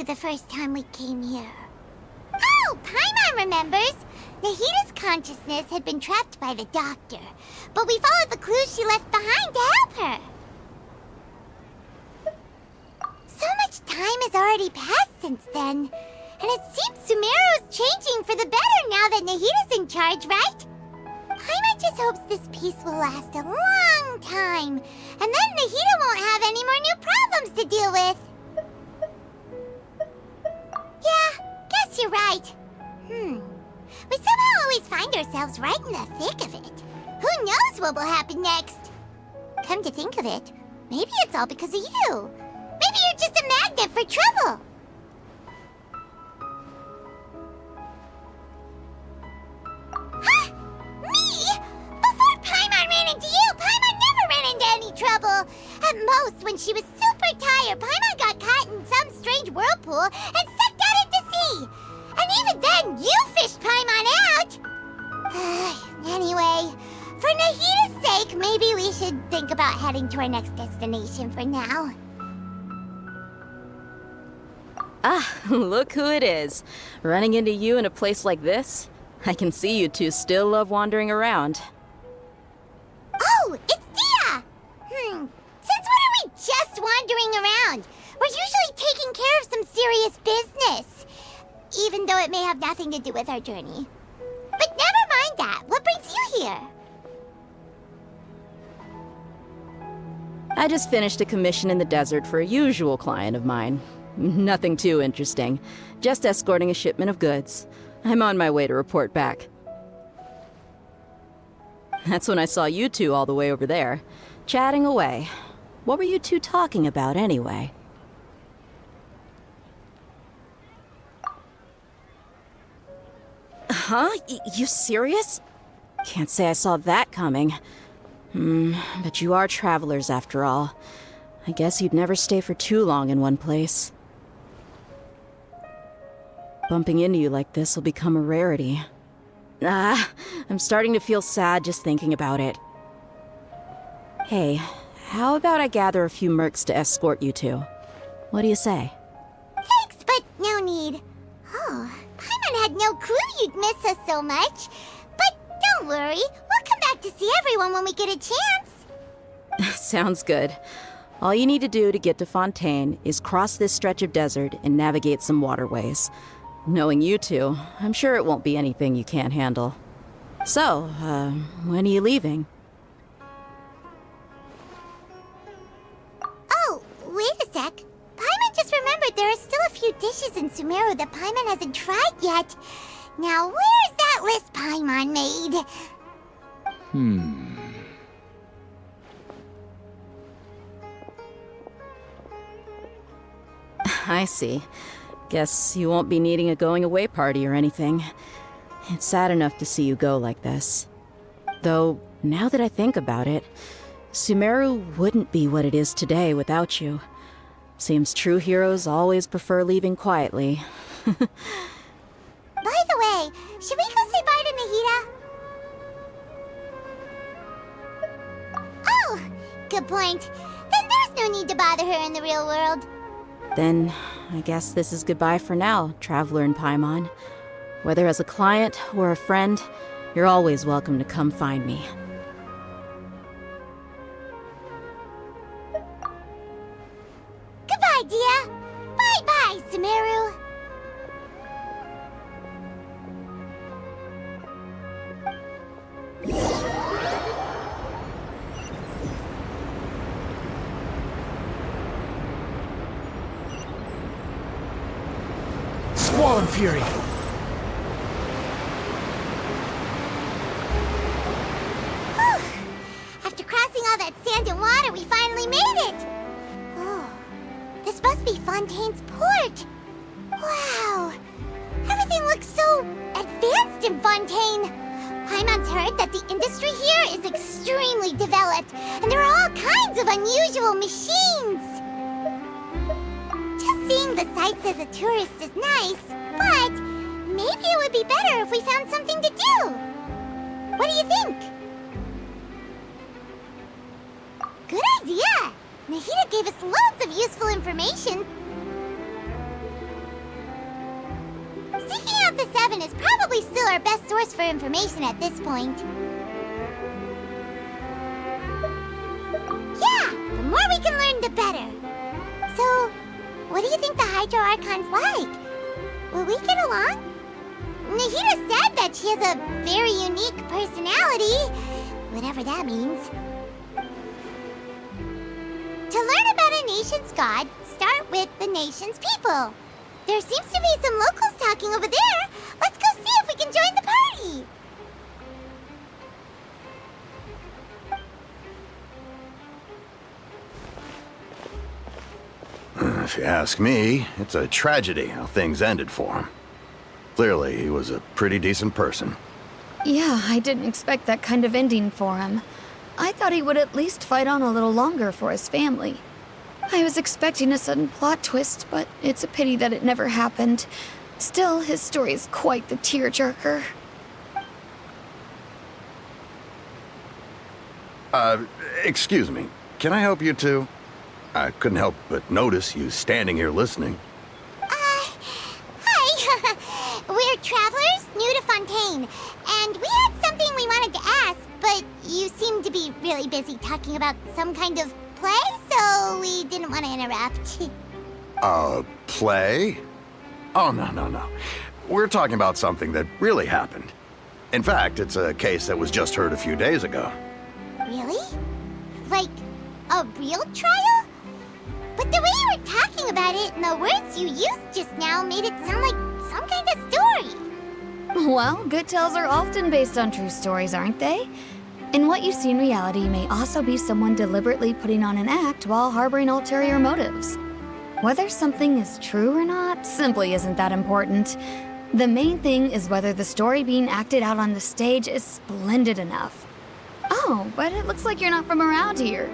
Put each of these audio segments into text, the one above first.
the first time we came here. Oh, Paimon remembers! Nahita's consciousness had been trapped by the doctor, but we followed the clues she left behind to help her. So much time has already passed since then, and it seems Sumeru's changing for the better now that Nahita's in charge, right? Paimon just hopes this peace will last a long time, and then Nahita won't have any more new problems to deal with. Yeah, guess you're right. We somehow always find ourselves right in the thick of it. Who knows what will happen next? Come to think of it, maybe it's all because of you. Maybe you're just a magnet for trouble. Huh? Me? Before Paimon ran into you, Paimon never ran into any trouble. At most, when she was super tired, Paimon got caught in some strange whirlpool and sucked out into sea. And even then, you fished Paimon out! Anyway, for Nahita's sake, maybe we should think about heading to our next destination for now. Ah, look who it is. Running into you in a place like this? I can see you two still love wandering around. Oh, it's Dia! Since when are we just wandering around? We're usually taking care of some serious business. Even though it may have nothing to do with our journey. But never mind that. What brings you here? I just finished a commission in the desert for a usual client of mine. Nothing too interesting. Just escorting a shipment of goods. I'm on my way to report back. That's when I saw you two all the way over there, chatting away. What were you two talking about anyway? Huh? You serious? Can't say I saw that coming. But you are travelers after all. I guess you'd never stay for too long in one place. Bumping into you like this will become a rarity. I'm starting to feel sad just thinking about it. Hey, how about I gather a few mercs to escort you two? What do you say? Thanks, but no need. Oh, Paimon had no clue you'd miss us so much. But don't worry, we'll come back to see everyone when we get a chance. Sounds good. All you need to do to get to Fontaine is cross this stretch of desert and navigate some waterways. Knowing you two, I'm sure it won't be anything you can't handle. So, when are you leaving? Oh, wait a sec. Paimon just remembered there are still a few dishes in Sumeru that Paimon hasn't tried yet. Now, where's that list Paimon made? I see. Guess you won't be needing a going-away party or anything. It's sad enough to see you go like this. Though, now that I think about it, Sumeru wouldn't be what it is today without you. Seems true heroes always prefer leaving quietly. By the way, should we go say bye to Nahita? Oh, good point. Then there's no need to bother her in the real world. Then, I guess this is goodbye for now, Traveler in Paimon. Whether as a client or a friend, you're always welcome to come find me. Goodbye, Dia. Bye-bye, Sumeru. Squall and Fury! After crossing all that sand and water, we finally made it! Oh, this must be Fontaine's port! Wow! Everything looks so advanced in Fontaine! Paimon's heard that the industry here is extremely developed, and there are all kinds of unusual machines! Just seeing the sights as a tourist is nice, but maybe it would be better if we found something to do! What do you think? Good idea! Nahita gave us loads of useful information. 7 is probably still our best source for information at this point. Yeah, the more we can learn, the better. So, what do you think the Hydro Archon's like? Will we get along? Nahida said that she has a very unique personality, whatever that means. To learn about a nation's god, start with the nation's people. There seems to be some locals talking over there. Let's go see if we can join the party. If you ask me, it's a tragedy how things ended for him. Clearly, he was a pretty decent person. Yeah, I didn't expect that kind of ending for him. I thought he would at least fight on a little longer for his family. I was expecting a sudden plot twist, but it's a pity that it never happened. Still, his story is quite the tearjerker. Excuse me. Can I help you two? I couldn't help but notice you standing here listening. Hi. We're travelers new to Fontaine, and we had something we wanted to ask, but you seem to be really busy talking about some kind of play, so we didn't want to interrupt. Play? Oh, no. We're talking about something that really happened. In fact, it's a case that was just heard a few days ago. Really? Like, a real trial? But the way you were talking about it and the words you used just now made it sound like some kind of story. Well, good tales are often based on true stories, aren't they? And what you see in reality may also be someone deliberately putting on an act while harboring ulterior motives. Whether something is true or not simply isn't that important. The main thing is whether the story being acted out on the stage is splendid enough. Oh, but it looks like you're not from around here.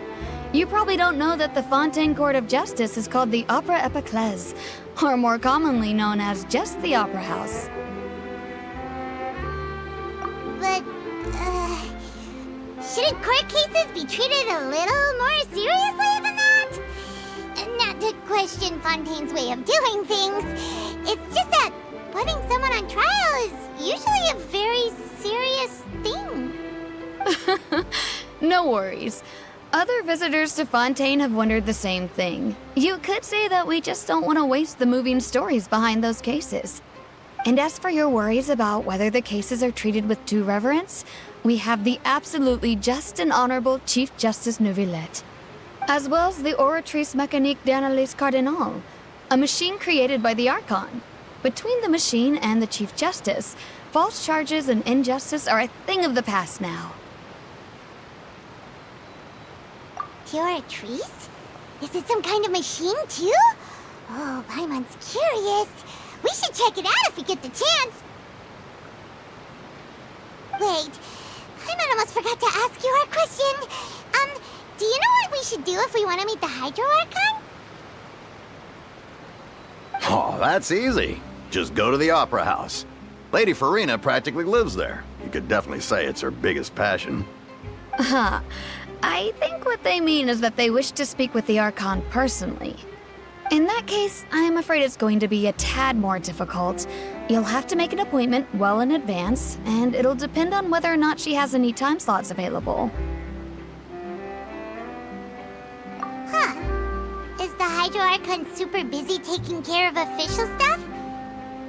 You probably don't know that the Fontaine Court of Justice is called the Opera Epiclese, or more commonly known as just the Opera House. But, shouldn't court cases be treated a little more seriously than that? Not to question Fontaine's way of doing things. It's just that putting someone on trial is usually a very serious thing. No worries. Other visitors to Fontaine have wondered the same thing. You could say that we just don't want to waste the moving stories behind those cases. And as for your worries about whether the cases are treated with due reverence, we have the absolutely just and honorable Chief Justice Neuvillette, as well as the Oratrice Mécanique d'Analyse Cardinal, a machine created by the Archon. Between the machine and the Chief Justice, false charges and injustice are a thing of the past now. Oratrice? Is it some kind of machine, too? Oh, Paimon's curious. We should check it out if we get the chance. Wait, Paimon almost forgot to ask you our question. Do you know what we should do if we want to meet the Hydro Archon? Oh, that's easy. Just go to the Opera House. Lady Farina practically lives there. You could definitely say it's her biggest passion. I think what they mean is that they wish to speak with the Archon personally. In that case, I am afraid it's going to be a tad more difficult. You'll have to make an appointment well in advance, and it'll depend on whether or not she has any time slots available. Huh. Is the Hydro Archon super busy taking care of official stuff?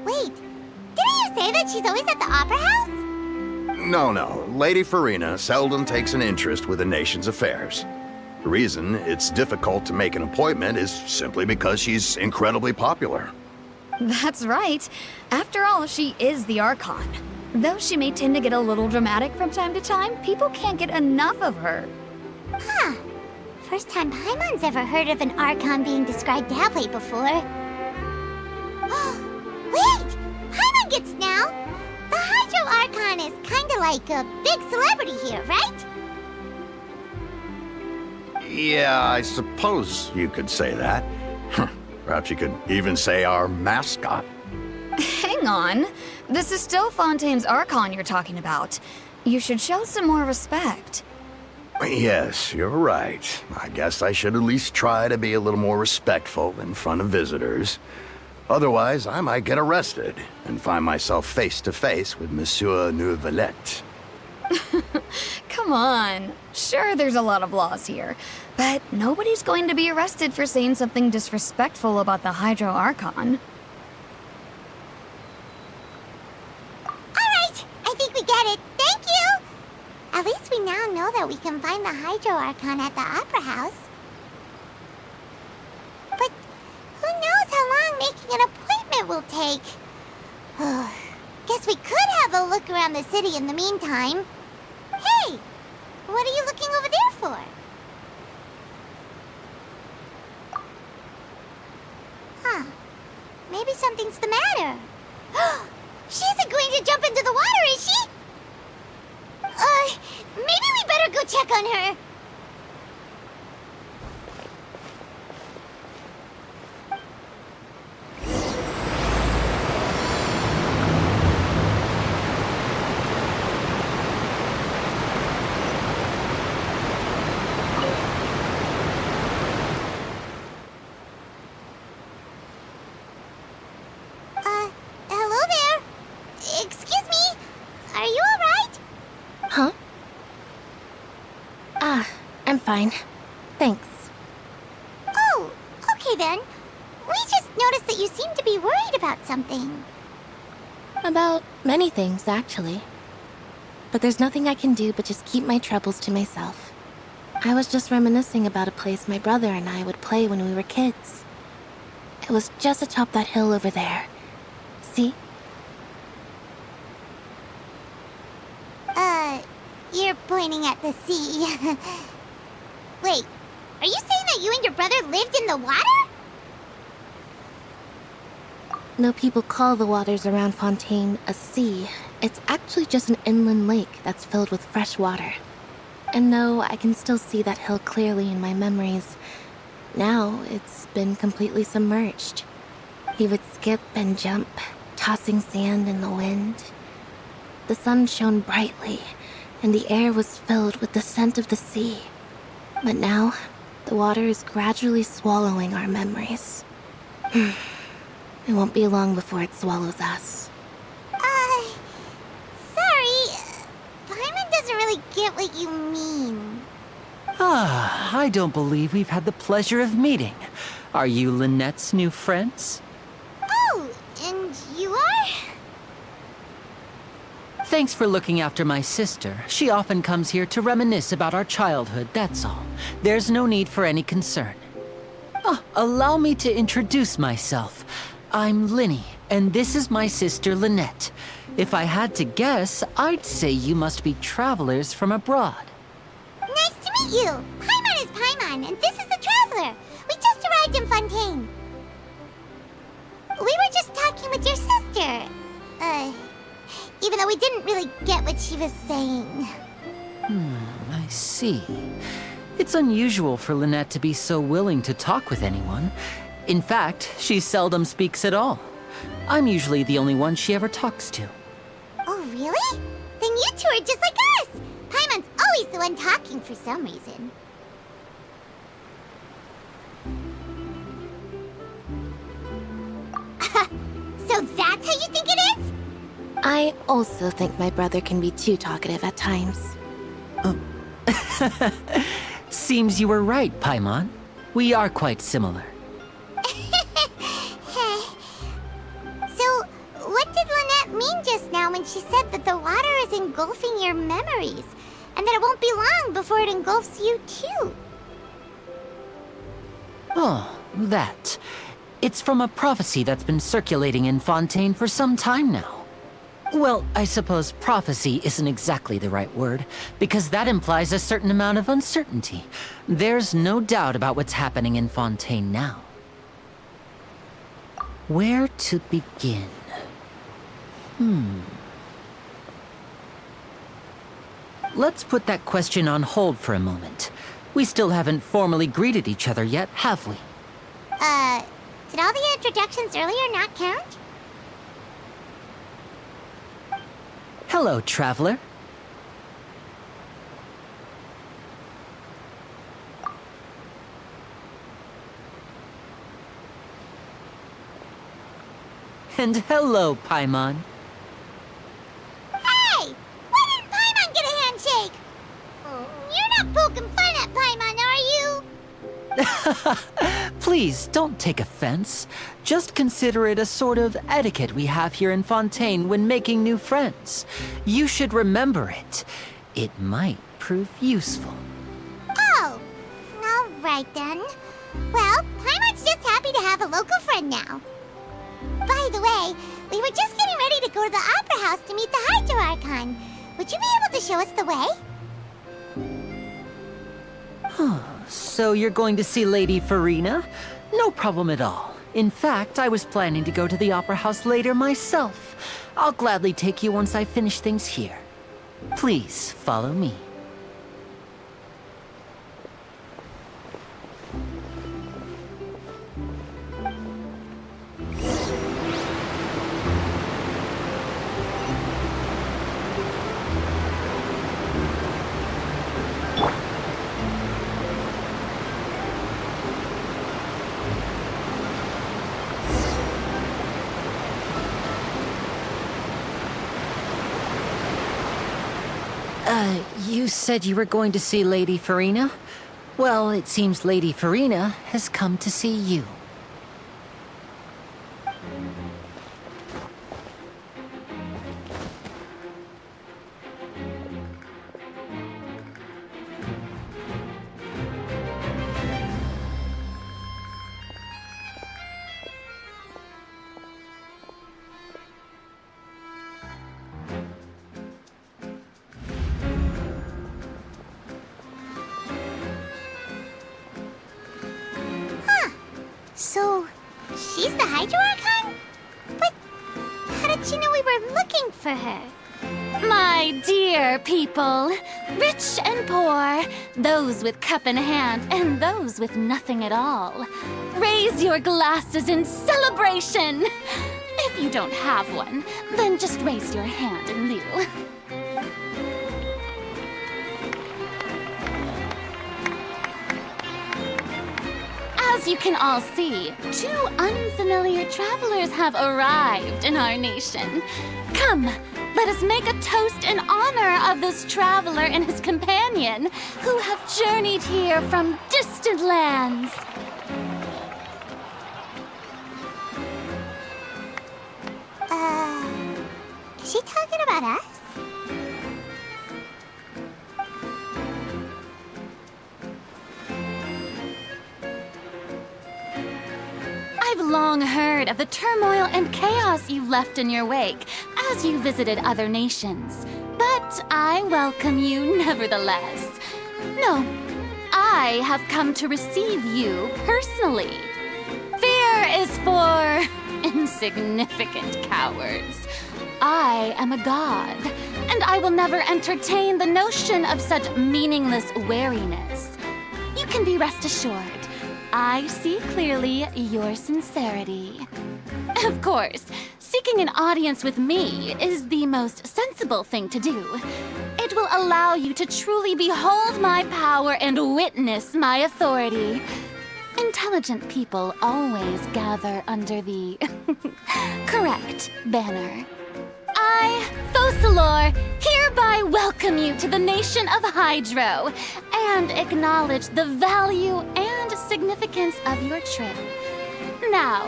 Wait, didn't you say that she's always at the Opera House? No. Lady Farina seldom takes an interest with the nation's affairs. The reason it's difficult to make an appointment is simply because she's incredibly popular. That's right. After all, she is the Archon. Though she may tend to get a little dramatic from time to time, people can't get enough of her. Huh. First time Paimon's ever heard of an Archon being described that way before. Wait! Paimon gets now! The Hydro Archon is kinda like a big celebrity here, right? Yeah, I suppose you could say that. Perhaps you could even say our mascot. Hang on. This is still Fontaine's Archon you're talking about. You should show some more respect. Yes, you're right. I guess I should at least try to be a little more respectful in front of visitors. Otherwise, I might get arrested and find myself face to face with Monsieur Neuvillette. Come on. Sure, there's a lot of laws here, but nobody's going to be arrested for saying something disrespectful about the Hydro Archon. Alright, I think we get it. Thank you! At least we now know that we can find the Hydro Archon at the Opera House. But who knows how long making an appointment will take? Guess we could have a look around the city in the meantime. Hey! What are you looking over there for? Huh. Maybe something's the matter. She isn't going to jump into the water, is she? Maybe we better go check on her. Hello there. Excuse me. Are you alright? Huh? I'm fine. Thanks. Oh, okay then. We just noticed that you seem to be worried about something. About many things, actually. But there's nothing I can do but just keep my troubles to myself. I was just reminiscing about a place my brother and I would play when we were kids. It was just atop that hill over there. See? You're pointing at the sea. Wait, are you saying that you and your brother lived in the water? No people call the waters around Fontaine a sea. It's actually just an inland lake that's filled with fresh water. And no, I can still see that hill clearly in my memories. Now, it's been completely submerged. He would skip and jump, tossing sand in the wind. The sun shone brightly, and the air was filled with the scent of the sea. But now, the water is gradually swallowing our memories. It won't be long before it swallows us. Sorry. Paimon doesn't really get what you mean. I don't believe we've had the pleasure of meeting. Are you Lynette's new friends? Oh, and you are? Thanks for looking after my sister. She often comes here to reminisce about our childhood, that's all. There's no need for any concern. Allow me to introduce myself. I'm Linny, and this is my sister Lynette. If I had to guess, I'd say you must be travelers from abroad. Nice to meet you. Paimon is Paimon, and this is the Traveler. We just arrived in Fontaine. We were just talking with your sister. Even though we didn't really get what she was saying. I see. It's unusual for Lynette to be so willing to talk with anyone. In fact, she seldom speaks at all. I'm usually the only one she ever talks to. Oh, really? Then you two are just like us. Paimon's always the one talking for some reason. So that's how you think it is? I also think my brother can be too talkative at times. Seems you were right, Paimon. We are quite similar. So, what did Lynette mean just now when she said that the water is engulfing your memories, and that it won't be long before it engulfs you too? Oh, that. It's from a prophecy that's been circulating in Fontaine for some time now. Well, I suppose prophecy isn't exactly the right word, because that implies a certain amount of uncertainty. There's no doubt about what's happening in Fontaine now. Where to begin? Let's put that question on hold for a moment. We still haven't formally greeted each other yet, have we? Did all the introductions earlier not count? Hello, traveler. And hello, Paimon. Hey! Why didn't Paimon get a handshake? You're not poking fun at Paimon, are you? Please, don't take offense. Just consider it a sort of etiquette we have here in Fontaine when making new friends. You should remember it. It might prove useful. Oh, all right then. Well, Paimon's just happy to have a local friend now. By the way, we were just getting ready to go to the Opera House to meet the Hydro Archon. Would you be able to show us the way? So you're going to see Lady Farina? No problem at all. In fact, I was planning to go to the Opera House later myself. I'll gladly take you once I finish things here. Please follow me. You said you were going to see Lady Farina? Well, it seems Lady Farina has come to see you. So, she's the Hydro Archon? But how did she know we were looking for her? My dear people, rich and poor, those with cup in hand and those with nothing at all, raise your glasses in celebration! If you don't have one, then just raise your hand in lieu. As you can all see, two unfamiliar travelers have arrived in our nation. Come, let us make a toast in honor of this traveler and his companion who have journeyed here from distant lands. Is she talking about us? I've long heard of the turmoil and chaos you've left in your wake as you visited other nations. But I welcome you nevertheless. No, I have come to receive you personally. Fear is for insignificant cowards. I am a god, and I will never entertain the notion of such meaningless wariness. You can be rest assured. I see clearly your sincerity. Of course, seeking an audience with me is the most sensible thing to do. It will allow you to truly behold my power and witness my authority. Intelligent people always gather under the correct banner. I, Focalor, hereby welcome you to the nation of Hydro and acknowledge the value and significance of your trip. Now,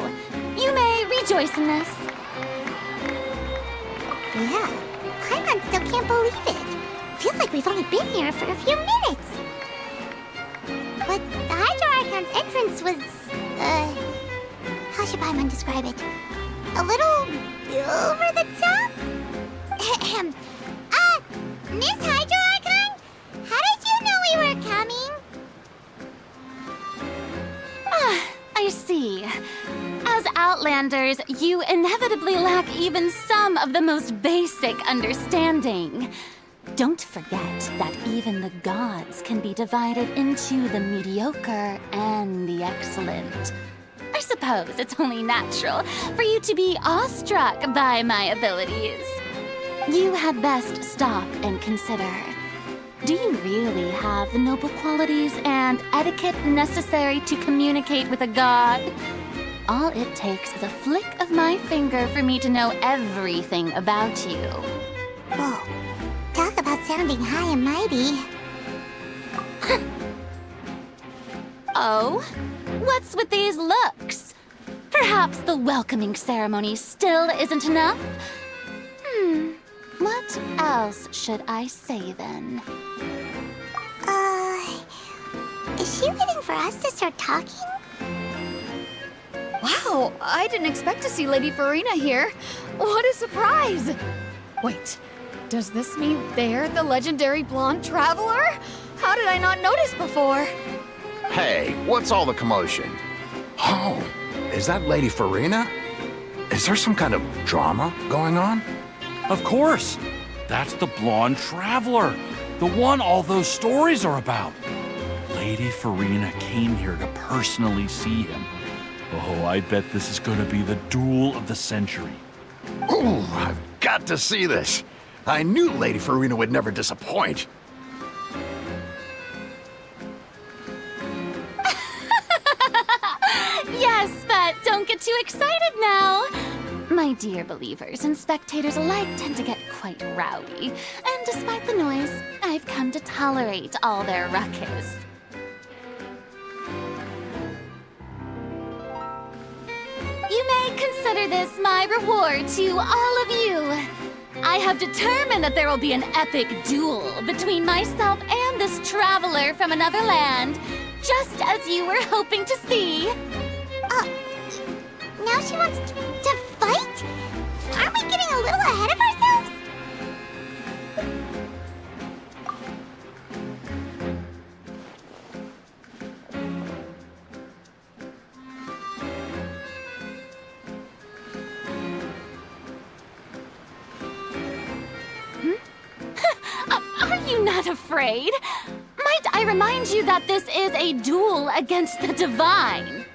you may rejoice in this. Yeah, Paimon still can't believe it. Feels like we've only been here for a few minutes. But the Hydro Archon's entrance was, how should Paimon describe it? A little over the top? Miss Hydro Archon? How did you know we were coming? I see. As Outlanders, you inevitably lack even some of the most basic understanding. Don't forget that even the gods can be divided into the mediocre and the excellent. I suppose it's only natural for you to be awestruck by my abilities. You had best stop and consider. Do you really have the noble qualities and etiquette necessary to communicate with a god? all it takes is a flick of my finger for me to know everything about you. Whoa. Talk about sounding high and mighty. Oh? What's with these looks? Perhaps the welcoming ceremony still isn't enough? What else should I say then? Is she waiting for us to start talking? Wow, I didn't expect to see Lady Farina here. What a surprise! Wait, does this mean they're the legendary blonde traveler? How did I not notice before? Hey, what's all the commotion? Oh, is that Lady Farina? Is there some kind of drama going on? Of course! That's the blonde traveler, the one all those stories are about. Lady Farina came here to personally see him. Oh, I bet this is going to be the duel of the century. Ooh, I've got to see this. I knew Lady Farina would never disappoint. Yes, but don't get too excited now. My dear believers and spectators alike tend to get quite rowdy, and despite the noise, I've come to tolerate all their ruckus. You may consider this my reward to all of you. I have determined that there will be an epic duel between myself and this traveler from another land, just as you were hoping to see. Now she wants to fight? Aren't we getting a little ahead of ourselves? Are you not afraid? Might I remind you that this is a duel against the divine?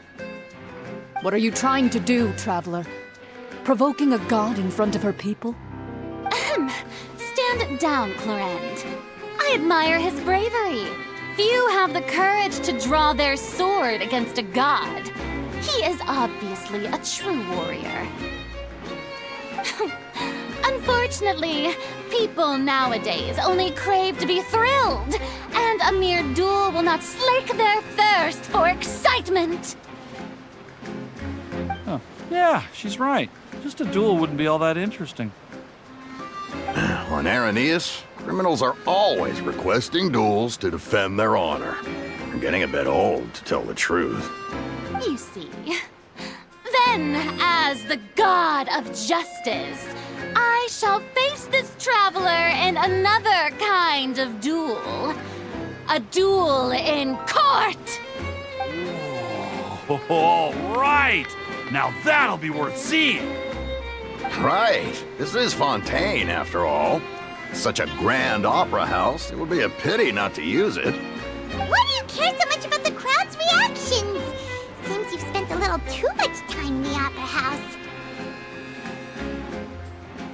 What are you trying to do, traveler? Provoking a god in front of her people? Stand down, Clorend. I admire his bravery. Few have the courage to draw their sword against a god. He is obviously a true warrior. Unfortunately, people nowadays only crave to be thrilled, and a mere duel will not slake their thirst for excitement. Huh. Yeah, she's right. Just a duel wouldn't be all that interesting. On Araneus, criminals are always requesting duels to defend their honor. I'm getting a bit old, to tell the truth. You see. Then, as the god of justice, I shall face this traveler in another kind of duel. A duel in court! Oh, right! Now that'll be worth seeing! Right. This is Fontaine, after all. Such a grand opera house, it would be a pity not to use it. Why do you care so much about the crowd's reactions? Seems you've spent a little too much time in the opera house.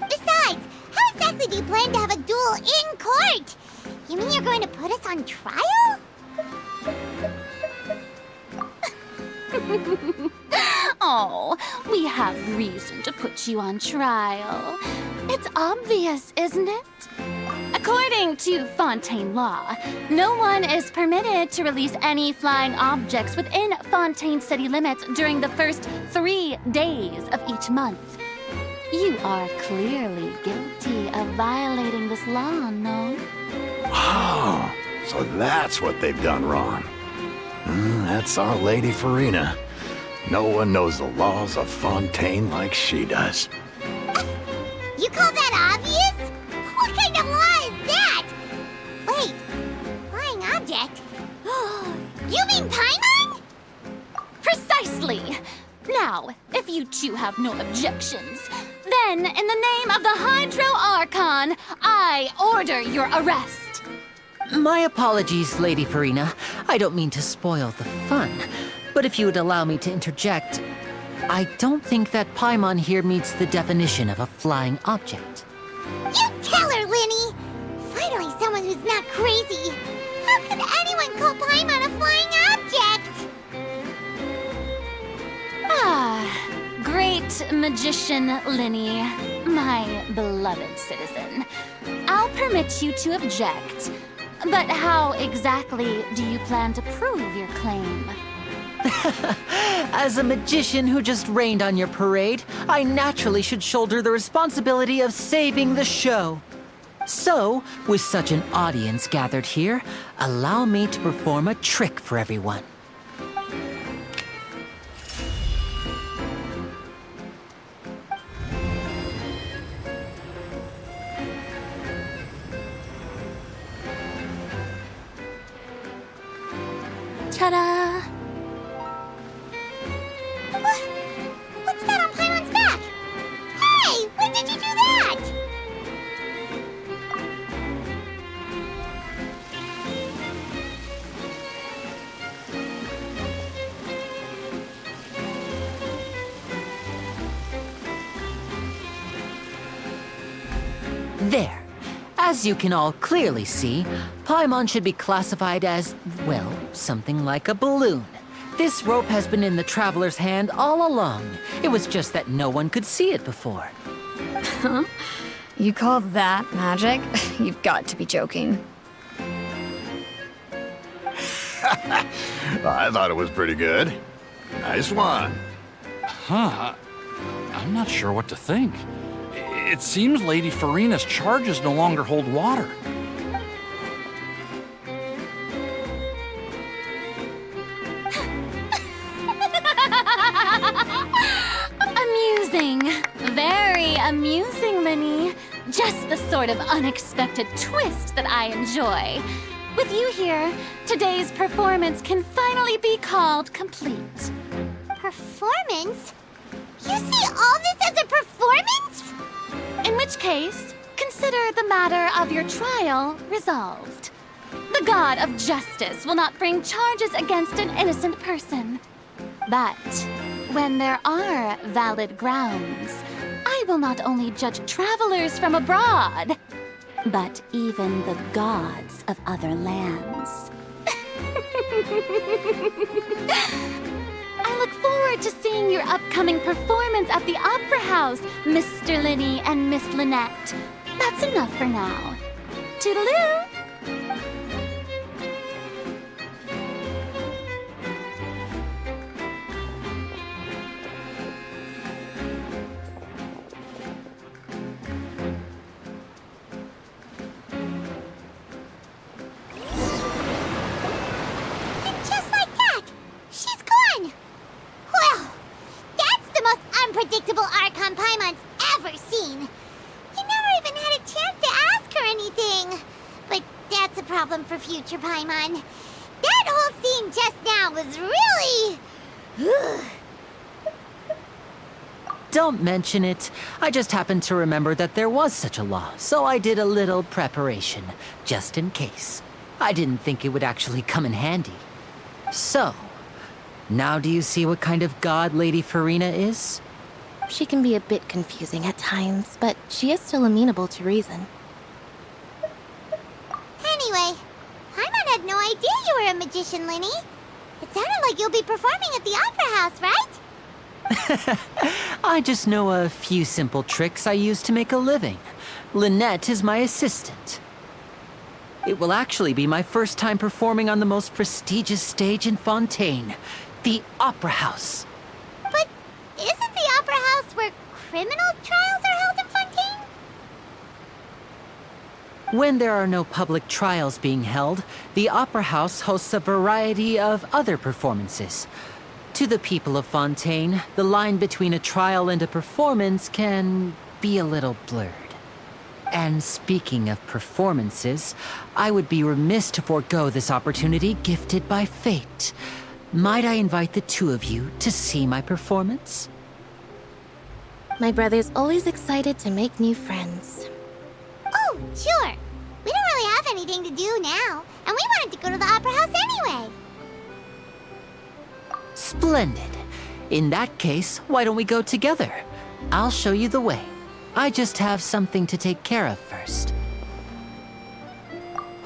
Besides, how exactly do you plan to have a duel in court? You mean you're going to put us on trial? Oh, we have reason to put you on trial. It's obvious, isn't it? According to Fontaine law, no one is permitted to release any flying objects within Fontaine city limits during the first 3 days of each month. You are clearly guilty of violating this law, no? Oh, so that's what they've done wrong. That's our Lady Farina. No one knows the laws of Fontaine like she does. You call that obvious? What kind of law is that? Wait, flying object? You mean Paimon? Precisely! Now, if you two have no objections, then in the name of the Hydro Archon, I order your arrest. My apologies, Lady Farina. I don't mean to spoil the fun. But if you would allow me to interject, I don't think that Paimon here meets the definition of a flying object. You tell her, Linny! Finally someone who's not crazy. How could anyone call Paimon a flying object? Ah, Magician Linny, my beloved citizen, I'll permit you to object. But how exactly do you plan to prove your claim? As a magician who just rained on your parade, I naturally should shoulder the responsibility of saving the show. So, with such an audience gathered here, allow me to perform a trick for everyone. Ta-da! What's that on Paimon's back? Hey, when did you do that? There. As you can all clearly see, Paimon should be classified as, well, something like a balloon. This rope has been in the Traveler's hand all along. It was just that no one could see it before. Huh? You call that magic? You've got to be joking. I thought it was pretty good. Nice one. Huh. I'm not sure what to think. It seems Lady Farina's charges no longer hold water. Amusing. Very amusing, Linny. Just the sort of unexpected twist that I enjoy. With you here, today's performance can finally be called complete. Performance? You see all this as a performance? In which case, consider the matter of your trial resolved. The god of justice will not bring charges against an innocent person. But when there are valid grounds, I will not only judge travelers from abroad, but even the gods of other lands. I look forward to seeing your upcoming performance at the Opera House, Mr. Linny and Miss Lynette. That's enough for now. Toodaloo! Unpredictable Archon Paimon's ever seen. He never even had a chance to ask her anything. But that's a problem for future Paimon. That whole scene just now was really... Don't mention it. I just happened to remember that there was such a law, so I did a little preparation, just in case. I didn't think it would actually come in handy. So, now do you see what kind of god Lady Farina is? She can be a bit confusing at times, but she is still amenable to reason. Anyway, Paimon had no idea you were a magician, Linny. It sounded like you'll be performing at the Opera House, right? I just know a few simple tricks I use to make a living. Lynette is my assistant. It will actually be my first time performing on the most prestigious stage in Fontaine, the Opera House. But isn't the Opera House where criminal trials are held in Fontaine? When there are no public trials being held, the Opera House hosts a variety of other performances. To the people of Fontaine, the line between a trial and a performance can be a little blurred. And speaking of performances, I would be remiss to forego this opportunity gifted by fate. Might I invite the two of you to see my performance? My brother's always excited to make new friends. Oh, sure. We don't really have anything to do now, and we wanted to go to the Opera House anyway. Splendid. In that case, why don't we go together? I'll show you the way. I just have something to take care of first.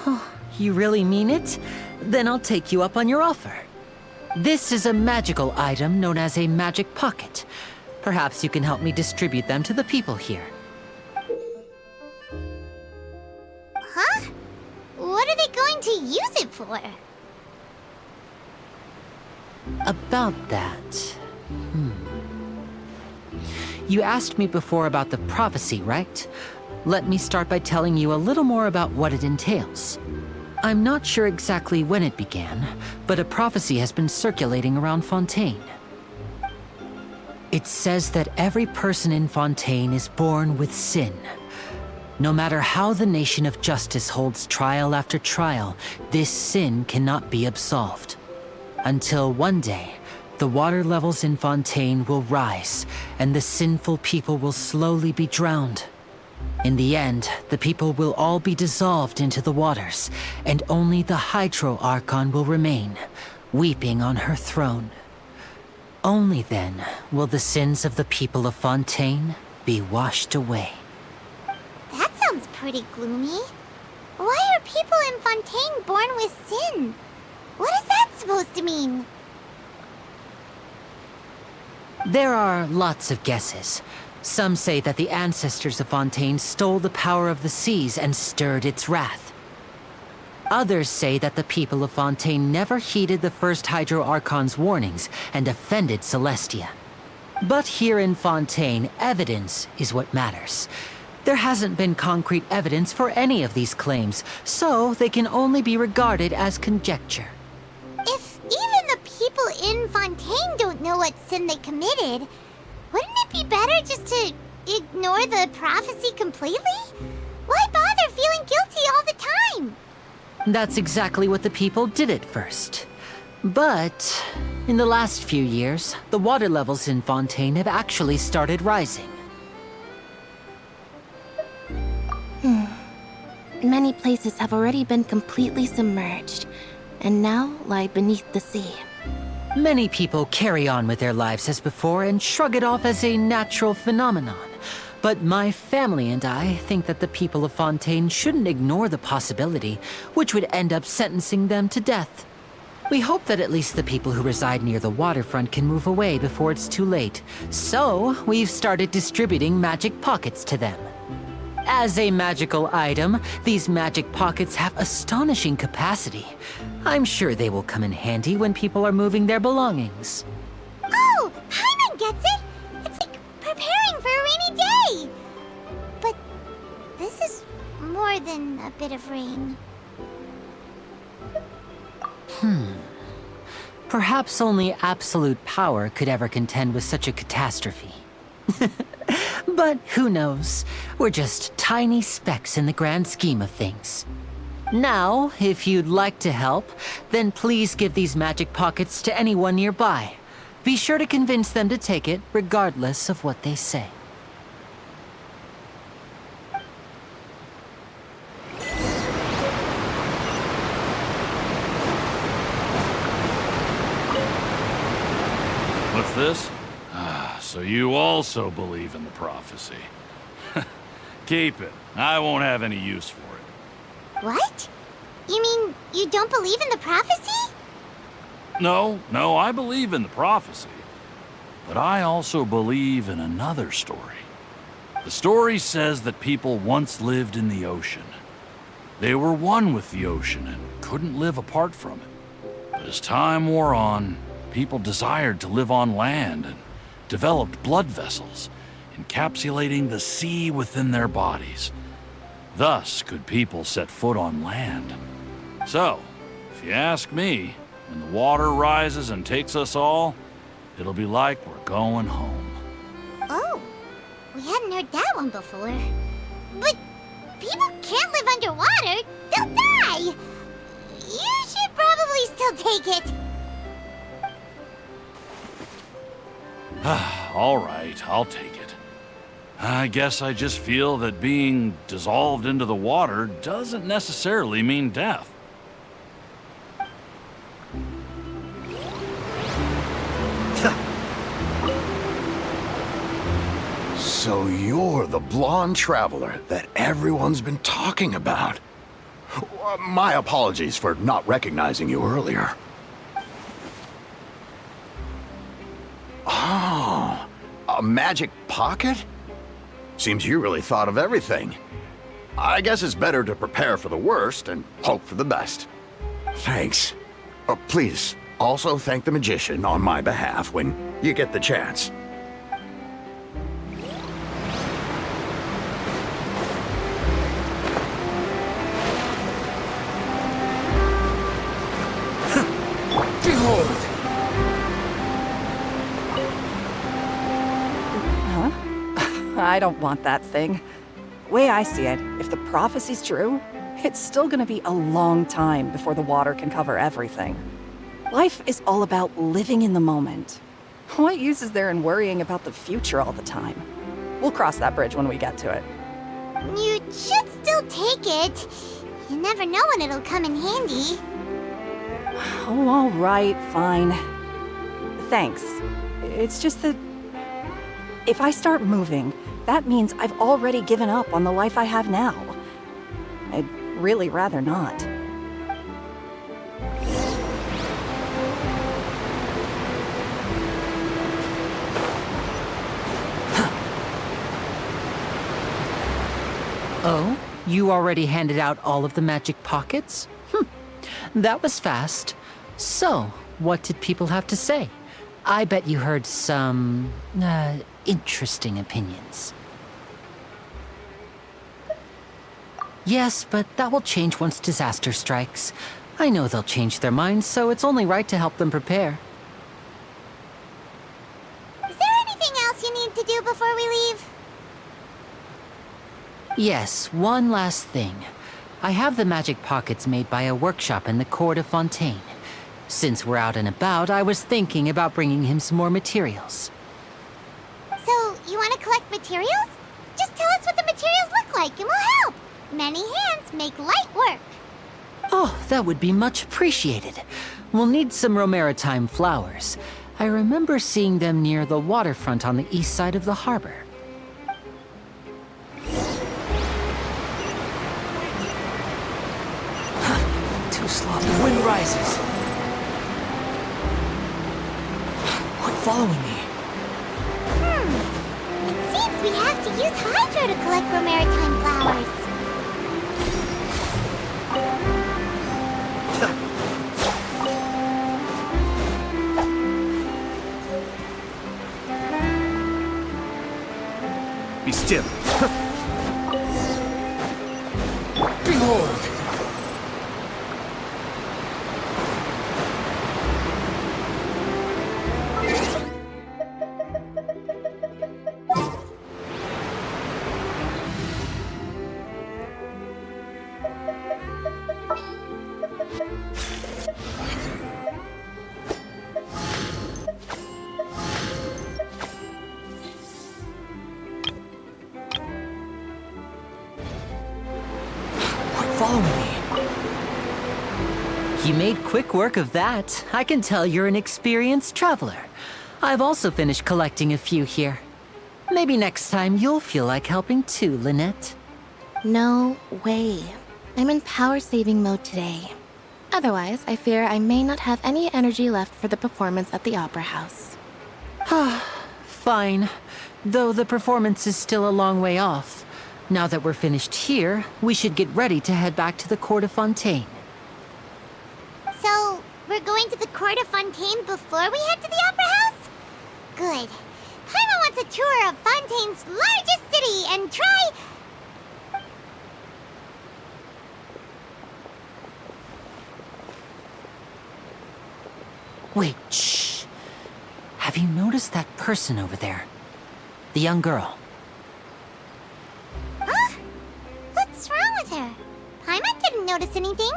Oh, you really mean it? Then I'll take you up on your offer. This is a magical item known as a magic pocket. Perhaps you can help me distribute them to the people here. Huh? What are they going to use it for? About that... You asked me before about the prophecy, right? Let me start by telling you a little more about what it entails. I'm not sure exactly when it began, but a prophecy has been circulating around Fontaine. It says that every person in Fontaine is born with sin. No matter how the Nation of Justice holds trial after trial, this sin cannot be absolved. Until one day, the water levels in Fontaine will rise, and the sinful people will slowly be drowned. In the end, the people will all be dissolved into the waters, and only the Hydro Archon will remain, weeping on her throne. Only then will the sins of the people of Fontaine be washed away. That sounds pretty gloomy. Why are people in Fontaine born with sin? What is that supposed to mean? There are lots of guesses. Some say that the ancestors of Fontaine stole the power of the seas and stirred its wrath. Others say that the people of Fontaine never heeded the first Hydro Archon's warnings and offended Celestia. But here in Fontaine, evidence is what matters. There hasn't been concrete evidence for any of these claims, so they can only be regarded as conjecture. If even the people in Fontaine don't know what sin they committed, wouldn't it be better just to ignore the prophecy completely? Why bother feeling guilty all the time? That's exactly what the people did at first. But in the last few years, the water levels in Fontaine have actually started rising. Many places have already been completely submerged, and now lie beneath the sea. Many people carry on with their lives as before and shrug it off as a natural phenomenon. But my family and I think that the people of Fontaine shouldn't ignore the possibility, which would end up sentencing them to death. We hope that at least the people who reside near the waterfront can move away before it's too late. So, we've started distributing magic pockets to them. As a magical item, these magic pockets have astonishing capacity. I'm sure they will come in handy when people are moving their belongings. Oh, Paimon gets it! It's like preparing for a rainy day! But this is more than a bit of rain. Perhaps only absolute power could ever contend with such a catastrophe. But who knows? We're just tiny specks in the grand scheme of things. Now, if you'd like to help, then please give these magic pockets to anyone nearby. Be sure to convince them to take it, regardless of what they say. What's this? So you also believe in the prophecy. Keep it. I won't have any use for it. What? You mean you don't believe in the prophecy? No, I believe in the prophecy. But I also believe in another story. The story says that people once lived in the ocean. They were one with the ocean and couldn't live apart from it. But as time wore on, people desired to live on land and developed blood vessels, encapsulating the sea within their bodies. Thus could people set foot on land. So, if you ask me, when the water rises and takes us all, it'll be like we're going home. Oh, we hadn't heard that one before. But people can't live underwater. They'll die. You should probably still take it. All right, I'll take it. I guess I just feel that being dissolved into the water doesn't necessarily mean death. So you're the blonde traveler that everyone's been talking about. My apologies for not recognizing you earlier. Oh, A magic pocket? Seems you really thought of everything. I guess it's better to prepare for the worst and hope for the best. Thanks. Please, also thank the magician on my behalf when you get the chance. Behold! I don't want that thing. Way I see it, if the prophecy's true, it's still gonna be a long time before the water can cover everything. Life is all about living in the moment. What use is there in worrying about the future all the time? We'll cross that bridge when we get to it. You should still take it. You never know when it'll come in handy. Oh, all right, fine. Thanks. It's just that if I start moving, that means I've already given up on the life I have now. I'd really rather not. Oh? You already handed out all of the magic pockets? That was fast. So, what did people have to say? I bet you heard some, interesting opinions. Yes, but that will change once disaster strikes. I know they'll change their minds, so it's only right to help them prepare. Is there anything else you need to do before we leave? Yes, one last thing. I have the magic pockets made by a workshop in the court of Fontaine. Since we're out and about, I was thinking about bringing him some more materials. So, you want to collect materials? Just tell us what the materials look like and we'll help. Many hands make light work. Oh, that would be much appreciated. We'll need some Romaritime flowers. I remember seeing them near the waterfront on the east side of the harbor. Too sloppy. The wind rises. Quit following me. It seems we have to use Hydro to collect Romaritime flowers. Be still. Behold! Following me. You made quick work of that. I can tell you're an experienced traveler. I've also finished collecting a few here. Maybe next time you'll feel like helping too, Lynette. No way. I'm in power-saving mode today. Otherwise, I fear I may not have any energy left for the performance at the Opera House. Fine. Though the performance is still a long way off. Now that we're finished here, we should get ready to head back to the court of Fontaine. So, we're going to the court of Fontaine before we head to the Opera House? Good. Paimon wants a tour of Fontaine's largest city and try... Wait, shh. Have you noticed that person over there? The young girl. Huh? What's wrong with her? Paimon didn't notice anything.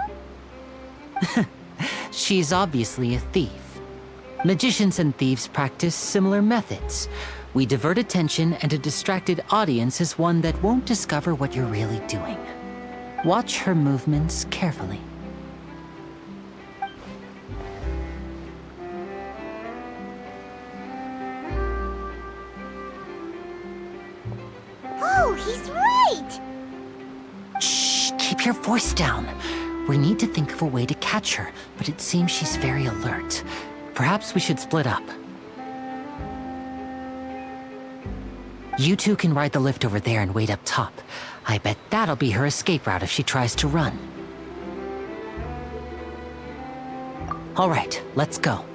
She's obviously a thief. Magicians and thieves practice similar methods. We divert attention, and a distracted audience is one that won't discover what you're really doing. Watch her movements carefully. Oh, he's right! Shh, keep your voice down. We need to think of a way to catch her, but it seems she's very alert. Perhaps we should split up. You two can ride the lift over there and wait up top. I bet that'll be her escape route if she tries to run. All right, let's go.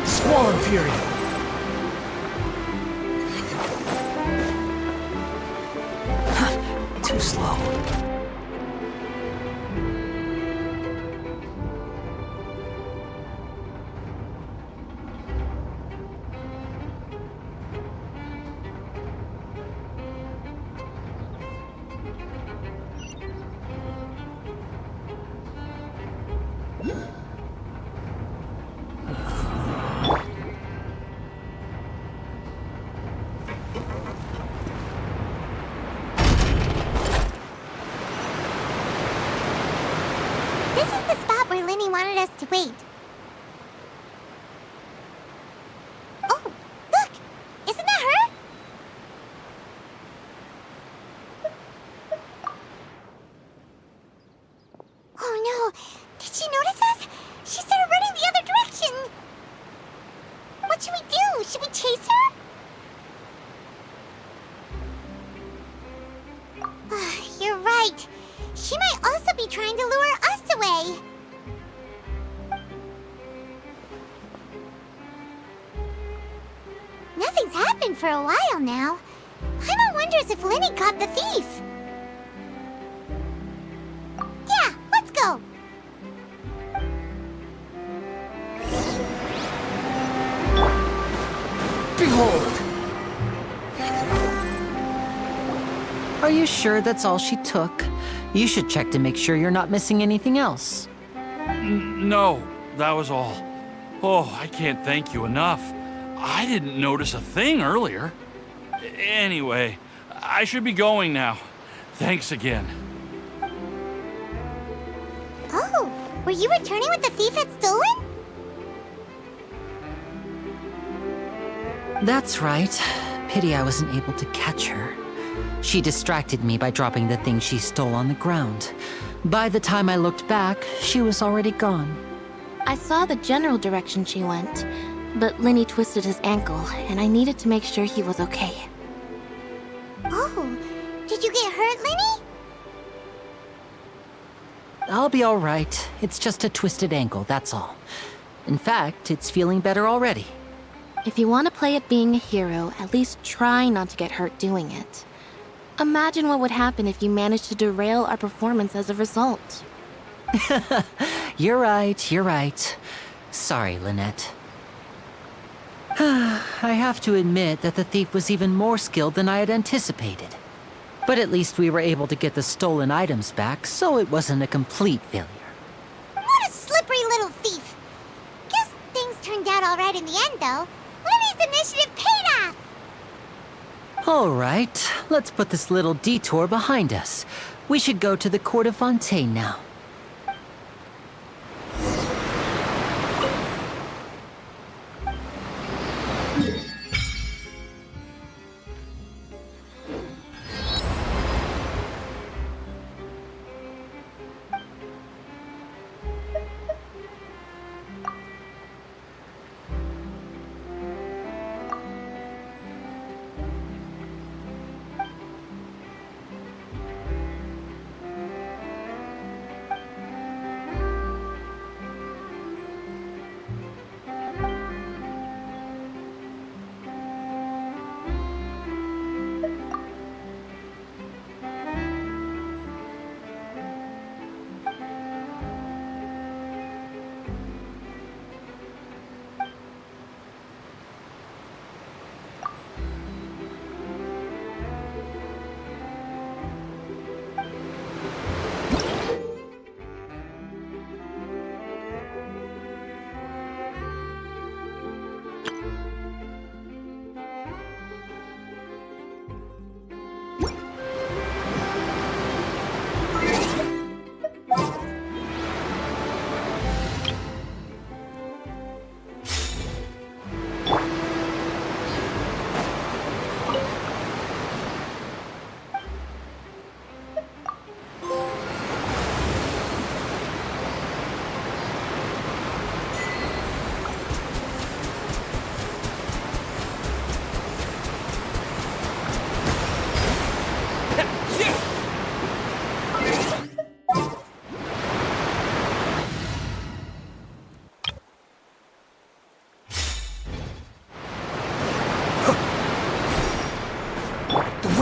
Squall and Fury. Too slow. This is the spot where Lenny wanted us to wait. Oh, look! Isn't that her? Oh no! Did she notice us? She started running the other direction! What should we do? Should we chase her? You're right. She might also be trying to lure us away. Nothing's happened for a while now. Paimon wonders if Lenny caught the thief. Yeah, let's go. Behold! Are you sure that's all she took? You should check to make sure you're not missing anything else. No, that was all. Oh, I can't thank you enough. I didn't notice a thing earlier. Anyway, I should be going now. Thanks again. Oh, were you returning what the thief had stolen? That's right. Pity I wasn't able to catch her. She distracted me by dropping the thing she stole on the ground. By the time I looked back, she was already gone. I saw the general direction she went, but Lenny twisted his ankle, and I needed to make sure he was okay. Oh, did you get hurt, Lenny? I'll be all right. It's just a twisted ankle, that's all. In fact, it's feeling better already. If you want to play at being a hero, at least try not to get hurt doing it. Imagine what would happen if you managed to derail our performance as a result. You're right. Sorry, Lynette. I have to admit that the thief was even more skilled than I had anticipated. But at least we were able to get the stolen items back, so it wasn't a complete failure. What a slippery little thief. Guess things turned out all right in the end, though. Lenny's initiative paid off. All right, let's put this little detour behind us. We should go to the court of Fontaine now.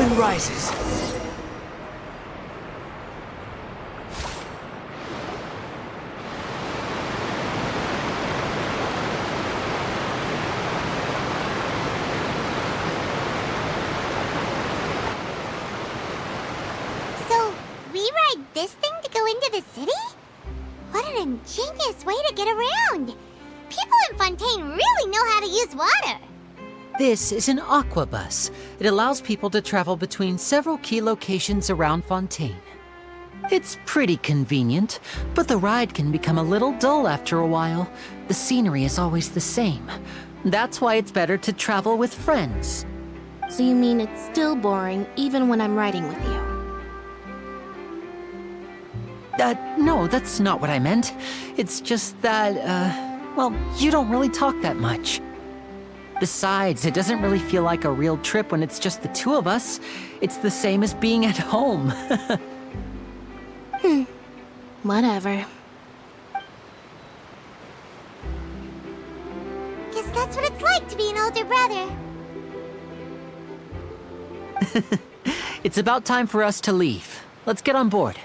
moon rises. So, we ride this thing to go into the city? What an ingenious way to get around! People in Fontaine really know how to use water! This is an aquabus. It allows people to travel between several key locations around Fontaine. It's pretty convenient, but the ride can become a little dull after a while. The scenery is always the same. That's why it's better to travel with friends. So you mean it's still boring even when I'm riding with you? No, that's not what I meant. It's just that, well, you don't really talk that much. Besides, it doesn't really feel like a real trip when it's just the two of us. It's the same as being at home. Whatever. Guess that's what it's like to be an older brother. It's about time for us to leave. Let's get on board.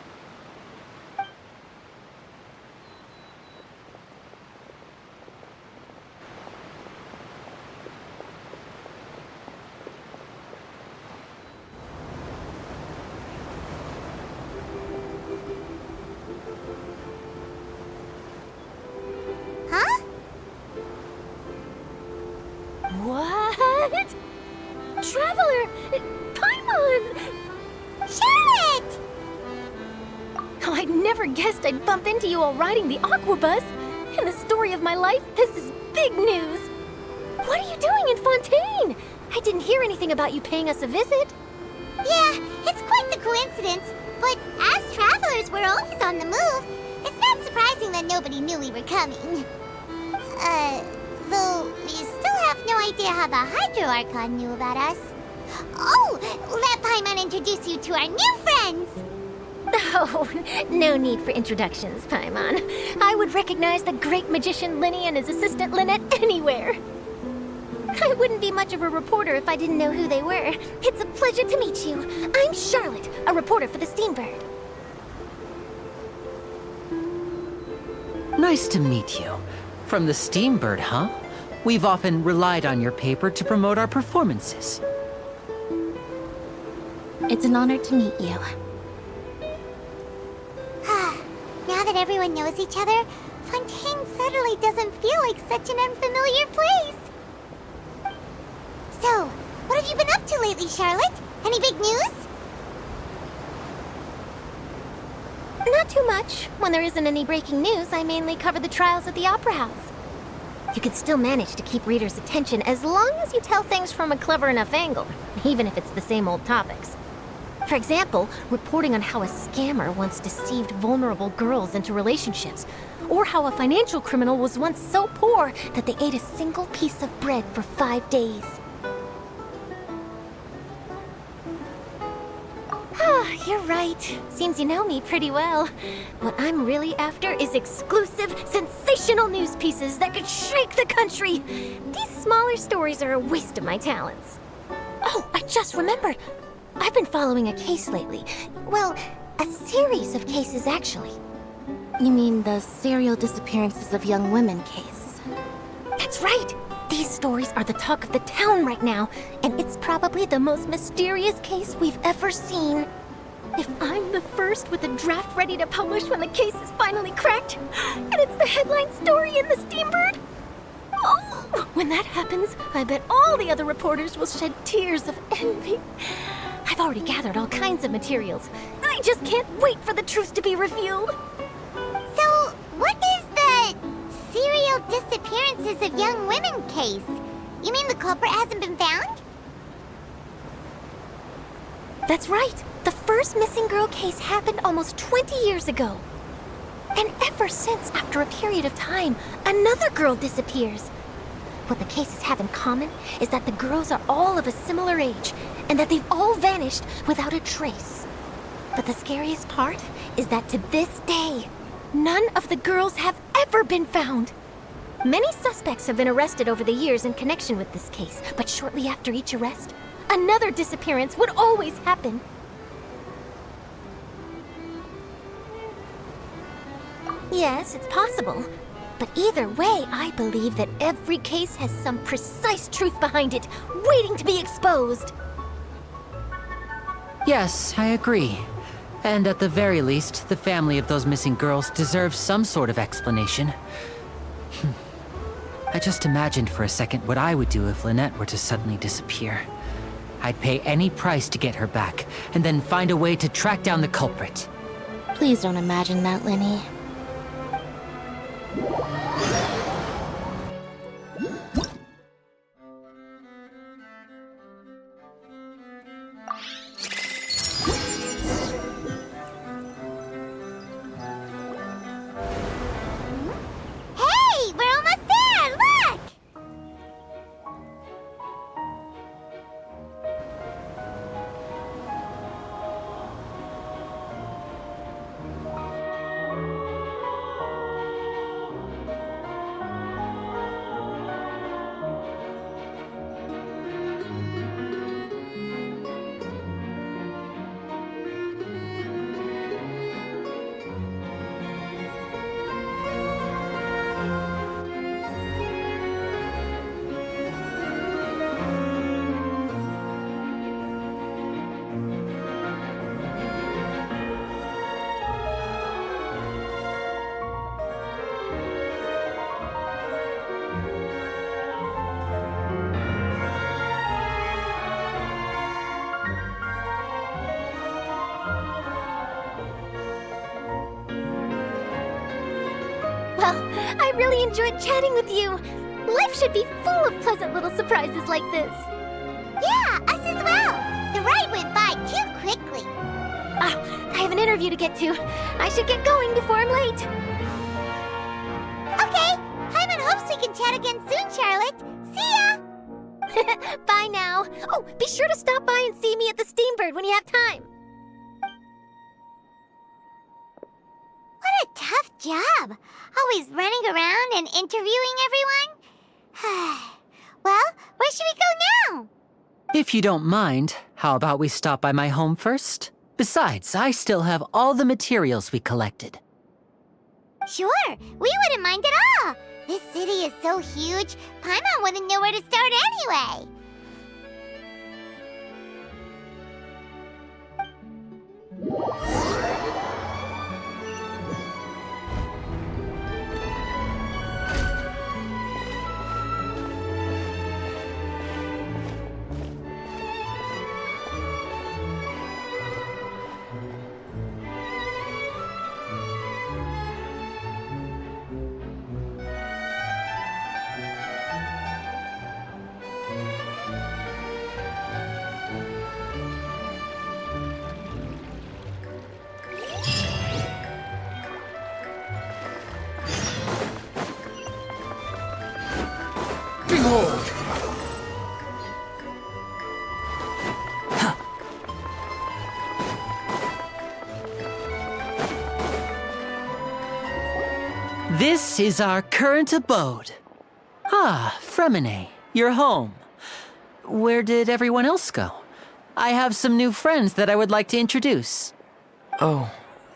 Huh? What? Traveler! Paimon! Charlotte! Oh, I'd never guessed I'd bump into you while riding the aquabus. In the story of my life, this is big news. What are you doing in Fontaine? I didn't hear anything about you paying us a visit. Yeah, it's quite the coincidence, but as travelers, we're always on the move. It's not surprising that nobody knew we were coming. Though we still have no idea how the Hydro Archon knew about us. Oh, let Paimon introduce you to our new friends! Oh, no need for introductions, Paimon. I would recognize the great magician Linny and his assistant Lynette anywhere. I wouldn't be much of a reporter if I didn't know who they were. It's a pleasure to meet you. I'm Charlotte, a reporter for the Steambird. Nice to meet you. From the Steambird, huh? We've often relied on your paper to promote our performances. It's an honor to meet you. Now that everyone knows each other, Fontaine suddenly doesn't feel like such an unfamiliar place. So, what have you been up to lately, Charlotte? Any big news? Not too much. When there isn't any breaking news, I mainly cover the trials at the Opera House. You can still manage to keep readers' attention as long as you tell things from a clever enough angle, even if it's the same old topics. For example, reporting on how a scammer once deceived vulnerable girls into relationships, or how a financial criminal was once so poor that they ate a single piece of bread for 5 days. You're right. Seems you know me pretty well. What I'm really after is exclusive, sensational news pieces that could shake the country. These smaller stories are a waste of my talents. Oh, I just remembered. I've been following a case lately. Well, a series of cases, actually. You mean the serial disappearances of young women case? That's right. These stories are the talk of the town right now, and it's probably the most mysterious case we've ever seen. If I'm the first with a draft ready to publish when the case is finally cracked, and it's the headline story in the Steambird, oh, when that happens, I bet all the other reporters will shed tears of envy. I've already gathered all kinds of materials. I just can't wait for the truth to be revealed. So, what is the serial disappearances of young women case? You mean the culprit hasn't been found? That's right. The first missing girl case happened almost 20 years ago. And ever since, after a period of time, another girl disappears. What the cases have in common is that the girls are all of a similar age, and that they've all vanished without a trace. But the scariest part is that to this day, none of the girls have ever been found. Many suspects have been arrested over the years in connection with this case, but shortly after each arrest, Another disappearance would always happen. Yes, it's possible. But either way, I believe that every case has some precise truth behind it, waiting to be exposed. Yes, I agree. And at the very least, the family of those missing girls deserves some sort of explanation. I just imagined for a second what I would do if Lynette were to suddenly disappear. I'd pay any price to get her back, and then find a way to track down the culprit. Please don't imagine that, Lenny. Hey, we're almost there! Look! Well, I really enjoyed chatting with you. Life should be full of pleasant little surprises like this. Yeah, us as well. The ride went by too quickly. I have an interview to get to. I should get going before I'm late. Okay, Paimon hopes we can chat again soon, Charlotte. See ya! Bye now. Oh, be sure to stop by and see me at the Steambird when you have time. What a tough job. Always running around and interviewing everyone. Well, where should we go now? If you don't mind, how about we stop by my home first? Besides, I still have all the materials we collected. Sure, we wouldn't mind at all. This city is so huge, Paimon wouldn't know where to start anyway. Behold! This is our current abode. Ah, Fremine, you're home. Where did everyone else go? I have some new friends that I would like to introduce. Oh,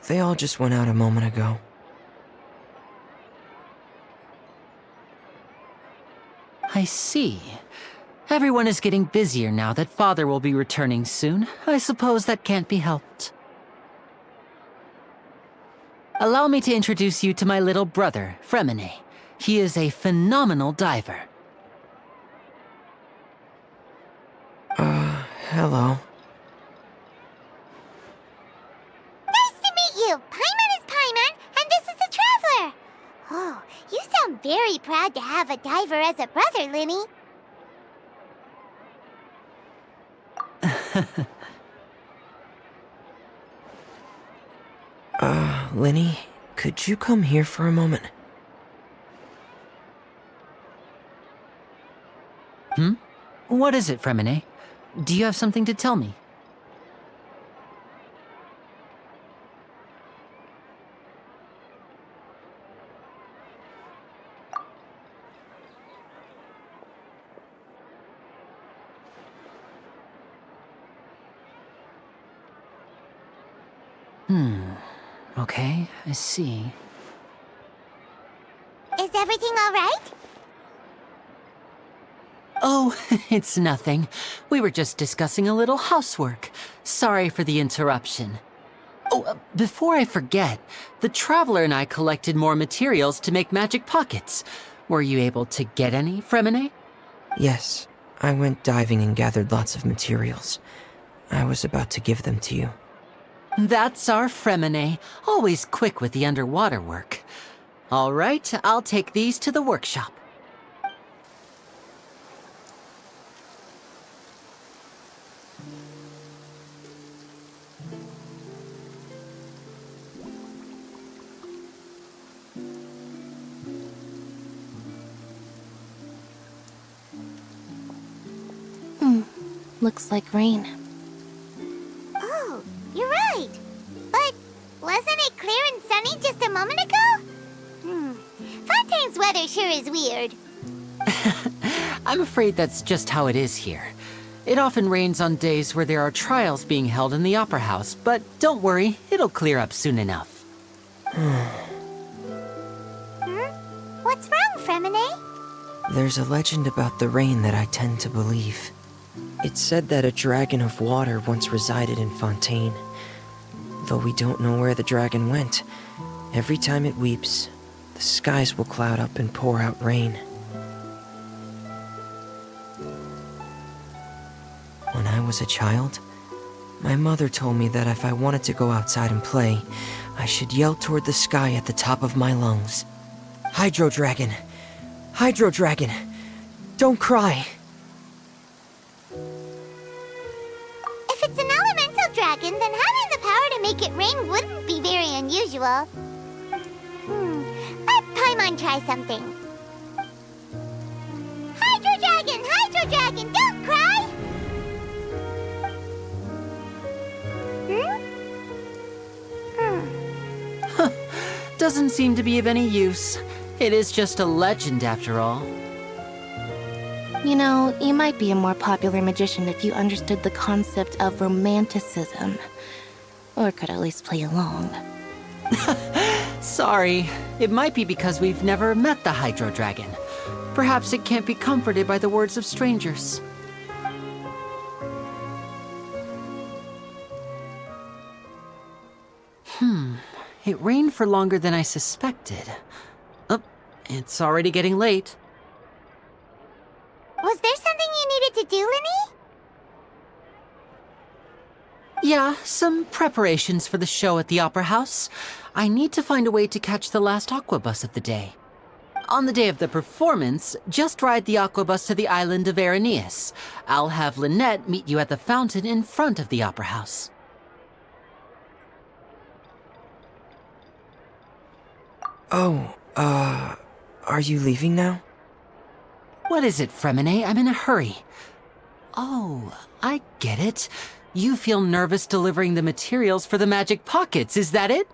they all just went out a moment ago. I see. Everyone is getting busier now that Father will be returning soon. I suppose that can't be helped. Allow me to introduce you to my little brother, Fremine. He is a phenomenal diver. Hello. Nice to meet you. Paimon is Paimon, and this is the Traveler. Oh, you sound very proud to have a diver as a brother, Linny. Linny, could you come here for a moment? What is it, Fremine? Do you have something to tell me? Okay, I see. Is everything all right? Oh, it's nothing. We were just discussing a little housework. Sorry for the interruption. Oh, before I forget, the Traveler and I collected more materials to make magic pockets. Were you able to get any, Fremine? Yes, I went diving and gathered lots of materials. I was about to give them to you. That's our Fremine, always quick with the underwater work. All right, I'll take these to the workshop. Looks like rain. Oh, you're right. But wasn't it clear and sunny just a moment ago? Fontaine's weather sure is weird. I'm afraid that's just how it is here. It often rains on days where there are trials being held in the Opera House, but don't worry, it'll clear up soon enough. What's wrong, Fremine? There's a legend about the rain that I tend to believe. It's said that a dragon of water once resided in Fontaine. Though we don't know where the dragon went, every time it weeps, the skies will cloud up and pour out rain. When I was a child, my mother told me that if I wanted to go outside and play, I should yell toward the sky at the top of my lungs. Hydro Dragon! Hydro Dragon! Don't cry! If it's an elemental dragon, then having the power to make it rain wouldn't be very unusual. Let Paimon try something. Hydro Dragon, don't cry! Doesn't seem to be of any use. It is just a legend after all. You know, you might be a more popular magician if you understood the concept of romanticism. Or could at least play along. Sorry. It might be because we've never met the Hydro Dragon. Perhaps it can't be comforted by the words of strangers. It rained for longer than I suspected. Oh, it's already getting late. Was there something you needed to do, Linny? Yeah, some preparations for the show at the Opera House. I need to find a way to catch the last aqua bus of the day. On the day of the performance, just ride the aqua bus to the island of Aeneas. I'll have Lynette meet you at the fountain in front of the Opera House. Oh, are you leaving now? What is it, Fremine? I'm in a hurry. Oh, I get it. You feel nervous delivering the materials for the magic pockets, is that it?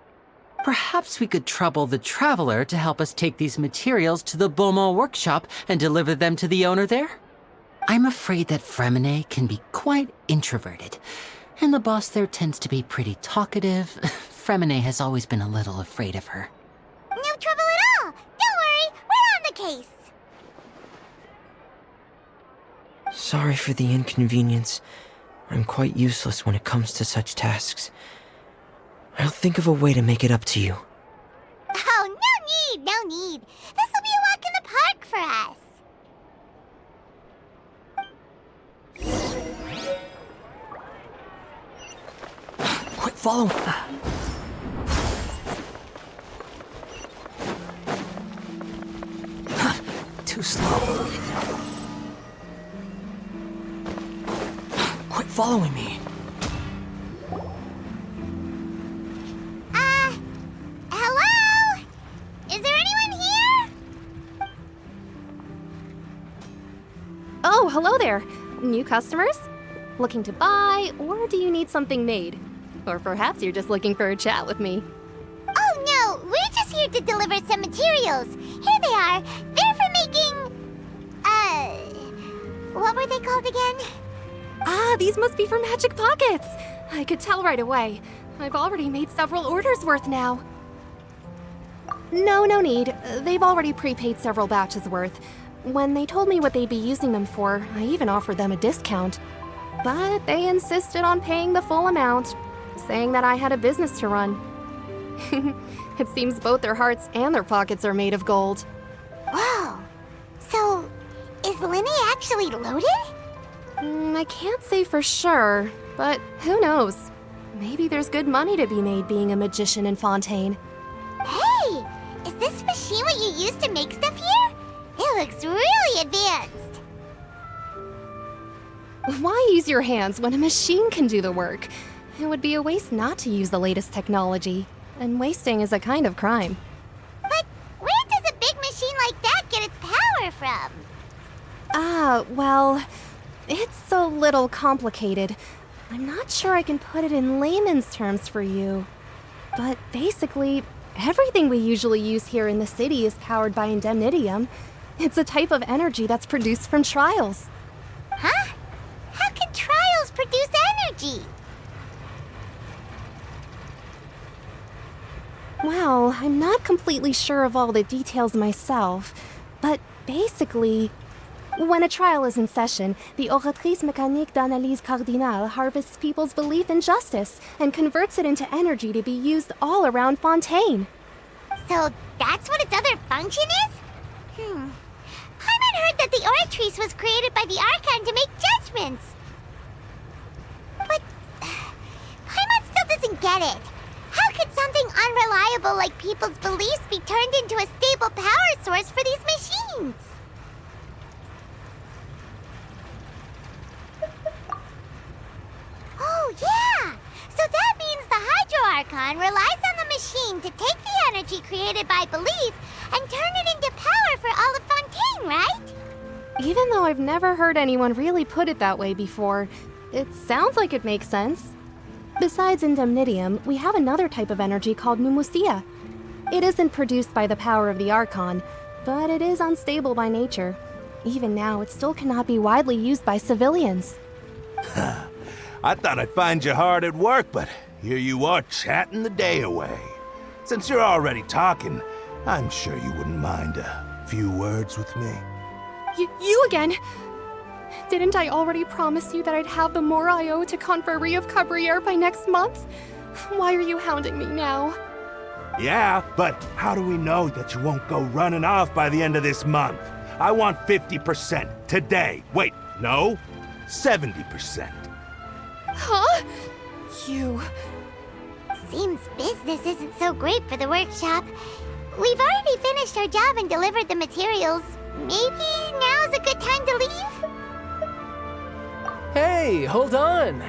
Perhaps we could trouble the Traveler to help us take these materials to the Beaumont workshop and deliver them to the owner there? I'm afraid that Fremine can be quite introverted, and the boss there tends to be pretty talkative. Fremine has always been a little afraid of her. No trouble at all! Don't worry, we're on the case! Sorry for the inconvenience. I'm quite useless when it comes to such tasks. I'll think of a way to make it up to you. Oh, no need! This'll be a walk in the park for us! Quit following. Too slow. Quit following me. Hello? Is there anyone here? Oh, hello there. New customers? Looking to buy, or do you need something made? Or perhaps you're just looking for a chat with me. Oh no, we're just here to deliver some materials. Here they are. They're for making... what were they called again? Ah, these must be for magic pockets. I could tell right away. I've already made several orders worth now. No need. They've already prepaid several batches worth. When they told me what they'd be using them for, I even offered them a discount. But they insisted on paying the full amount, saying that I had a business to run. It seems both their hearts and their pockets are made of gold. Whoa. So, is Linny actually loaded? I can't say for sure, but who knows? Maybe there's good money to be made being a magician in Fontaine. Hey! Is this machine what you use to make stuff here? It looks really advanced. Why use your hands when a machine can do the work? It would be a waste not to use the latest technology. And wasting is a kind of crime. But where does a big machine like that get its power from? Well, it's a little complicated. I'm not sure I can put it in layman's terms for you. But basically, everything we usually use here in the city is powered by indemnitium. It's a type of energy that's produced from trials. Huh? How can trials produce energy? Well, I'm not completely sure of all the details myself, but basically, when a trial is in session, the Oratrice Mécanique d'Analyse Cardinale harvests people's belief in justice and converts it into energy to be used all around Fontaine. So that's what its other function is? Paimon heard that the Oratrice was created by the Archon to make judgments. But Paimon still doesn't get it. How could something unreliable like people's beliefs be turned into a stable power source for these machines? Oh, yeah! So that means the Hydro Archon relies on the machine to take the energy created by belief and turn it into power for all of Fontaine, right? Even though I've never heard anyone really put it that way before, it sounds like it makes sense. Besides indemnitium, we have another type of energy called pneumosia. It isn't produced by the power of the Archon, but it is unstable by nature. Even now, it still cannot be widely used by civilians. I thought I'd find you hard at work, but here you are chatting the day away. Since you're already talking, I'm sure you wouldn't mind a few words with me. You again? Didn't I already promise you that I'd have the more I owe to Confrérie of Cabriere by next month? Why are you hounding me now? Yeah, but how do we know that you won't go running off by the end of this month? I want 50% today. Wait, no, 70%. Huh? You... Seems business isn't so great for the workshop. We've already finished our job and delivered the materials. Maybe now's a good time to leave? Hey, hold on!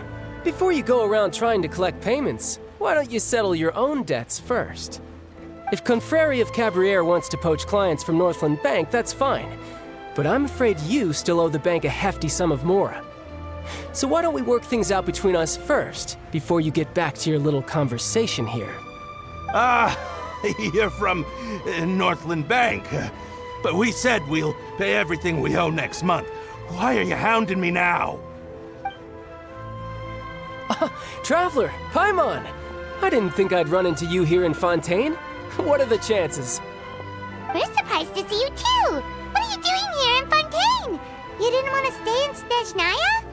Before you go around trying to collect payments, why don't you settle your own debts first? If Confrérie of Cabriere wants to poach clients from Northland Bank, that's fine. But I'm afraid you still owe the bank a hefty sum of mora. So why don't we work things out between us first, before you get back to your little conversation here? You're from Northland Bank. But we said we'll pay everything we owe next month. Why are you hounding me now? Traveler, Paimon! I didn't think I'd run into you here in Fontaine. What are the chances? We're surprised to see you too! What are you doing here in Fontaine? You didn't want to stay in Snezhnaya?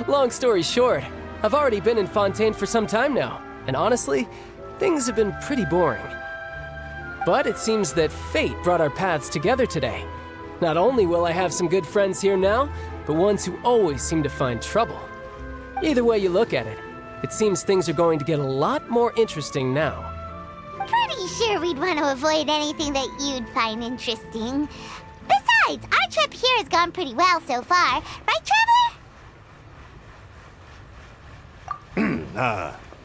Long story short, I've already been in Fontaine for some time now, and honestly, things have been pretty boring. But it seems that fate brought our paths together today. Not only will I have some good friends here now, but ones who always seem to find trouble. Either way you look at it, it seems things are going to get a lot more interesting now. Pretty sure we'd want to avoid anything that you'd find interesting. Besides, our trip here has gone pretty well so far. Right, Traveler?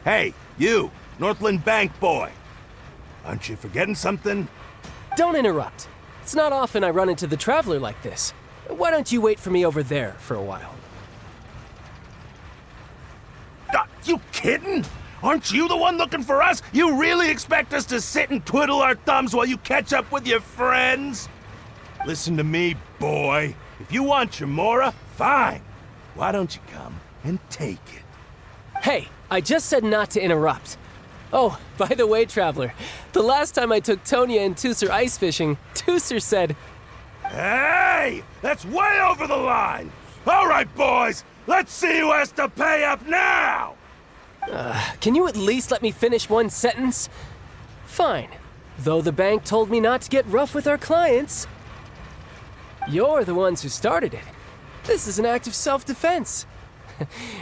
Hey, you, Northland Bank boy. Aren't you forgetting something? Don't interrupt. It's not often I run into the Traveler like this. Why don't you wait for me over there for a while? You kidding? Aren't you the one looking for us? You really expect us to sit and twiddle our thumbs while you catch up with your friends? Listen to me, boy. If you want your mora, fine. Why don't you come and take it? Hey, I just said not to interrupt. Oh, by the way, Traveler, the last time I took Tonya and Tusser ice fishing, Tusser said, "Hey! That's way over the line! All right, boys, let's see who has to pay up now!" Can you at least let me finish one sentence? Fine. Though the bank told me not to get rough with our clients. You're the ones who started it. This is an act of self-defense.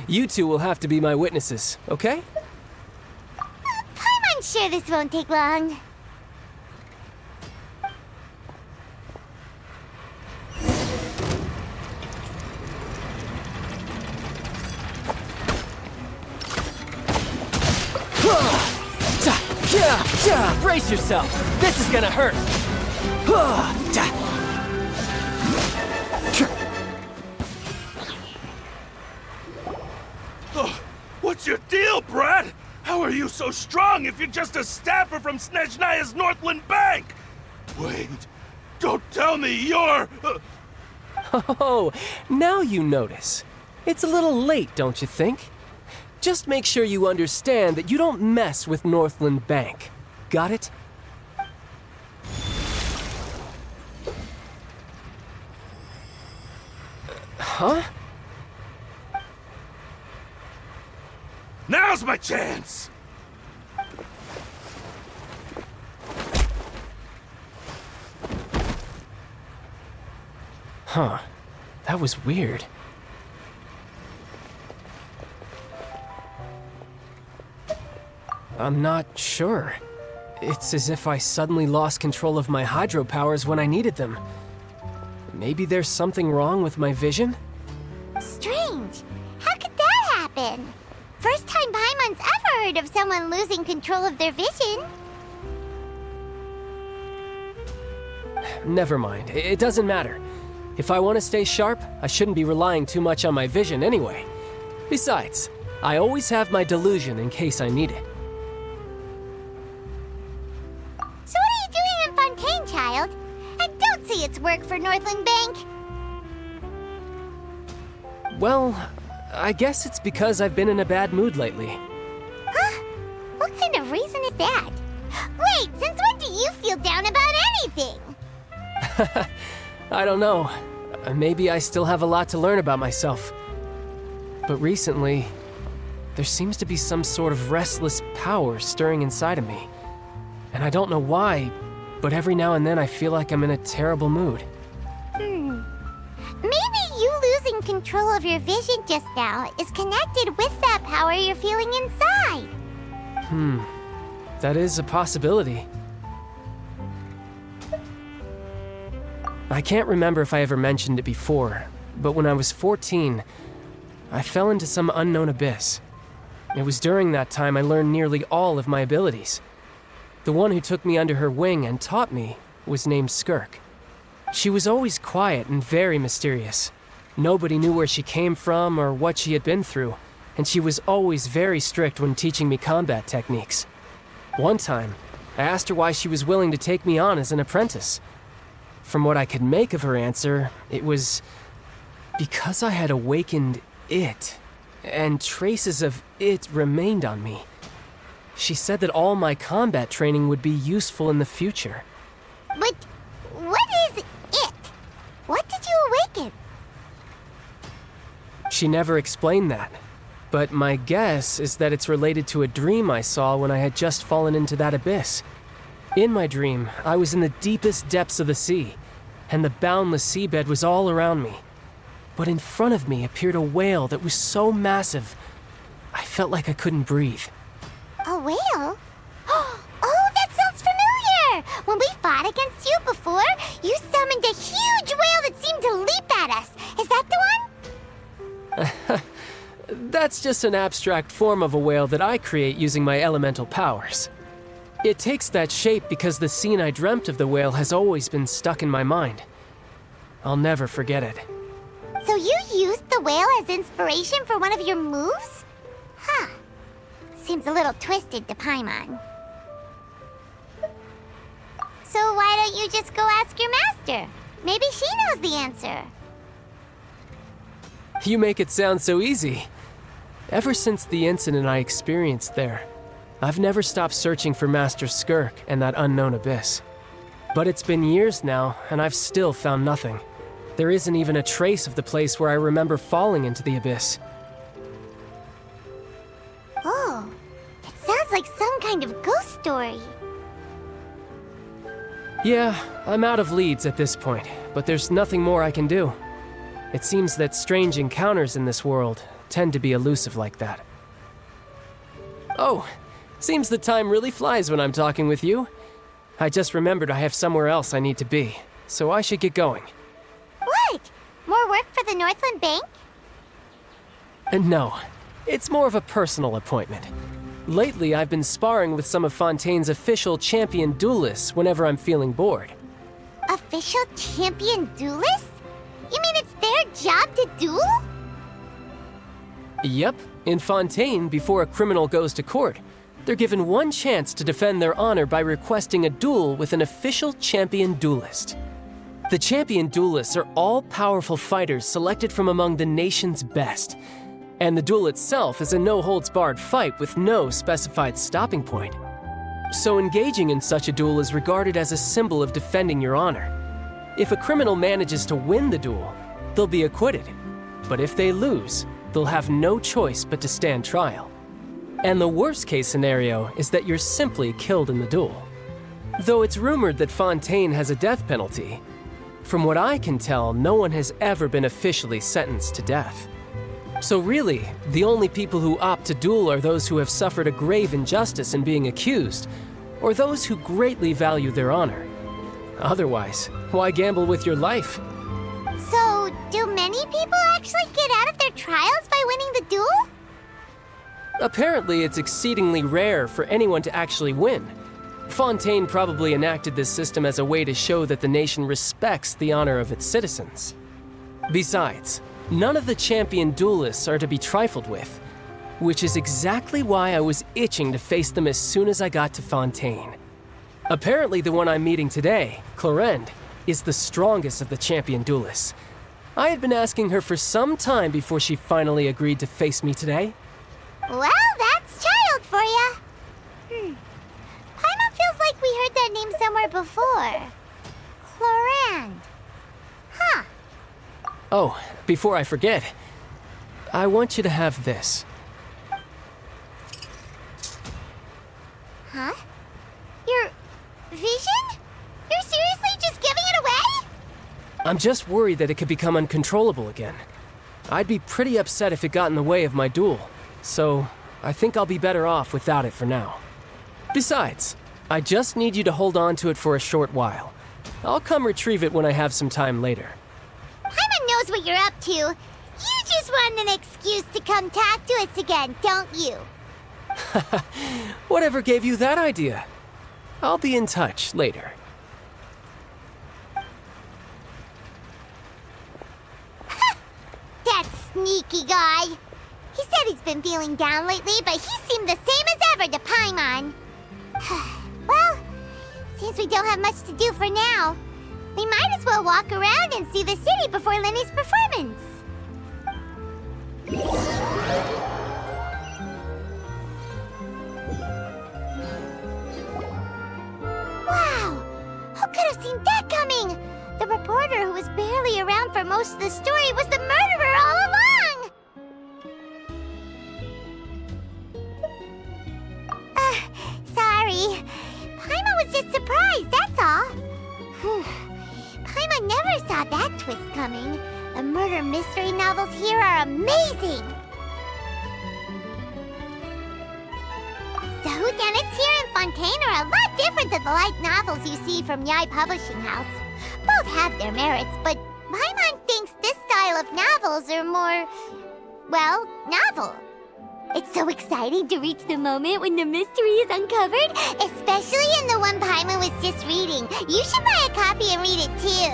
You two will have to be my witnesses, okay? I'm sure this won't take long. Brace yourself. This is gonna hurt. What's your deal, Brad? How are you so strong if you're just a staffer from Snezhnaya's Northland Bank? Wait, don't tell me you're... Oh, now you notice. It's a little late, don't you think? Just make sure you understand that you don't mess with Northland Bank. Got it? Huh? Now's my chance! Huh. That was weird. I'm not sure. It's as if I suddenly lost control of my hydro powers when I needed them. Maybe there's something wrong with my vision? Strange. How could that happen? First time Paimon's ever heard of someone losing control of their vision. Never mind. It doesn't matter. If I want to stay sharp, I shouldn't be relying too much on my vision anyway. Besides, I always have my delusion in case I need it. So what are you doing in Fontaine, child? I don't see its work for Northland Bank. Well, I guess it's because I've been in a bad mood lately. Huh? What kind of reason is that? Wait, since when do you feel down about anything? I don't know. Maybe I still have a lot to learn about myself. But recently, there seems to be some sort of restless power stirring inside of me. And I don't know why, but every now and then I feel like I'm in a terrible mood. Maybe you losing control of your vision just now is connected with that power you're feeling inside. That is a possibility. I can't remember if I ever mentioned it before, but when I was 14, I fell into some unknown abyss. It was during that time I learned nearly all of my abilities. The one who took me under her wing and taught me was named Skirk. She was always quiet and very mysterious. Nobody knew where she came from or what she had been through, and she was always very strict when teaching me combat techniques. One time, I asked her why she was willing to take me on as an apprentice. From what I could make of her answer, it was because I had awakened it, and traces of it remained on me. She said that all my combat training would be useful in the future. But what is it? What did you awaken? She never explained that, but my guess is that it's related to a dream I saw when I had just fallen into that abyss. In my dream, I was in the deepest depths of the sea, and the boundless seabed was all around me. But in front of me appeared a whale that was so massive, I felt like I couldn't breathe. A whale? Oh, that sounds familiar! When we fought against you before, you summoned a huge whale that seemed to leap at us. Is that the one? That's just an abstract form of a whale that I create using my elemental powers. It takes that shape because the scene I dreamt of the whale has always been stuck in my mind. I'll never forget it. So you used the whale as inspiration for one of your moves? Huh. Seems a little twisted to Paimon. So why don't you just go ask your master? Maybe she knows the answer. You make it sound so easy. Ever since the incident I experienced there, I've never stopped searching for Master Skirk and that unknown abyss. But it's been years now, and I've still found nothing. There isn't even a trace of the place where I remember falling into the abyss. Oh, it sounds like some kind of ghost story. Yeah, I'm out of leads at this point, but there's nothing more I can do. It seems that strange encounters in this world tend to be elusive like that. Oh, seems the time really flies when I'm talking with you. I just remembered I have somewhere else I need to be, so I should get going. What? More work for the Northland Bank? And no, it's more of a personal appointment. Lately, I've been sparring with some of Fontaine's official champion duelists whenever I'm feeling bored. Official champion duelists? You mean it's their job to duel? Yep, in Fontaine, before a criminal goes to court, they're given one chance to defend their honor by requesting a duel with an official champion duelist. The champion duelists are all-powerful fighters selected from among the nation's best. And the duel itself is a no-holds-barred fight with no specified stopping point. So engaging in such a duel is regarded as a symbol of defending your honor. If a criminal manages to win the duel, they'll be acquitted. But if they lose, they'll have no choice but to stand trial. And the worst-case scenario is that you're simply killed in the duel. Though it's rumored that Fontaine has a death penalty, from what I can tell, no one has ever been officially sentenced to death. So really, the only people who opt to duel are those who have suffered a grave injustice in being accused, or those who greatly value their honor. Otherwise, why gamble with your life? So, do many people actually get out of their trials by winning the duel? Apparently, it's exceedingly rare for anyone to actually win. Fontaine probably enacted this system as a way to show that the nation respects the honor of its citizens. Besides, none of the champion duelists are to be trifled with, which is exactly why I was itching to face them as soon as I got to Fontaine. Apparently, the one I'm meeting today, Clorinde, is the strongest of the champion duelists. I had been asking her for some time before she finally agreed to face me today. Well, that's child for ya. Paimon feels like we heard that name somewhere before. Clorinde. Huh. Oh, before I forget, I want you to have this. Huh? Your vision? You're seriously just giving it away? I'm just worried that it could become uncontrollable again. I'd be pretty upset if it got in the way of my duel, so I think I'll be better off without it for now. Besides, I just need you to hold on to it for a short while. I'll come retrieve it when I have some time later. Paimon knows what you're up to. You just want an excuse to come talk to us again, don't you? Whatever gave you that idea? I'll be in touch later. That sneaky guy. He said he's been feeling down lately, but he seemed the same as ever to Paimon. Well, since we don't have much to do for now, we might as well walk around and see the city before Lenny's performance. Wow! Who could have seen that coming? The reporter who was barely around for most of the story was the murderer all along! Sorry. Paimon was just surprised, that's all. Paimon never saw that twist coming. The murder mystery novels here are amazing! The whodunits here in Fontaine are a lot different than the light novels you see from Yai Publishing House. Both have their merits, but Paimon thinks this style of novels are more, well, novel. It's so exciting to reach the moment when the mystery is uncovered, especially in the one Paimon was just reading. You should buy a copy and read it too.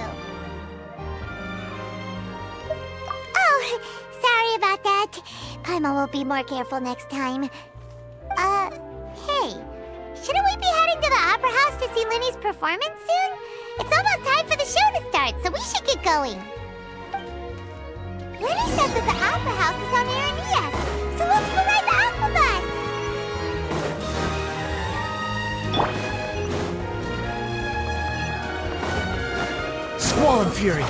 Oh, sorry about that. Paimon will be more careful next time. Hey, shouldn't we be heading to the Opera House to see Lenny's performance soon? It's almost time for the show to start, so we should get going. Lenny said that the Opera House is on Aranias, so let's go ride the Aqua Bus! Squall and Fury!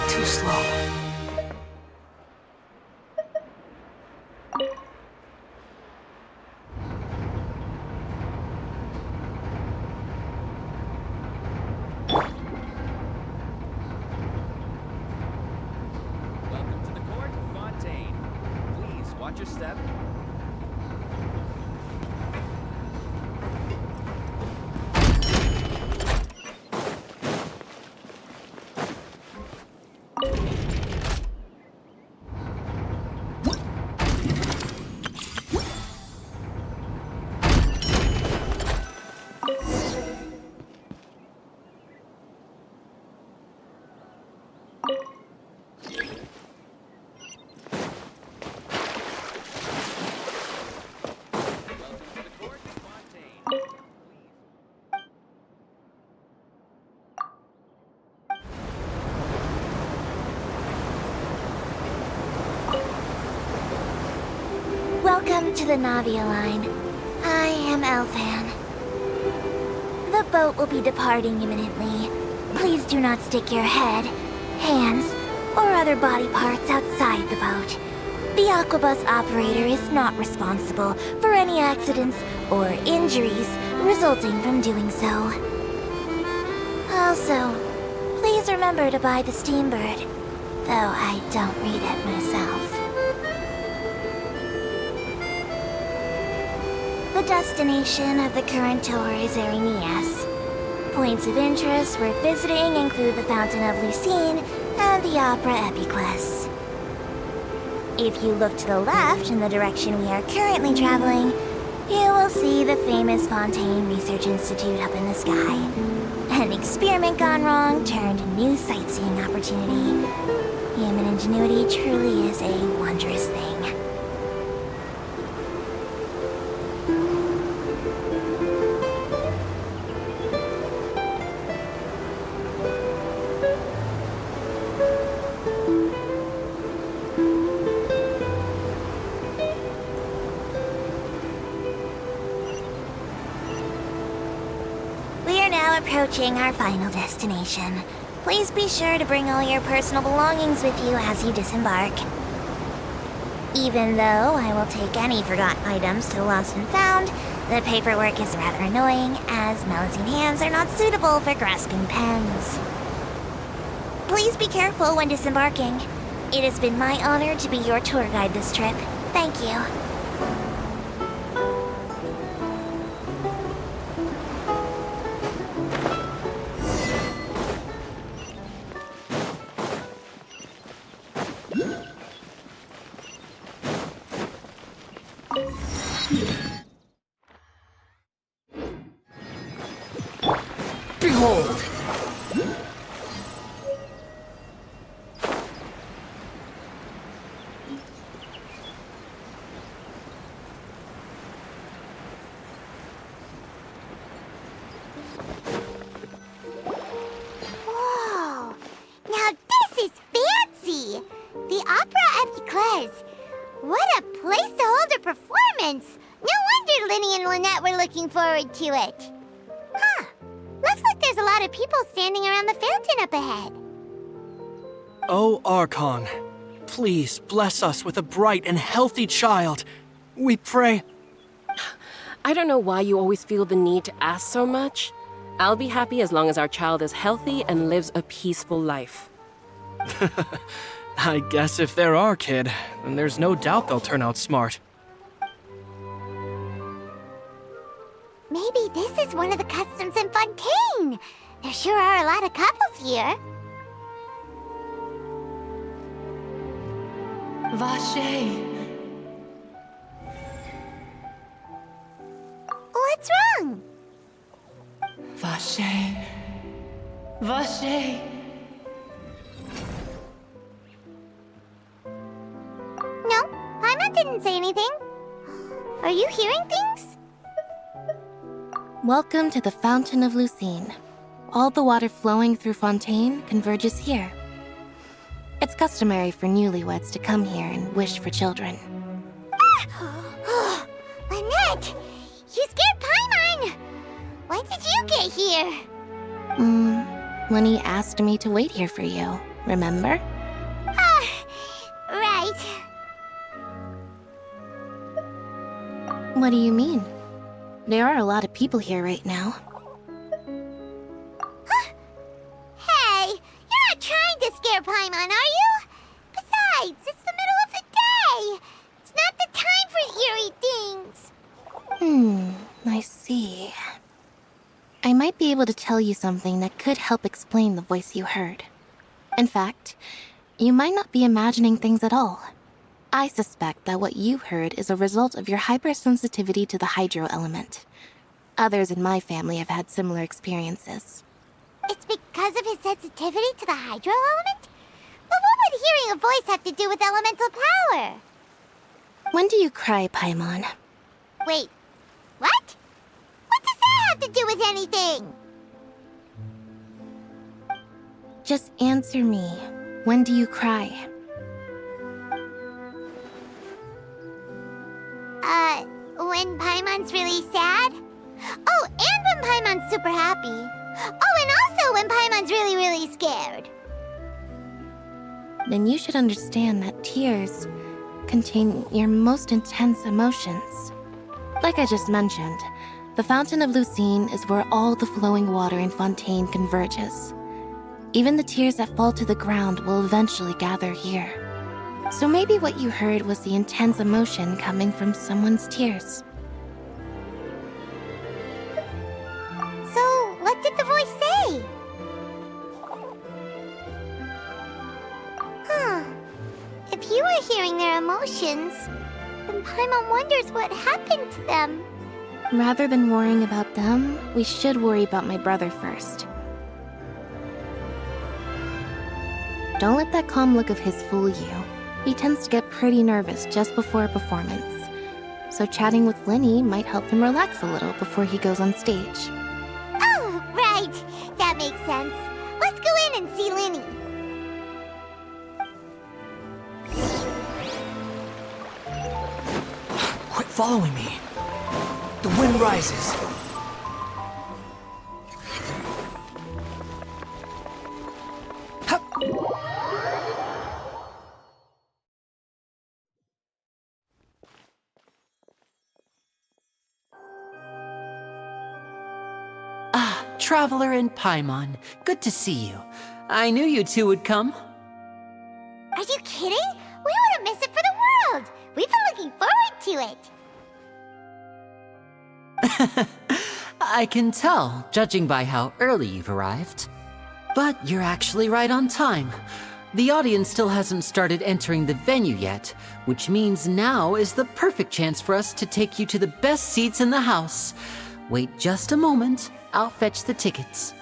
Too slow. Welcome to the court of Fontaine. Please watch your step. Welcome to the Navia line. I am Elfan. The boat will be departing imminently. Please do not stick your head, hands, or other body parts outside the boat. The Aquabus operator is not responsible for any accidents or injuries resulting from doing so. Also, please remember to buy the Steambird, though I don't read it myself. The destination of the current tour is Aranias. Points of interest worth visiting include the Fountain of Lucine and the Opera Epiclese. If you look to the left in the direction we are currently traveling, you will see the famous Fontaine Research Institute up in the sky. An experiment gone wrong turned a new sightseeing opportunity. Human ingenuity truly is a wondrous thing. Approaching our final destination. Please be sure to bring all your personal belongings with you as you disembark. Even though I will take any forgotten items to Lost and Found, the paperwork is rather annoying, as Melusine hands are not suitable for grasping pens. Please be careful when disembarking. It has been my honor to be your tour guide this trip. Thank you. Behold! Whoa! Now this is fancy! The Opera Epiclese. What a place to hold a performance! No wonder Linny and Lynette were looking forward to it. Huh. Looks like there's a lot of people standing around the fountain up ahead. Oh, Archon, please bless us with a bright and healthy child. We pray. I don't know why you always feel the need to ask so much. I'll be happy as long as our child is healthy and lives a peaceful life. I guess if they're our kid, then there's no doubt they'll turn out smart. Maybe this is one of the customs in Fontaine. There sure are a lot of couples here. Vache. What's wrong? Vache. Vache. didn't say anything. Are you hearing things? Welcome to the Fountain of Lucine. All the water flowing through Fontaine converges here. It's customary for newlyweds to come here and wish for children. Ah! Lynette! You scared Paimon! When did you get here? When he asked me to wait here for you, remember? Right. What do you mean? There are a lot of people here right now. Hey, you're not trying to scare Paimon, are you? Besides, it's the middle of the day. It's not the time for eerie things. I see. I might be able to tell you something that could help explain the voice you heard. In fact, you might not be imagining things at all. I suspect that what you heard is a result of your hypersensitivity to the hydro element. Others in my family have had similar experiences. It's because of his sensitivity to the hydro element? But what would hearing a voice have to do with elemental power? When do you cry, Paimon? Wait, what? What does that have to do with anything? Just answer me. When do you cry? When Paimon's really sad? Oh, and when Paimon's super happy. Oh, and also when Paimon's really, really scared. Then you should understand that tears contain your most intense emotions. Like I just mentioned, the Fountain of Lucine is where all the flowing water in Fontaine converges. Even the tears that fall to the ground will eventually gather here. So maybe what you heard was the intense emotion coming from someone's tears. So, what did the voice say? If you were hearing their emotions, then Paimon wonders what happened to them. Rather than worrying about them, we should worry about my brother first. Don't let that calm look of his fool you. He tends to get pretty nervous just before a performance. So chatting with Linny might help him relax a little before he goes on stage. Oh, right. That makes sense. Let's go in and see Linny. Quit following me. The wind rises. Traveler and Paimon, good to see you. I knew you two would come. Are you kidding? We wouldn't miss it for the world. We've been looking forward to it. I can tell, judging by how early you've arrived. But you're actually right on time. The audience still hasn't started entering the venue yet, which means now is the perfect chance for us to take you to the best seats in the house. Wait just a moment. I'll fetch the tickets.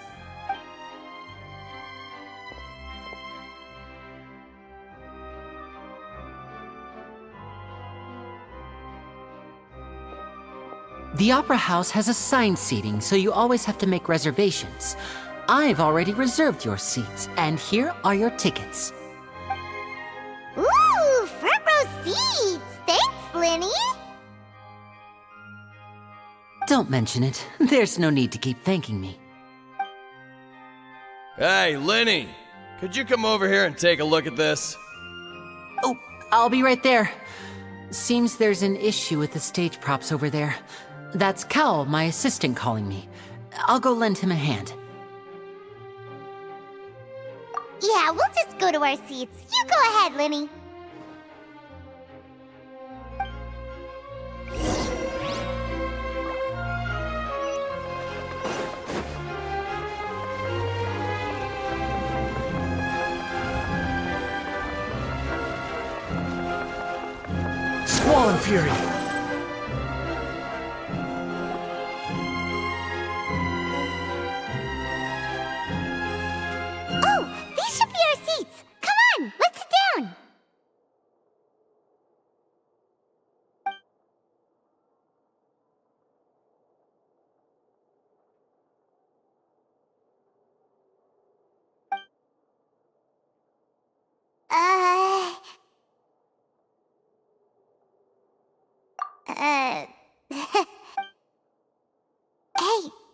The Opera House has assigned seating, so you always have to make reservations. I've already reserved your seats, and here are your tickets. Ooh, front row seats! Thanks, Linny! Don't mention it. There's no need to keep thanking me. Hey, Linny! Could you come over here and take a look at this? Oh, I'll be right there. Seems there's an issue with the stage props over there. That's Cal, my assistant, calling me. I'll go lend him a hand. Yeah, we'll just go to our seats. You go ahead, Linny. Squall and Fury! Oh, these should be our seats. Come on, let's sit down. Hey,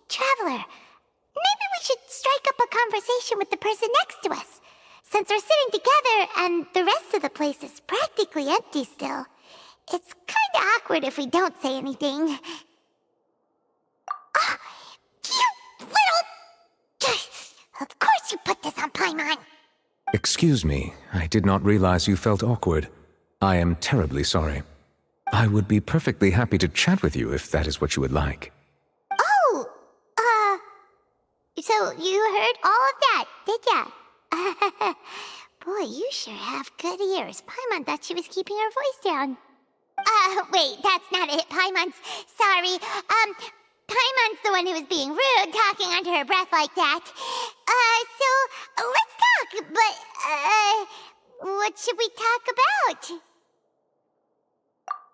Traveler. Maybe we should strike up a conversation with the person next to us. Since we're sitting together and the rest of the place is practically empty still, it's kinda awkward if we don't say anything. Ah, you little... Of course you put this on Paimon! Excuse me, I did not realize you felt awkward. I am terribly sorry. I would be perfectly happy to chat with you if that is what you would like. Oh, so you heard all of that, did ya? Boy, you sure have good ears. Paimon thought she was keeping her voice down. Wait, that's not it, Paimon's... Sorry, Paimon's the one who was being rude, talking under her breath like that. So, let's talk, but, what should we talk about?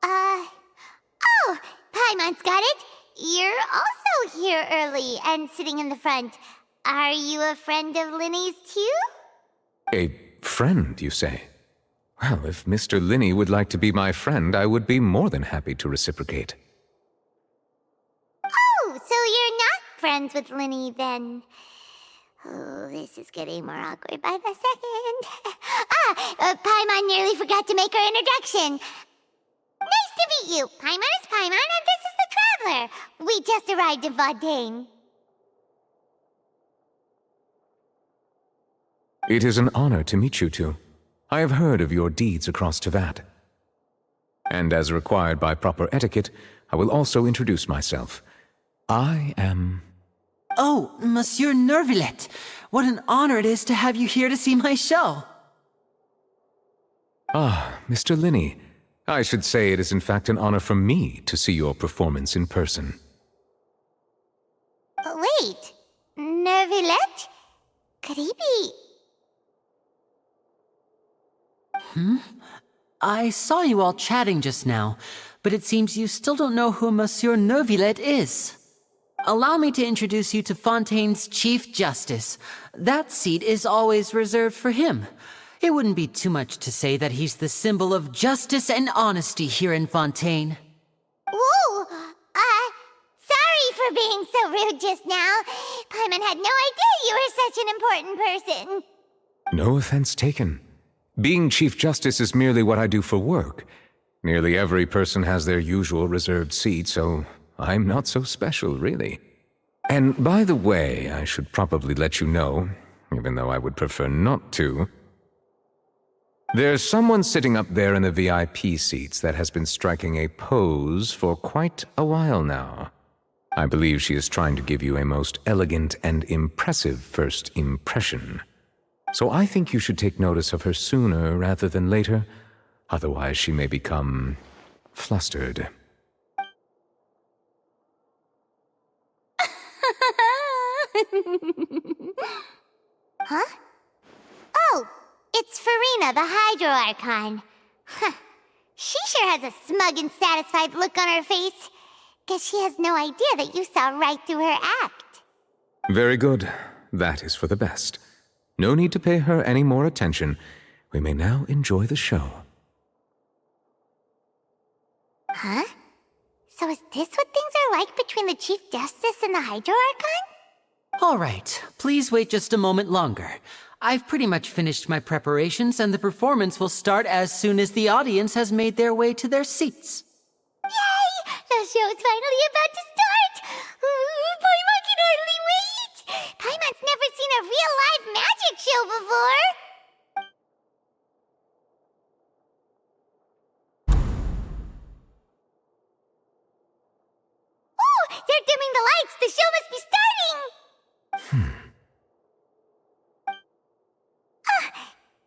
Oh, Paimon's got it. You're also here early and sitting in the front. Are you a friend of Linny's too? A friend, you say? Well, if Mr. Linny would like to be my friend, I would be more than happy to reciprocate. Oh, so you're not friends with Linny then? Oh, this is getting more awkward by the second. Paimon nearly forgot to make her introduction. Nice to meet you. Paimon is Paimon, and this is the Traveler. We just arrived in Fontaine. It is an honor to meet you two. I have heard of your deeds across Tevat. And as required by proper etiquette, I will also introduce myself. I am... Oh, Monsieur Nervillet. What an honor it is to have you here to see my show. Ah, Mr. Linny. I should say it is in fact an honor for me to see your performance in person. Wait, Nervillet? Could he be... I saw you all chatting just now, but it seems you still don't know who Monsieur Nervillet is. Allow me to introduce you to Fontaine's Chief Justice. That seat is always reserved for him. It wouldn't be too much to say that he's the symbol of justice and honesty here in Fontaine. Whoa! Sorry for being so rude just now. Paimon had no idea you were such an important person. No offense taken. Being Chief Justice is merely what I do for work. Nearly every person has their usual reserved seat, so I'm not so special, really. And by the way, I should probably let you know, even though I would prefer not to. There's someone sitting up there in the VIP seats that has been striking a pose for quite a while now. I believe she is trying to give you a most elegant and impressive first impression. So I think you should take notice of her sooner rather than later. Otherwise, she may become flustered. Huh? Oh, it's Farina, the Hydro Archon. Huh. She sure has a smug and satisfied look on her face. Guess she has no idea that you saw right through her act. Very good. That is for the best. No need to pay her any more attention. We may now enjoy the show. Huh? So is this what things are like between the Chief Justice and the Hydro Archon? All right, please wait just a moment longer. I've pretty much finished my preparations, and the performance will start as soon as the audience has made their way to their seats. Yay! The show's finally about to start! Paimon can hardly wait! Paimon's never seen a real live magic show before! Oh! They're dimming the lights! The show must be starting!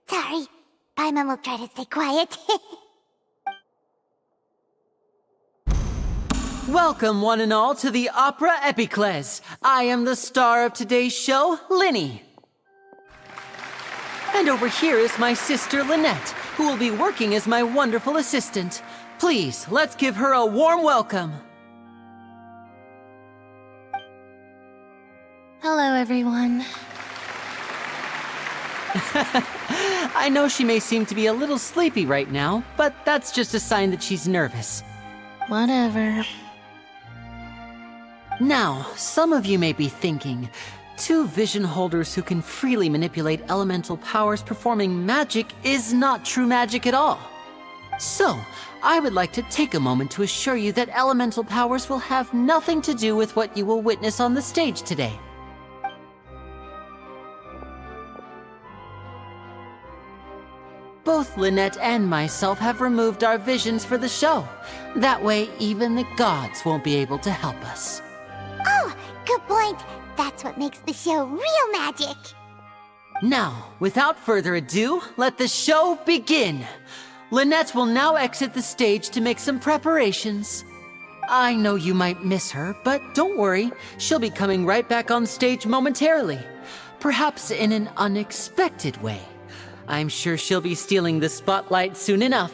Sorry. Paimon will try to stay quiet. Welcome, one and all, to the Opera Epiclese. I am the star of today's show, Linny. And over here is my sister, Lynette, who will be working as my wonderful assistant. Please, let's give her a warm welcome. Hello, everyone. I know she may seem to be a little sleepy right now, but that's just a sign that she's nervous. Whatever. Now, some of you may be thinking, two vision holders who can freely manipulate elemental powers performing magic is not true magic at all. So, I would like to take a moment to assure you that elemental powers will have nothing to do with what you will witness on the stage today. Both Lynette and myself have removed our visions for the show. That way, even the gods won't be able to help us. Oh, good point. That's what makes the show real magic. Now, without further ado, let the show begin. Lynette will now exit the stage to make some preparations. I know you might miss her, but don't worry. She'll be coming right back on stage momentarily. Perhaps in an unexpected way. I'm sure she'll be stealing the spotlight soon enough.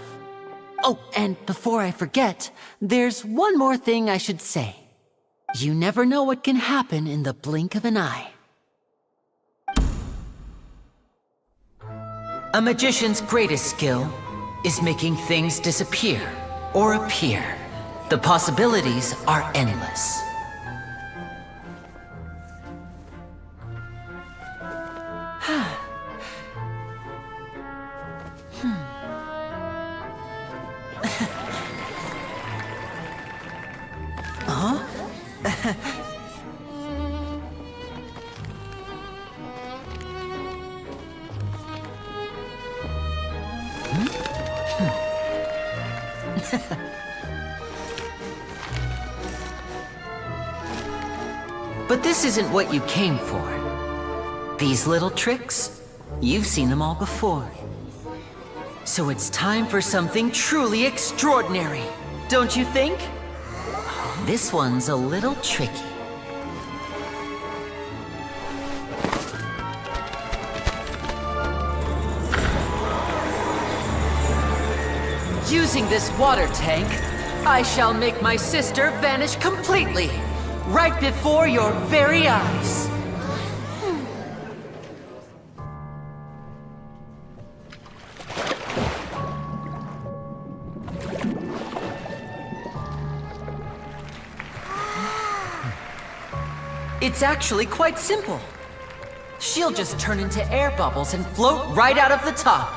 Oh, and before I forget, there's one more thing I should say. You never know what can happen in the blink of an eye. A magician's greatest skill is making things disappear or appear. The possibilities are endless. Huh? But this isn't what you came for. These little tricks, you've seen them all before. So it's time for something truly extraordinary, don't you think? This one's a little tricky. Using this water tank, I shall make my sister vanish completely, right before your very eyes. It's actually quite simple. She'll just turn into air bubbles and float right out of the top.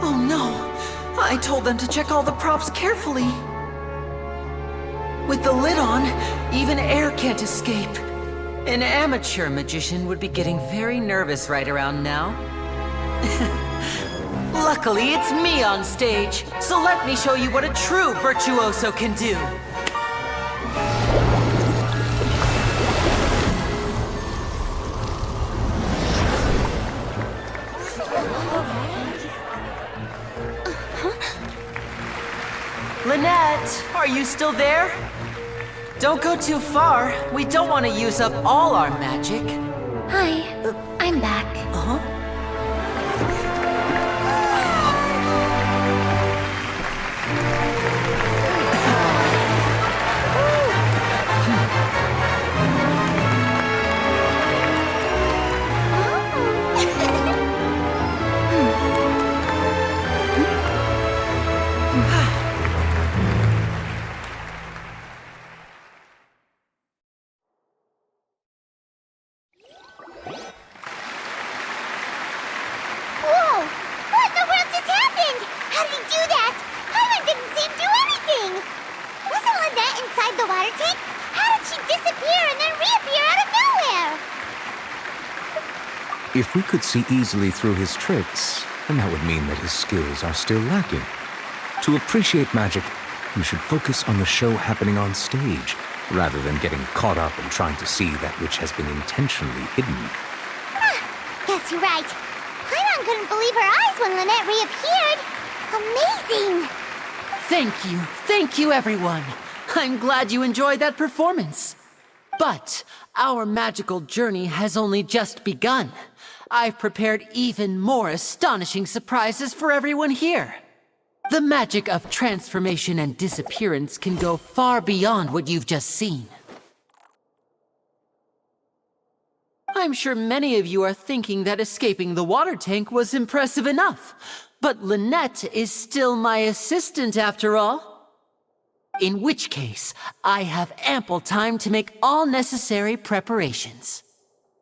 Oh no! I told them to check all the props carefully. With the lid on, even air can't escape. An amateur magician would be getting very nervous right around now. Luckily, it's me on stage, so let me show you what a true virtuoso can do. Lynette, are you still there? Don't go too far. We don't want to use up all our magic. Hi, I'm back. Uh-huh. Whoa! What in the world just happened? How did he do that? Hyman didn't seem to do anything. Wasn't Lynette inside the water tank? How did she disappear and then reappear out of nowhere? If we could see easily through his tricks, then that would mean that his skills are still lacking. To appreciate magic, you should focus on the show happening on stage, rather than getting caught up in trying to see that which has been intentionally hidden. Guess you're right. Hyman couldn't believe her eyes when Lynette reappeared. Amazing! Thank you everyone. I'm glad you enjoyed that performance. But our magical journey has only just begun. I've prepared even more astonishing surprises for everyone here. The magic of transformation and disappearance can go far beyond what you've just seen. I'm sure many of you are thinking that escaping the water tank was impressive enough. But Lynette is still my assistant after all. In which case, I have ample time to make all necessary preparations.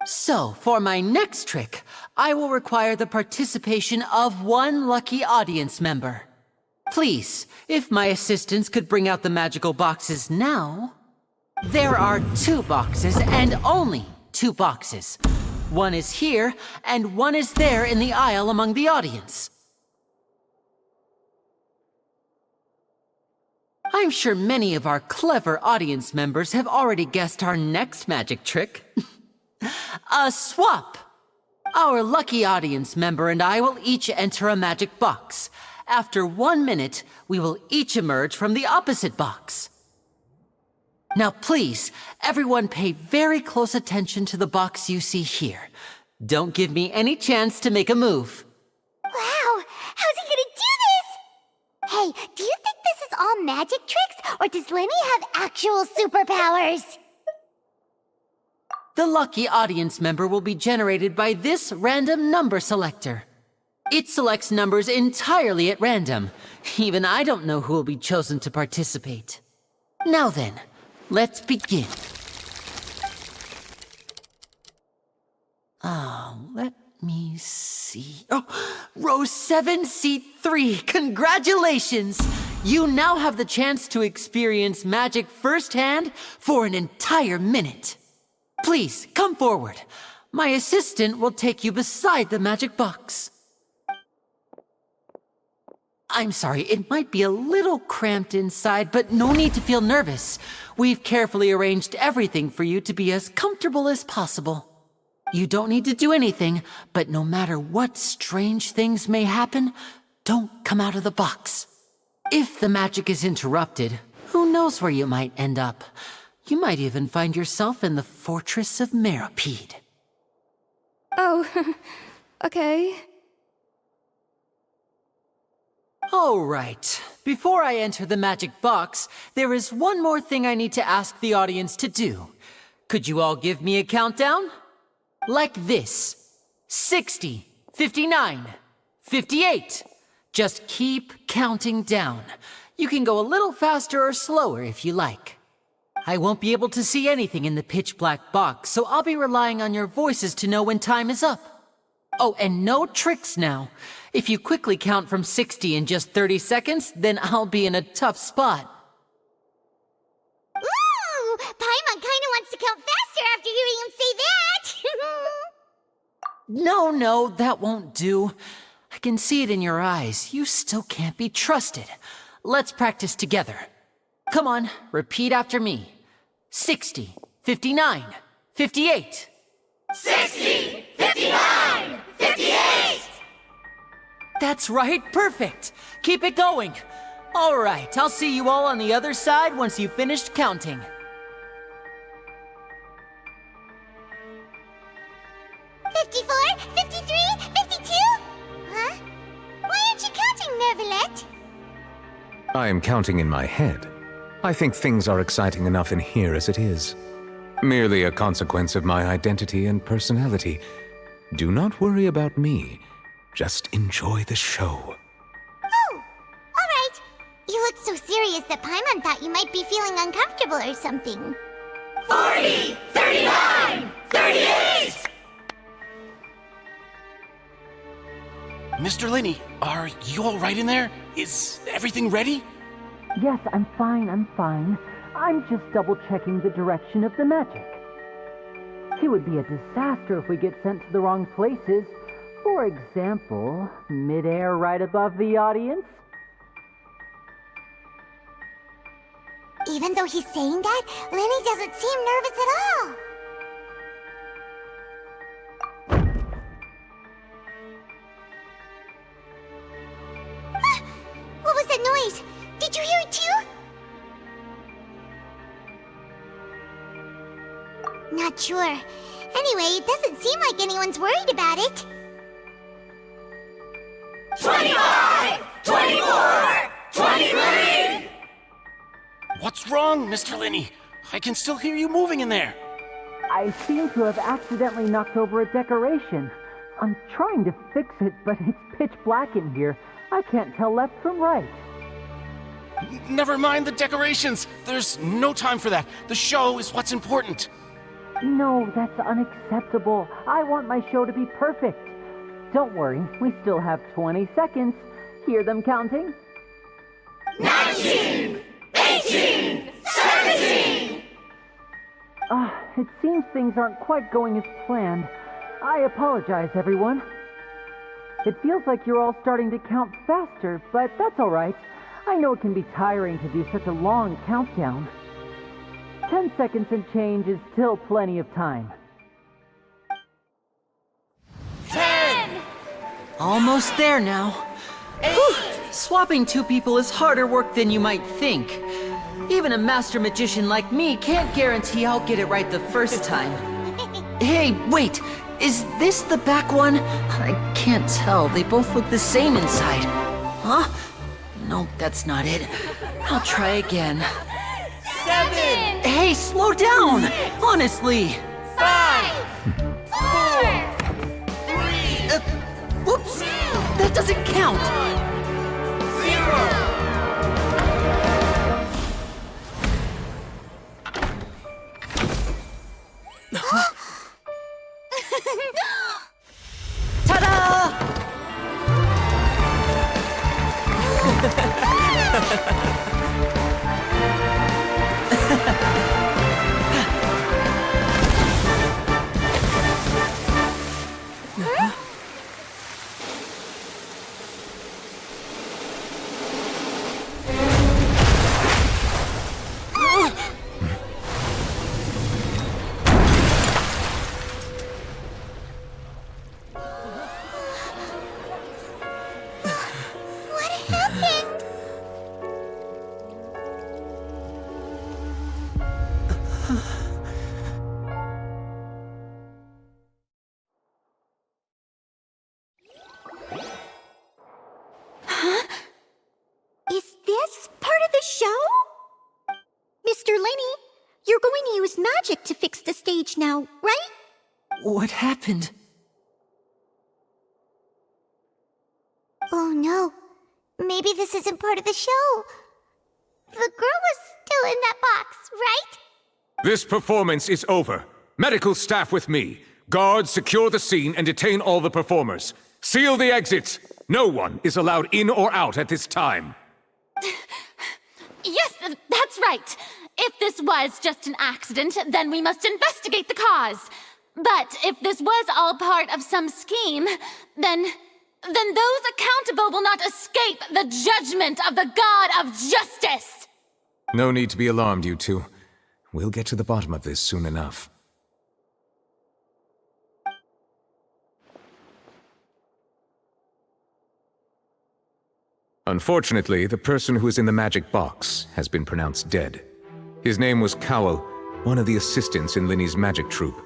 So, for my next trick, I will require the participation of one lucky audience member. Please, if my assistants could bring out the magical boxes now. There are 2 boxes and only 2 boxes. One is here and one is there in the aisle among the audience. I'm sure many of our clever audience members have already guessed our next magic trick. A swap! Our lucky audience member and I will each enter a magic box. After 1 minute, we will each emerge from the opposite box. Now please, everyone pay very close attention to the box you see here. Don't give me any chance to make a move. Wow! How's he gonna do this? Hey, do you think this is all magic tricks, or does Lenny have actual superpowers? The lucky audience member will be generated by this random number selector. It selects numbers entirely at random. Even I don't know who will be chosen to participate. Now then, let's begin. Let me see. Oh, row 7, seat 3. Congratulations! You now have the chance to experience magic firsthand for an entire minute. Please, come forward. My assistant will take you beside the magic box. I'm sorry, it might be a little cramped inside, but no need to feel nervous. We've carefully arranged everything for you to be as comfortable as possible. You don't need to do anything, but no matter what strange things may happen, don't come out of the box. If the magic is interrupted, who knows where you might end up? You might even find yourself in the Fortress of Meropide. Oh, okay. All right. Before I enter the magic box, there is one more thing I need to ask the audience to do. Could you all give me a countdown? Like this. 60, 59, 58. Just keep counting down. You can go a little faster or slower if you like. I won't be able to see anything in the pitch black box, so I'll be relying on your voices to know when time is up. Oh, and no tricks now. If you quickly count from 60 in just 30 seconds, then I'll be in a tough spot. Ooh! Paimon kinda wants to count faster after hearing him say that! No, that won't do. I can see it in your eyes. You still can't be trusted. Let's practice together. Come on, repeat after me. 60, 59, 58. 60, 59, 58! That's right, perfect. Keep it going. All right, I'll see you all on the other side once you've finished counting. $54, $53, $52? Huh? Why aren't you counting, Nervalet? I am counting in my head. I think things are exciting enough in here as it is. Merely a consequence of my identity and personality. Do not worry about me. Just enjoy the show. Oh, all right. You look so serious that Paimon thought you might be feeling uncomfortable or something. 40, 39, 38! Mr. Linney, are you all right in there? Is everything ready? Yes, I'm fine. I'm just double-checking the direction of the magic. It would be a disaster if we get sent to the wrong places. For example, midair right above the audience. Even though he's saying that, Lenny doesn't seem nervous at all. What was that noise? Did you hear it too? Not sure. Anyway, it doesn't seem like anyone's worried about it. 25, 24, 23! What's wrong, Mr. Linney? I can still hear you moving in there. I seem to have accidentally knocked over a decoration. I'm trying to fix it, but it's pitch black in here. I can't tell left from right. Never mind the decorations. There's no time for that. The show is what's important. No, that's unacceptable. I want my show to be perfect. Don't worry, we still have 20 seconds. Hear them counting? 19! 18! 17! It seems things aren't quite going as planned. I apologize, everyone. It feels like you're all starting to count faster, but that's all right. I know it can be tiring to do such a long countdown. 10 seconds and change is still plenty of time. 10! Almost there now. 8! Swapping two people is harder work than you might think. Even a master magician like me can't guarantee I'll get it right the first time. Hey, wait! Is this the back one? I can't tell. They both look the same inside. Huh? Nope, that's not it. I'll try again. 7! Hey, slow down! Honestly! 5! 4! 3! Whoops! That doesn't count! 0! Ta-da! What happened? Huh? Is this part of the show? Mr. Lenny, you're going to use magic to fix the stage now, right? What happened? Oh no. Maybe this isn't part of the show. The girl was still in that box, right? This performance is over. Medical staff with me. Guards, secure the scene and detain all the performers. Seal the exits. No one is allowed in or out at this time. Yes, that's right. If this was just an accident, then we must investigate the cause. But if this was all part of some scheme, then those accountable will not escape the judgment of the God of Justice! No need to be alarmed, you two. We'll get to the bottom of this soon enough. Unfortunately, the person who is in the magic box has been pronounced dead. His name was Cowell, one of the assistants in Linny's magic troupe.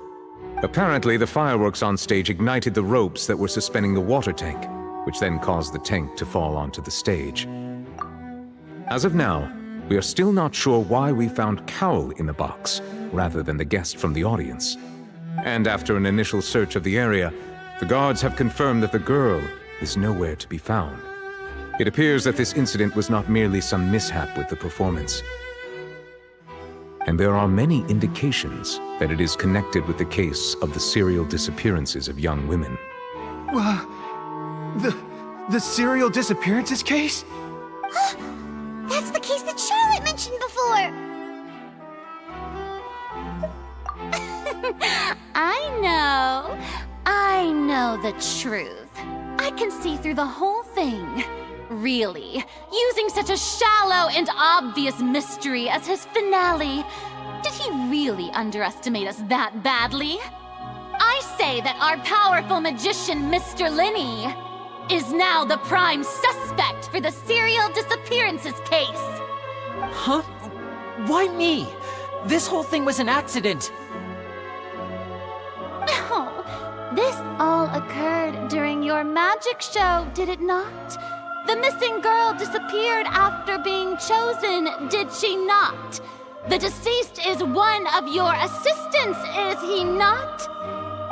Apparently, the fireworks on stage ignited the ropes that were suspending the water tank, which then caused the tank to fall onto the stage. As of now, we are still not sure why we found Cowell in the box, rather than the guest from the audience. And after an initial search of the area, the guards have confirmed that the girl is nowhere to be found. It appears that this incident was not merely some mishap with the performance. And there are many indications that it is connected with the case of the serial disappearances of young women. The serial disappearances case? That's the case that Charlotte mentioned before! I know the truth. I can see through the whole thing. Really, using such a shallow and obvious mystery as his finale. Did he really underestimate us that badly? I say that our powerful magician, Mr. Lenny, is now the prime suspect for the serial disappearances case. Huh? Why me? This whole thing was an accident. No, this all occurred during your magic show, did it not? The missing girl disappeared after being chosen, did she not? The deceased is one of your assistants, is he not?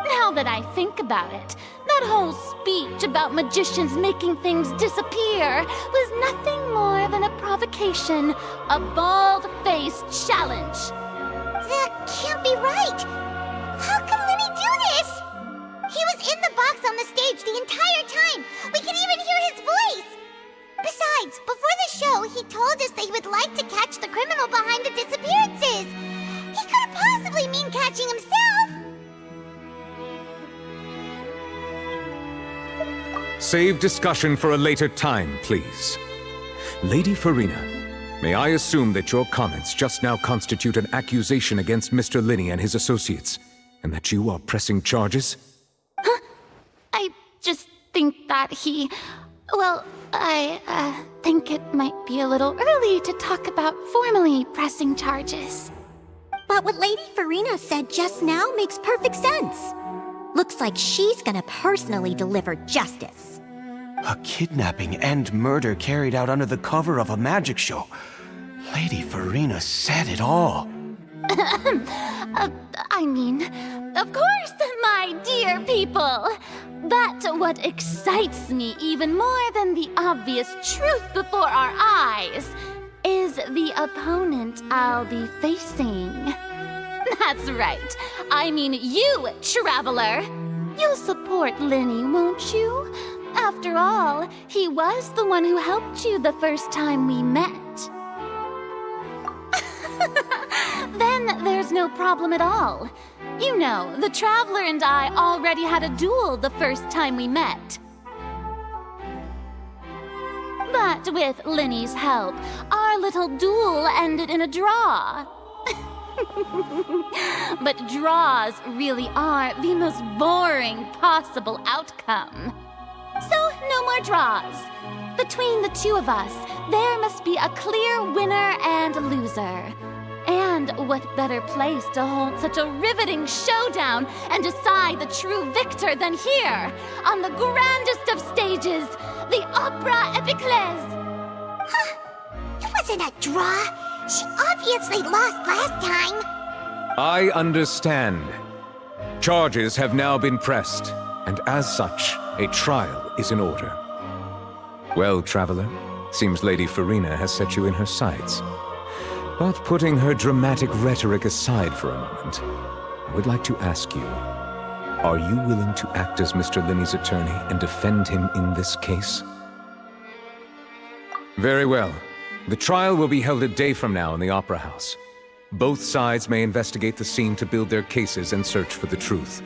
Now that I think about it, that whole speech about magicians making things disappear was nothing more than a provocation, a bald-faced challenge. That can't be right. How can Lenny do this? He was in the box on the stage the entire time. We can even hear his voice. Besides, before the show, he told us that he would like to catch the criminal behind the disappearances. He couldn't possibly mean catching himself. Save discussion for a later time, please. Lady Farina, may I assume that your comments just now constitute an accusation against Mr. Linney and his associates, and that you are pressing charges? I just think that well, I think it might be a little early to talk about formally pressing charges. But what Lady Farina said just now makes perfect sense. Looks like she's gonna personally deliver justice. A kidnapping and murder carried out under the cover of a magic show. Lady Farina said it all. I mean, of course, my dear people. But what excites me even more than the obvious truth before our eyes is the opponent I'll be facing. That's right. I mean you, Traveler. You'll support Lenny, won't you? After all, he was the one who helped you the first time we met. Then there's no problem at all. You know, the Traveler and I already had a duel the first time we met. But with Lenny's help, our little duel ended in a draw. But draws really are the most boring possible outcome. So, no more draws. Between the two of us, there must be a clear winner and loser. And what better place to hold such a riveting showdown and decide the true victor than here, on the grandest of stages, the Opera Epiclese? It wasn't a draw. She obviously lost last time. I understand. Charges have now been pressed, and as such, a trial is in order. Well, Traveler, seems Lady Farina has set you in her sights. But putting her dramatic rhetoric aside for a moment, I would like to ask you, are you willing to act as Mr. Linney's attorney and defend him in this case? Very well. The trial will be held a day from now in the Opera House. Both sides may investigate the scene to build their cases and search for the truth.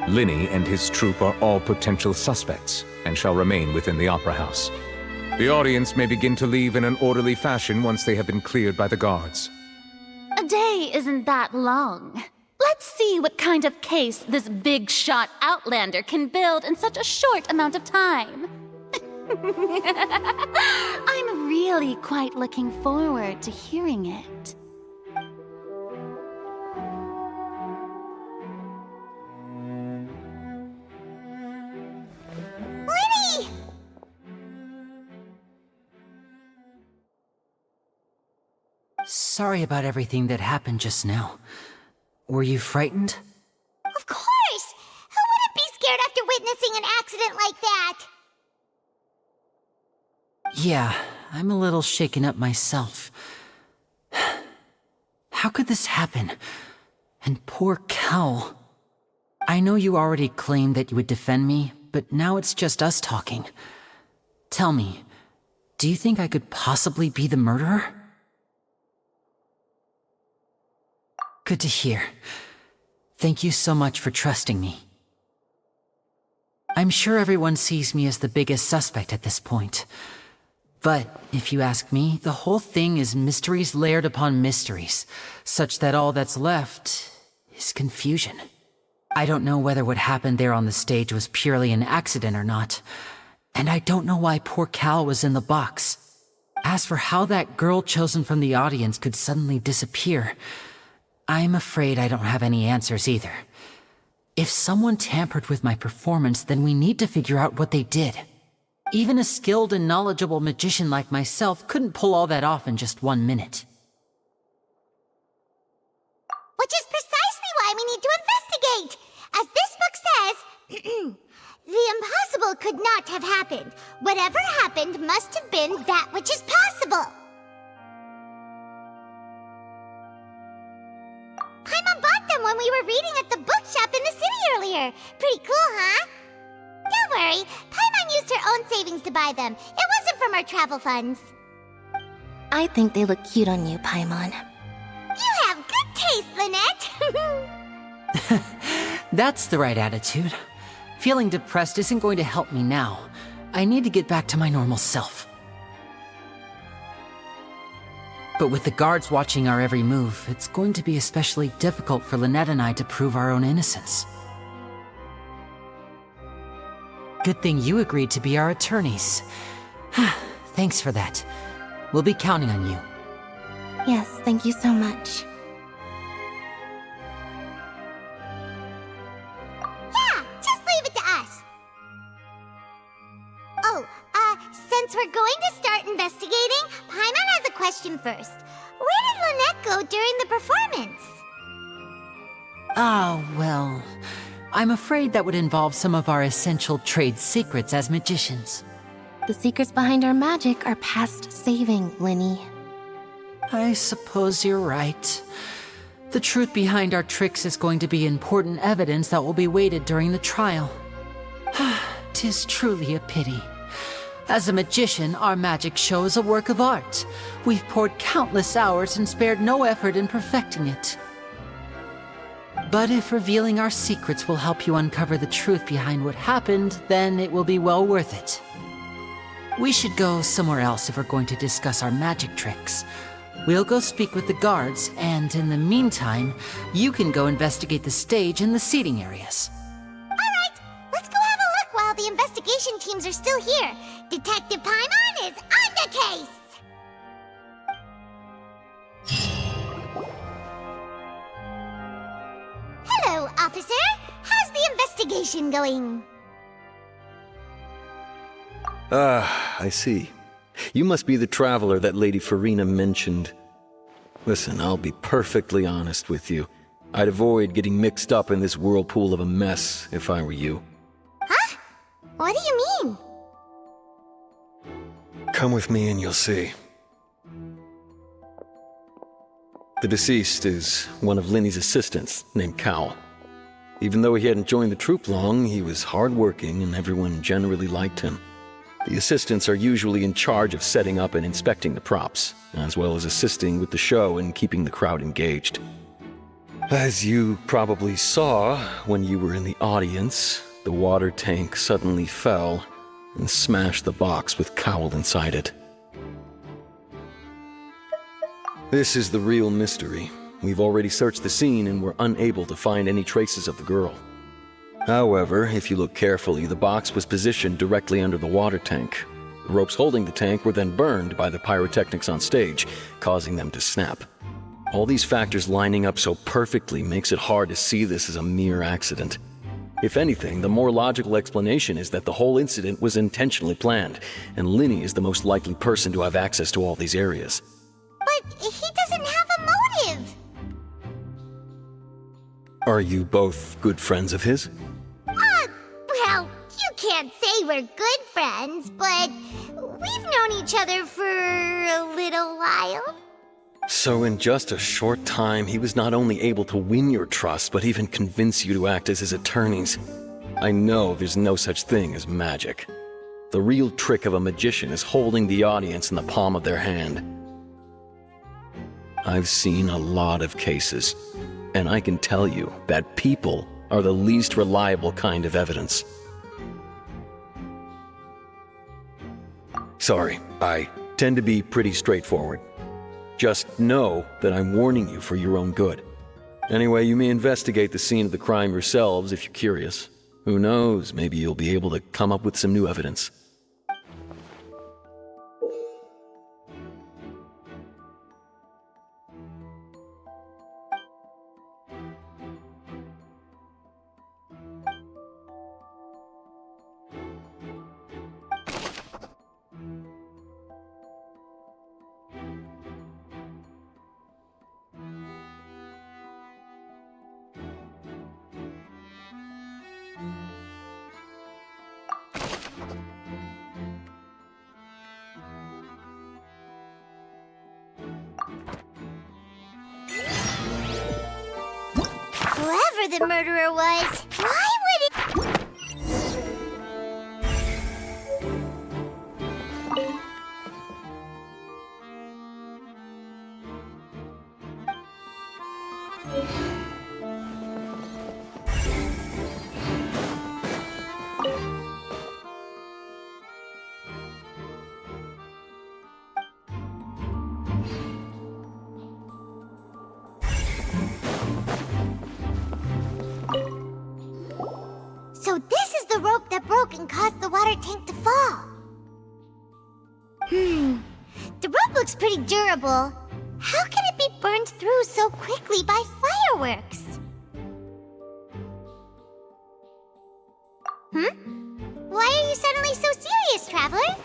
Linney and his troupe are all potential suspects and shall remain within the Opera House. The audience may begin to leave in an orderly fashion once they have been cleared by the guards. A day isn't that long. Let's see what kind of case this big-shot outlander can build in such a short amount of time. I'm really quite looking forward to hearing it. Lenny! Sorry about everything that happened just now. Were you frightened? Of course! Who wouldn't be scared after witnessing an accident like that? Yeah, I'm a little shaken up myself. How could this happen? And poor Cal. I know you already claimed that you would defend me, but now it's just us talking. Tell me, do you think I could possibly be the murderer? Good to hear. Thank you so much for trusting me. I'm sure everyone sees me as the biggest suspect at this point. But if you ask me, the whole thing is mysteries layered upon mysteries, such that all that's left is confusion. I don't know whether what happened there on the stage was purely an accident or not, and I don't know why poor Cal was in the box. As for how that girl chosen from the audience could suddenly disappear, I'm afraid I don't have any answers either. If someone tampered with my performance, then we need to figure out what they did. Even a skilled and knowledgeable magician like myself couldn't pull all that off in just 1 minute. Which is precisely why we need to investigate! As this book says, the impossible could not have happened. Whatever happened must have been that which is possible. Paimon bought them when we were reading at the bookshop in the city earlier. Pretty cool, huh? Don't worry, Paimon used her own savings to buy them. It wasn't from our travel funds. I think they look cute on you, Paimon. You have good taste, Lynette! That's the right attitude. Feeling depressed isn't going to help me now. I need to get back to my normal self. But with the guards watching our every move, it's going to be especially difficult for Lynette and I to prove our own innocence. Good thing you agreed to be our attorneys. Thanks for that. We'll be counting on you. Yes, thank you so much. Yeah, just leave it to us. Oh, since we're going to start investigating, Paimon has a question first. Where did Lynette go during the performance? Well, I'm afraid that would involve some of our essential trade secrets as magicians. The secrets behind our magic are past saving, Linny. I suppose you're right. The truth behind our tricks is going to be important evidence that will be weighted during the trial. 'Tis truly a pity. As a magician, our magic show is a work of art. We've poured countless hours and spared no effort in perfecting it. But if revealing our secrets will help you uncover the truth behind what happened, then it will be well worth it. We should go somewhere else if we're going to discuss our magic tricks. We'll go speak with the guards, and in the meantime, you can go investigate the stage and the seating areas. Alright, let's go have a look while the investigation teams are still here. Detective Paimon is on the case! Hello, officer. How's the investigation going? I see. You must be the traveler that Lady Farina mentioned. Listen, I'll be perfectly honest with you. I'd avoid getting mixed up in this whirlpool of a mess if I were you. Huh? What do you mean? Come with me and you'll see. The deceased is one of Linny's assistants, named Cal. Even though he hadn't joined the troupe long, he was hardworking and everyone generally liked him. The assistants are usually in charge of setting up and inspecting the props, as well as assisting with the show and keeping the crowd engaged. As you probably saw when you were in the audience, the water tank suddenly fell and smashed the box with Cowl inside it. This is the real mystery. We've already searched the scene and were unable to find any traces of the girl. However, if you look carefully, the box was positioned directly under the water tank. The ropes holding the tank were then burned by the pyrotechnics on stage, causing them to snap. All these factors lining up so perfectly makes it hard to see this as a mere accident. If anything, the more logical explanation is that the whole incident was intentionally planned, and Linny is the most likely person to have access to all these areas. But he doesn't have a motive! Are you both good friends of his? Well, you can't say we're good friends, but we've known each other for a little while. So in just a short time, he was not only able to win your trust, but even convince you to act as his attorneys. I know there's no such thing as magic. The real trick of a magician is holding the audience in the palm of their hand. I've seen a lot of cases, and I can tell you that people are the least reliable kind of evidence. Sorry, I tend to be pretty straightforward. Just know that I'm warning you for your own good. Anyway, you may investigate the scene of the crime yourselves if you're curious. Who knows, maybe you'll be able to come up with some new evidence. whoever the murderer was, why would it... So this is the rope that broke and caused the water tank to fall. The rope looks pretty durable. How can it be burned through so quickly by fireworks? Why are you suddenly so serious, Traveler?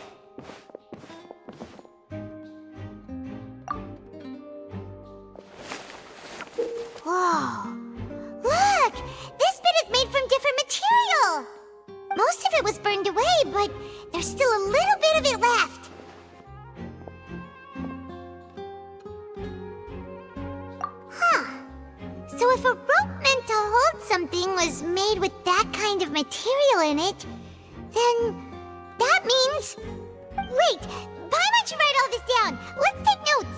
Whoa. Look! This bit is made from different material! Most of it was burned away, but there's still a little bit of it left. So if a rope meant to hold something was made with that kind of material in it, then that means... Wait, why don't you write all this down? Let's take notes.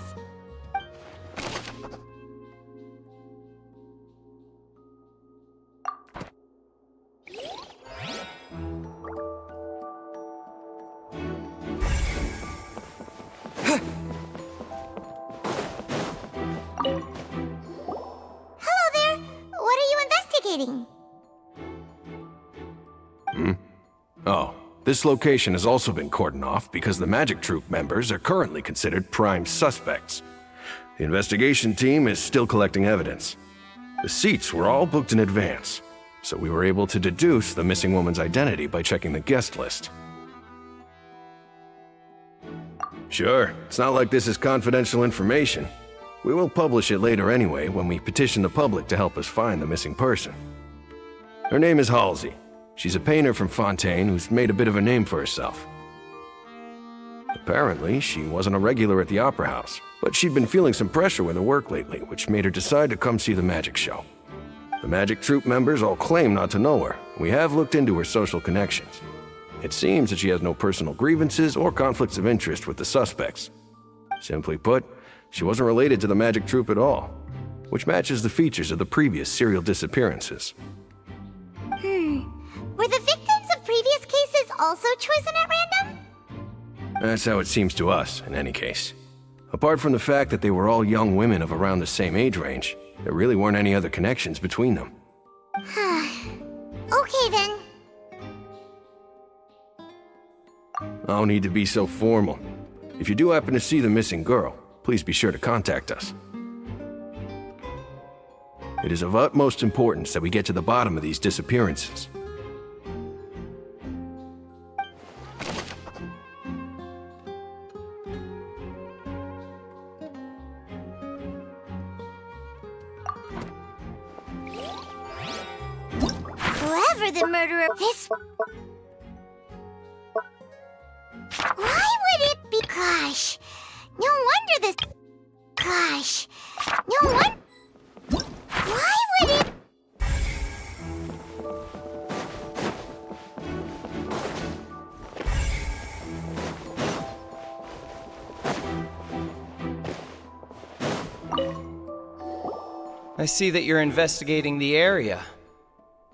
Hello there. What are you investigating? Oh, this location has also been cordoned off because the Magic Troop members are currently considered prime suspects. The investigation team is still collecting evidence. The seats were all booked in advance, so we were able to deduce the missing woman's identity by checking the guest list. Sure, it's not like this is confidential information. We will publish it later anyway when we petition the public to help us find the missing person. Her name is Halsey. She's a painter from Fontaine who's made a bit of a name for herself. Apparently, she wasn't a regular at the Opera House, but she'd been feeling some pressure with her work lately, which made her decide to come see the magic show. The Magic Troop members all claim not to know her. We have looked into her social connections. It seems that she has no personal grievances or conflicts of interest with the suspects. Simply put, she wasn't related to the Magic Troop at all, which matches the features of the previous serial disappearances. Were the victims of previous cases also chosen at random? That's how it seems to us, in any case. Apart from the fact that they were all young women of around the same age range, there really weren't any other connections between them. Okay then. No need to be so formal. If you do happen to see the missing girl, please be sure to contact us. It is of utmost importance that we get to the bottom of these disappearances. Whoever the murderer... Why would it be... Gosh. No wonder this... Gosh. No wonder... Why would it... I see that you're investigating the area.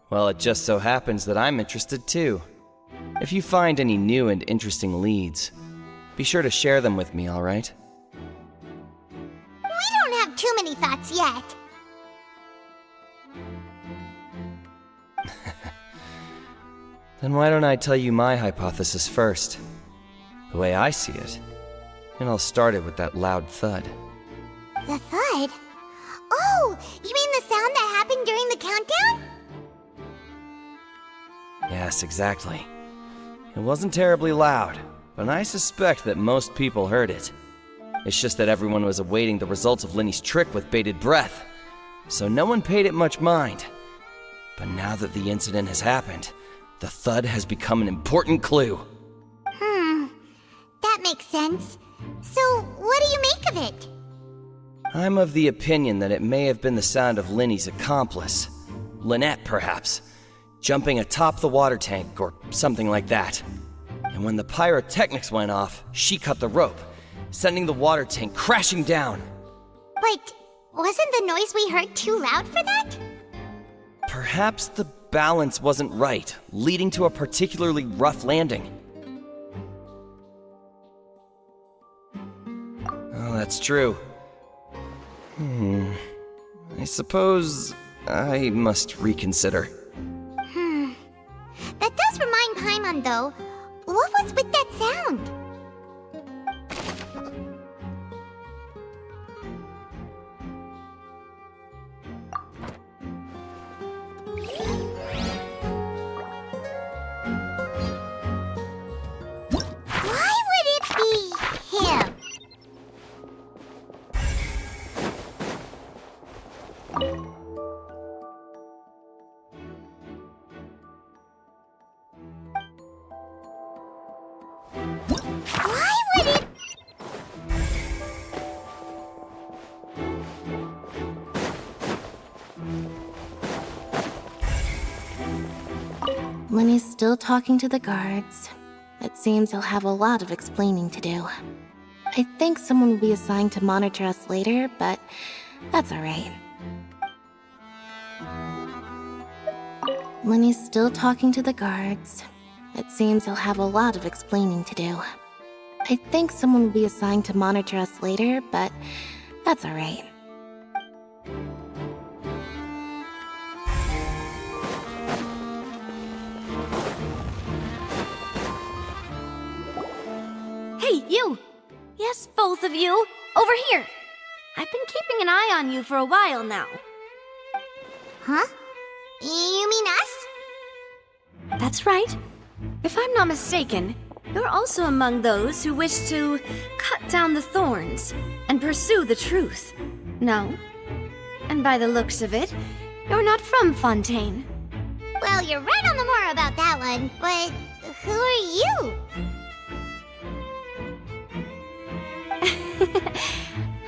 Well, it just so happens that I'm interested too. If you find any new and interesting leads, be sure to share them with me, all right? We don't have too many thoughts yet. Then why don't I tell you my hypothesis first? The way I see it. And I'll start it with that loud thud. The thud? Oh, you mean the sound that happened during the countdown? Yes, exactly. It wasn't terribly loud, but I suspect that most people heard it. It's just that everyone was awaiting the results of Linny's trick with bated breath, so no one paid it much mind. But now that the incident has happened, the thud has become an important clue. That makes sense. So, what do you make of it? I'm of the opinion that it may have been the sound of Linny's accomplice. Lynette, perhaps. Jumping atop the water tank or something like that. And when the pyrotechnics went off, she cut the rope, sending the water tank crashing down. But wasn't the noise we heard too loud for that? Perhaps the balance wasn't right, leading to a particularly rough landing. Oh, that's true. I suppose I must reconsider. That does remind Paimon, though. What was with that sound? Why would it be him? Why would it... Lenny's still talking to the guards. It seems he'll have a lot of explaining to do. I think someone will be assigned to monitor us later, but that's alright. Lenny's still talking to the guards. It seems he'll have a lot of explaining to do. I think someone will be assigned to monitor us later, but that's alright. Hey, you! Yes, both of you! Over here! I've been keeping an eye on you for a while now. Huh? You mean us? That's right. If I'm not mistaken, you're also among those who wish to cut down the thorns and pursue the truth. No? And by the looks of it, you're not from Fontaine. Well, you're right on the moor about that one, but who are you?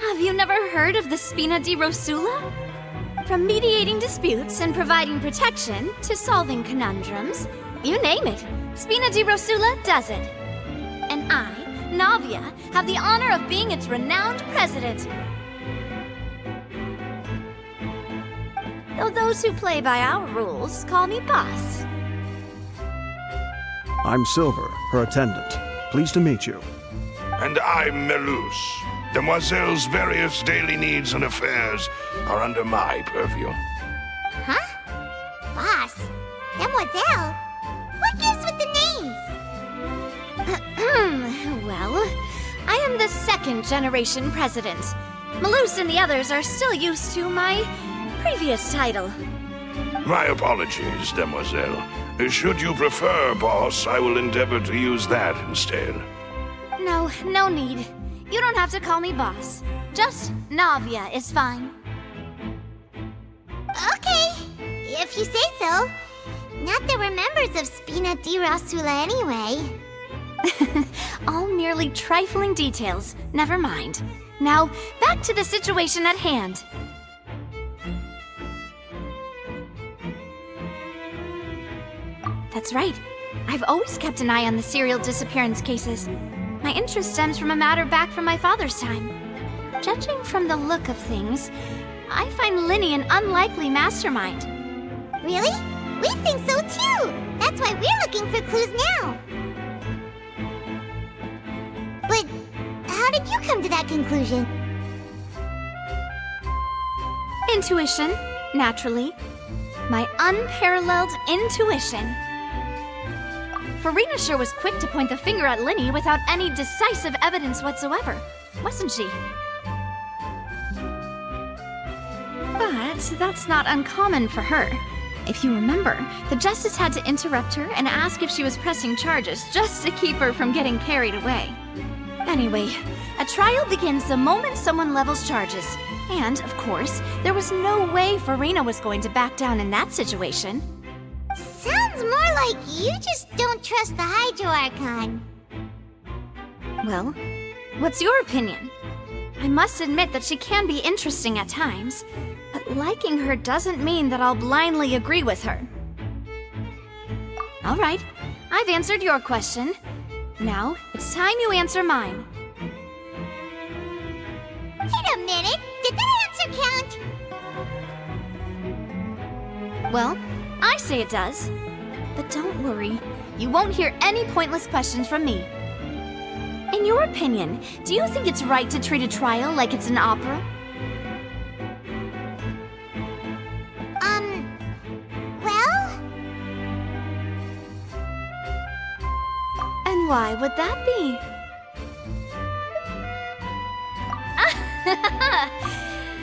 Have you never heard of the Spina di Rosula? From mediating disputes and providing protection to solving conundrums, you name it, Spina di Rosula does it. And I, Navia, have the honor of being its renowned president. Though those who play by our rules call me boss. I'm Silver, her attendant. Pleased to meet you. And I'm Melus. Demoiselle's various daily needs and affairs are under my purview. Huh? Boss? Demoiselle? What gives with the names? Well, I am the second generation president. Melus and the others are still used to my previous title. My apologies, Demoiselle. Should you prefer, boss, I will endeavor to use that instead. No need. You don't have to call me boss. Just Navia is fine. Okay, if you say so. Not that we're members of Spina di Rosula anyway. All merely trifling details. Never mind. Now, back to the situation at hand. That's right. I've always kept an eye on the serial disappearance cases. My interest stems from a matter back from my father's time. Judging from the look of things, I find Linny an unlikely mastermind. Really? We think so too! That's why we're looking for clues now! But how did you come to that conclusion? Intuition, naturally. My unparalleled intuition. Farina sure was quick to point the finger at Linny without any decisive evidence whatsoever, wasn't she? But that's not uncommon for her. If you remember, the Justice had to interrupt her and ask if she was pressing charges just to keep her from getting carried away. Anyway, a trial begins the moment someone levels charges. And, of course, there was no way Farina was going to back down in that situation. Sounds more like you just don't trust the Hydro Archon. Well, what's your opinion? I must admit that she can be interesting at times, but liking her doesn't mean that I'll blindly agree with her. All right, I've answered your question. Now, it's time you answer mine. Wait a minute! Did that answer count? Well, I say it does. But don't worry, you won't hear any pointless questions from me. In your opinion, do you think it's right to treat a trial like it's an opera? Well? And why would that be?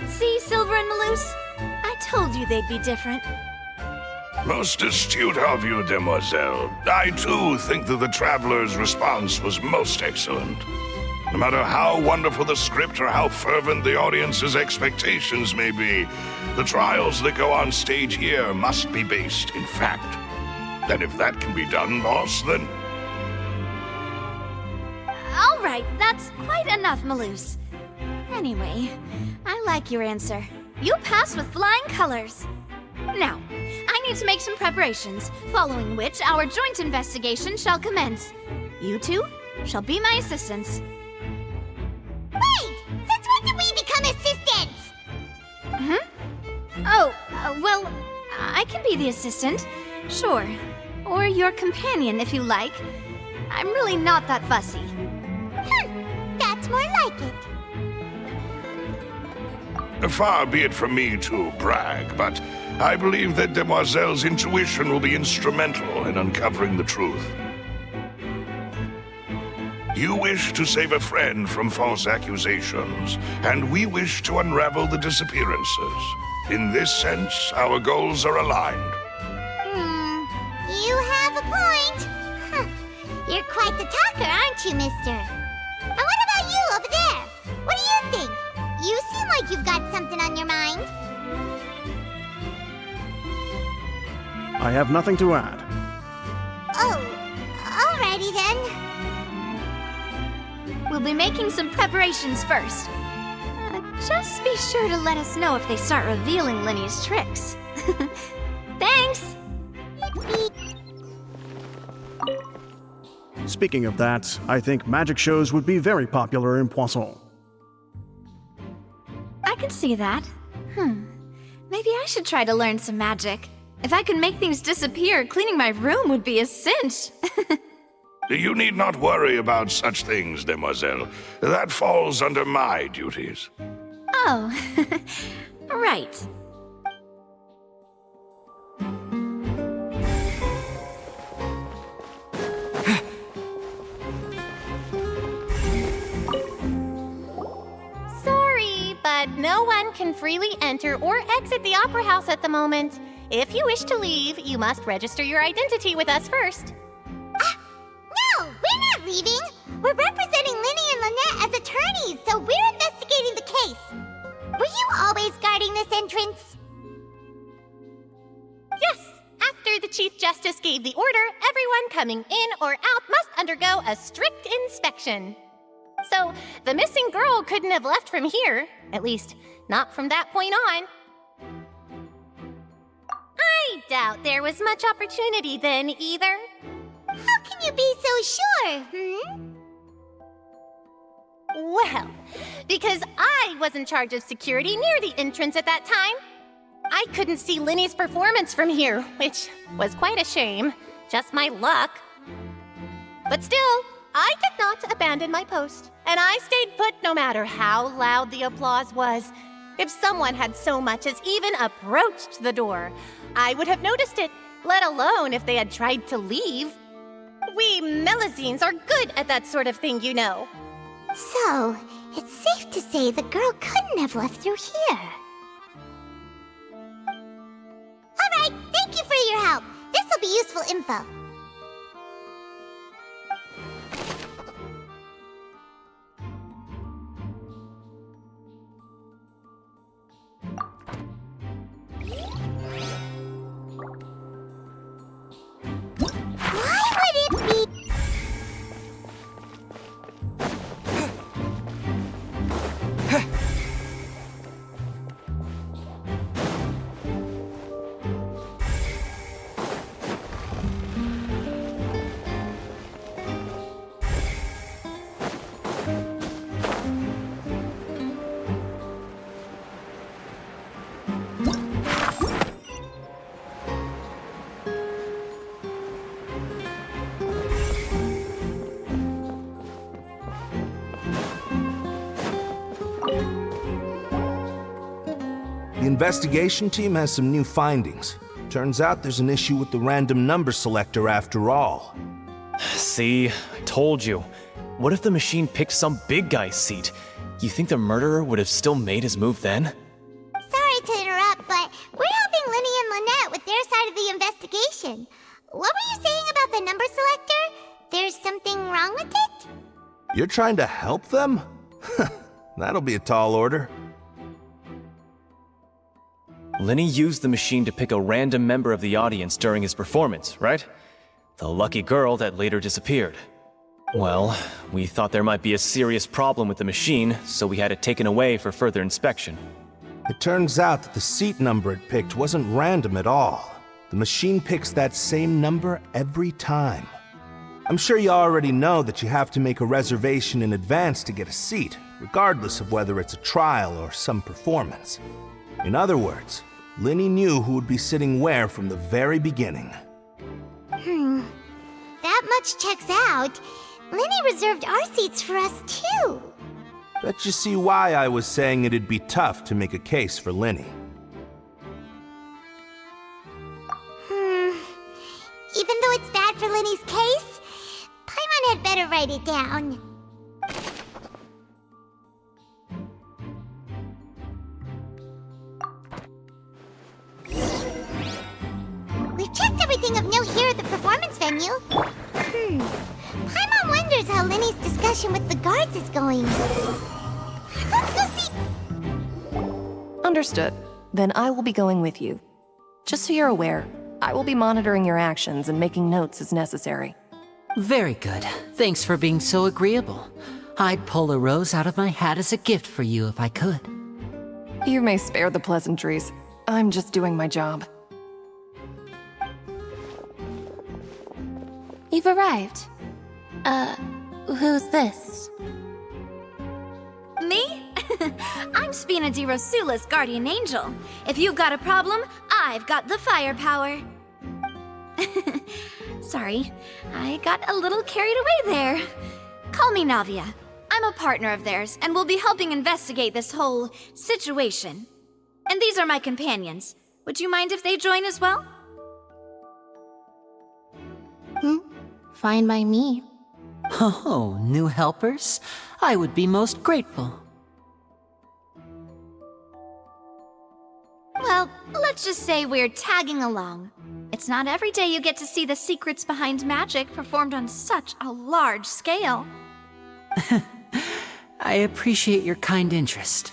See, Silver and Maloose? I told you they'd be different. Most astute of you, demoiselle. I too think that the traveler's response was most excellent. No matter how wonderful the script or how fervent the audience's expectations may be, the trials that go on stage here must be based in fact. And if that can be done, boss, then... All right, that's quite enough, Maloose. Anyway, I like your answer. You pass with flying colors. Now, I need to make some preparations, following which our joint investigation shall commence. You two shall be my assistants. Wait! Since when did we become assistants? Oh, well, I can be the assistant, sure. Or your companion, if you like. I'm really not that fussy. That's more like it. Far be it from me to brag, but I believe that Demoiselle's intuition will be instrumental in uncovering the truth. You wish to save a friend from false accusations, and we wish to unravel the disappearances. In this sense, our goals are aligned. You have a point. Huh. You're quite the talker, aren't you, mister? And what about you over there? What do you think? You seem like you've got something on your mind. I have nothing to add. Oh, alrighty then. We'll be making some preparations first. Just be sure to let us know if they start revealing Linny's tricks. Thanks! Speaking of that, I think magic shows would be very popular in Poisson. I can see that. Maybe I should try to learn some magic. If I could make things disappear, cleaning my room would be a cinch. You need not worry about such things, demoiselle. That falls under my duties. Oh, right. Sorry, but no one can freely enter or exit the Opera House at the moment. If you wish to leave, you must register your identity with us first. No, we're not leaving. We're representing Linny and Lynette as attorneys, so we're investigating the case. Were you always guarding this entrance? Yes, after the Chief Justice gave the order, everyone coming in or out must undergo a strict inspection. So, the missing girl couldn't have left from here, at least, not from that point on. I doubt there was much opportunity then, either. How can you be so sure, Well, because I was in charge of security near the entrance at that time. I couldn't see Linny's performance from here, which was quite a shame. Just my luck. But still, I did not abandon my post, and I stayed put no matter how loud the applause was. If someone had so much as even approached the door, I would have noticed it, let alone if they had tried to leave. We Melusines are good at that sort of thing, you know. So, it's safe to say the girl couldn't have left through here. Alright, thank you for your help. This will be useful info. The investigation team has some new findings. Turns out there's an issue with the random number selector after all. See, I told you. What if the machine picked some big guy's seat? You think the murderer would have still made his move then? Sorry to interrupt, but we're helping Linny and Lynette with their side of the investigation. What were you saying about the number selector? There's something wrong with it? You're trying to help them? That'll be a tall order. Linny used the machine to pick a random member of the audience during his performance, right? The lucky girl that later disappeared. Well, we thought there might be a serious problem with the machine, so we had it taken away for further inspection. It turns out that the seat number it picked wasn't random at all. The machine picks that same number every time. I'm sure you already know that you have to make a reservation in advance to get a seat, regardless of whether it's a trial or some performance. In other words, Linny knew who would be sitting where from the very beginning. That much checks out. Linny reserved our seats for us, too. Bet you see why I was saying it'd be tough to make a case for Linny. Even though it's bad for Linny's case, Paimon had better write it down. We've checked everything of note here at the performance venue. Paimon wonders how Linny's discussion with the guards is going. Let's go see. Understood. Then I will be going with you. Just so you're aware, I will be monitoring your actions and making notes as necessary. Very good. Thanks for being so agreeable. I'd pull a rose out of my hat as a gift for you if I could. You may spare the pleasantries. I'm just doing my job. You've arrived. Who's this? Me? I'm Spina di Rosula's guardian angel. If you've got a problem, I've got the firepower. Sorry, I got a little carried away there. Call me Navia. I'm a partner of theirs, and we'll be helping investigate this whole situation. And these are my companions. Would you mind if they join as well? Fine by me. Oh, new helpers? I would be most grateful. Well, let's just say we're tagging along. It's not every day you get to see the secrets behind magic performed on such a large scale. I appreciate your kind interest.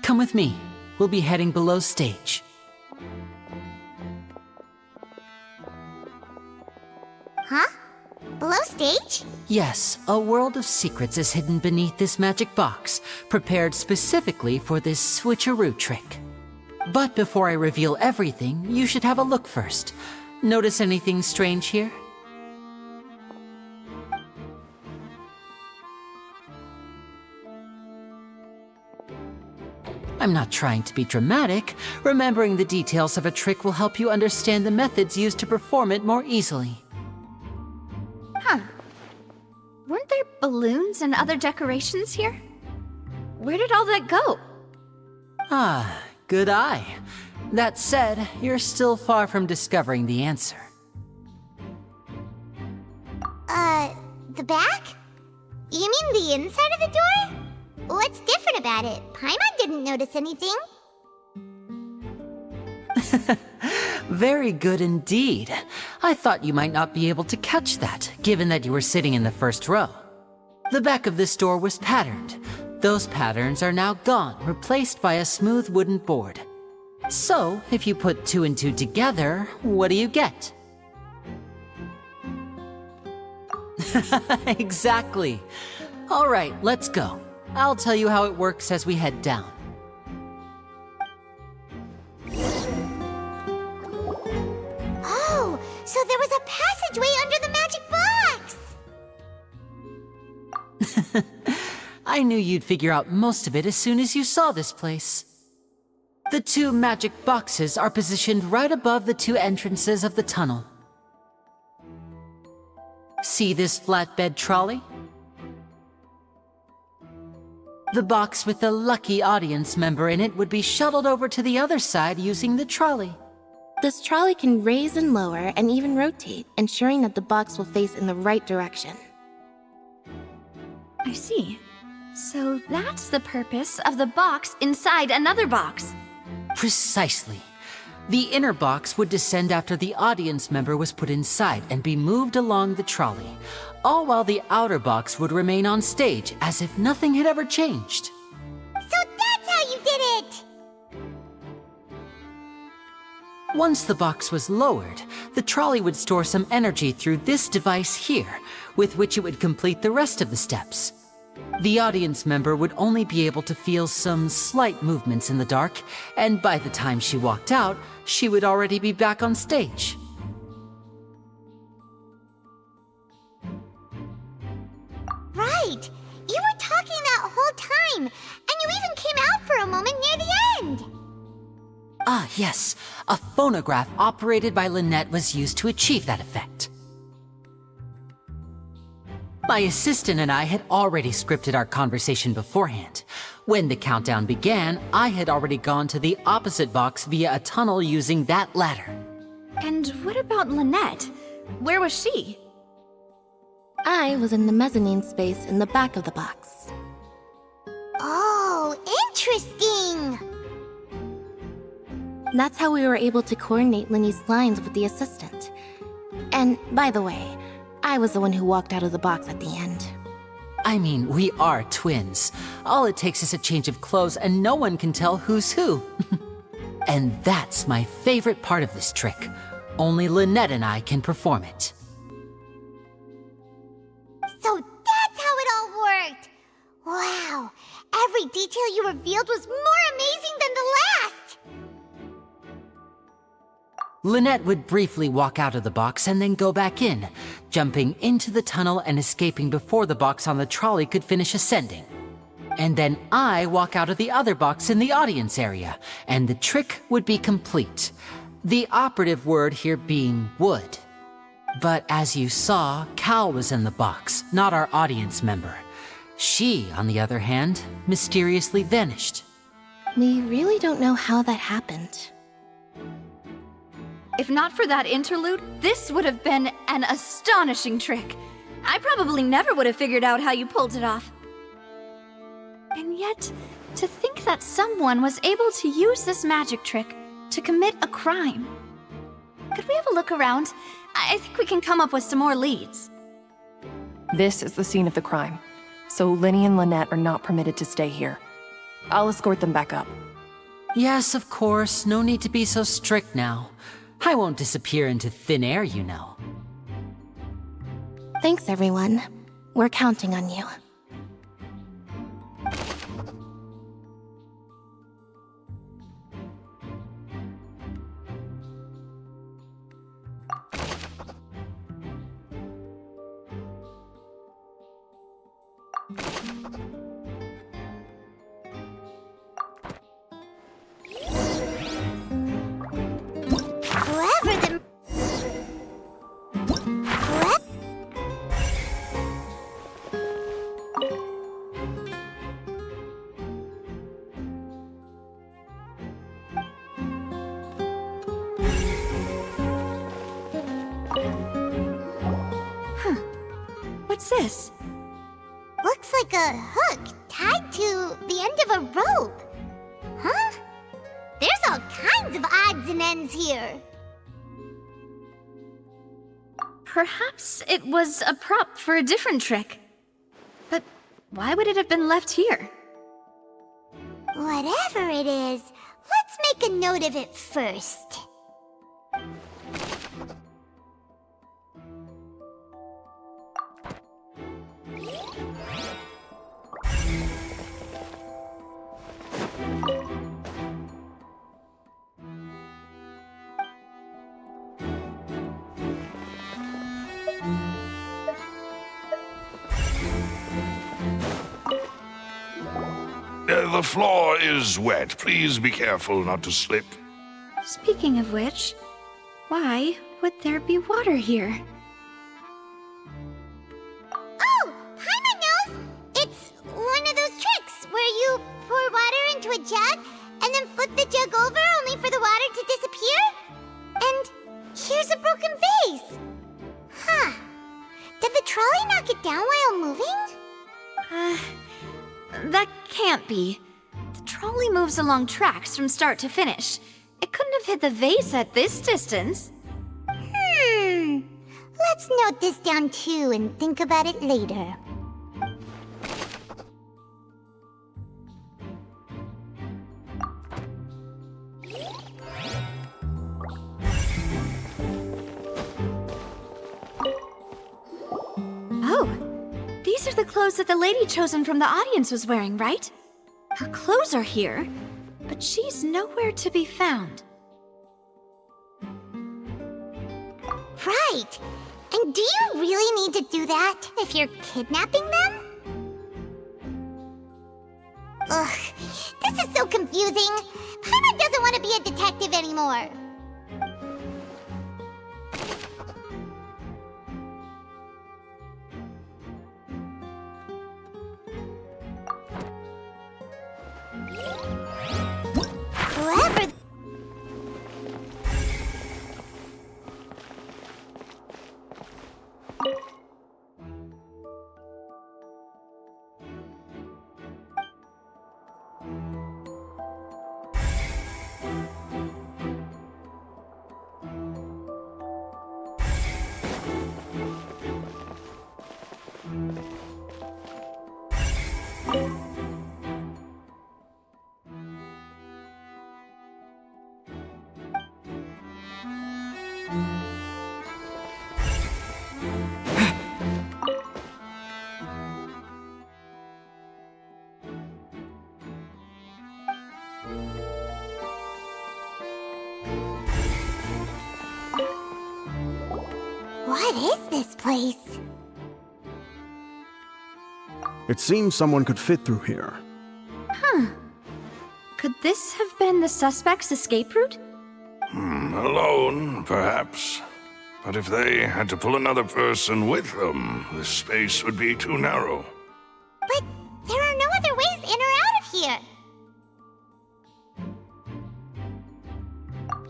Come with me. We'll be heading below stage. Huh? Below stage? Yes, a world of secrets is hidden beneath this magic box, prepared specifically for this switcheroo trick. But before I reveal everything, you should have a look first. Notice anything strange here? I'm not trying to be dramatic. Remembering the details of a trick will help you understand the methods used to perform it more easily. Huh. Weren't there balloons and other decorations here? Where did all that go? Ah, good eye. That said, you're still far from discovering the answer. The back? You mean the inside of the door? What's different about it? Paimon didn't notice anything. Very good indeed. I thought you might not be able to catch that, given that you were sitting in the first row. The back of this door was patterned. Those patterns are now gone, replaced by a smooth wooden board. So, if you put 2 and 2 together, what do you get? Exactly. All right, let's go. I'll tell you how it works as we head down. Oh, so there was a passageway under the magic box! I knew you'd figure out most of it as soon as you saw this place. The 2 magic boxes are positioned right above the 2 entrances of the tunnel. See this flatbed trolley? The box with the lucky audience member in it would be shuttled over to the other side using the trolley. This trolley can raise and lower and even rotate, ensuring that the box will face in the right direction. I see. So that's the purpose of the box inside another box. Precisely. The inner box would descend after the audience member was put inside and be moved along the trolley, all while the outer box would remain on stage as if nothing had ever changed. So that's how you did it! Once the box was lowered, the trolley would store some energy through this device here, with which it would complete the rest of the steps. The audience member would only be able to feel some slight movements in the dark, and by the time she walked out, she would already be back on stage. Right! You were talking that whole time, and you even came out for a moment near the end! Ah, yes. A phonograph operated by Lynette was used to achieve that effect. My assistant and I had already scripted our conversation beforehand. When the countdown began, I had already gone to the opposite box via a tunnel using that ladder. And what about Lynette? Where was she? I was in the mezzanine space in the back of the box. Oh, interesting! That's how we were able to coordinate Linny's lines with the assistant. And, by the way, I was the one who walked out of the box at the end. I mean, we are twins. All it takes is a change of clothes and no one can tell who's who. And that's my favorite part of this trick. Only Lynette and I can perform it. So that's how it all worked! Wow! Every detail you revealed was more amazing than the last! Lynette would briefly walk out of the box and then go back in, jumping into the tunnel and escaping before the box on the trolley could finish ascending. And then I walk out of the other box in the audience area, and the trick would be complete. The operative word here being would. But as you saw, Cal was in the box, not our audience member. She, on the other hand, mysteriously vanished. We really don't know how that happened. If not for that interlude, this would have been an astonishing trick. I probably never would have figured out how you pulled it off. And yet, to think that someone was able to use this magic trick to commit a crime. Could we have a look around? I think we can come up with some more leads. This is the scene of the crime, so Linny and Lynette are not permitted to stay here. I'll escort them back up. Yes, of course. No need to be so strict now. I won't disappear into thin air, you know. Thanks, everyone. We're counting on you. What's this? Looks like a hook tied to the end of a rope. Huh? There's all kinds of odds and ends here. Perhaps it was a prop for a different trick. But why would it have been left here? Whatever it is, let's make a note of it first. The floor is wet. Please be careful not to slip. Speaking of which, why would there be water here? Oh, Paimon knows! It's one of those tricks where you pour water into a jug and then flip the jug over only for the water to disappear? And here's a broken vase! Huh. Did the trolley knock it down while moving? That can't be. The trolley moves along tracks from start to finish. It couldn't have hit the vase at this distance. Let's note this down too and think about it later. Oh, these are the clothes that the lady chosen from the audience was wearing, right? Her clothes are here, but she's nowhere to be found. Right! And do you really need to do that if you're kidnapping them? Ugh, this is so confusing. Paimon doesn't want to be a detective anymore. Whoever... What is this place? It seems someone could fit through here. Huh. Could this have been the suspect's escape route? Alone, perhaps. But if they had to pull another person with them, the space would be too narrow. But there are no other ways in or out of here.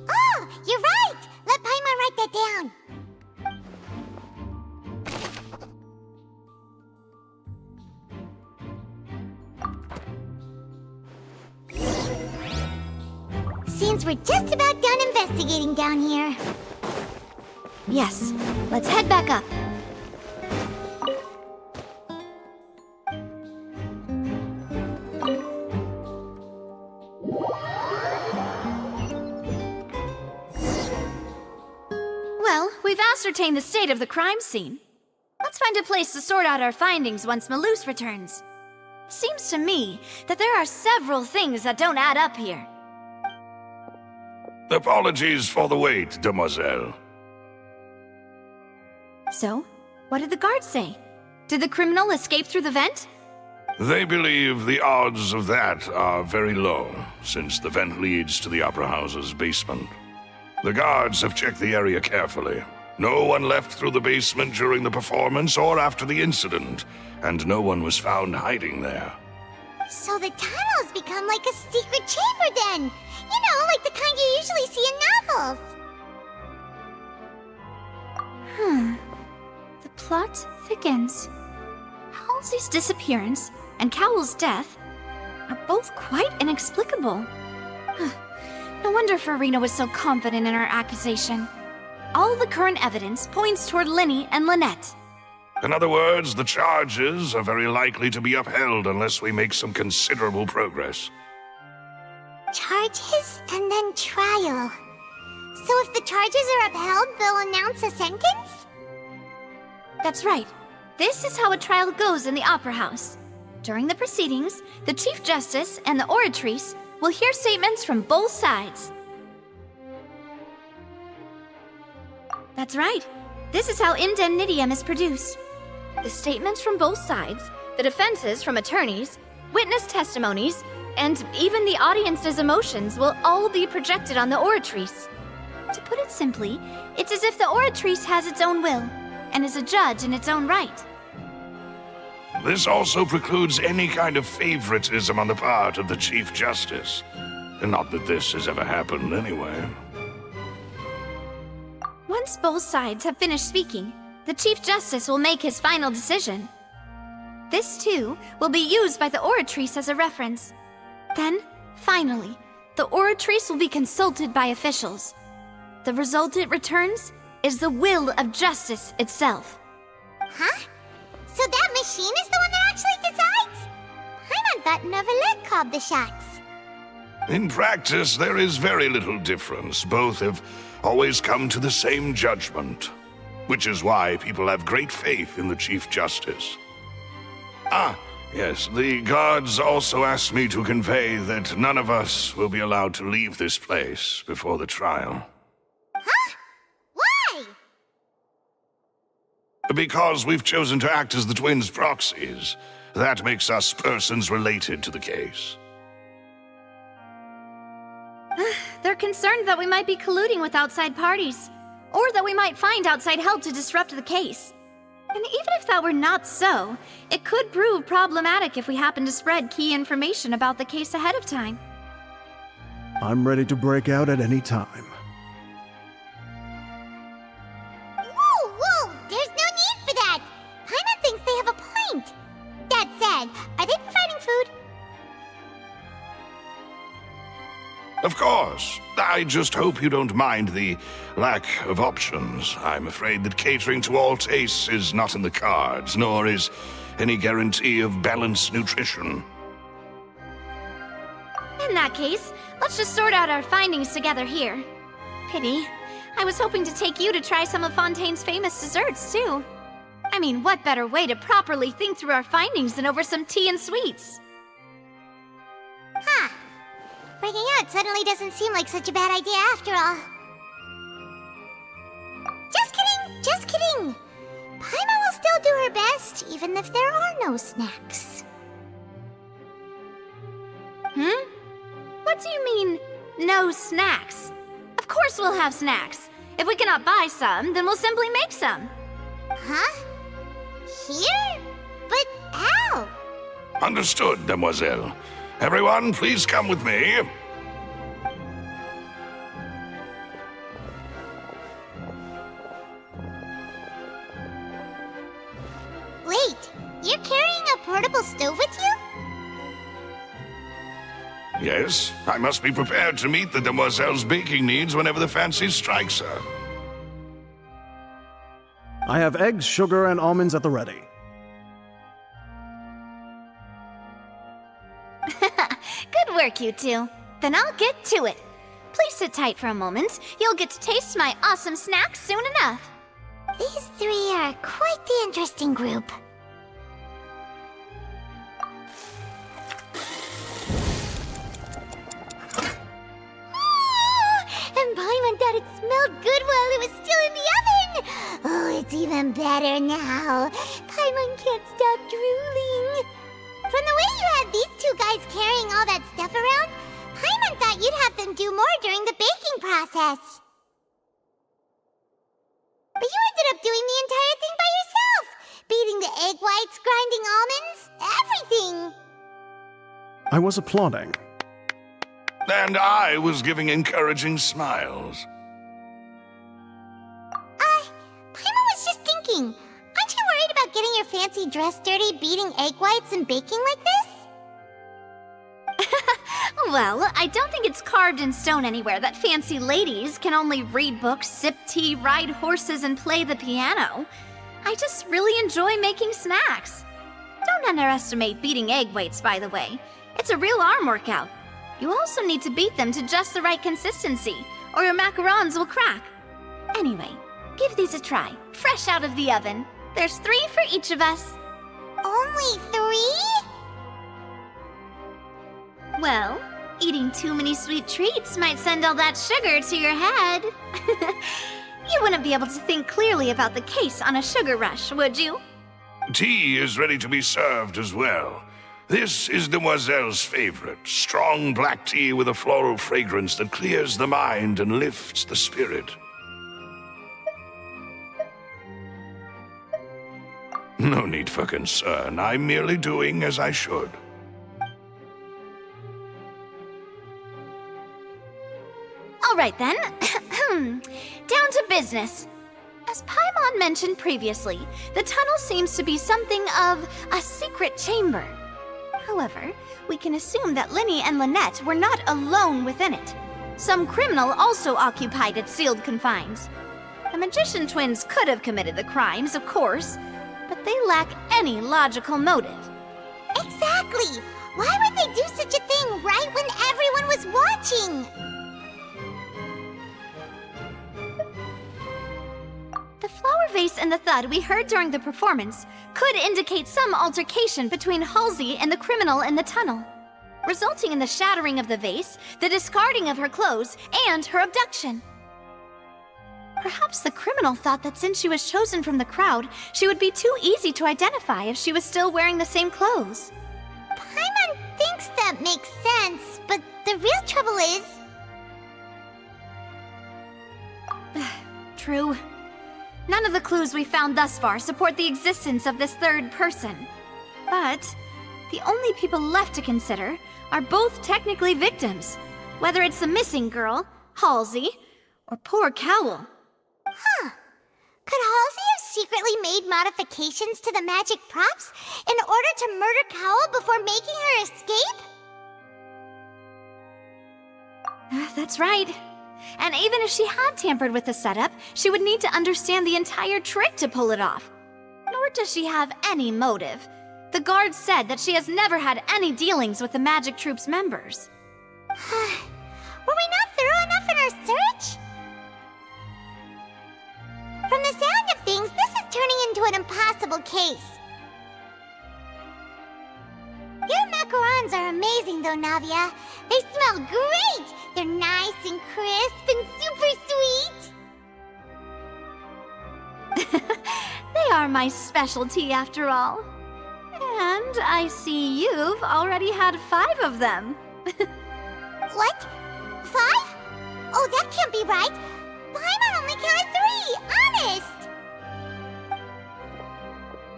Oh, you're right! Let Paimon write that down. Seems we're just about done investigating down here. Yes, let's head back up. Well, we've ascertained the state of the crime scene. Let's find a place to sort out our findings once Malus returns. It seems to me that there are several things that don't add up here. Apologies for the wait, demoiselle. So, what did the guards say? Did the criminal escape through the vent? They believe the odds of that are very low, since the vent leads to the Opera House's basement. The guards have checked the area carefully. No one left through the basement during the performance or after the incident, and no one was found hiding there. So the tunnels become like a secret chamber then! You know, like the kind you usually see in novels! The plot thickens. Halsey's disappearance and Cowell's death are both quite inexplicable. No wonder Farina was so confident in her accusation. All the current evidence points toward Linny and Lynette. In other words, the charges are very likely to be upheld unless we make some considerable progress. Charges and then trial. So if the charges are upheld, they'll announce a sentence? That's right. This is how a trial goes in the Opera House. During the proceedings, the Chief Justice and the Oratrice will hear statements from both sides. That's right. This is how indemnitium is produced. The statements from both sides, the defenses from attorneys, witness testimonies, and even the audience's emotions will all be projected on the oratrice. To put it simply, it's as if the oratrice has its own will, and is a judge in its own right. This also precludes any kind of favoritism on the part of the Chief Justice. And not that this has ever happened anyway. Once both sides have finished speaking, the Chief Justice will make his final decision. This, too, will be used by the oratrice as a reference. Then, finally, the oratrice will be consulted by officials. The result it returns is the will of justice itself. Huh? So that machine is the one that actually decides? Paimon thought Novelet called the shots. In practice, there is very little difference. Both have always come to the same judgment, which is why people have great faith in the Chief Justice. Ah, yes, the guards also asked me to convey that none of us will be allowed to leave this place before the trial. Huh? Why? Because we've chosen to act as the twins' proxies. That makes us persons related to the case. They're concerned that we might be colluding with outside parties, or that we might find outside help to disrupt the case. And even if that were not so, it could prove problematic if we happen to spread key information about the case ahead of time. I'm ready to break out at any time. Whoa, whoa! There's no need for that! Paimon thinks they have a point. That said, are they providing food? Of course. I just hope you don't mind the lack of options. I'm afraid that catering to all tastes is not in the cards, nor is any guarantee of balanced nutrition. In that case, let's just sort out our findings together here. Pity. I was hoping to take you to try some of Fontaine's famous desserts, too. I mean, what better way to properly think through our findings than over some tea and sweets? Huh. Breaking out suddenly doesn't seem like such a bad idea after all. Just kidding, just kidding. Paimon will still do her best, even if there are no snacks. What do you mean, no snacks? Of course we'll have snacks. If we cannot buy some, then we'll simply make some. Huh? Here? But how? Understood, Demoiselle. Everyone, please come with me. Wait, you're carrying a portable stove with you? Yes, I must be prepared to meet the Demoiselle's baking needs whenever the fancy strikes her. I have eggs, sugar, and almonds at the ready. Good work, you two. Then I'll get to it. Please sit tight for a moment. You'll get to taste my awesome snacks soon enough. These three are quite the interesting group. And Paimon thought it smelled good while it was still in the oven! Oh, it's even better now. Paimon can't stop drooling. From the way you had these two guys carrying all that stuff around, Paimon thought you'd have them do more during the baking process. But you ended up doing the entire thing by yourself! Beating the egg whites, grinding almonds, everything! I was applauding. And I was giving encouraging smiles. Paimon was just thinking, aren't you worried about getting your fancy dress dirty, beating egg whites, and baking like this? Well, I don't think it's carved in stone anywhere that fancy ladies can only read books, sip tea, ride horses, and play the piano. I just really enjoy making snacks. Don't underestimate beating egg whites, by the way. It's a real arm workout. You also need to beat them to just the right consistency, or your macarons will crack. Anyway, give these a try, fresh out of the oven. There's 3 for each of us. Only 3? Well, eating too many sweet treats might send all that sugar to your head. You wouldn't be able to think clearly about the case on a sugar rush, would you? Tea is ready to be served as well. This is Demoiselle's favorite, strong black tea with a floral fragrance that clears the mind and lifts the spirit. No need for concern. I'm merely doing as I should. All right then. Down to business. As Paimon mentioned previously, the tunnel seems to be something of a secret chamber. However, we can assume that Linny and Lynette were not alone within it. Some criminal also occupied its sealed confines. The magician twins could have committed the crimes, of course, but they lack any logical motive. Exactly! Why would they do such a thing right when everyone was watching? The flower vase and the thud we heard during the performance could indicate some altercation between Halsey and the criminal in the tunnel, resulting in the shattering of the vase, the discarding of her clothes, and her abduction. Perhaps the criminal thought that since she was chosen from the crowd, she would be too easy to identify if she was still wearing the same clothes. Paimon thinks that makes sense, but the real trouble is... True. None of the clues we found thus far support the existence of this third person. But the only people left to consider are both technically victims, whether it's the missing girl, Halsey, or poor Cowl. Huh. Could Halsey have secretly made modifications to the magic props in order to murder Cowl before making her escape? That's right. And even if she had tampered with the setup, she would need to understand the entire trick to pull it off. Nor does she have any motive. The guards said that she has never had any dealings with the magic troop's members. Were we not thorough enough in our search? From the sound of things, this is turning into an impossible case. Your macarons are amazing though, Navia. They smell great! They're nice and crisp and super sweet! They are my specialty after all. And I see you've already had 5 of them. What? 5? Oh, that can't be right! Paimon only counted 3! Honest!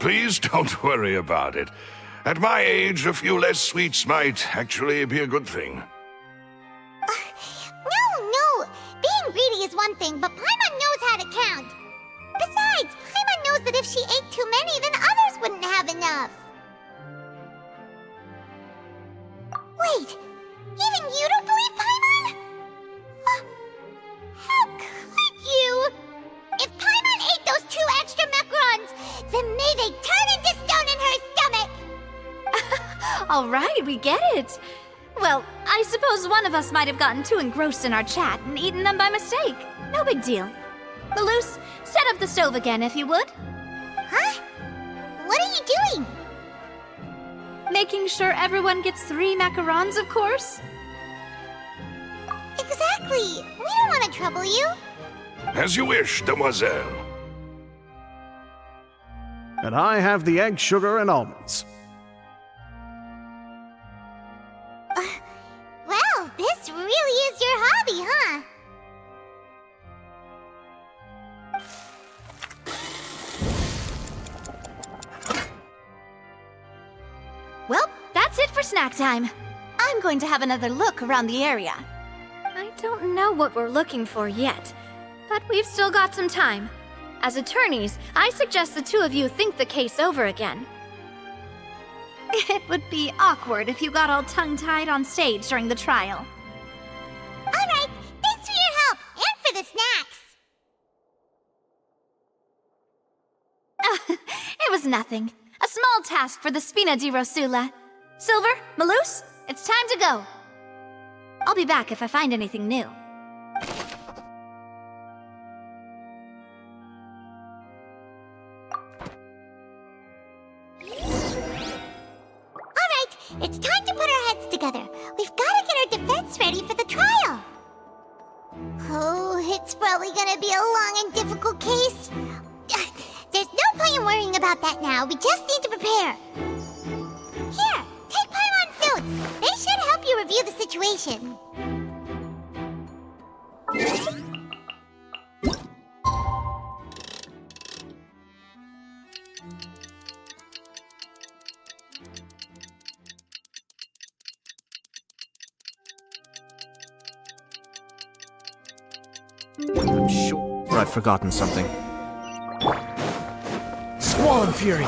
Please don't worry about it. At my age, a few less sweets might actually be a good thing. No! Being greedy is one thing, but Paimon knows how to count. Besides, Paimon knows that if she ate too many, then others wouldn't have enough. Wait, even you don't believe Paimon? How could you? If Paimon ate those 2 extra macarons, then may they turn into stone in her stomach! All right, we get it. Well, I suppose one of us might have gotten too engrossed in our chat and eaten them by mistake. No big deal. Malus, set up the stove again if you would. Huh? What are you doing? Making sure everyone gets 3 macarons, of course. Exactly. We don't want to trouble you. As you wish, Demoiselle. And I have the egg, sugar, and almonds. Well, this really is your hobby, huh? Well, that's it for snack time. I'm going to have another look around the area. I don't know what we're looking for yet, but we've still got some time. As attorneys, I suggest the 2 of you think the case over again. It would be awkward if you got all tongue-tied on stage during the trial. All right, thanks for your help and for the snacks. It was nothing. A small task for the Spina di Rosula. Silver, Malus, it's time to go. I'll be back if I find anything new. It's time to put our heads together. We've got to get our defense ready for the trial. Oh, it's probably gonna be a long and difficult case. There's no point in worrying about that now. We just need to prepare. Here, take situation. I'm sure I've forgotten something. Squall Fury!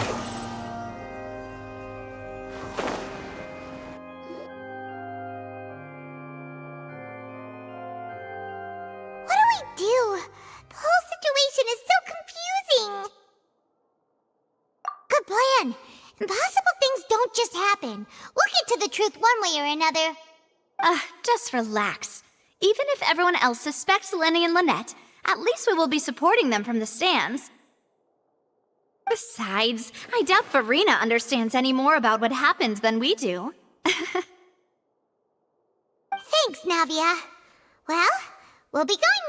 What do we do? The whole situation is so confusing. Good plan. Impossible things don't just happen. We'll get to the truth one way or another. Just relax. Even if everyone else suspects Lenny and Lynette, at least we will be supporting them from the stands. Besides, I doubt Farina understands any more about what happened than we do. Thanks, Navia. Well, we'll be going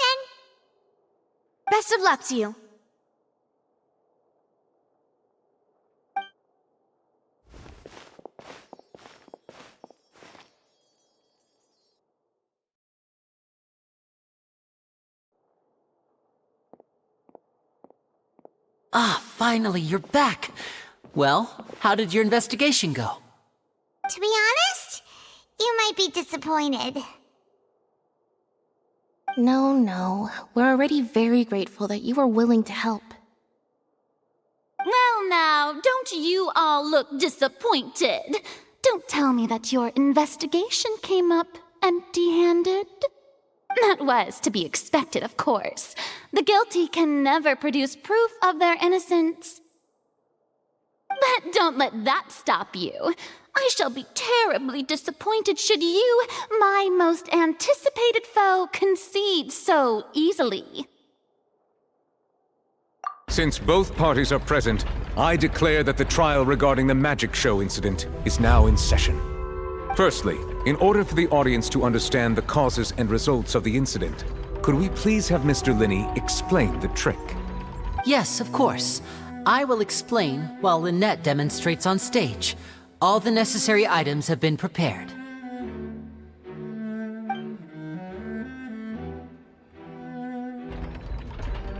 then. Best of luck to you. Ah, finally, you're back. Well, how did your investigation go? To be honest, you might be disappointed. No. We're already very grateful that you were willing to help. Well now, don't you all look disappointed? Don't tell me that your investigation came up empty-handed. That was to be expected, of course. The guilty can never produce proof of their innocence. But don't let that stop you. I shall be terribly disappointed should you, my most anticipated foe, concede so easily. Since both parties are present, I declare that the trial regarding the magic show incident is now in session. Firstly, in order for the audience to understand the causes and results of the incident, could we please have Mr. Linney explain the trick? Yes, of course. I will explain while Lynette demonstrates on stage. All the necessary items have been prepared.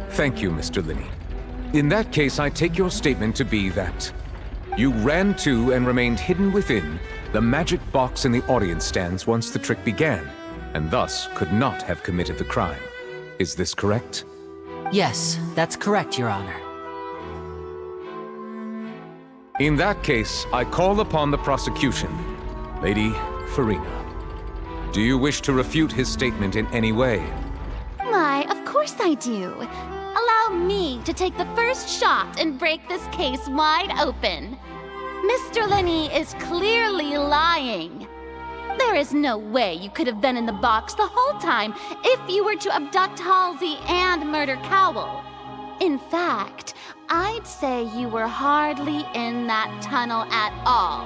Thank you, Mr. Linney. In that case, I take your statement to be that you ran to and remained hidden within the magic box in the audience stands once the trick began, and thus could not have committed the crime. Is this correct? Yes, that's correct, Your Honor. In that case, I call upon the prosecution. Lady Farina, do you wish to refute his statement in any way? Why, of course I do. Allow me to take the first shot and break this case wide open. Mr. Linney is clearly lying. There is no way you could have been in the box the whole time if you were to abduct Halsey and murder Cowell. In fact, I'd say you were hardly in that tunnel at all.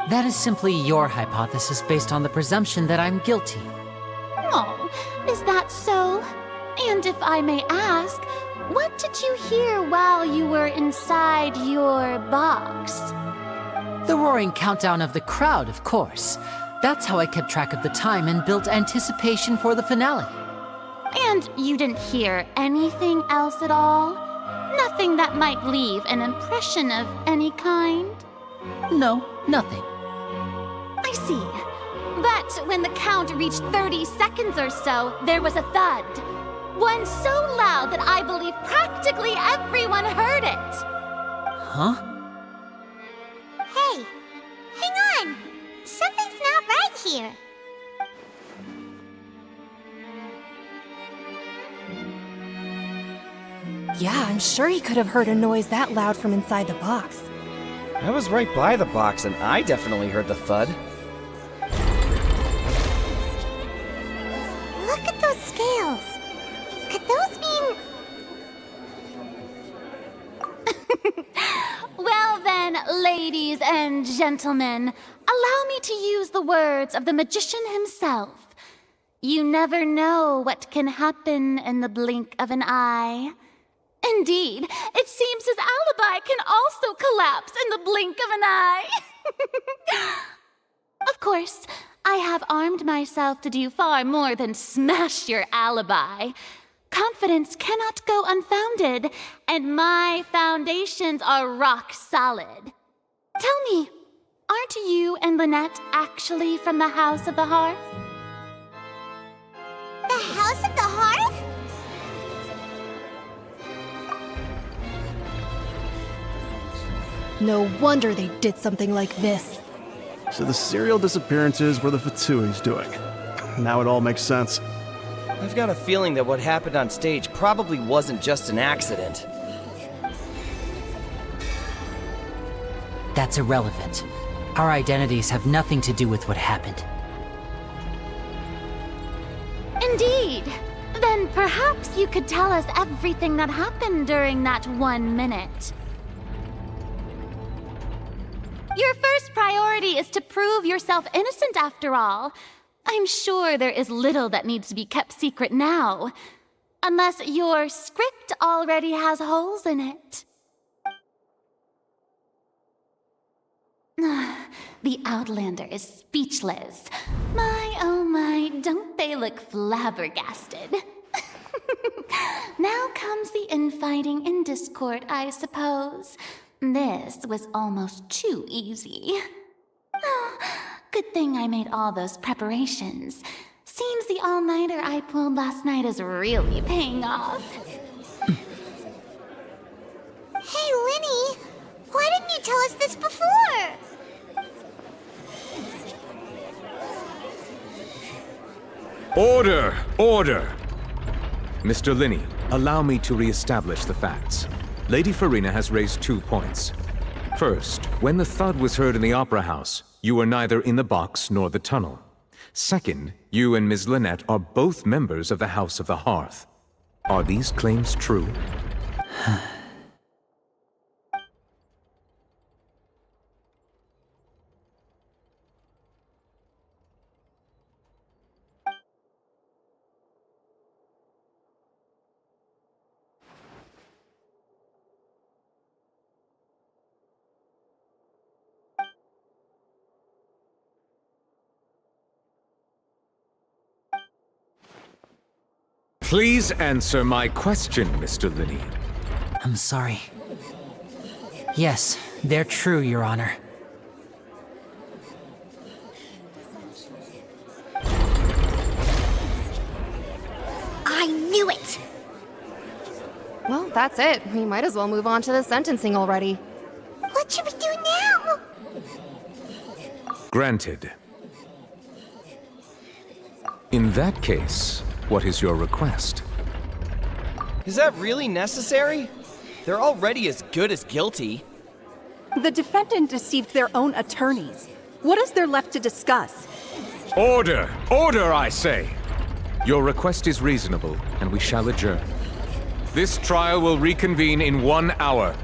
That is simply your hypothesis based on the presumption that I'm guilty. Oh, is that so? And if I may ask, what did you hear while you were inside your box? The roaring countdown of the crowd, of course. That's how I kept track of the time and built anticipation for the finale. And you didn't hear anything else at all? Nothing that might leave an impression of any kind? No, nothing. I see. But when the count reached 30 seconds or so, there was a thud. One so loud that I believe practically everyone heard it. Huh? Hey, hang on. Something's not right here. Yeah, I'm sure he could have heard a noise that loud from inside the box. I was right by the box, and I definitely heard the thud. Look at those scales. Could those mean... Well then, ladies and gentlemen, allow me to use the words of the magician himself. You never know what can happen in the blink of an eye. Indeed, it seems his alibi can also collapse in the blink of an eye. Of course, I have armed myself to do far more than smash your alibi. Confidence cannot go unfounded, and my foundations are rock solid. Tell me, aren't you and Lynette actually from the House of the Hearth? The House of the Hearth? No wonder they did something like this. So the serial disappearances were the Fatsui's doing. Now it all makes sense. I've got a feeling that what happened on stage probably wasn't just an accident. That's irrelevant. Our identities have nothing to do with what happened. Indeed. Then perhaps you could tell us everything that happened during that 1 minute. Your first priority is to prove yourself innocent, after all. I'm sure there is little that needs to be kept secret now. Unless your script already has holes in it. The Outlander is speechless. My, oh my, don't they look flabbergasted? Now comes the infighting and discord, I suppose. This was almost too easy. Oh, good thing I made all those preparations. Seems the all-nighter I pulled last night is really paying off. Hey, Linny! Why didn't you tell us this before? Order! Order! Mr. Linney, allow me to re-establish the facts. Lady Farina has raised 2 points. First, when the thud was heard in the Opera House, you were neither in the box nor the tunnel. Second, you and Ms. Lynette are both members of the House of the Hearth. Are these claims true? Please answer my question, Mr. Linney. I'm sorry. Yes, they're true, Your Honor. I knew it! Well, that's it. We might as well move on to the sentencing already. What should we do now? Granted. In that case, what is your request? Is that really necessary? They're already as good as guilty. The defendant deceived their own attorneys. What is there left to discuss? Order! Order, I say! Your request is reasonable, and we shall adjourn. This trial will reconvene in 1 hour.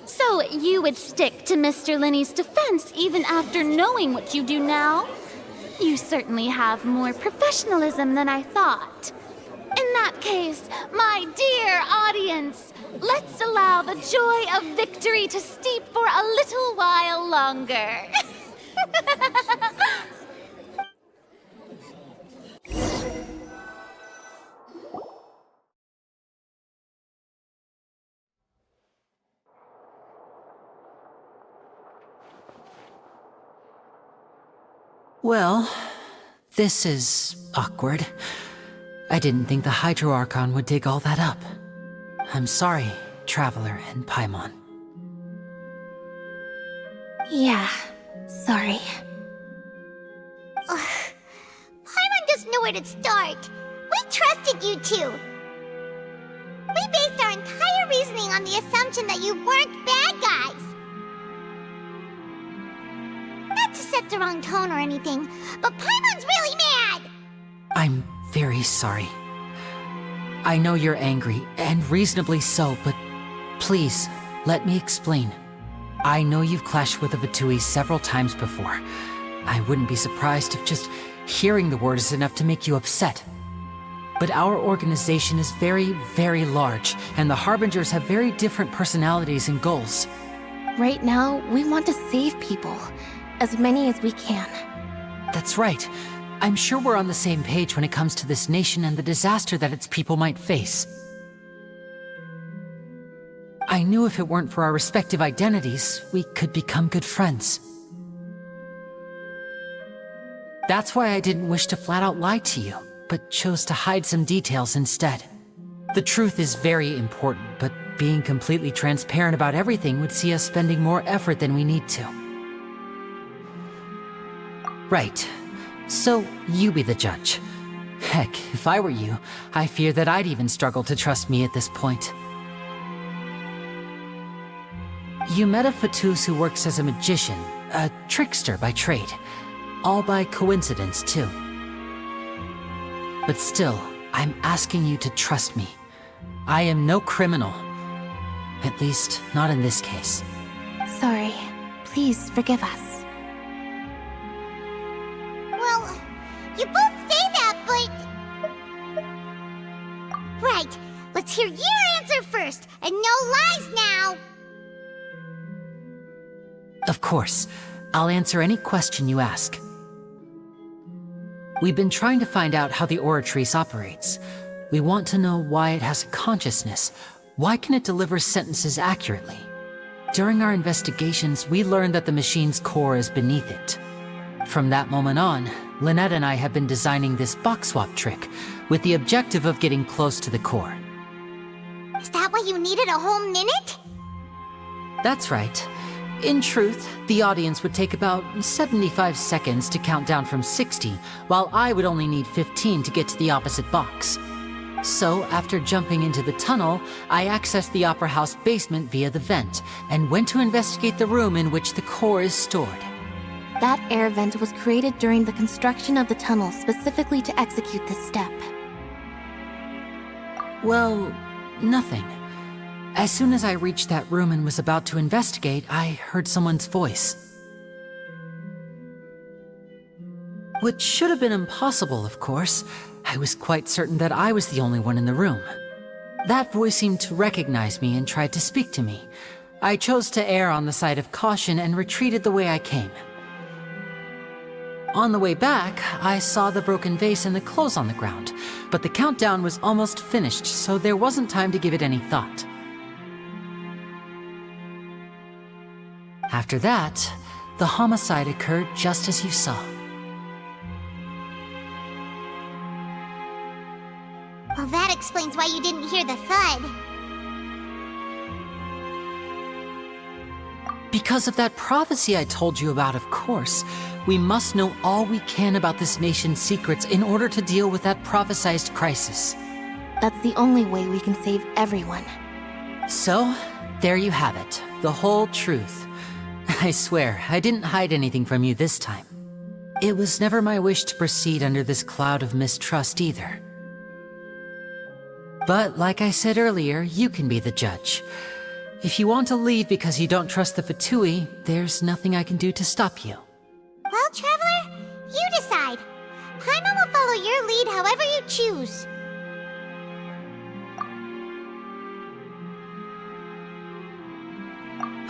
So you would stick to Mr. Linney's defense even after knowing what you do now? You certainly have more professionalism than I thought. In that case, my dear audience, let's allow the joy of victory to steep for a little while longer. Well, this is awkward. I didn't think the Hydro Archon would dig all that up. I'm sorry, Traveler and Paimon. Yeah, sorry. Paimon doesn't know where to start. We trusted you two. We based our entire reasoning on the assumption that you weren't bad guys. Not to set the wrong tone or anything, but Paimon's really mad! I'm very sorry. I know you're angry, and reasonably so, but please, let me explain. I know you've clashed with the Vatui several times before. I wouldn't be surprised if just hearing the word is enough to make you upset. But our organization is very, very large, and the Harbingers have very different personalities and goals. Right now, we want to save people. As many as we can. That's right. I'm sure we're on the same page when it comes to this nation and the disaster that its people might face. I knew if it weren't for our respective identities, we could become good friends. That's why I didn't wish to flat out lie to you, but chose to hide some details instead. The truth is very important, but being completely transparent about everything would see us spending more effort than we need to. Right. So, you be the judge. Heck, if I were you, I fear that I'd even struggle to trust me at this point. You met a Fatus who works as a magician, a trickster by trade. All by coincidence, too. But still, I'm asking you to trust me. I am no criminal. At least, not in this case. Sorry. Please forgive us. Well, you both say that, but... Right. Let's hear your answer first, and no lies now! Of course. I'll answer any question you ask. We've been trying to find out how the Oratrice operates. We want to know why it has a consciousness. Why can it deliver sentences accurately? During our investigations, we learned that the machine's core is beneath it. From that moment on, Lynette and I have been designing this box swap trick, with the objective of getting close to the core. Is that why you needed a whole minute? That's right. In truth, the audience would take about 75 seconds to count down from 60, while I would only need 15 to get to the opposite box. So, after jumping into the tunnel, I accessed the Opera House basement via the vent, and went to investigate the room in which the core is stored. That air vent was created during the construction of the tunnel specifically to execute this step. Well, nothing. As soon as I reached that room and was about to investigate, I heard someone's voice. Which should have been impossible, of course. I was quite certain that I was the only one in the room. That voice seemed to recognize me and tried to speak to me. I chose to err on the side of caution and retreated the way I came. On the way back, I saw the broken vase and the clothes on the ground, but the countdown was almost finished, so there wasn't time to give it any thought. After that, the homicide occurred just as you saw. Well, that explains why you didn't hear the thud. Because of that prophecy I told you about, of course. We must know all we can about this nation's secrets in order to deal with that prophesized crisis. That's the only way we can save everyone. So, there you have it. The whole truth. I swear, I didn't hide anything from you this time. It was never my wish to proceed under this cloud of mistrust either. But like I said earlier, you can be the judge. If you want to leave because you don't trust the Fatui, there's nothing I can do to stop you. Well, Traveler, you decide. Paimon will follow your lead however you choose.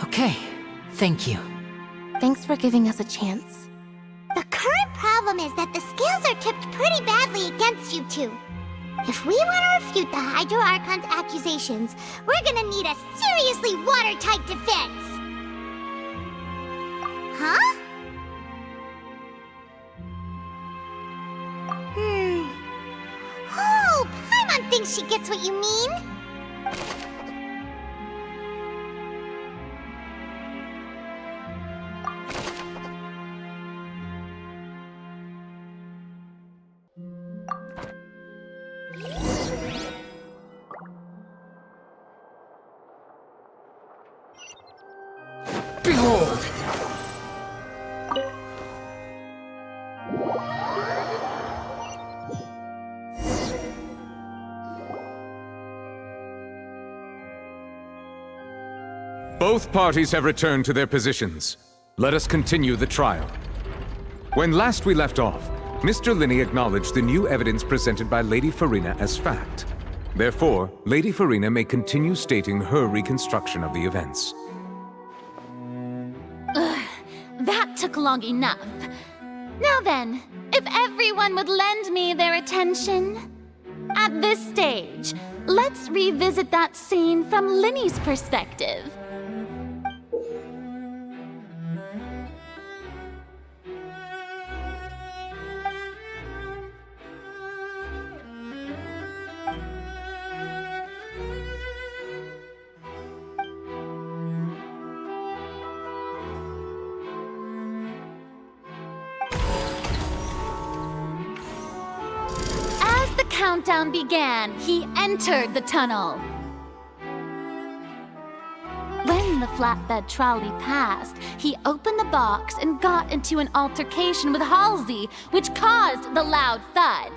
Okay, thank you. Thanks for giving us a chance. The current problem is that the scales are tipped pretty badly against you two. If we want to refute the Hydro Archon's accusations, we're gonna need a seriously watertight defense. Huh? Oh, Paimon thinks she gets what you mean. Behold! Both parties have returned to their positions. Let us continue the trial. When last we left off, Mr. Linney acknowledged the new evidence presented by Lady Farina as fact. Therefore, Lady Farina may continue stating her reconstruction of the events. Ugh, that took long enough. Now then, if everyone would lend me their attention. At this stage, let's revisit that scene from Linny's perspective. Countdown began, he entered the tunnel. When the flatbed trolley passed, he opened the box and got into an altercation with Halsey, which caused the loud thud.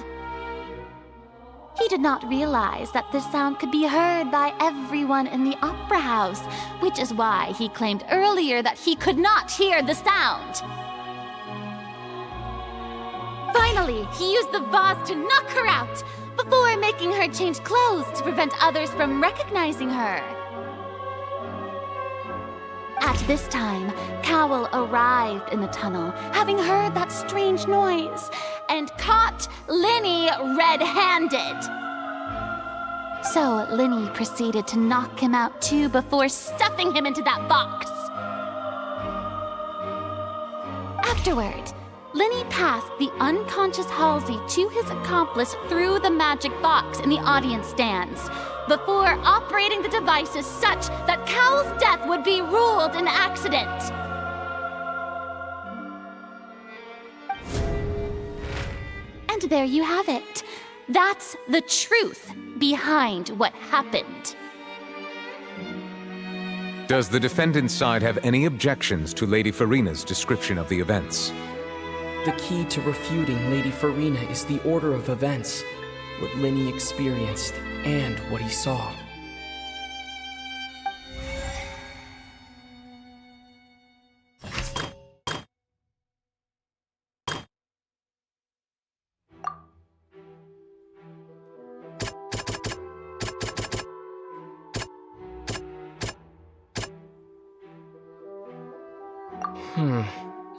He did not realize that this sound could be heard by everyone in the opera house, which is why he claimed earlier that he could not hear the sound. Finally, he used the vase to knock her out, before making her change clothes to prevent others from recognizing her. At this time, Cowell arrived in the tunnel, having heard that strange noise, and caught Linny red-handed. So Linny proceeded to knock him out too before stuffing him into that box. Afterward, Linny passed the unconscious Halsey to his accomplice through the magic box in the audience stands, before operating the devices such that Cowell's death would be ruled an accident. And there you have it. That's the truth behind what happened. Does the defendant's side have any objections to Lady Farina's description of the events? The key to refuting Lady Farina is the order of events, what Linny experienced, and what he saw.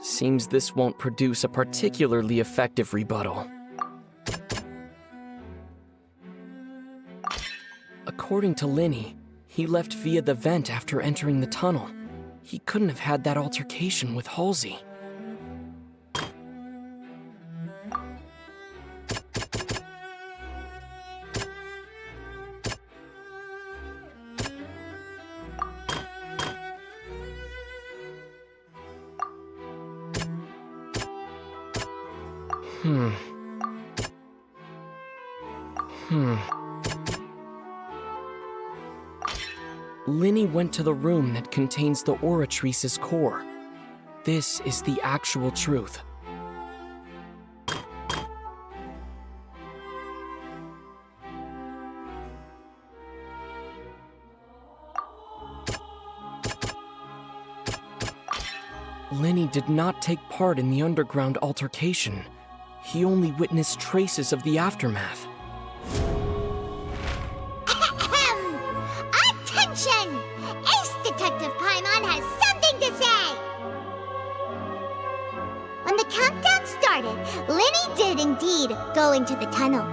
Seems this won't produce a particularly effective rebuttal. According to Linny, he left via the vent after entering the tunnel. He couldn't have had that altercation with Halsey. Linny went to the room that contains the Oratrice's core. This is the actual truth. Linny did not take part in the underground altercation. He only witnessed traces of the aftermath. Attention! Ace Detective Paimon has something to say! When the countdown started, Linny did indeed go into the tunnel.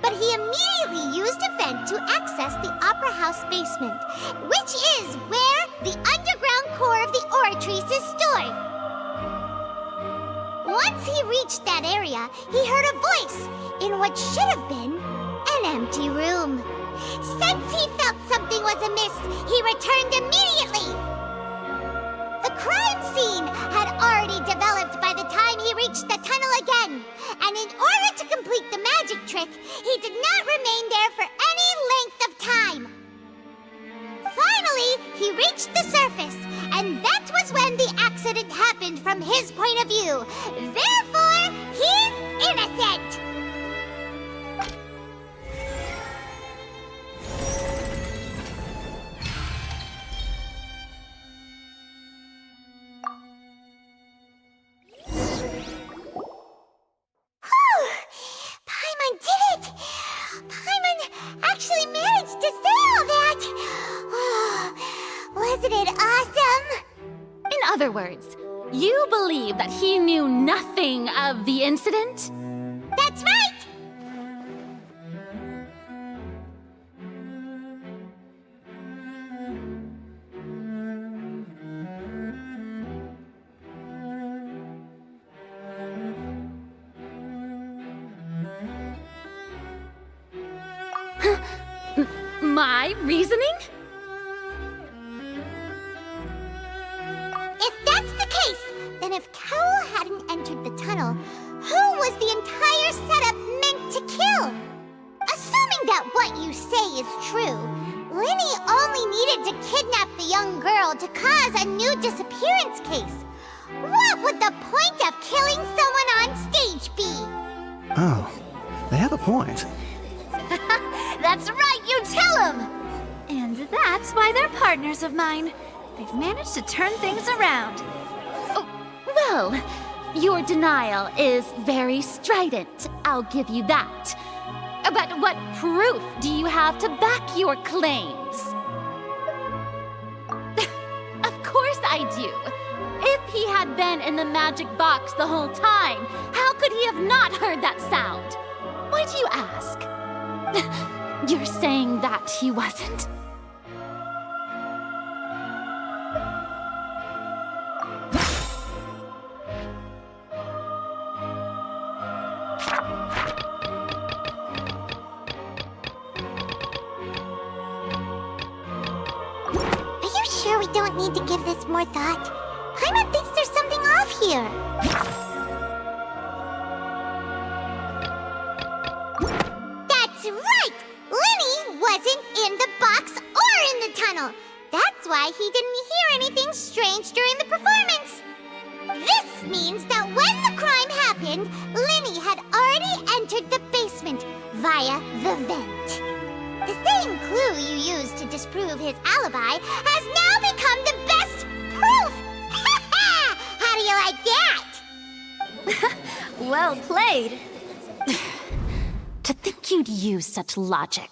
But he immediately used a vent to access the Opera House basement, which is where the underground core of the Oratrice is stored. Once he reached that area, he heard a voice in what should have been an empty room. Since he felt something was amiss, he returned immediately. The crime scene had already developed by the time he reached the tunnel again, and in order to complete the magic trick, he did not remain there for any length of time. Finally, he reached the surface, and that was when the accident happened from his point of view. Therefore, he's innocent! Paimon did it! Paimon actually managed to say all that! Oh, wasn't it awesome? In other words, You believe that he knew nothing of the incident? That's right! My reasoning? If that's the case, then if Cowell hadn't entered the tunnel, who was the entire setup meant to kill? Assuming that what you say is true, Linny only needed to kidnap the young girl to cause a new disappearance case. What would the point of killing someone on stage be? Oh, they have a point. That's right, you tell him! And that's why they're partners of mine. They've managed to turn things around. Oh, well, your denial is very strident, I'll give you that. But what proof do you have to back your claims? Of course I do. If he had been in the magic box the whole time, how could he have not heard that sound? Why do you ask? You're saying that he wasn't? Are you sure we don't need to give this more thought? Paimon thinks there's something off here. That's right! Linny wasn't in the box or in the tunnel. That's why he didn't hear anything strange during the performance. This means that when the crime happened, Linny had already entered the basement via the vent. The same clue you used to disprove his alibi has now become the best proof! How do you like that? Well played. To think you'd use such logic.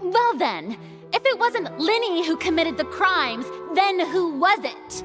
Well then, if it wasn't Linny who committed the crimes, then who was it?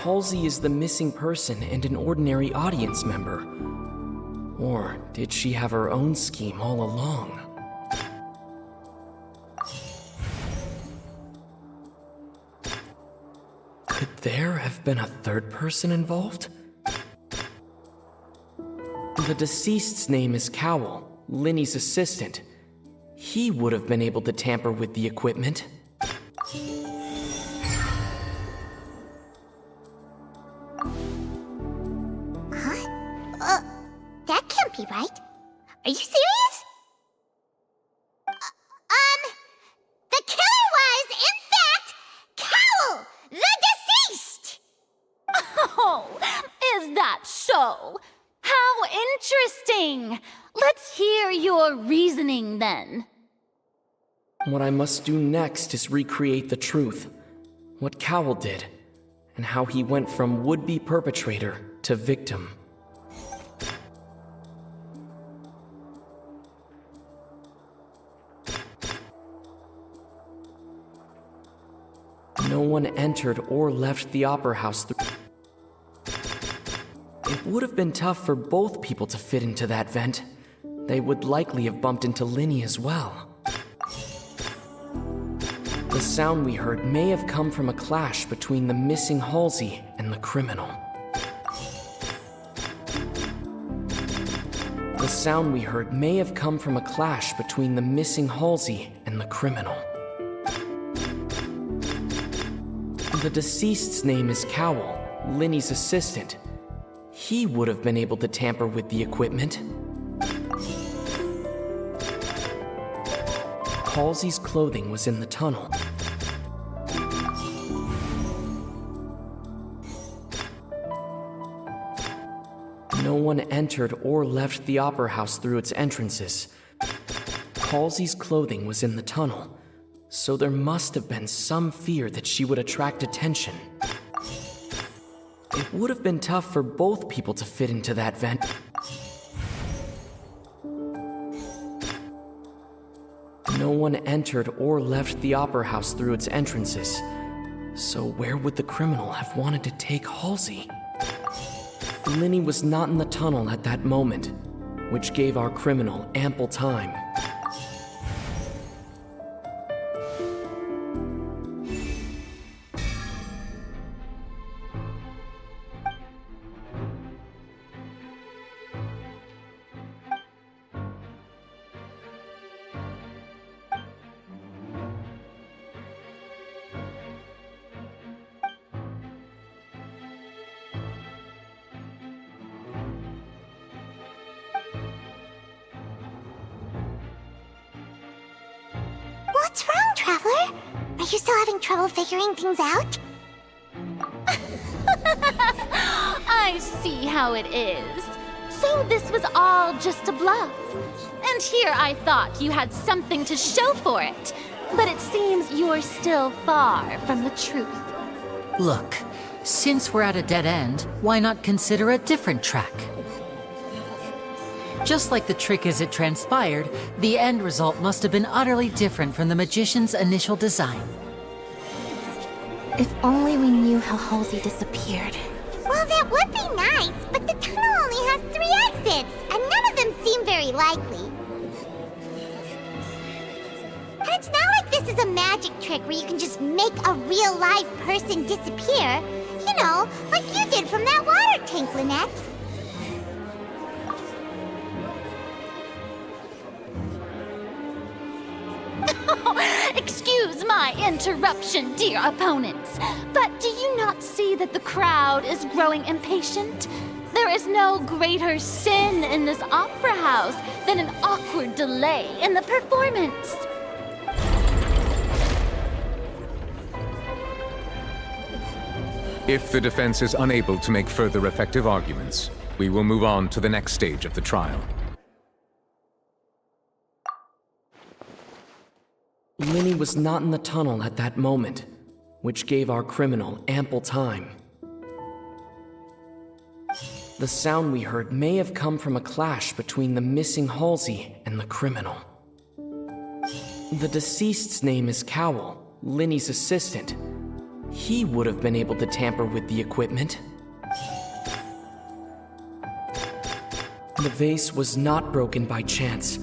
Halsey is the missing person and an ordinary audience member. Or did she have her own scheme all along? Could there have been a third person involved? The deceased's name is Cowell, Linny's assistant. He would have been able to tamper with the equipment. That can't be right. Are you serious? The killer was, in fact, Cowell, the deceased! Oh, is that so? How interesting! Let's hear your reasoning then. What I must do next is recreate the truth. What Cowell did, and how he went from would-be perpetrator to victim. No one entered or left the Opera House. It would have been tough for both people to fit into that vent. They would likely have bumped into Linny as well. The sound we heard may have come from a clash between the missing Halsey and the criminal. The sound we heard may have come from a clash between the missing Halsey and the criminal. The deceased's name is Cowell, Linny's assistant. He would have been able to tamper with the equipment. Halsey's clothing was in the tunnel. No one entered or left the Opera House through its entrances. Halsey's clothing was in the tunnel, so there must have been some fear that she would attract attention. It would have been tough for both people to fit into that vent. No one entered or left the Opera House through its entrances, so where would the criminal have wanted to take Halsey? Linny was not in the tunnel at that moment, which gave our criminal ample time. What's wrong, Traveler? Are you still having trouble figuring things out? I see how it is. So this was all just a bluff. And here I thought you had something to show for it. But it seems you're still far from the truth. Look, since we're at a dead end, why not consider a different track? Just like the trick as it transpired, the end result must have been utterly different from the magician's initial design. If only we knew how Halsey disappeared. Well, that would be nice, but the tunnel only has 3 exits, and none of them seem very likely. And it's not like this is a magic trick where you can just make a real live person disappear. You know, like you did from that water tank, Lynette. Excuse my interruption, dear opponents, but do you not see that the crowd is growing impatient? There is no greater sin in this opera house than an awkward delay in the performance. If the defense is unable to make further effective arguments, we will move on to the next stage of the trial. Linny was not in the tunnel at that moment, which gave our criminal ample time. The sound we heard may have come from a clash between the missing Halsey and the criminal. The deceased's name is Cowell, Linny's assistant. He would have been able to tamper with the equipment. The vase was not broken by chance.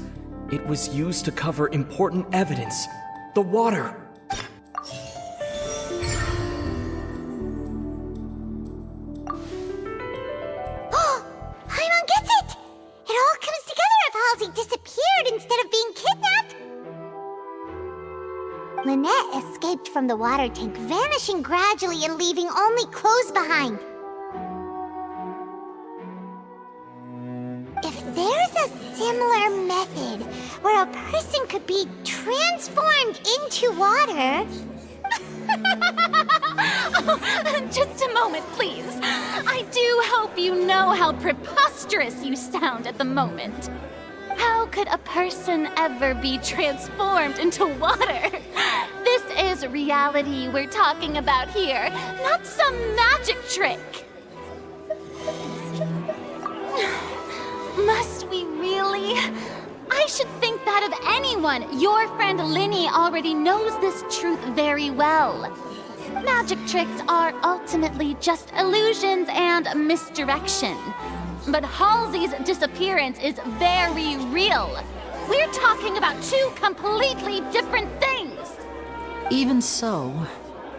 It was used to cover important evidence. The water! Paimon gets it! It all comes together if Halsey disappeared instead of being kidnapped. Lynette escaped from the water tank, vanishing gradually and leaving only clothes behind. If there's a similar method where a person could be transformed into water... Just a moment, please. I do hope you know how preposterous you sound at the moment. How could a person ever be transformed into water? This is reality we're talking about here, not some magic trick. Must we really? I should think that of anyone. Your friend Linny already knows this truth very well. Magic tricks are ultimately just illusions and misdirection. But Halsey's disappearance is very real. We're talking about 2 completely different things. Even so,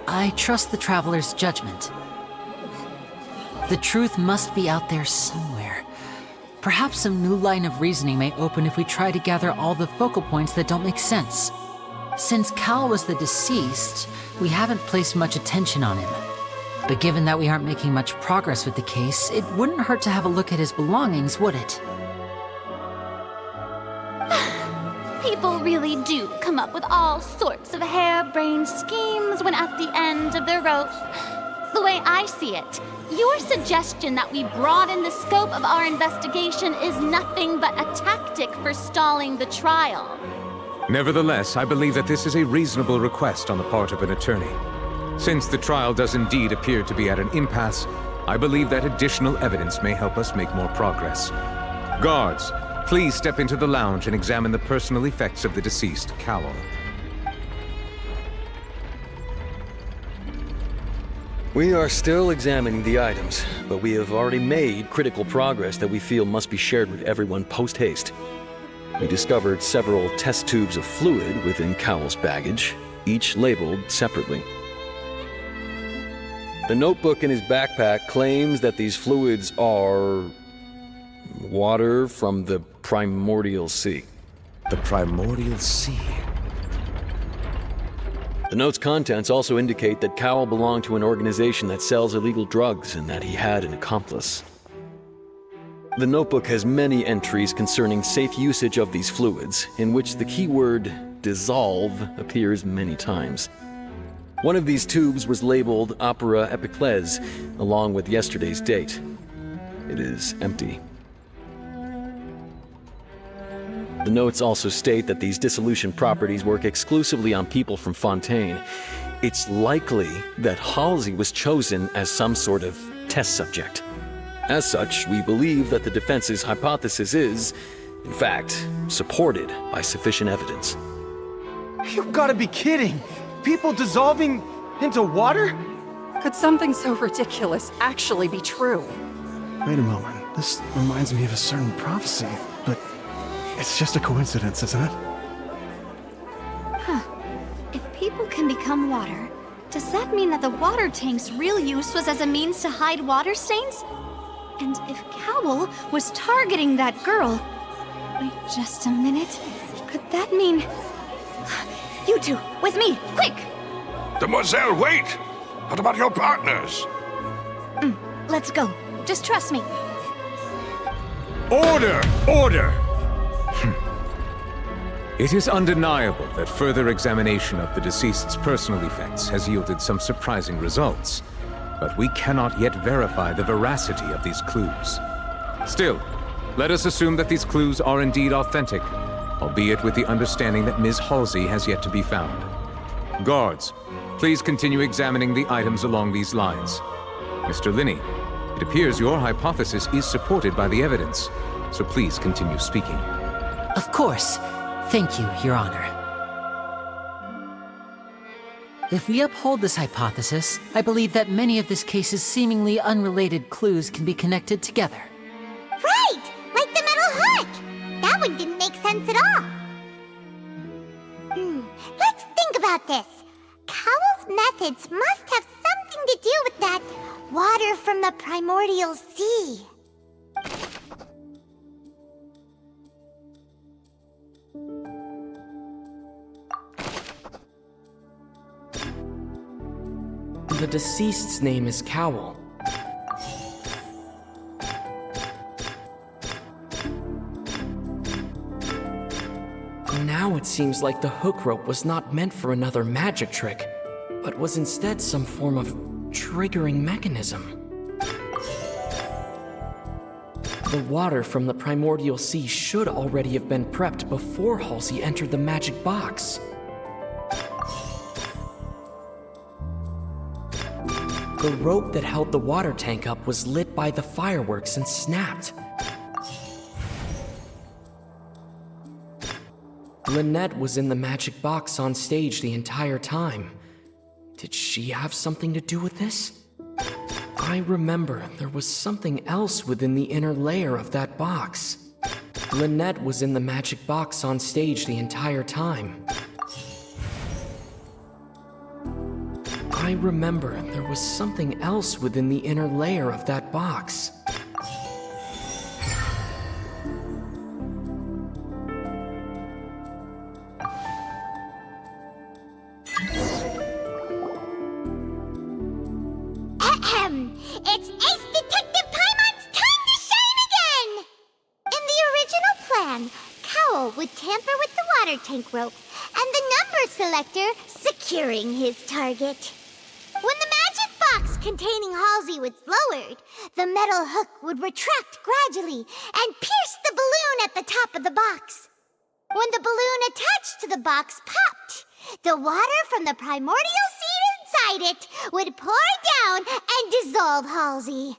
I trust the Traveler's judgment. The truth must be out there somewhere. Perhaps some new line of reasoning may open if we try to gather all the focal points that don't make sense. Since Cal was the deceased, we haven't placed much attention on him. But given that we aren't making much progress with the case, it wouldn't hurt to have a look at his belongings, would it? People really do come up with all sorts of harebrained schemes when at the end of their rope. The way I see it, your suggestion that we broaden the scope of our investigation is nothing but a tactic for stalling the trial. Nevertheless, I believe that this is a reasonable request on the part of an attorney. Since the trial does indeed appear to be at an impasse, I believe that additional evidence may help us make more progress. Guards, please step into the lounge and examine the personal effects of the deceased, Cowell. We are still examining the items, but we have already made critical progress that we feel must be shared with everyone post-haste. We discovered several test tubes of fluid within Cowell's baggage, each labeled separately. The notebook in his backpack claims that these fluids are water from the primordial sea. The primordial sea? The note's contents also indicate that Cowell belonged to an organization that sells illegal drugs and that he had an accomplice. The notebook has many entries concerning safe usage of these fluids, in which the keyword dissolve appears many times. One of these tubes was labeled Opera Epiclese, along with yesterday's date. It is empty. The notes also state that these dissolution properties work exclusively on people from Fontaine. It's likely that Halsey was chosen as some sort of test subject. As such, we believe that the defense's hypothesis is, in fact, supported by sufficient evidence. You've got to be kidding! People dissolving into water? Could something so ridiculous actually be true? Wait a moment. This reminds me of a certain prophecy, but it's just a coincidence, isn't it? Huh. If people can become water, does that mean that the water tank's real use was as a means to hide water stains? And if Cowell was targeting that girl... Wait just a minute. Could that mean... You two, with me, quick! Demoiselle, wait! What about your partners? Let's go. Just trust me. Order! Order! It is undeniable that further examination of the deceased's personal effects has yielded some surprising results, but we cannot yet verify the veracity of these clues. Still, let us assume that these clues are indeed authentic, albeit with the understanding that Ms. Halsey has yet to be found. Guards, please continue examining the items along these lines. Mr. Linney, it appears your hypothesis is supported by the evidence, so please continue speaking. Of course. Thank you, Your Honor. If we uphold this hypothesis, I believe that many of this case's seemingly unrelated clues can be connected together. Right! Like the metal hook! That one didn't make sense at all. Let's think about this. Cowell's methods must have something to do with that water from the primordial sea. The deceased's name is Cowell. Now it seems like the hook rope was not meant for another magic trick, but was instead some form of triggering mechanism. The water from the primordial sea should already have been prepped before Halsey entered the magic box. The rope that held the water tank up was lit by the fireworks and snapped. Lynette was in the magic box on stage the entire time. Did she have something to do with this? I remember there was something else within the inner layer of that box. Lynette was in the magic box on stage the entire time. I remember, there was something else within the inner layer of that box. It's Ace Detective Paimon's time to shine again! In the original plan, Cowl would tamper with the water tank rope and the number selector securing his target. When the magic box containing Halsey was lowered, the metal hook would retract gradually and pierce the balloon at the top of the box. When the balloon attached to the box popped, the water from the primordial seed inside it would pour down and dissolve Halsey.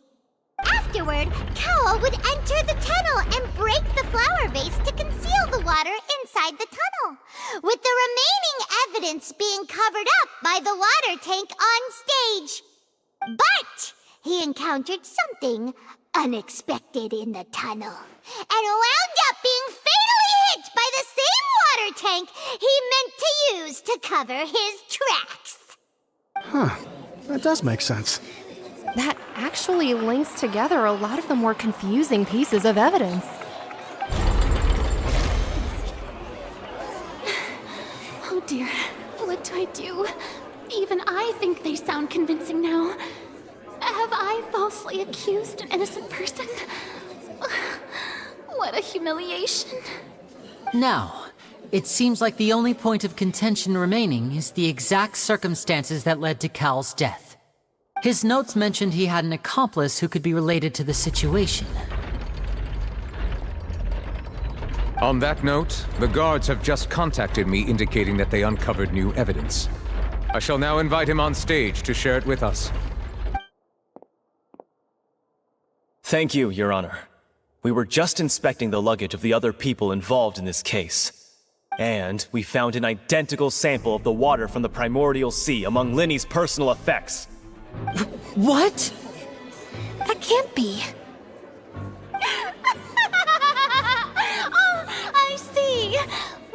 Afterward, Cowl would enter the tunnel and break the flower vase to conceal the water inside the tunnel, with the remaining evidence being covered up by the water tank on stage. But he encountered something unexpected in the tunnel and wound up being fatally hit by the same water tank he meant to use to cover his tracks. Huh. That does make sense. That actually links together a lot of the more confusing pieces of evidence. Oh dear, what do I do? Even I think they sound convincing now. Have I falsely accused an innocent person? What a humiliation. Now, it seems like the only point of contention remaining is the exact circumstances that led to Cal's death. His notes mentioned he had an accomplice who could be related to the situation. On that note, the guards have just contacted me indicating that they uncovered new evidence. I shall now invite him on stage to share it with us. Thank you, Your Honor. We were just inspecting the luggage of the other people involved in this case. And we found an identical sample of the water from the primordial sea among Linny's personal effects. What? That can't be. Oh, I see.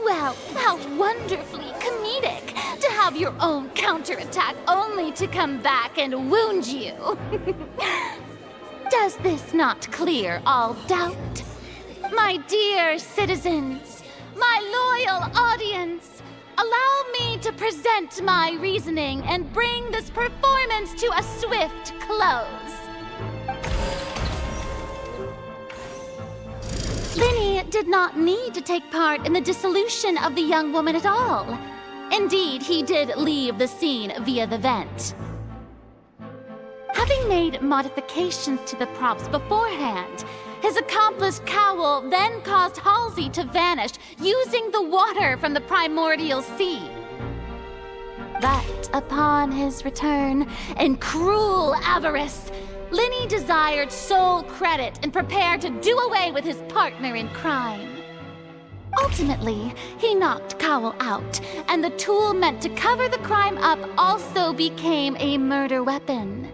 Well, how wonderfully comedic to have your own counterattack only to come back and wound you. Does this not clear all doubt? My dear citizens, my loyal audience, allow me to present my reasoning and bring this performance to a swift close. Linny did not need to take part in the dissolution of the young woman at all. Indeed, he did leave the scene via the vent. Having made modifications to the props beforehand, his accomplice Cowl then caused Halsey to vanish using the water from the primordial sea. But upon his return, in cruel avarice, Linny desired sole credit and prepared to do away with his partner in crime. Ultimately, he knocked Cowl out, and the tool meant to cover the crime up also became a murder weapon.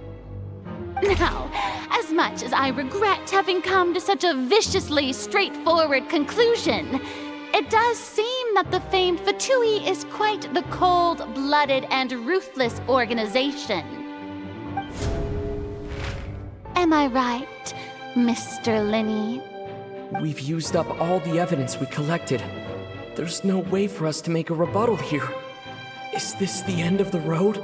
Now, as much as I regret having come to such a viciously straightforward conclusion, it does seem that the famed Fatui is quite the cold-blooded and ruthless organization. Am I right, Mr. Linny? We've used up all the evidence we collected. There's no way for us to make a rebuttal here. Is this the end of the road?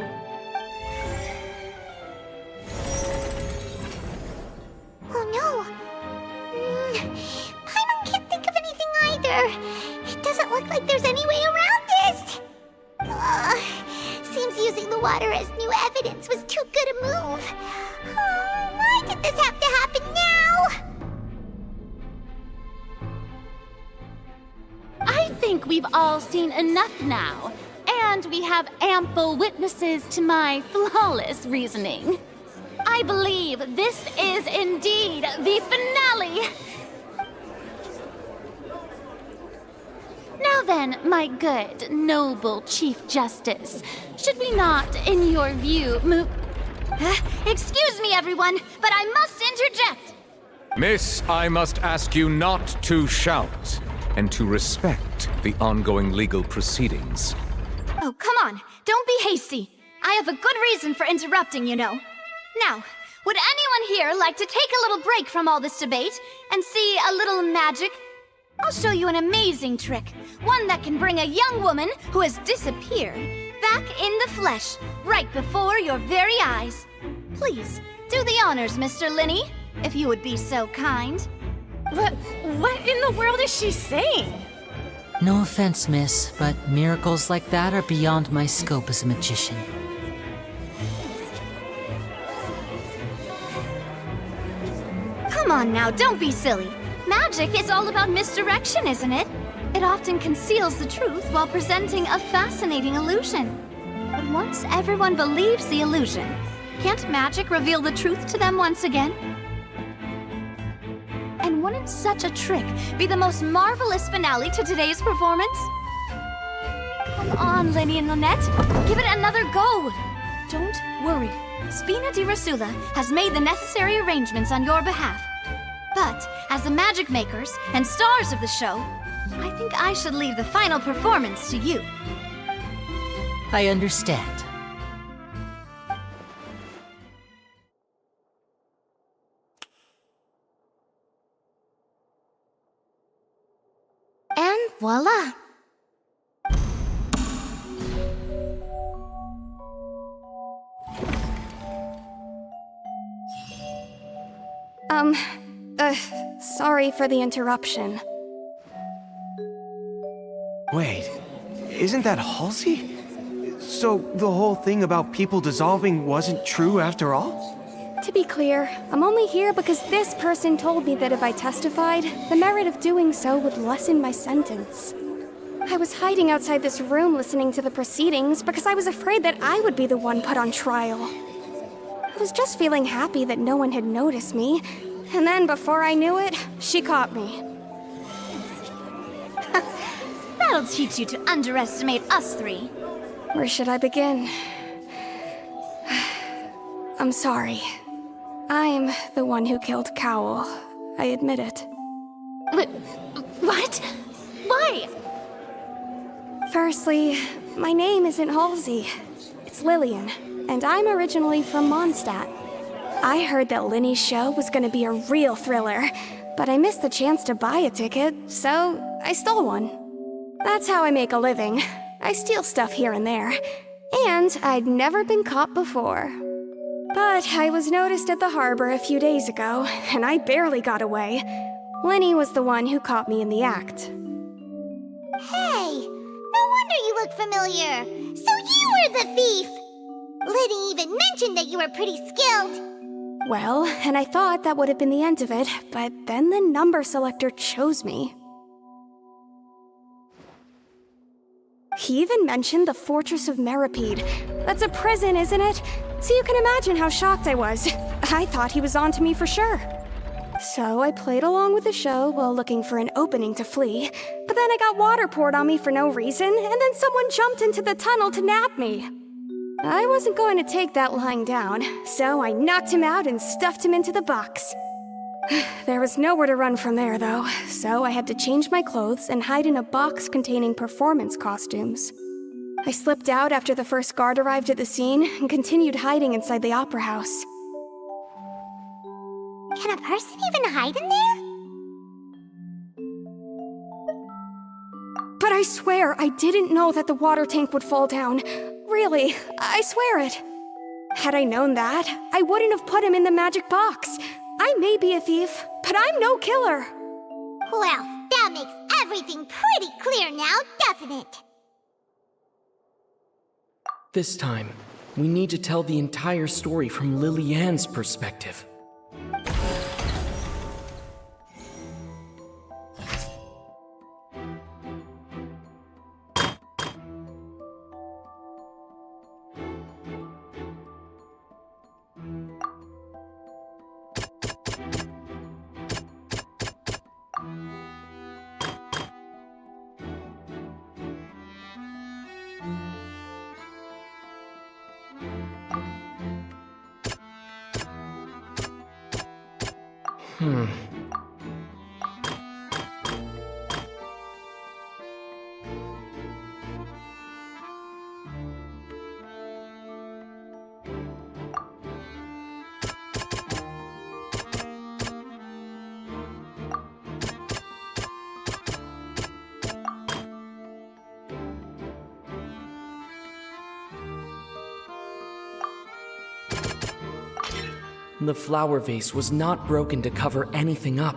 Oh no! Paimon can't think of anything either. It doesn't look like there's any way around this. Seems using the water as new evidence was too good a move. Why did this have to happen now? I think we've all seen enough now, and we have ample witnesses to my flawless reasoning. I believe this is indeed the finale. Now then, my good, noble Chief Justice, should we not, in your view, move... Excuse me, everyone, but I must interject. Miss, I must ask you not to shout and to respect the ongoing legal proceedings. Oh, come on. Don't be hasty. I have a good reason for interrupting, you know. Now, would anyone here like to take a little break from all this debate and see a little magic? I'll show you an amazing trick, one that can bring a young woman who has disappeared back in the flesh, right before your very eyes. Please, do the honors, Mr. Linny, if you would be so kind. What in the world is she saying? No offense, miss, but miracles like that are beyond my scope as a magician. Come on now, don't be silly. Magic is all about misdirection, isn't it? It often conceals the truth while presenting a fascinating illusion. But once everyone believes the illusion, can't magic reveal the truth to them once again? And wouldn't such a trick be the most marvelous finale to today's performance? Come on, Linny and Lynette, give it another go. Don't worry, Spina di Rasula has made the necessary arrangements on your behalf. But as the magic makers and stars of the show, I think I should leave the final performance to you. I understand. And voila! Sorry for the interruption. Wait, isn't that Halsey? So the whole thing about people dissolving wasn't true after all? To be clear, I'm only here because this person told me that if I testified, the merit of doing so would lessen my sentence. I was hiding outside this room listening to the proceedings because I was afraid that I would be the one put on trial. I was just feeling happy that no one had noticed me, and then before I knew it, she caught me. That'll teach you to underestimate us three. Where should I begin? I'm sorry. I'm the one who killed Cowl. I admit it. What? Why? Firstly, my name isn't Halsey. It's Lillian, and I'm originally from Mondstadt. I heard that Linny's show was gonna be a real thriller, but I missed the chance to buy a ticket, so I stole one. That's how I make a living. I steal stuff here and there, and I'd never been caught before. But I was noticed at the harbor a few days ago, and I barely got away. Linny was the one who caught me in the act. Hey, no wonder you look familiar. So you were the thief! Liddy even mentioned that you were pretty skilled. Well, and I thought that would have been the end of it, but then the number selector chose me. He even mentioned the Fortress of Meripede. That's a prison, isn't it? So you can imagine how shocked I was. I thought he was on to me for sure. So I played along with the show while looking for an opening to flee, but then I got water poured on me for no reason, and then someone jumped into the tunnel to nab me. I wasn't going to take that lying down, so I knocked him out and stuffed him into the box. There was nowhere to run from there, though, so I had to change my clothes and hide in a box containing performance costumes. I slipped out after the first guard arrived at the scene and continued hiding inside the opera house. Can a person even hide in there? But I swear I didn't know that the water tank would fall down. Really, I swear it. Had I known that, I wouldn't have put him in the magic box. I may be a thief, but I'm no killer. Well, that makes everything pretty clear now, doesn't it? This time, we need to tell the entire story from Lily-Ann's perspective. The flower vase was not broken to cover anything up,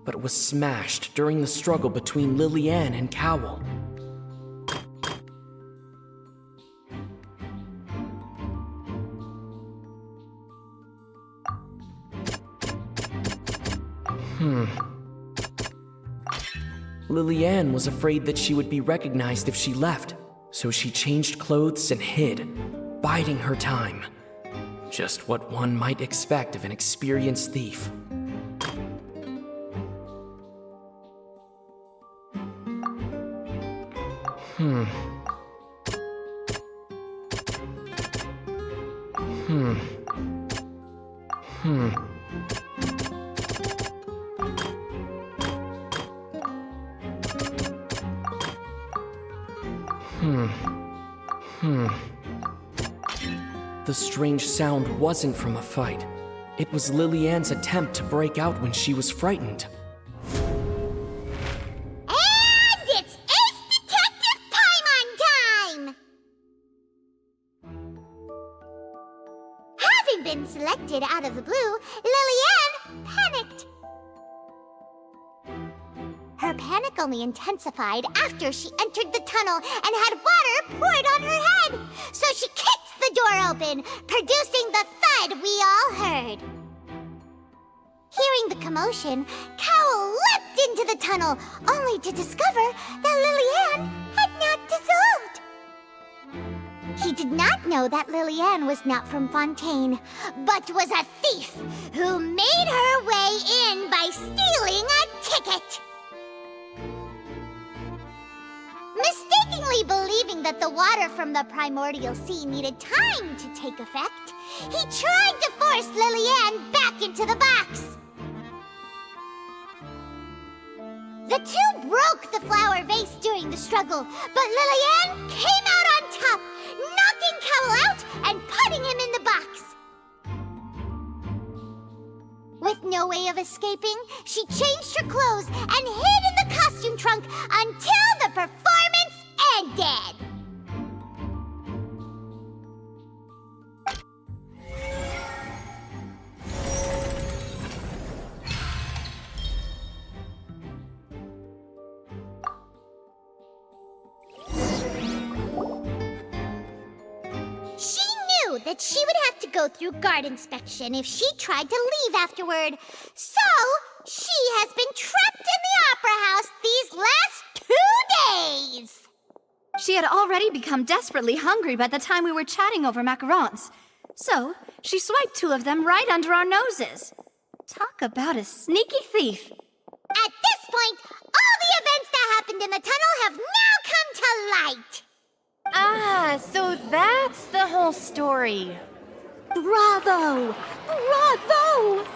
but was smashed during the struggle between Lillian and Cowell. Lillian was afraid that she would be recognized if she left, so she changed clothes and hid, biding her time. Just what one might expect of an experienced thief. The strange sound wasn't from a fight. It was Lillian's attempt to break out when she was frightened. And it's Ace Detective Paimon time! Having been selected out of the blue, Lillian panicked. Her panic only intensified after she entered the tunnel and had water poured on her head. So she kicked the door open, producing the thud we all heard. Hearing the commotion, Cowell leapt into the tunnel, only to discover that Lillian had not dissolved. He did not know that Lillian was not from Fontaine, but was a thief who made her way in by stealing a ticket. Mistakenly believing that the water from the primordial sea needed time to take effect, he tried to force Lillian back into the box. The two broke the flower vase during the struggle, but Lillian came out on top, knocking Cowell out and putting him in the box. With no way of escaping, she changed her clothes and hid in the costume trunk until the performance ended. She knew that she would have to go through guard inspection if she tried to leave afterward. So, she has been trapped in the Opera House these last 2 days. She had already become desperately hungry by the time we were chatting over macarons. So, she swiped 2 of them right under our noses. Talk about a sneaky thief. At this point, all the events that happened in the tunnel have now come to light. Ah, so that's the whole story. Bravo! Bravo!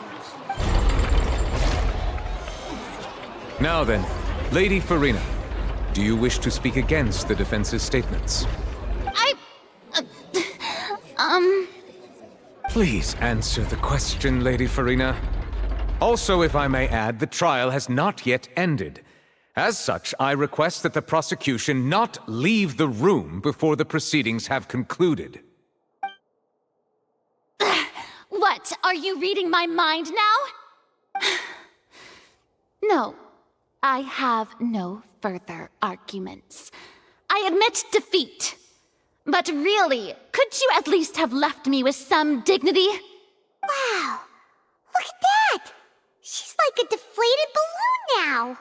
Now then, Lady Farina, do you wish to speak against the defense's statements? Please answer the question, Lady Farina. Also, if I may add, the trial has not yet ended. As such, I request that the prosecution not leave the room before the proceedings have concluded. What, are you reading my mind now? No, I have no further arguments. I admit defeat. But really, could you at least have left me with some dignity? Wow, look at that! She's like a deflated balloon now.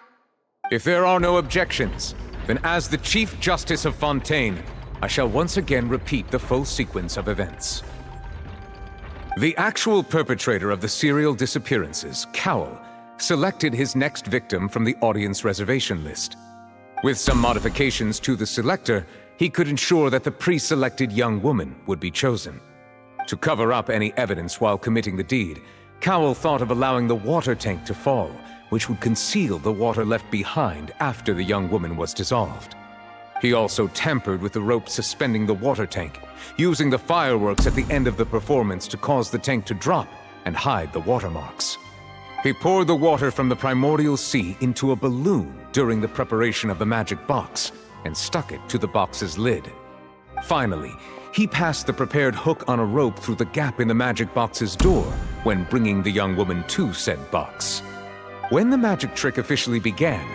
If there are no objections, then as the Chief Justice of Fontaine, I shall once again repeat the full sequence of events. The actual perpetrator of the serial disappearances, Cowell, selected his next victim from the audience reservation list. With some modifications to the selector, he could ensure that the pre-selected young woman would be chosen. To cover up any evidence while committing the deed, Cowell thought of allowing the water tank to fall, which would conceal the water left behind after the young woman was dissolved. He also tampered with the rope suspending the water tank, using the fireworks at the end of the performance to cause the tank to drop and hide the watermarks. He poured the water from the primordial sea into a balloon during the preparation of the magic box and stuck it to the box's lid. Finally, he passed the prepared hook on a rope through the gap in the magic box's door, when bringing the young woman to said box. When the magic trick officially began,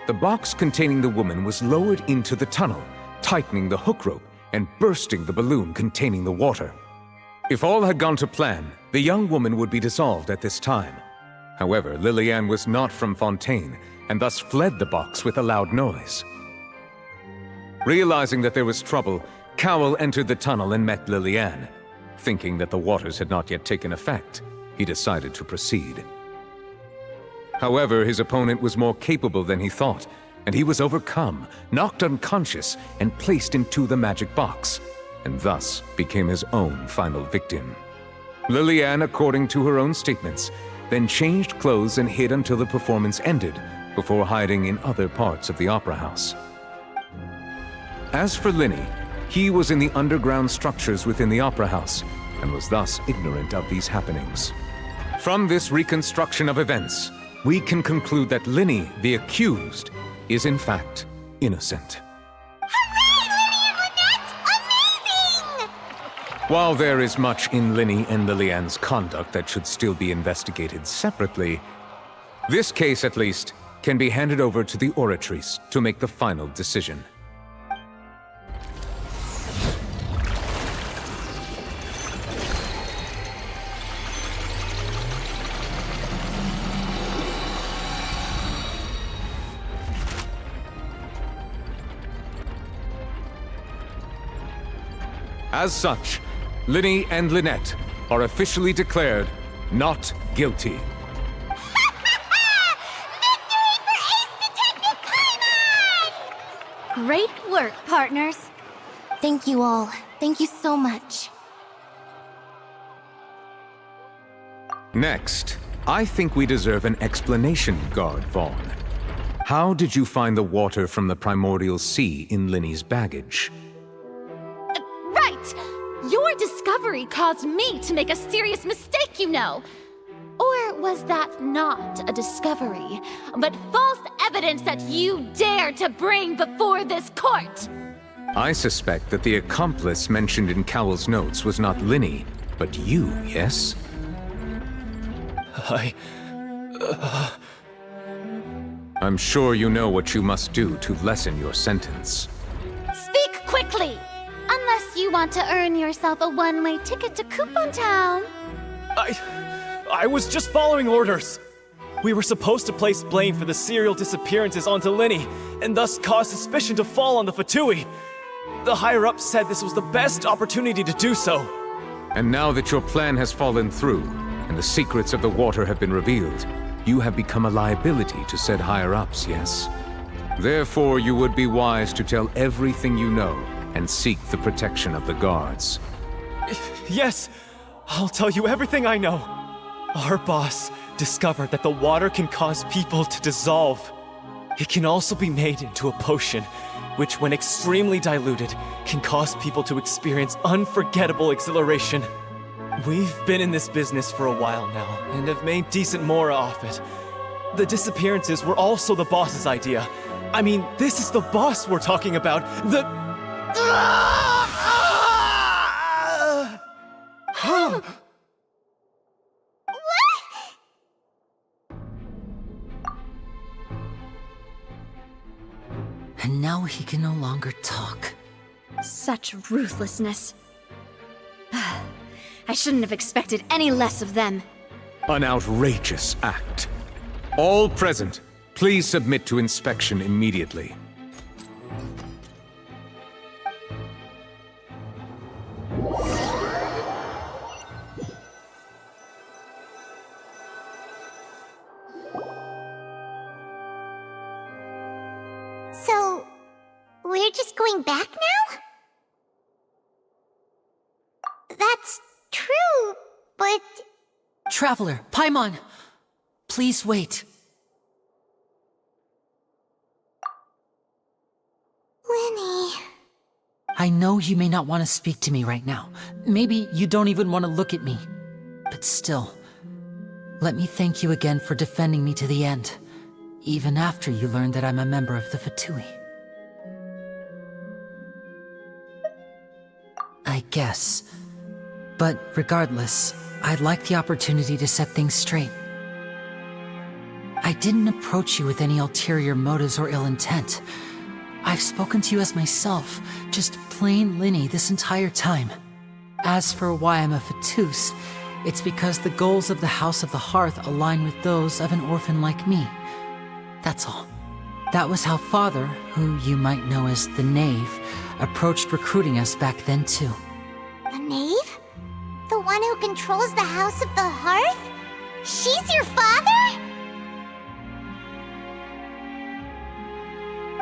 the box containing the woman was lowered into the tunnel, tightening the hook rope and bursting the balloon containing the water. If all had gone to plan, the young woman would be dissolved at this time. However, Lillian was not from Fontaine, and thus fled the box with a loud noise. Realizing that there was trouble, Cowell entered the tunnel and met Lillian. Thinking that the waters had not yet taken effect, he decided to proceed. However, his opponent was more capable than he thought, and he was overcome, knocked unconscious, and placed into the magic box, and thus became his own final victim. Lillian, according to her own statements, then changed clothes and hid until the performance ended, before hiding in other parts of the opera house. As for Linny, he was in the underground structures within the opera house, and was thus ignorant of these happenings. From this reconstruction of events, we can conclude that Linny, the accused, is in fact innocent. While there is much in Linny and Lillian's conduct that should still be investigated separately, this case, at least, can be handed over to the Oratrice to make the final decision. As such, Linny and Lynette are officially declared not guilty. Great work, partners. Thank you all. Thank you so much. Next, I think we deserve an explanation, Guard Vaughn. How did you find the water from the primordial sea in Linny's baggage? Right! Your discovery caused me to make a serious mistake, you know. Or was that not a discovery, but false evidence that you dared to bring before this court? I suspect that the accomplice mentioned in Cowell's notes was not Linny, but you, yes? I'm sure you know what you must do to lessen your sentence. Speak quickly! Unless you want to earn yourself a one-way ticket to Coupon Town. I was just following orders. We were supposed to place blame for the serial disappearances onto Linny, and thus cause suspicion to fall on the Fatui. The higher-ups said this was the best opportunity to do so. And now that your plan has fallen through, and the secrets of the water have been revealed, you have become a liability to said higher-ups, yes? Therefore, you would be wise to tell everything you know, and seek the protection of the guards. Yes, I'll tell you everything I know. Our boss discovered that the water can cause people to dissolve. It can also be made into a potion, which when extremely diluted, can cause people to experience unforgettable exhilaration. We've been in this business for a while now, and have made decent more off it. The disappearances were also the boss's idea. I mean, this is the boss we're talking about. And now he can no longer talk. Such ruthlessness. I shouldn't have expected any less of them. An outrageous act. All present, please submit to inspection immediately. So, we're just going back now? That's true, but... Traveler, Paimon, please wait. Linny... I know you may not want to speak to me right now. Maybe you don't even want to look at me. But still, let me thank you again for defending me to the end, even after you learned that I'm a member of the Fatui. I guess. But regardless, I'd like the opportunity to set things straight. I didn't approach you with any ulterior motives or ill intent. I've spoken to you as myself, just plain Linny this entire time. As for why I'm a Fatous, it's because the goals of the House of the Hearth align with those of an orphan like me. That's all. That was how Father, who you might know as the Knave, approached recruiting us back then too. The Knave? The one who controls the House of the Hearth? She's your father?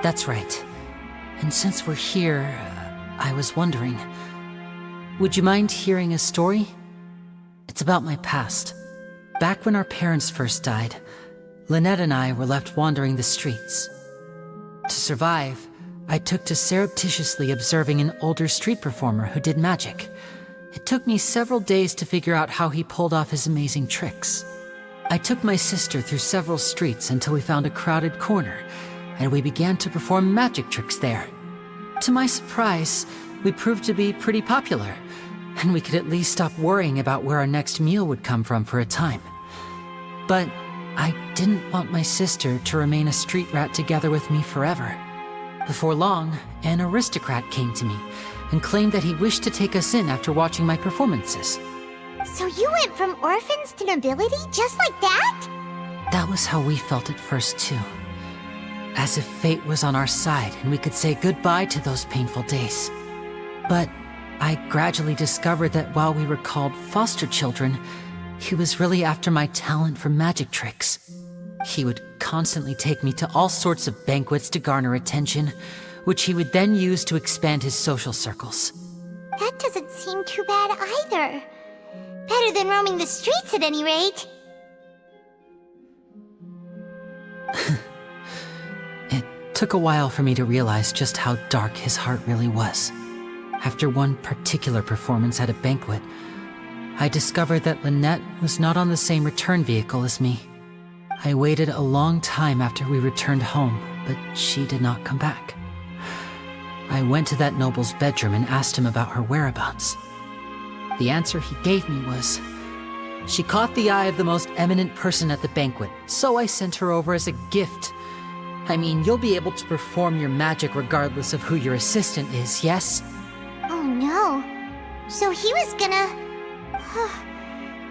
That's right. And since we're here, I was wondering, would you mind hearing a story? It's about my past. Back when our parents first died, Lynette and I were left wandering the streets. To survive, I took to surreptitiously observing an older street performer who did magic. It took me several days to figure out how he pulled off his amazing tricks. I took my sister through several streets until we found a crowded corner, and we began to perform magic tricks there. To my surprise, we proved to be pretty popular, and we could at least stop worrying about where our next meal would come from for a time. But I didn't want my sister to remain a street rat together with me forever. Before long, an aristocrat came to me and claimed that he wished to take us in after watching my performances. So you went from orphans to nobility just like that? That was how we felt at first too. As if fate was on our side and we could say goodbye to those painful days. But I gradually discovered that while we were called foster children, he was really after my talent for magic tricks. He would constantly take me to all sorts of banquets to garner attention, which he would then use to expand his social circles. That doesn't seem too bad either. Better than roaming the streets at any rate. It took a while for me to realize just how dark his heart really was. After one particular performance at a banquet, I discovered that Lynette was not on the same return vehicle as me. I waited a long time after we returned home, but she did not come back. I went to that noble's bedroom and asked him about her whereabouts. The answer he gave me was, she caught the eye of the most eminent person at the banquet, so I sent her over as a gift. I mean, you'll be able to perform your magic regardless of who your assistant is, yes? Oh no. So he was gonna...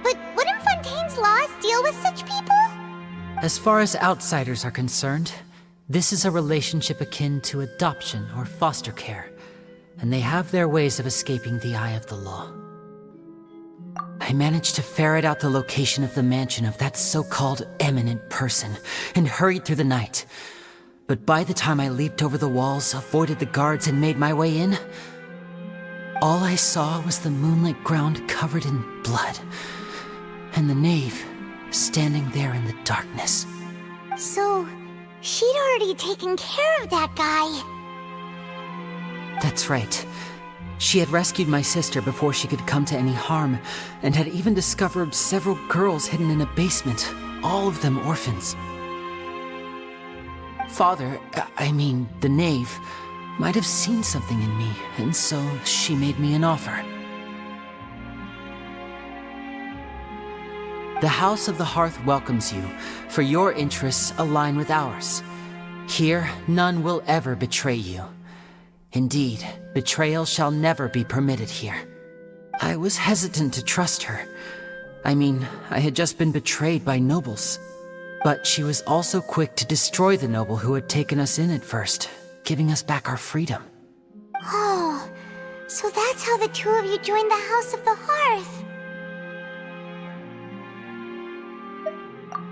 But wouldn't Fontaine's laws deal with such people? As far as outsiders are concerned, this is a relationship akin to adoption or foster care, and they have their ways of escaping the eye of the law. I managed to ferret out the location of the mansion of that so-called eminent person and hurried through the night. But by the time I leaped over the walls, avoided the guards, and made my way in, all I saw was the moonlit ground covered in blood, and the knave standing there in the darkness. So, she'd already taken care of that guy. That's right. She had rescued my sister before she could come to any harm, and had even discovered several girls hidden in a basement, all of them orphans. Father, I mean, the knave, might have seen something in me, and so she made me an offer. The House of the Hearth welcomes you, for your interests align with ours. Here, none will ever betray you. Indeed, betrayal shall never be permitted here. I was hesitant to trust her. I mean, I had just been betrayed by nobles. But she was also quick to destroy the noble who had taken us in at first, giving us back our freedom. Oh, so that's how the two of you joined the House of the Hearth.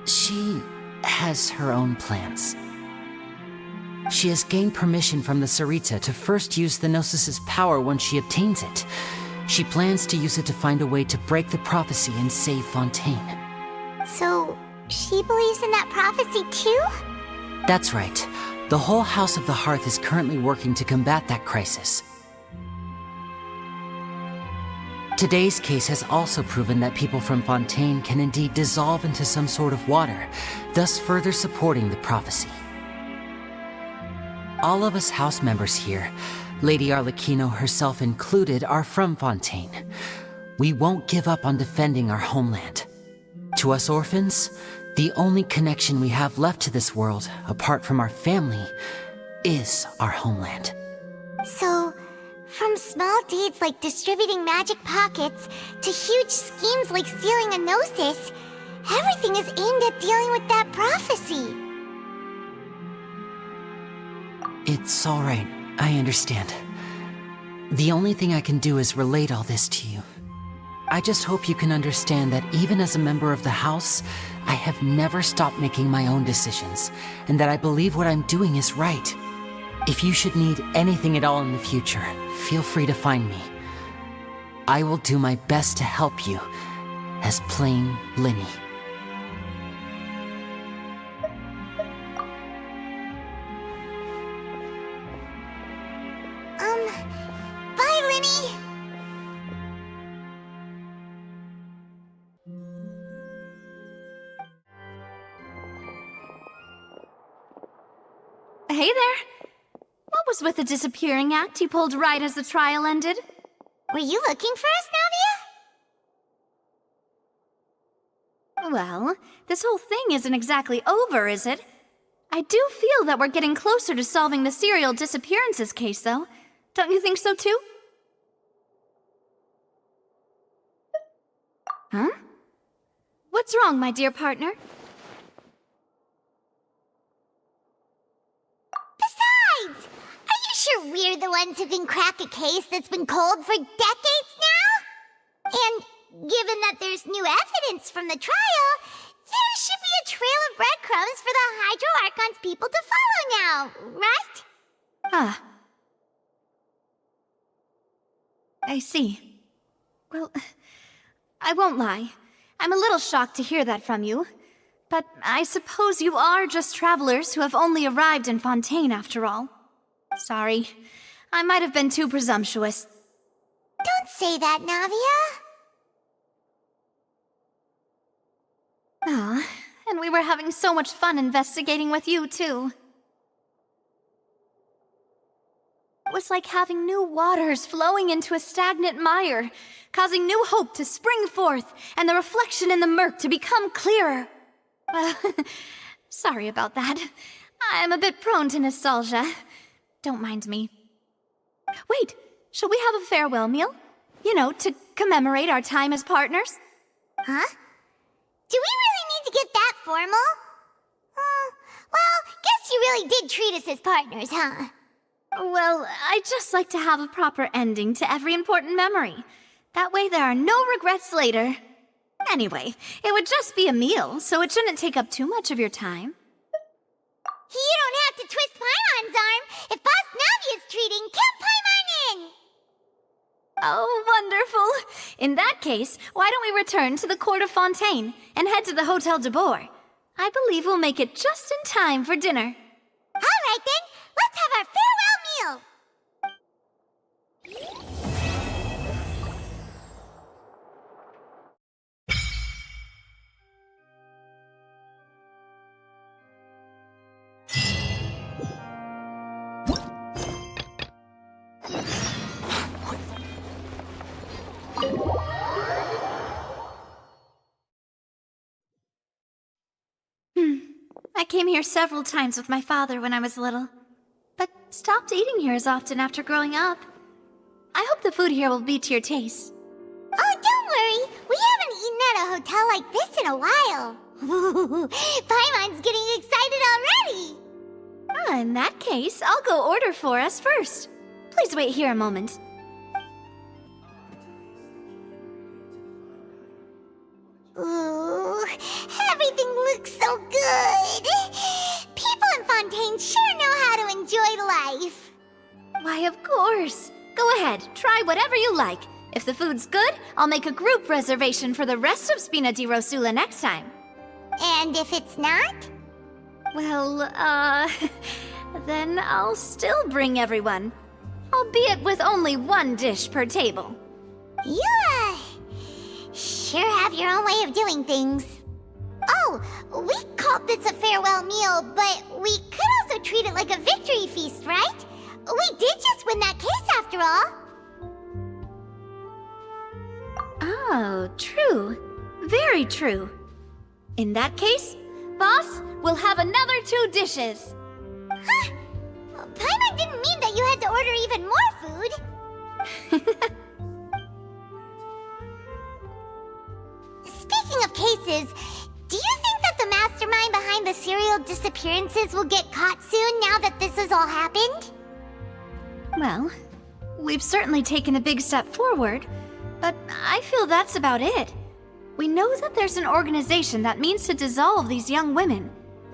She has her own plans. She has gained permission from the Sarita to first use the Gnosis' power once she obtains it. She plans to use it to find a way to break the prophecy and save Fontaine. So, she believes in that prophecy too? That's right. The whole House of the Hearth is currently working to combat that crisis. Today's case has also proven that people from Fontaine can indeed dissolve into some sort of water, thus further supporting the prophecy. All of us house members here, Lady Arlecchino herself included, are from Fontaine. We won't give up on defending our homeland. To us orphans, the only connection we have left to this world, apart from our family, is our homeland. So, from small deeds like distributing magic pockets to huge schemes like stealing a Gnosis, everything is aimed at dealing with that prophecy. It's all right. I understand. The only thing I can do is relate all this to you. I just hope you can understand that even as a member of the House, I have never stopped making my own decisions, and that I believe what I'm doing is right. If you should need anything at all in the future, feel free to find me. I will do my best to help you, as plain Linny. Bye, Linny! Hey there! What was with the disappearing act you pulled right as the trial ended? Were you looking for us, Navia? Well, this whole thing isn't exactly over, is it? I do feel that we're getting closer to solving the serial disappearances case, though. Don't you think so, too? Huh? What's wrong, my dear partner? Besides, are you sure we're the ones who can crack a case that's been cold for decades now? And given that there's new evidence from the trial, there should be a trail of breadcrumbs for the Hydro Archon's people to follow now, right? Ah. I see. Well, I won't lie. I'm a little shocked to hear that from you. But I suppose you are just travelers who have only arrived in Fontaine after all. Sorry. I might have been too presumptuous. Don't say that, Navia. Ah, and we were having so much fun investigating with you, too. It was like having new waters flowing into a stagnant mire, causing new hope to spring forth, and the reflection in the murk to become clearer. Well, sorry about that. I'm a bit prone to nostalgia. Don't mind me. Wait, shall we have a farewell meal? You know, to commemorate our time as partners? Huh? Do we really need to get that formal? Well, guess you really did treat us as partners, huh? Well, I'd just like to have a proper ending to every important memory. That way there are no regrets later. Anyway, it would just be a meal, so it shouldn't take up too much of your time. You don't have to twist Paimon's arm. If Boss Navi is treating, count Paimon in! Oh, wonderful! In that case, why don't we return to the court of Fontaine and head to the Hotel de Boer? I believe we'll make it just in time for dinner. All right then, let's have our farewell meal! I came here several times with my father when I was little, but stopped eating here as often after growing up. I hope the food here will be to your taste. Oh, don't worry. We haven't eaten at a hotel like this in a while. Paimon's getting excited already. In that case, I'll go order for us first. Please wait here a moment. Ooh, everything looks so good. People in Fontaine sure know how to enjoy life. Why, of course. Go ahead, try whatever you like. If the food's good, I'll make a group reservation for the rest of Spina di Rosula next time. And if it's not? Well, then I'll still bring everyone. Albeit with only one dish per table. You, sure have your own way of doing things. Oh, we called this a farewell meal, but we could also treat it like a victory feast, right? We did just win that case after all. Oh, true. Very true. In that case, boss, we'll have another 2 dishes. Huh? Paimon didn't mean that you had to order even more food. Speaking of cases, do you think that the mastermind behind the serial disappearances will get caught soon now that this has all happened? Well, we've certainly taken a big step forward, but I feel that's about it. We know that there's an organization that means to dissolve these young women,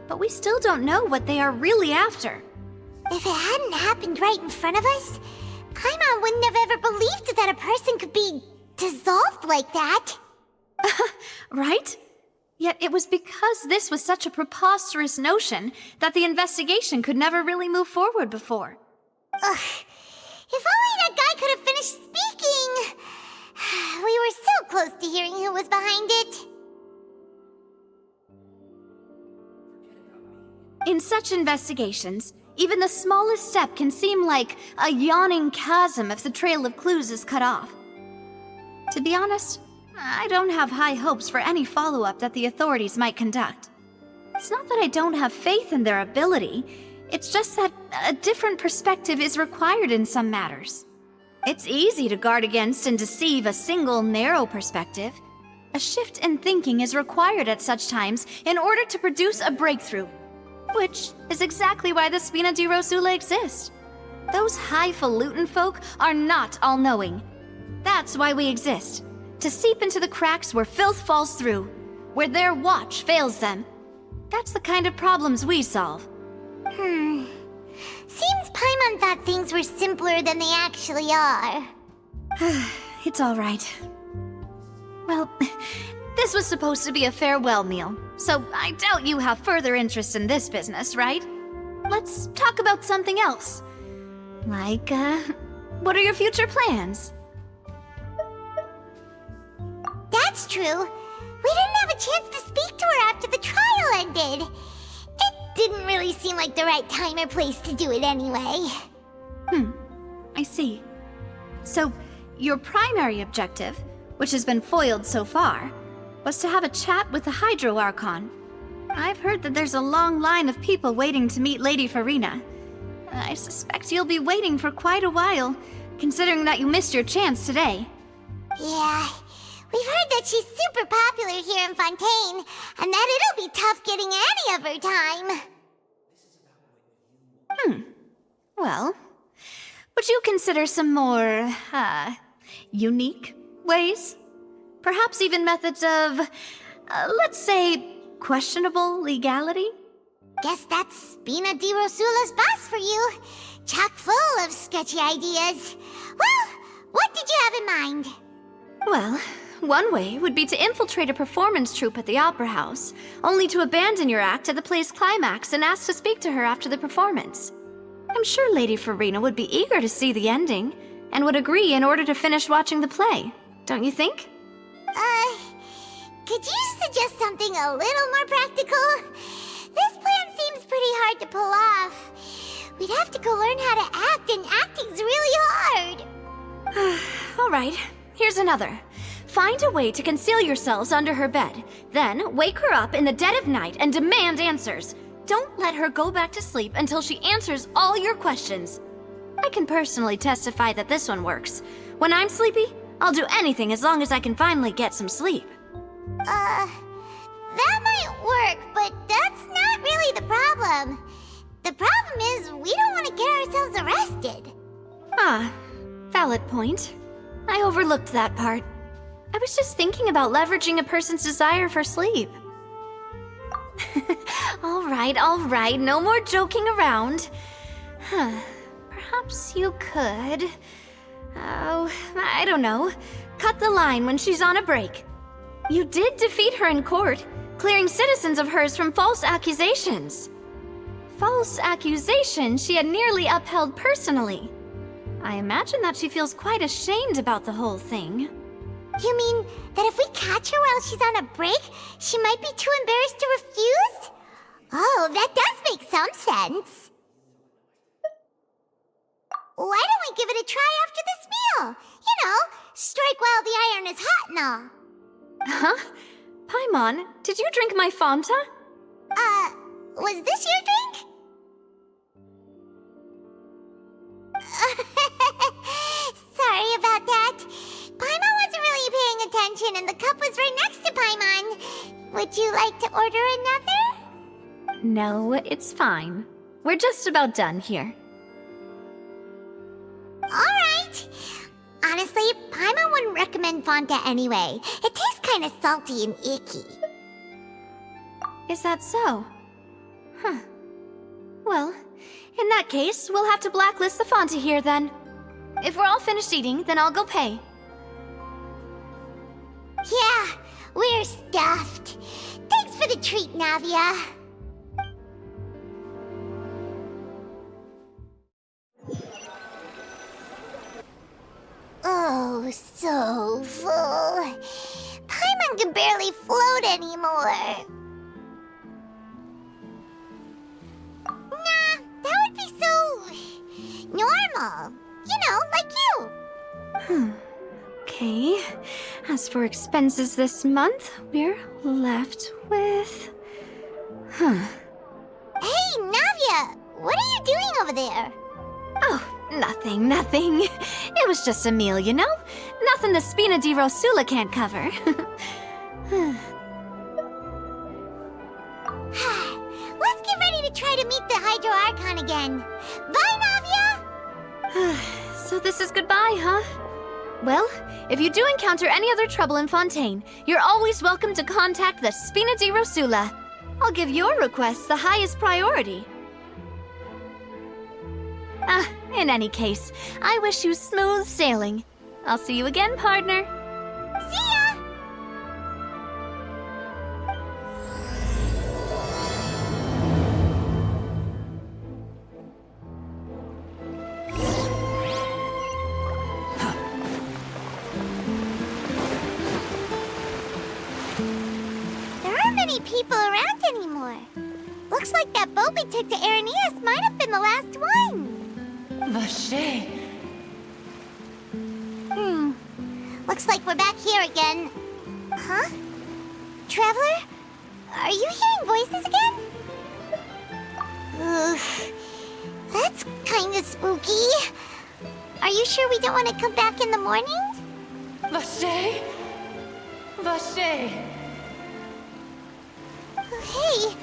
but we still don't know what they are really after. If it hadn't happened right in front of us, Paimon wouldn't have ever believed that a person could be dissolved like that. Right? Yet it was because this was such a preposterous notion that the investigation could never really move forward before. Ugh. If only that guy could have finished speaking! We were so close to hearing who was behind it. In such investigations, even the smallest step can seem like a yawning chasm if the trail of clues is cut off. To be honest, I don't have high hopes for any follow-up that the authorities might conduct. It's not that I don't have faith in their ability, it's just that a different perspective is required in some matters. It's easy to guard against and deceive a single narrow perspective. A shift in thinking is required at such times in order to produce a breakthrough, which is exactly why the Spina di Rosula exist. Those highfalutin folk are not all-knowing. That's why we exist, to seep into the cracks where filth falls through, where their watch fails them. That's the kind of problems we solve. Seems Paimon thought things were simpler than they actually are. It's all right. Well, this was supposed to be a farewell meal, so I doubt you have further interest in this business, right? Let's talk about something else. Like, what are your future plans? That's true. We didn't have a chance to speak to her after the trial ended. It didn't really seem like the right time or place to do it anyway. I see. So, your primary objective, which has been foiled so far, was to have a chat with the Hydro Archon. I've heard that there's a long line of people waiting to meet Lady Farina. I suspect you'll be waiting for quite a while, considering that you missed your chance today. Yeah, we've heard that she's super popular here in Fontaine, and that it'll be tough getting any of her time. Well, would you consider some more, unique ways? Perhaps even methods of, let's say, questionable legality? Guess that's Spina di Rosula's boss for you. Chock full of sketchy ideas. Well, what did you have in mind? Well, one way would be to infiltrate a performance troupe at the Opera House, only to abandon your act at the play's climax and ask to speak to her after the performance. I'm sure Lady Farina would be eager to see the ending, and would agree in order to finish watching the play, don't you think? Could you suggest something a little more practical? This plan seems pretty hard to pull off. We'd have to go learn how to act, and acting's really hard. Alright, here's another. Find a way to conceal yourselves under her bed. Then, wake her up in the dead of night and demand answers. Don't let her go back to sleep until she answers all your questions. I can personally testify that this one works. When I'm sleepy, I'll do anything as long as I can finally get some sleep. That might work, but that's not really the problem. The problem is we don't want to get ourselves arrested. Valid point. I overlooked that part. I was just thinking about leveraging a person's desire for sleep. All right, no more joking around. Perhaps you could... I don't know. Cut the line when she's on a break. You did defeat her in court, clearing citizens of hers from false accusations. False accusations she had nearly upheld personally. I imagine that she feels quite ashamed about the whole thing. You mean that if we catch her while she's on a break, she might be too embarrassed to refuse? Oh, that does make some sense. Why don't we give it a try after this meal? You know, strike while the iron is hot and all. Huh? Paimon, did you drink my Fanta? Was this your drink? Sorry about that. Paimon wasn't really paying attention and the cup was right next to Paimon. Would you like to order another? No, it's fine. We're just about done here. Alright. Honestly, Paimon wouldn't recommend Fanta anyway. It tastes kind of salty and icky. Is that so? Huh. Well, in that case, we'll have to blacklist the Fanta here then. If we're all finished eating, then I'll go pay. Yeah, we're stuffed. Thanks for the treat, Navia. Oh, so full. Paimon can barely float anymore. Nah, that would be so normal. You know, like you. Okay. As for expenses this month, we're left with... Hey, Navia! What are you doing over there? Oh, nothing. It was just a meal, you know? Nothing the Spina di Rosula can't cover. Let's get ready to try to meet the Hydro Archon again. Bye, Navia! So this is goodbye, huh? Well, if you do encounter any other trouble in Fontaine, you're always welcome to contact the Spina di Rosula. I'll give your request the highest priority. In any case, I wish you smooth sailing. I'll see you again, partner. See ya! There aren't many people around anymore. Looks like that boat we took to Araneas might have been the last one. Vache. Looks like we're back here again. Huh? Traveler? Are you hearing voices again? Ugh. That's kinda spooky. Are you sure we don't want to come back in the morning? Vache? Vache. Hey,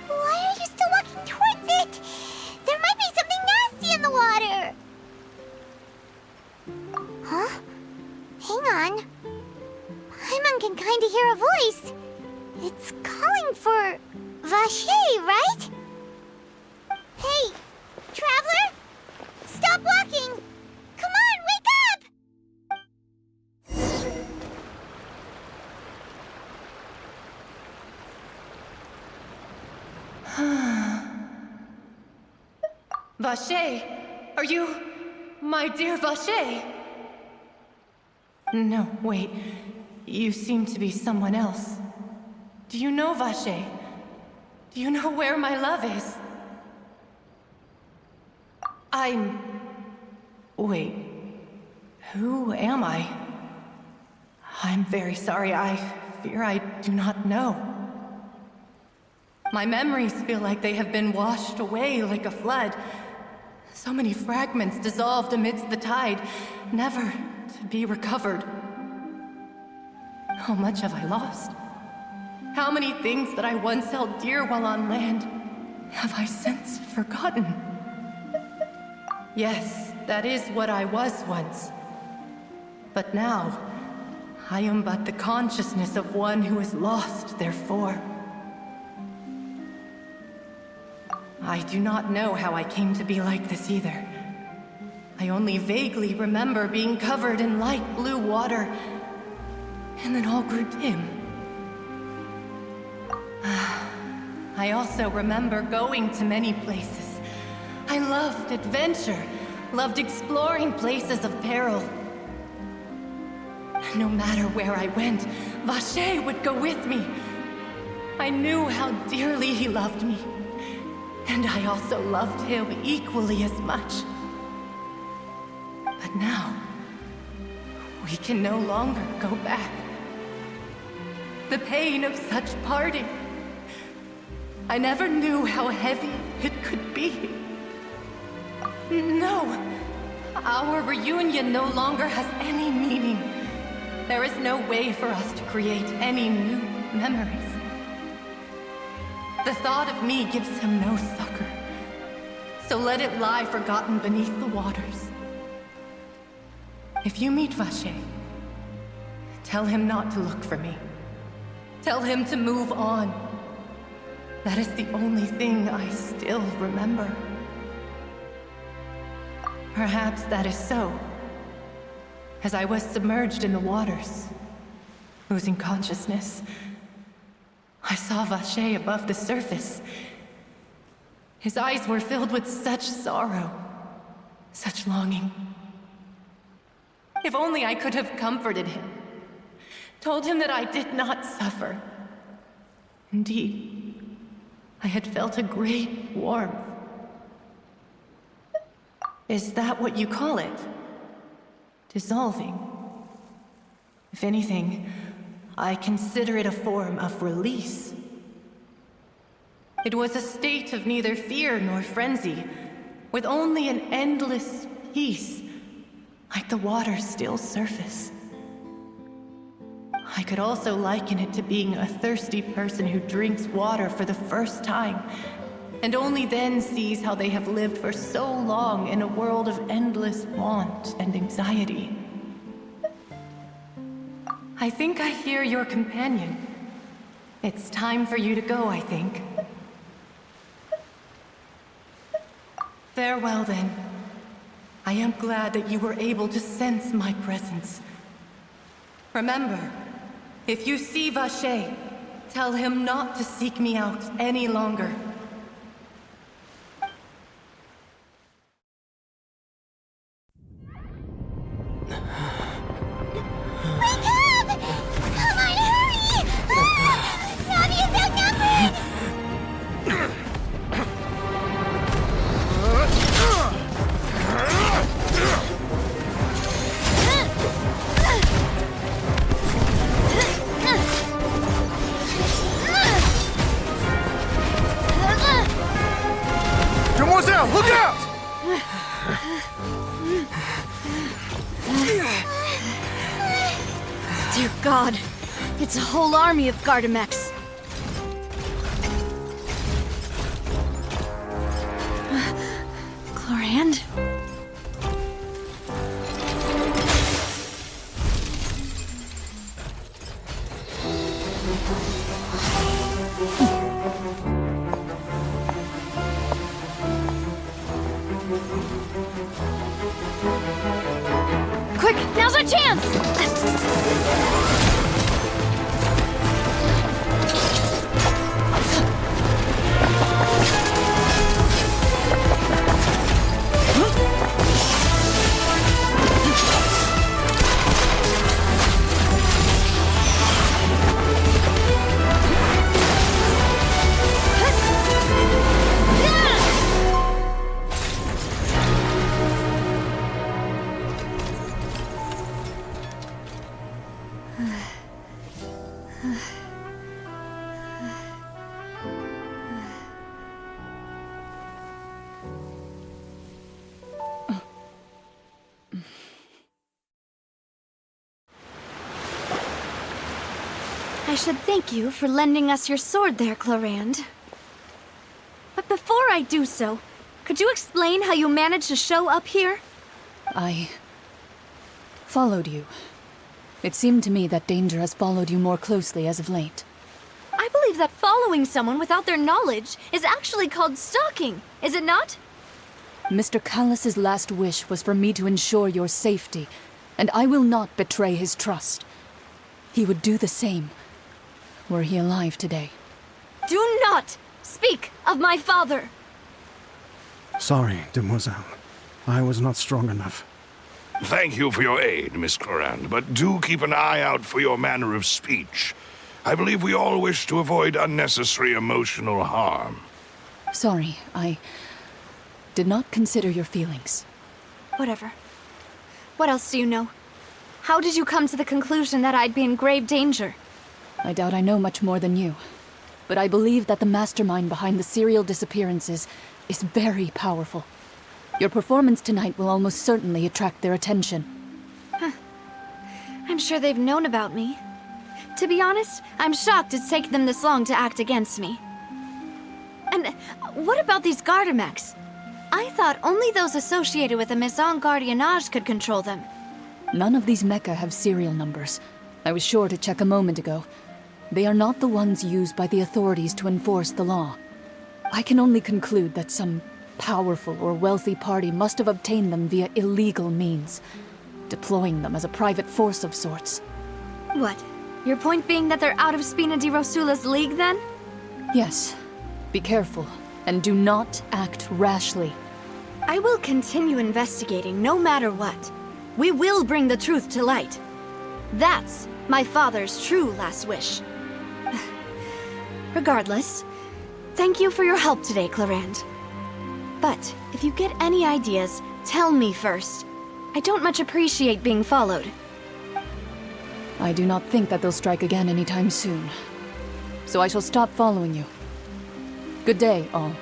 why are you still walking towards it? There might be something nasty in the water. Huh? Hang on. Paimon can kinda hear a voice. It's calling for Vache, right? Hey, Traveler? Stop walking! Come on, wake up! Vache, are you my dear Vache? No, wait. You seem to be someone else. Do you know Vache? Do you know where my love is? Wait. Who am I? I'm very sorry. I fear I do not know. My memories feel like they have been washed away like a flood. So many fragments dissolved amidst the tide, never to be recovered. How much have I lost? How many things that I once held dear while on land have I since forgotten? Yes, that is what I was once. But now, I am but the consciousness of one who is lost, therefore. I do not know how I came to be like this either. I only vaguely remember being covered in light blue water, and then all grew dim. I also remember going to many places. I loved adventure, loved exploring places of peril. No matter where I went, Vache would go with me. I knew how dearly he loved me. And I also loved him equally as much. But now, we We can no longer go back. The pain of such parting. I never knew how heavy it could be. No. Our reunion no longer has any meaning. There is no way for us to create any new memories. The thought of me gives him no succor. So let it lie forgotten beneath the waters. If you meet Vache, tell him not to look for me. Tell him to move on. That is the only thing I still remember. Perhaps that is so. As I was submerged in the waters, losing consciousness, I saw Vache above the surface. His eyes were filled with such sorrow, such longing. If only I could have comforted him, told him that I did not suffer. Indeed, I had felt a great warmth. Is that what you call it? Dissolving? If anything, I consider it a form of release. It was a state of neither fear nor frenzy, with only an endless peace, like the water's still surface. I could also liken it to being a thirsty person who drinks water for the first time, and only then sees how they have lived for so long in a world of endless want and anxiety. I think I hear your companion. It's time for you to go, I think. Farewell, then. I am glad that you were able to sense my presence. Remember, if you see Vache, tell him not to seek me out any longer. Look out! Dear God, it's a whole army of Gardamex. Chlorand? Quick, now's our chance! I should thank you for lending us your sword there, Chlorand. But before I do so, could you explain how you managed to show up here? I followed you. It seemed to me that danger has followed you more closely as of late. I believe that following someone without their knowledge is actually called stalking, is it not? Mr. Callus's last wish was for me to ensure your safety, and I will not betray his trust. He would do the same, were he alive today. Do not speak of my father! Sorry, demoiselle. I was not strong enough. Thank you for your aid, Miss Chlorand, but do keep an eye out for your manner of speech. I believe we all wish to avoid unnecessary emotional harm. Sorry, I did not consider your feelings. Whatever. What else do you know? How did you come to the conclusion that I'd be in grave danger? I doubt I know much more than you, but I believe that the mastermind behind the serial disappearances is very powerful. Your performance tonight will almost certainly attract their attention. I'm sure they've known about me. To be honest, I'm shocked it's taken them this long to act against me. And what about these Gardamex? I thought only those associated with the Maison Gardiennage could control them. None of these mecha have serial numbers. I was sure to check a moment ago. They are not the ones used by the authorities to enforce the law. I can only conclude that some powerful or wealthy party must have obtained them via illegal means, deploying them as a private force of sorts. What? Your point being that they're out of Spina di Rosula's league, then? Yes. Be careful, and do not act rashly. I will continue investigating no matter what. We will bring the truth to light. That's my father's true last wish. Regardless, thank you for your help today, Clarand. But if you get any ideas, tell me first. I don't much appreciate being followed. I do not think that they'll strike again anytime soon. So I shall stop following you. Good day, all.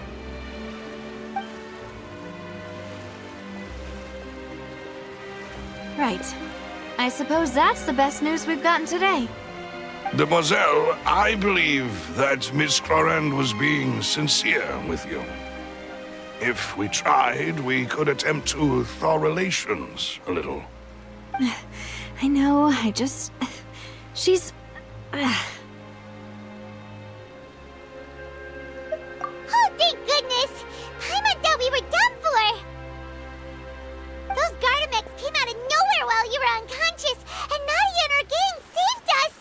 Right. I suppose that's the best news we've gotten today. Demoiselle, I believe that Miss Clarand was being sincere with you. If we tried, we could attempt to thaw relations a little. I know, I just... She's... Oh, thank goodness! Paimon thought we were done for! Those Gardamex came out of nowhere while you were unconscious, and Nadia and her gang saved us!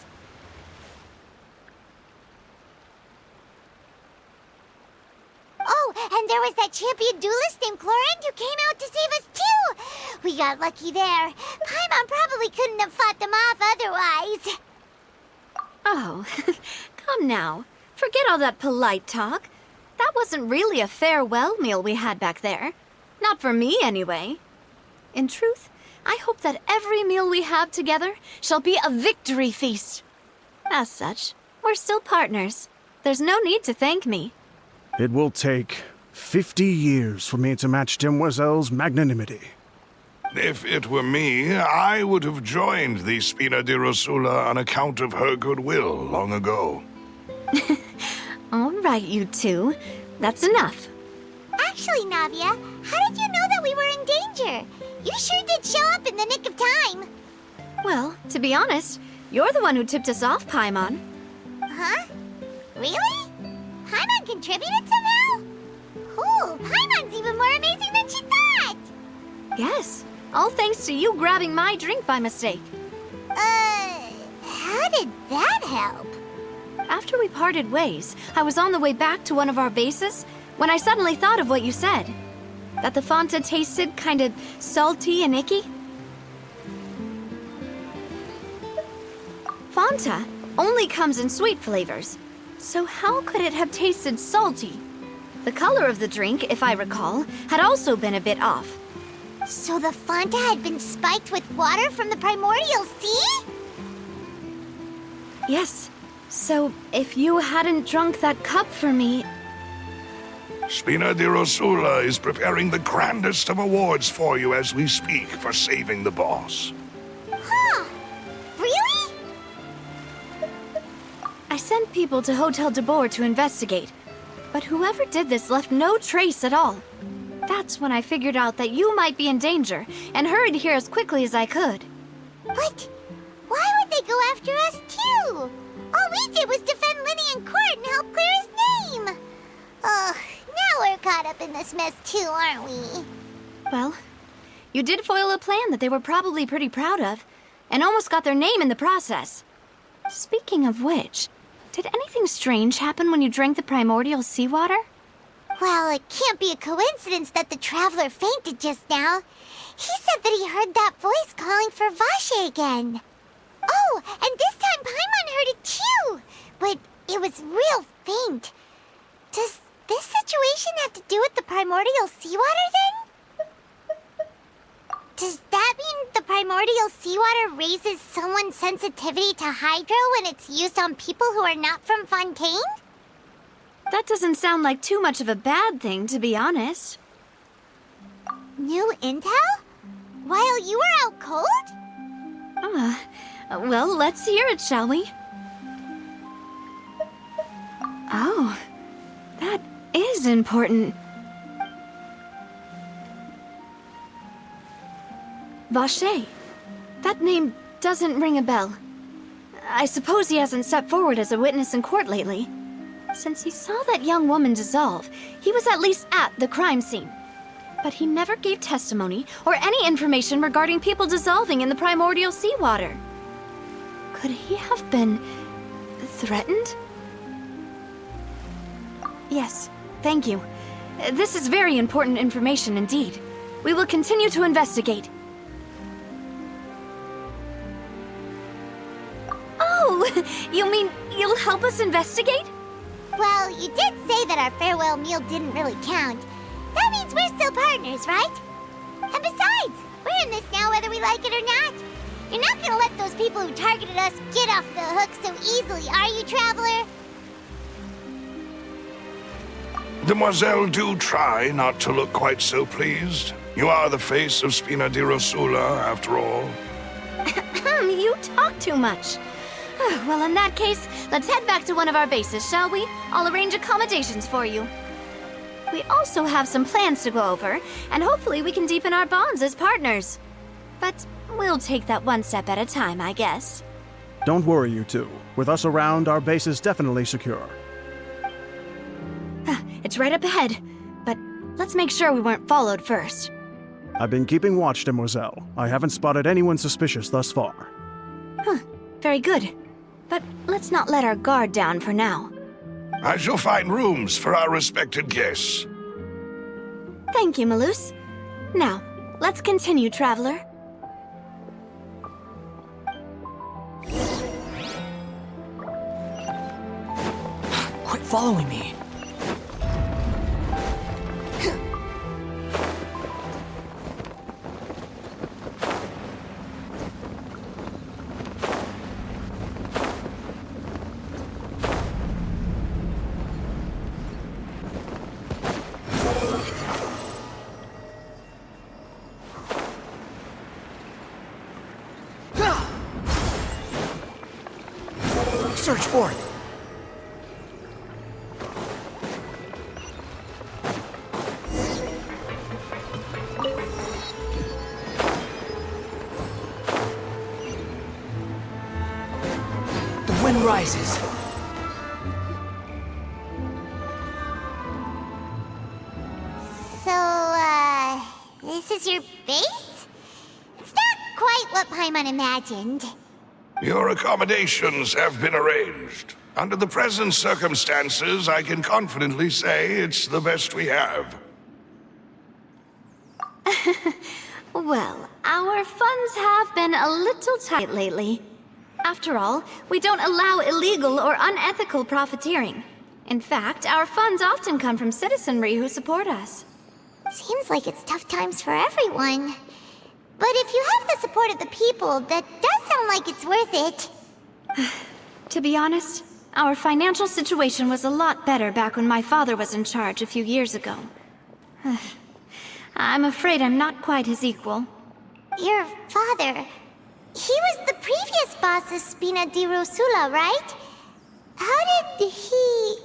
Oh, and there was that champion duelist named Clarand who came out to save us too! We got lucky there. Paimon probably couldn't have fought them off otherwise. Oh, come now. Forget all that polite talk. That wasn't really a farewell meal we had back there. Not for me, anyway. In truth, I hope that every meal we have together shall be a victory feast. As such, we're still partners. There's no need to thank me. It will take 50 years for me to match Demoiselle's magnanimity. If it were me, I would have joined the Spina di Rosula on account of her goodwill long ago. All right, you two. That's enough. Actually, Navia, how did you know that we were in danger? You sure did show up in the nick of time. Well, to be honest, you're the one who tipped us off, Paimon. Huh? Really? Paimon contributed somehow? Ooh, Paimon's even more amazing than she thought! Yes, all thanks to you grabbing my drink by mistake. How did that help? After we parted ways, I was on the way back to one of our bases when I suddenly thought of what you said. That the Fanta tasted kind of salty and icky. Fanta only comes in sweet flavors, so how could it have tasted salty? The color of the drink, if I recall, had also been a bit off. So the Fanta had been spiked with water from the primordial sea? Yes. So, if you hadn't drunk that cup for me... Spina di Rosula is preparing the grandest of awards for you as we speak for saving the boss. Huh? Really? I sent people to Hotel de Boer to investigate, but whoever did this left no trace at all. That's when I figured out that you might be in danger, and hurried here as quickly as I could. But why would they go after us too? All we did was defend Linny in court and help clear his name. Ugh, now we're caught up in this mess too, aren't we? Well, you did foil a plan that they were probably pretty proud of, and almost got their name in the process. Speaking of which, did anything strange happen when you drank the primordial seawater? Well, it can't be a coincidence that the traveler fainted just now. He said that he heard that voice calling for Vache again. Oh, and this time Paimon heard it too, but it was real faint. Does this situation have to do with the primordial seawater then? Does that mean the primordial seawater raises someone's sensitivity to hydro when it's used on people who are not from Fontaine? That doesn't sound like too much of a bad thing, to be honest. New intel? While you were out cold? Well, let's hear it, shall we? Oh, that is important. Vache. That name doesn't ring a bell. I suppose he hasn't stepped forward as a witness in court lately. Since he saw that young woman dissolve, he was at least at the crime scene. But he never gave testimony or any information regarding people dissolving in the primordial seawater. Could he have been threatened? Yes, thank you. This is very important information indeed. We will continue to investigate. Oh, you mean you'll help us investigate? Well, you did say that our farewell meal didn't really count. That means we're still partners, right? And besides, we're in this now whether we like it or not. You're not gonna let those people who targeted us get off the hook so easily, are you, Traveler? Demoiselle, do try not to look quite so pleased. You are the face of Spina di Rosula, after all. You talk too much. Well, in that case, let's head back to one of our bases, shall we? I'll arrange accommodations for you. We also have some plans to go over, and hopefully we can deepen our bonds as partners. But we'll take that one step at a time, I guess. Don't worry, you two. With us around, our base is definitely secure. It's right up ahead, but let's make sure we weren't followed first. I've been keeping watch, Demoiselle. I haven't spotted anyone suspicious thus far. Very good. But let's not let our guard down for now. I shall find rooms for our respected guests. Thank you, Malus. Now, let's continue, Traveler. Quit following me. Search for it. The wind rises. So, this is your base? It's not quite what Paimon imagined. Your accommodations have been arranged. Under the present circumstances, I can confidently say it's the best we have. Well, our funds have been a little tight lately. After all, we don't allow illegal or unethical profiteering. In fact, our funds often come from citizenry who support us. Seems like it's tough times for everyone. But if you have the support of the people, that does sound like it's worth it. To be honest, our financial situation was a lot better back when my father was in charge a few years ago. I'm afraid I'm not quite his equal. Your father... he was the previous boss of Spina di Rosula, right? How did he...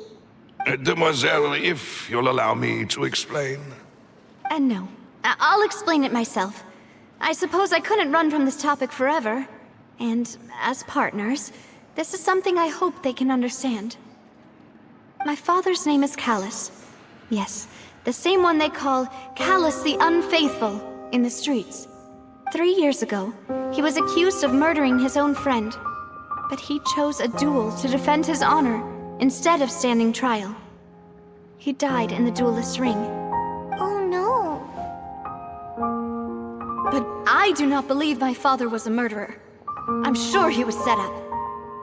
Demoiselle, if you'll allow me to explain. No. I'll explain it myself. I suppose I couldn't run from this topic forever. And as partners, this is something I hope they can understand. My father's name is Callus. Yes, the same one they call Callus the Unfaithful in the streets. 3 years ago, he was accused of murdering his own friend. But he chose a duel to defend his honor instead of standing trial. He died in the duelist's ring. Oh no. But I do not believe my father was a murderer. I'm sure he was set up.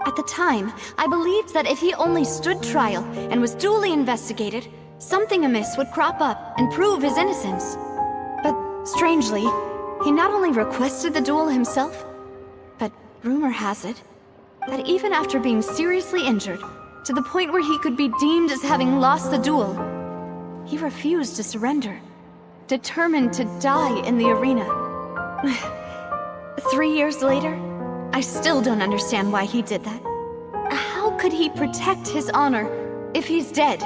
At the time, I believed that if he only stood trial and was duly investigated, something amiss would crop up and prove his innocence. But strangely, He not only requested the duel himself, but rumor has it that even after being seriously injured, to the point where he could be deemed as having lost the duel, he refused to surrender, determined to die in the arena. 3 years later, I still don't understand why he did that. How could he protect his honor if he's dead?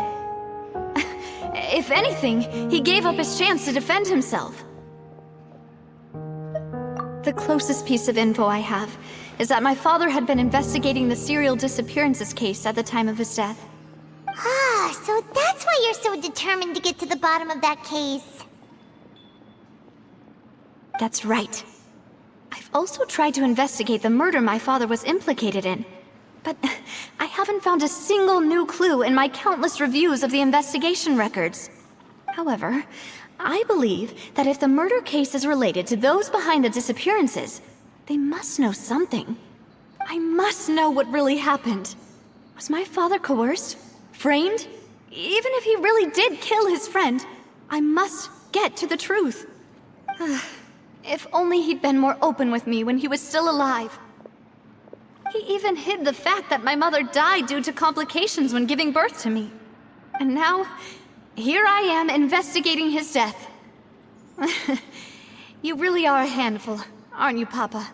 If anything, he gave up his chance to defend himself. The closest piece of info I have is that my father had been investigating the serial disappearances case at the time of his death. Ah, so that's why you're so determined to get to the bottom of that case. That's right. I've also tried to investigate the murder my father was implicated in, but I haven't found a single new clue in my countless reviews of the investigation records. However, I believe that if the murder case is related to those behind the disappearances, they must know something. I must know what really happened. Was my father coerced? Framed? Even if he really did kill his friend, I must get to the truth. If only he'd been more open with me when he was still alive. He even hid the fact that my mother died due to complications when giving birth to me. And now, here I am investigating his death. You really are a handful, aren't you, Papa?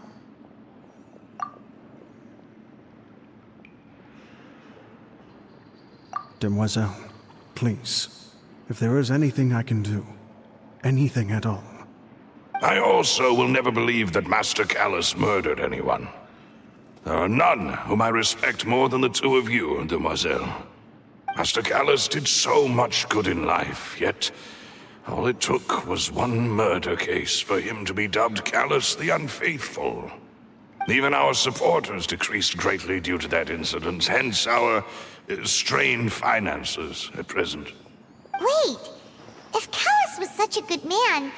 Demoiselle, please, if there is anything I can do, anything at all. I also will never believe that Master Callus murdered anyone. There are none whom I respect more than the two of you, Demoiselle. Master Callus did so much good in life, yet all it took was one murder case for him to be dubbed Callus the Unfaithful. Even our supporters decreased greatly due to that incident, hence our strained finances at present. Wait, if Callus was such a good man,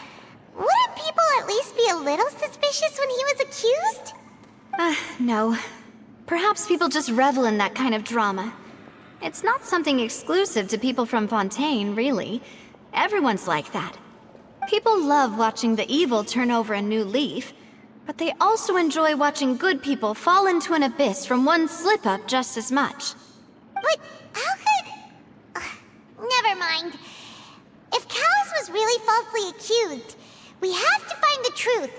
wouldn't people at least be a little suspicious when he was accused? No. Perhaps people just revel in that kind of drama. It's not something exclusive to people from Fontaine, really. Everyone's like that. People love watching the evil turn over a new leaf, but they also enjoy watching good people fall into an abyss from one slip-up just as much. But how could... never mind. If Callus was really falsely accused, we have to find the truth.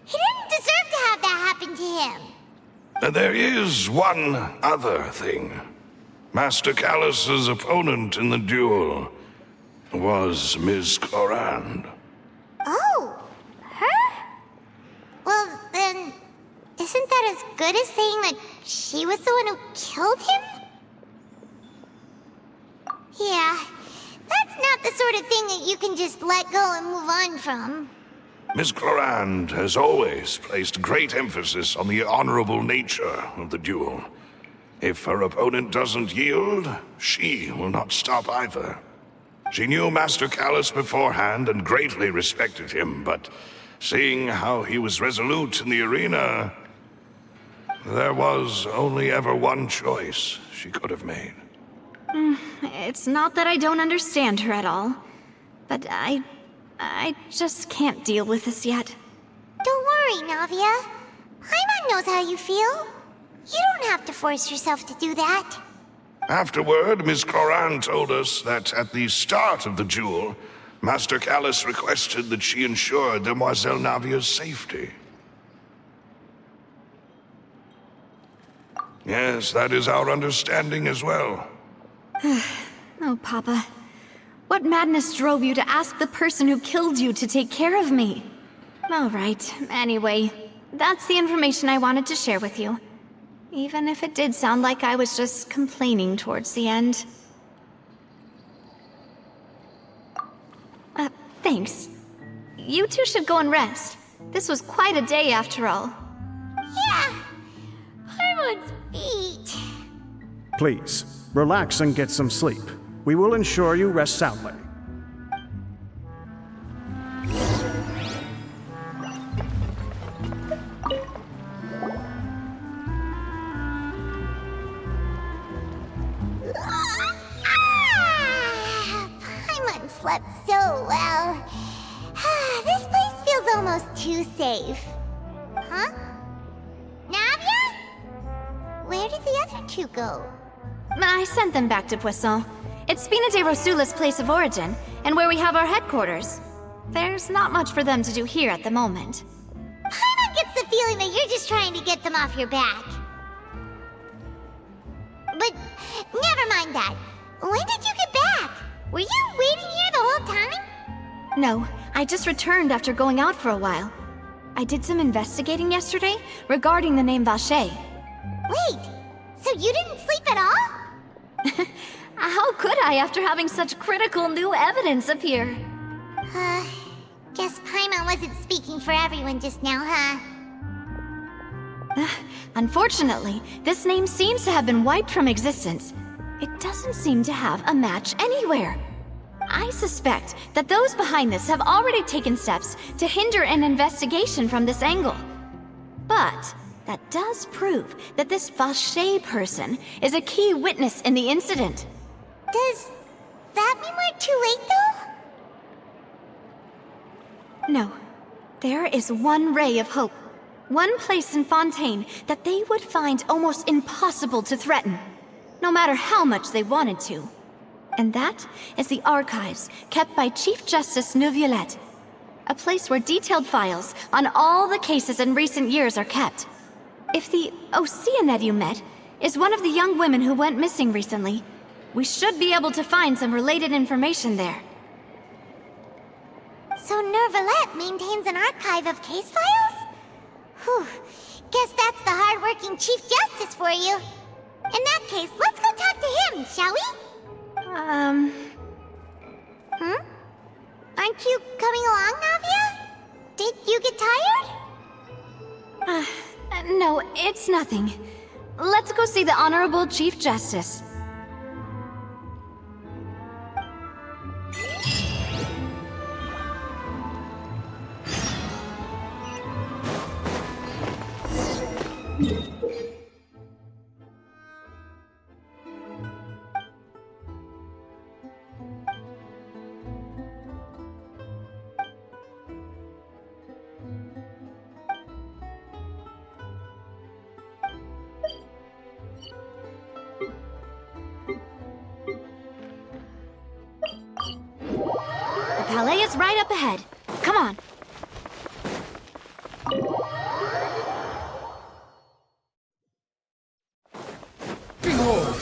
He didn't deserve to have that happen to him. There is one other thing. Master Callus's opponent in the duel was Ms. Clorand. Oh, her? Well, then, isn't that as good as saying that she was the one who killed him? Yeah, that's not the sort of thing that you can just let go and move on from. Ms. Clorand has always placed great emphasis on the honorable nature of the duel. If her opponent doesn't yield, she will not stop either. She knew Master Callus beforehand and greatly respected him, but seeing how he was resolute in the arena, there was only ever one choice she could have made. It's not that I don't understand her at all, but I just can't deal with this yet. Don't worry, Navia. Paimon knows how you feel. You don't have to force yourself to do that. Afterward, Ms. Clorand told us that at the start of the duel, Master Callus requested that she ensure Demoiselle Navia's safety. Yes, that is our understanding as well. Oh, Papa. What madness drove you to ask the person who killed you to take care of me? All right, anyway, that's the information I wanted to share with you. Even if it did sound like I was just complaining towards the end. Thanks. You two should go and rest. This was quite a day after all. Yeah, Paimon's beat. Please, relax and get some sleep. We will ensure you rest soundly. Paimon slept so well. This place feels almost too safe. Huh? Navia? Where did the other two go? I sent them back to Poisson. It's Spina de Rosula's place of origin, and where we have our headquarters. There's not much for them to do here at the moment. Paimon gets the feeling that you're just trying to get them off your back. But never mind that. When did you get back? Were you waiting here the whole time? No, I just returned after going out for a while. I did some investigating yesterday regarding the name Vacher. Wait, so you didn't sleep at all? How could I after having such critical new evidence appear? Guess Paimon wasn't speaking for everyone just now, huh? Unfortunately, this name seems to have been wiped from existence. It doesn't seem to have a match anywhere. I suspect that those behind this have already taken steps to hinder an investigation from this angle. But that does prove that this Vacher person is a key witness in the incident. Does that mean we're too late, though? No. There is one ray of hope. One place in Fontaine that they would find almost impossible to threaten, no matter how much they wanted to. And that is the archives kept by Chief Justice Neuvillette. A place where detailed files on all the cases in recent years are kept. If the Oceanette you met is one of the young women who went missing recently, we should be able to find some related information there. So Neuvillette maintains an archive of case files? Whew. Guess that's the hard-working Chief Justice for you. In that case, let's go talk to him, shall we? Aren't you coming along, Navia? Did you get tired? No, it's nothing. Let's go see the Honorable Chief Justice. The palais is right up ahead. Come on. Behold!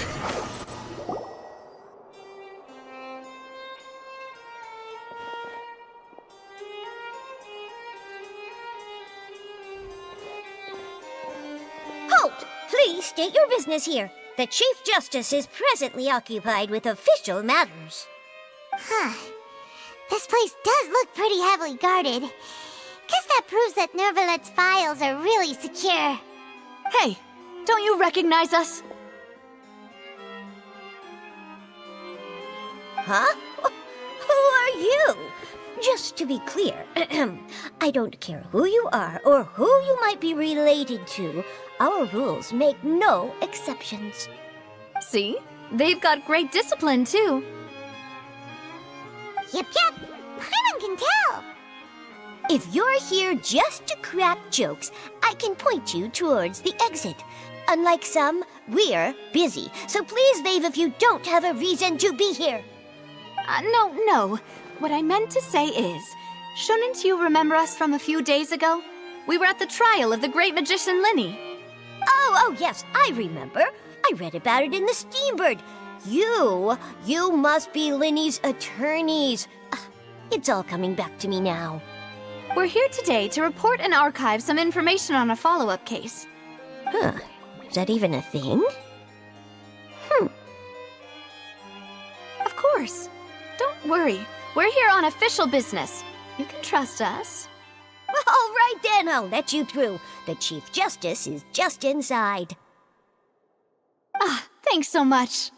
Halt! Please state your business here. The Chief Justice is presently occupied with official matters. Huh. This place does look pretty heavily guarded. Guess that proves that Neuvillette's files are really secure. Hey, don't you recognize us? Huh? Who are you? Just to be clear, I don't care who you are or who you might be related to. Our rules make no exceptions. See? They've got great discipline, too. Yep. Paimon can tell. If you're here just to crack jokes, I can point you towards the exit. Unlike some, we're busy, so please leave if you don't have a reason to be here. No. What I meant to say is, shouldn't you remember us from a few days ago? We were at the trial of the great magician Linny. Oh, yes, I remember. I read about it in the Steambird. You must be Linny's attorneys. It's all coming back to me now. We're here today to report and archive some information on a follow-up case. Huh. Is that even a thing? Of course. Don't worry. We're here on official business. You can trust us. All right then, I'll let you through. The Chief Justice is just inside. Thanks so much.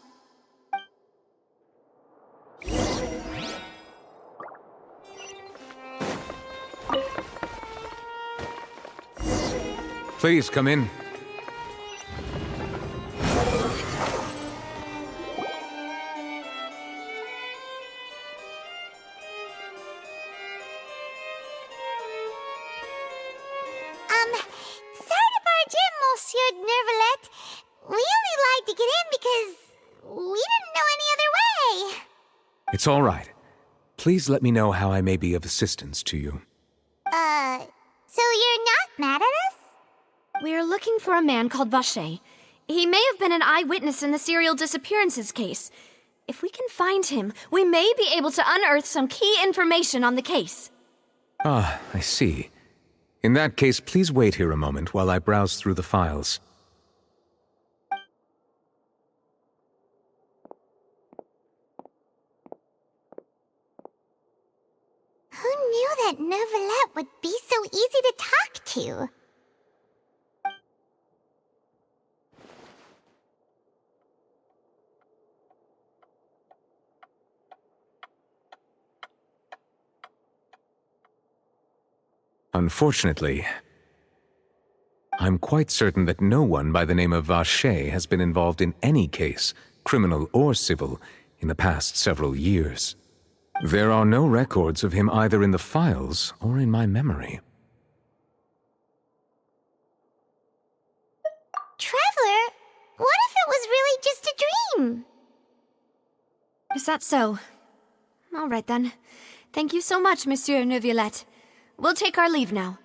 Please come in. It's all right. Please let me know how I may be of assistance to you. So you're not mad at us? We're looking for a man called Vache. He may have been an eyewitness in the serial disappearances case. If we can find him, we may be able to unearth some key information on the case. Ah, I see. In that case, please wait here a moment while I browse through the files. Who knew that Neuvillette would be so easy to talk to? Unfortunately, I'm quite certain that no one by the name of Vache has been involved in any case, criminal or civil, in the past several years. There are no records of him either in the files or in my memory. Traveler, what if it was really just a dream? Is that so? All right then. Thank you so much, Monsieur Neuvillette. We'll take our leave now.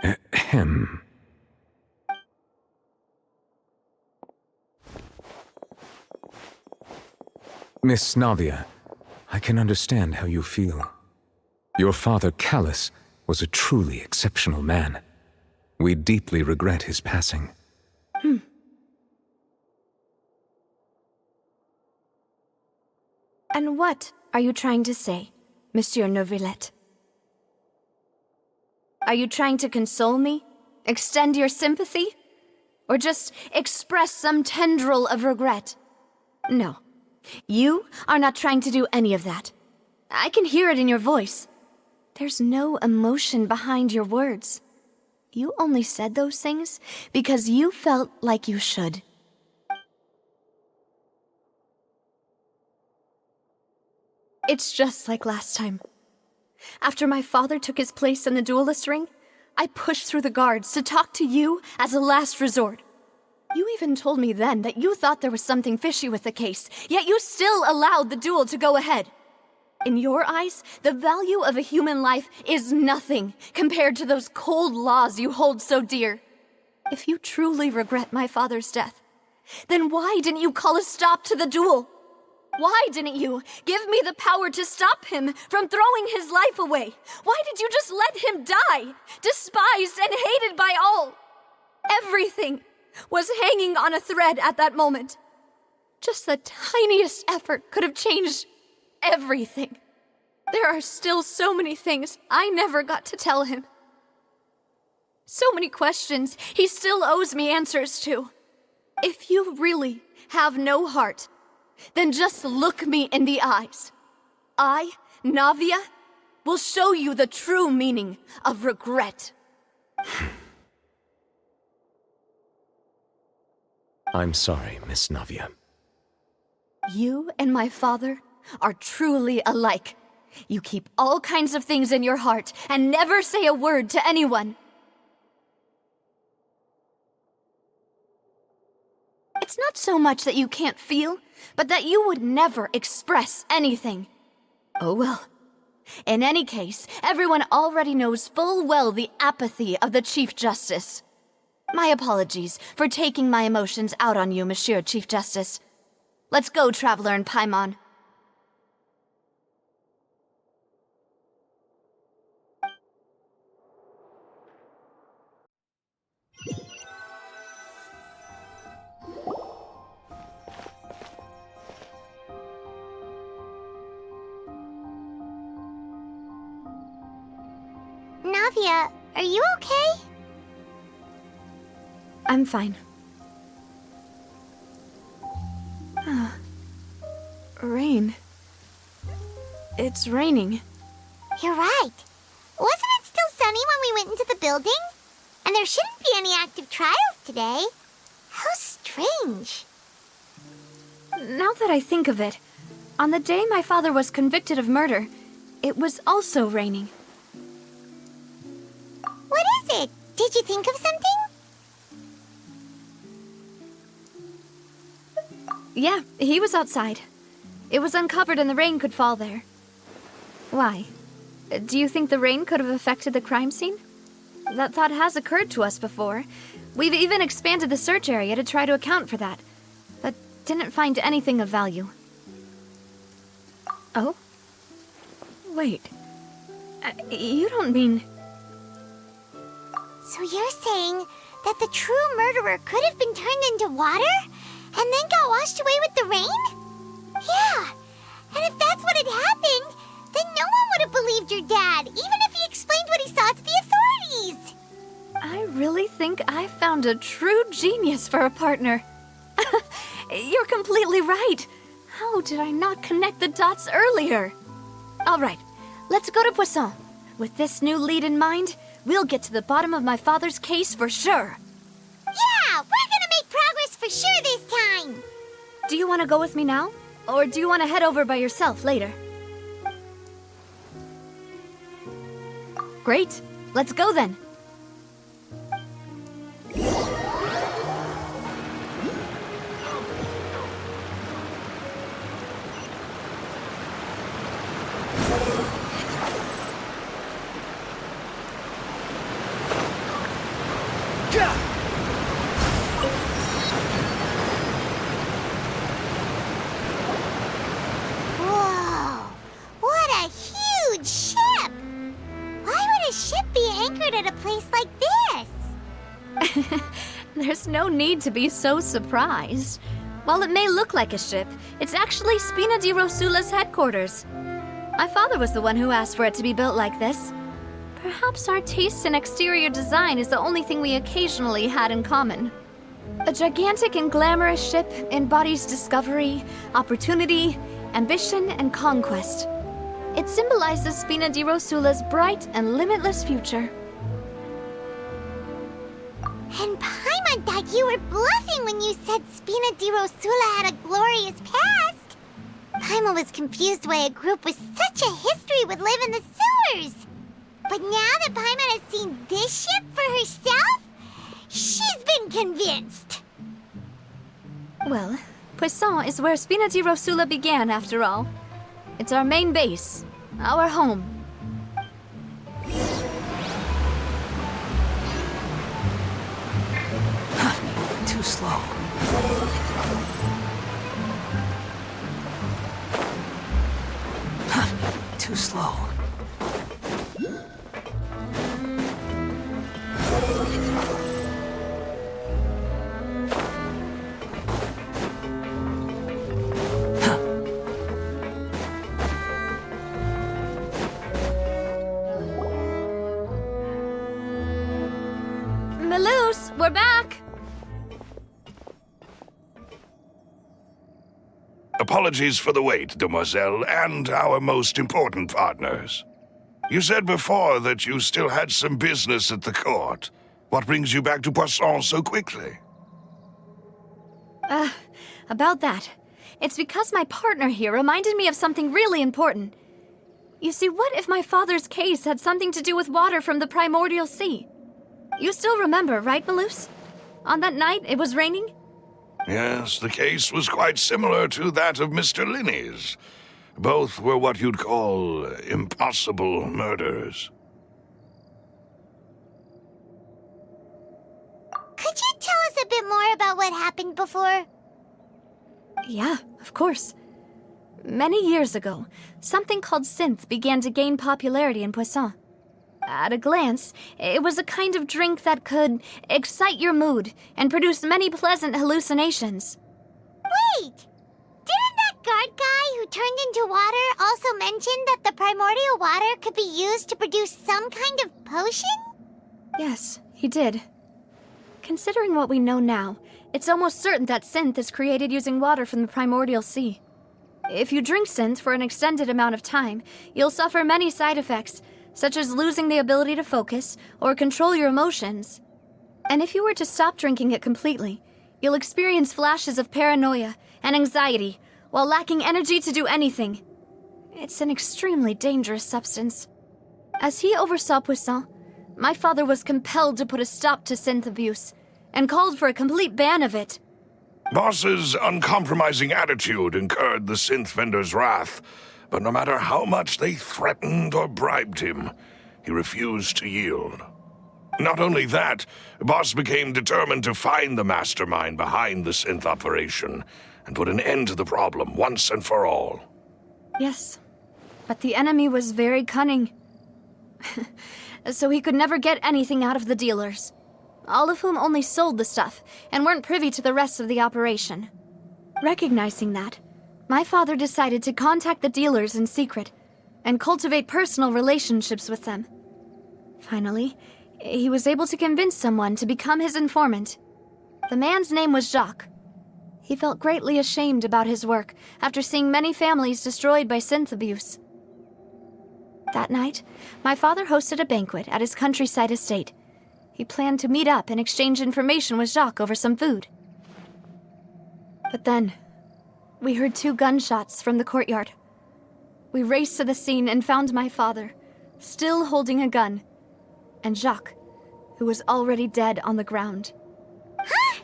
Ahem. Miss Navia, I can understand how you feel. Your father, Callus, was a truly exceptional man. We deeply regret his passing. And what are you trying to say, Monsieur Neuvillette? Are you trying to console me? Extend your sympathy? Or just express some tendril of regret? No. You are not trying to do any of that. I can hear it in your voice. There's no emotion behind your words. You only said those things because you felt like you should. It's just like last time. After my father took his place in the duelist ring, I pushed through the guards to talk to you as a last resort. You even told me then that you thought there was something fishy with the case, yet you still allowed the duel to go ahead. In your eyes, the value of a human life is nothing compared to those cold laws you hold so dear. If you truly regret my father's death, then why didn't you call a stop to the duel? Why didn't you give me the power to stop him from throwing his life away? Why did you just let him die, despised and hated by all? Everything was hanging on a thread at that moment. Just the tiniest effort could have changed everything. There are still so many things I never got to tell him. So many questions he still owes me answers to. If you really have no heart, then just look me in the eyes. I, Navia, will show you the true meaning of regret. I'm sorry, Miss Navia. You and my father are truly alike. You keep all kinds of things in your heart and never say a word to anyone. It's not so much that you can't feel, but that you would never express anything. Oh well. In any case, everyone already knows full well the apathy of the Chief Justice. My apologies for taking my emotions out on you, Monsieur Chief Justice. Let's go, Traveler and Paimon. Navia, are you okay? I'm fine. Rain. It's raining. You're right. Wasn't it still sunny when we went into the building? And there shouldn't be any active trials today. How strange. Now that I think of it, on the day my father was convicted of murder, it was also raining. What is it? Did you think of something? Yeah, he was outside. It was uncovered and the rain could fall there. Why? Do you think the rain could have affected the crime scene? That thought has occurred to us before. We've even expanded the search area to try to account for that, but didn't find anything of value. Oh? Wait. You don't mean... So you're saying that the true murderer could have been turned into water and then got washed away with the rain? Yeah, and if that's what had happened, then no one would have believed your dad, even if he explained what he saw to the authorities. I really think I found a true genius for a partner. You're completely right. How did I not connect the dots earlier? All right, let's go to Poisson. With this new lead in mind, we'll get to the bottom of my father's case for sure. Yeah, we're gonna make progress for sure this time. Do you want to go with me now? Or do you want to head over by yourself later? Great, let's go then. Whoa, what a huge ship! Why would a ship be anchored at a place like this? There's no need to be so surprised. While it may look like a ship, it's actually Spina di Rosula's headquarters. My father was the one who asked for it to be built like this. Perhaps our taste in exterior design is the only thing we occasionally had in common. A gigantic and glamorous ship embodies discovery, opportunity, ambition, and conquest. It symbolizes Spina di Rosula's bright and limitless future. And Paimon thought you were bluffing when you said Spina di Rosula had a glorious past. Paimon was confused why a group with such a history would live in the sewers. But now that Paimon has seen this ship for herself, she's been convinced. Well, Poisson is where Spina di Rosula began, after all. It's our main base, our home. Too slow. Too slow. Maloose, we're back! Apologies for the wait, demoiselle, and our most important partners. You said before that you still had some business at the court. What brings you back to Poisson so quickly? About that. It's because my partner here reminded me of something really important. You see, what if my father's case had something to do with water from the primordial sea? You still remember, right, Maloose? On that night, it was raining? Yes, the case was quite similar to that of Mr. Linney's. Both were what you'd call impossible murders. Could you tell us a bit more about what happened before? Yeah, of course. Many years ago, something called synth began to gain popularity in Poisson. At a glance, it was a kind of drink that could excite your mood and produce many pleasant hallucinations. Wait! Didn't that guard guy who turned into water also mention that the primordial water could be used to produce some kind of potion? Yes, he did. Considering what we know now, it's almost certain that synth is created using water from the primordial sea. If you drink synth for an extended amount of time, you'll suffer many side effects, such as losing the ability to focus or control your emotions. And if you were to stop drinking it completely, you'll experience flashes of paranoia and anxiety while lacking energy to do anything. It's an extremely dangerous substance. As he oversaw Poisson, my father was compelled to put a stop to synth abuse and called for a complete ban of it. Boss's uncompromising attitude incurred the synth vendor's wrath, but no matter how much they threatened or bribed him, he refused to yield. Not only that, Boss became determined to find the mastermind behind the synth operation and put an end to the problem once and for all. Yes, but the enemy was very cunning. So he could never get anything out of the dealers, all of whom only sold the stuff and weren't privy to the rest of the operation. Recognizing that, my father decided to contact the dealers in secret and cultivate personal relationships with them. Finally, he was able to convince someone to become his informant. The man's name was Jacques. He felt greatly ashamed about his work after seeing many families destroyed by synth abuse. That night, my father hosted a banquet at his countryside estate. He planned to meet up and exchange information with Jacques over some food. But then, we heard 2 gunshots from the courtyard. We raced to the scene and found my father, still holding a gun, and Jacques, who was already dead on the ground. Huh?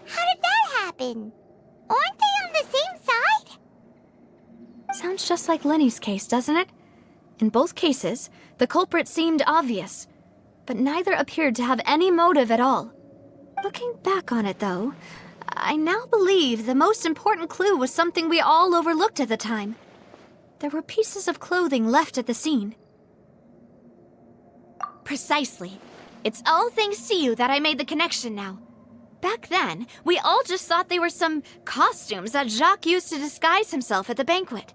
How did that happen? Aren't they on the same side? Sounds just like Lenny's case, doesn't it? In both cases, the culprit seemed obvious, but neither appeared to have any motive at all. Looking back on it, though, I now believe the most important clue was something we all overlooked at the time. There were pieces of clothing left at the scene. Precisely. It's all thanks to you that I made the connection now. Back then, we all just thought they were some costumes that Jacques used to disguise himself at the banquet.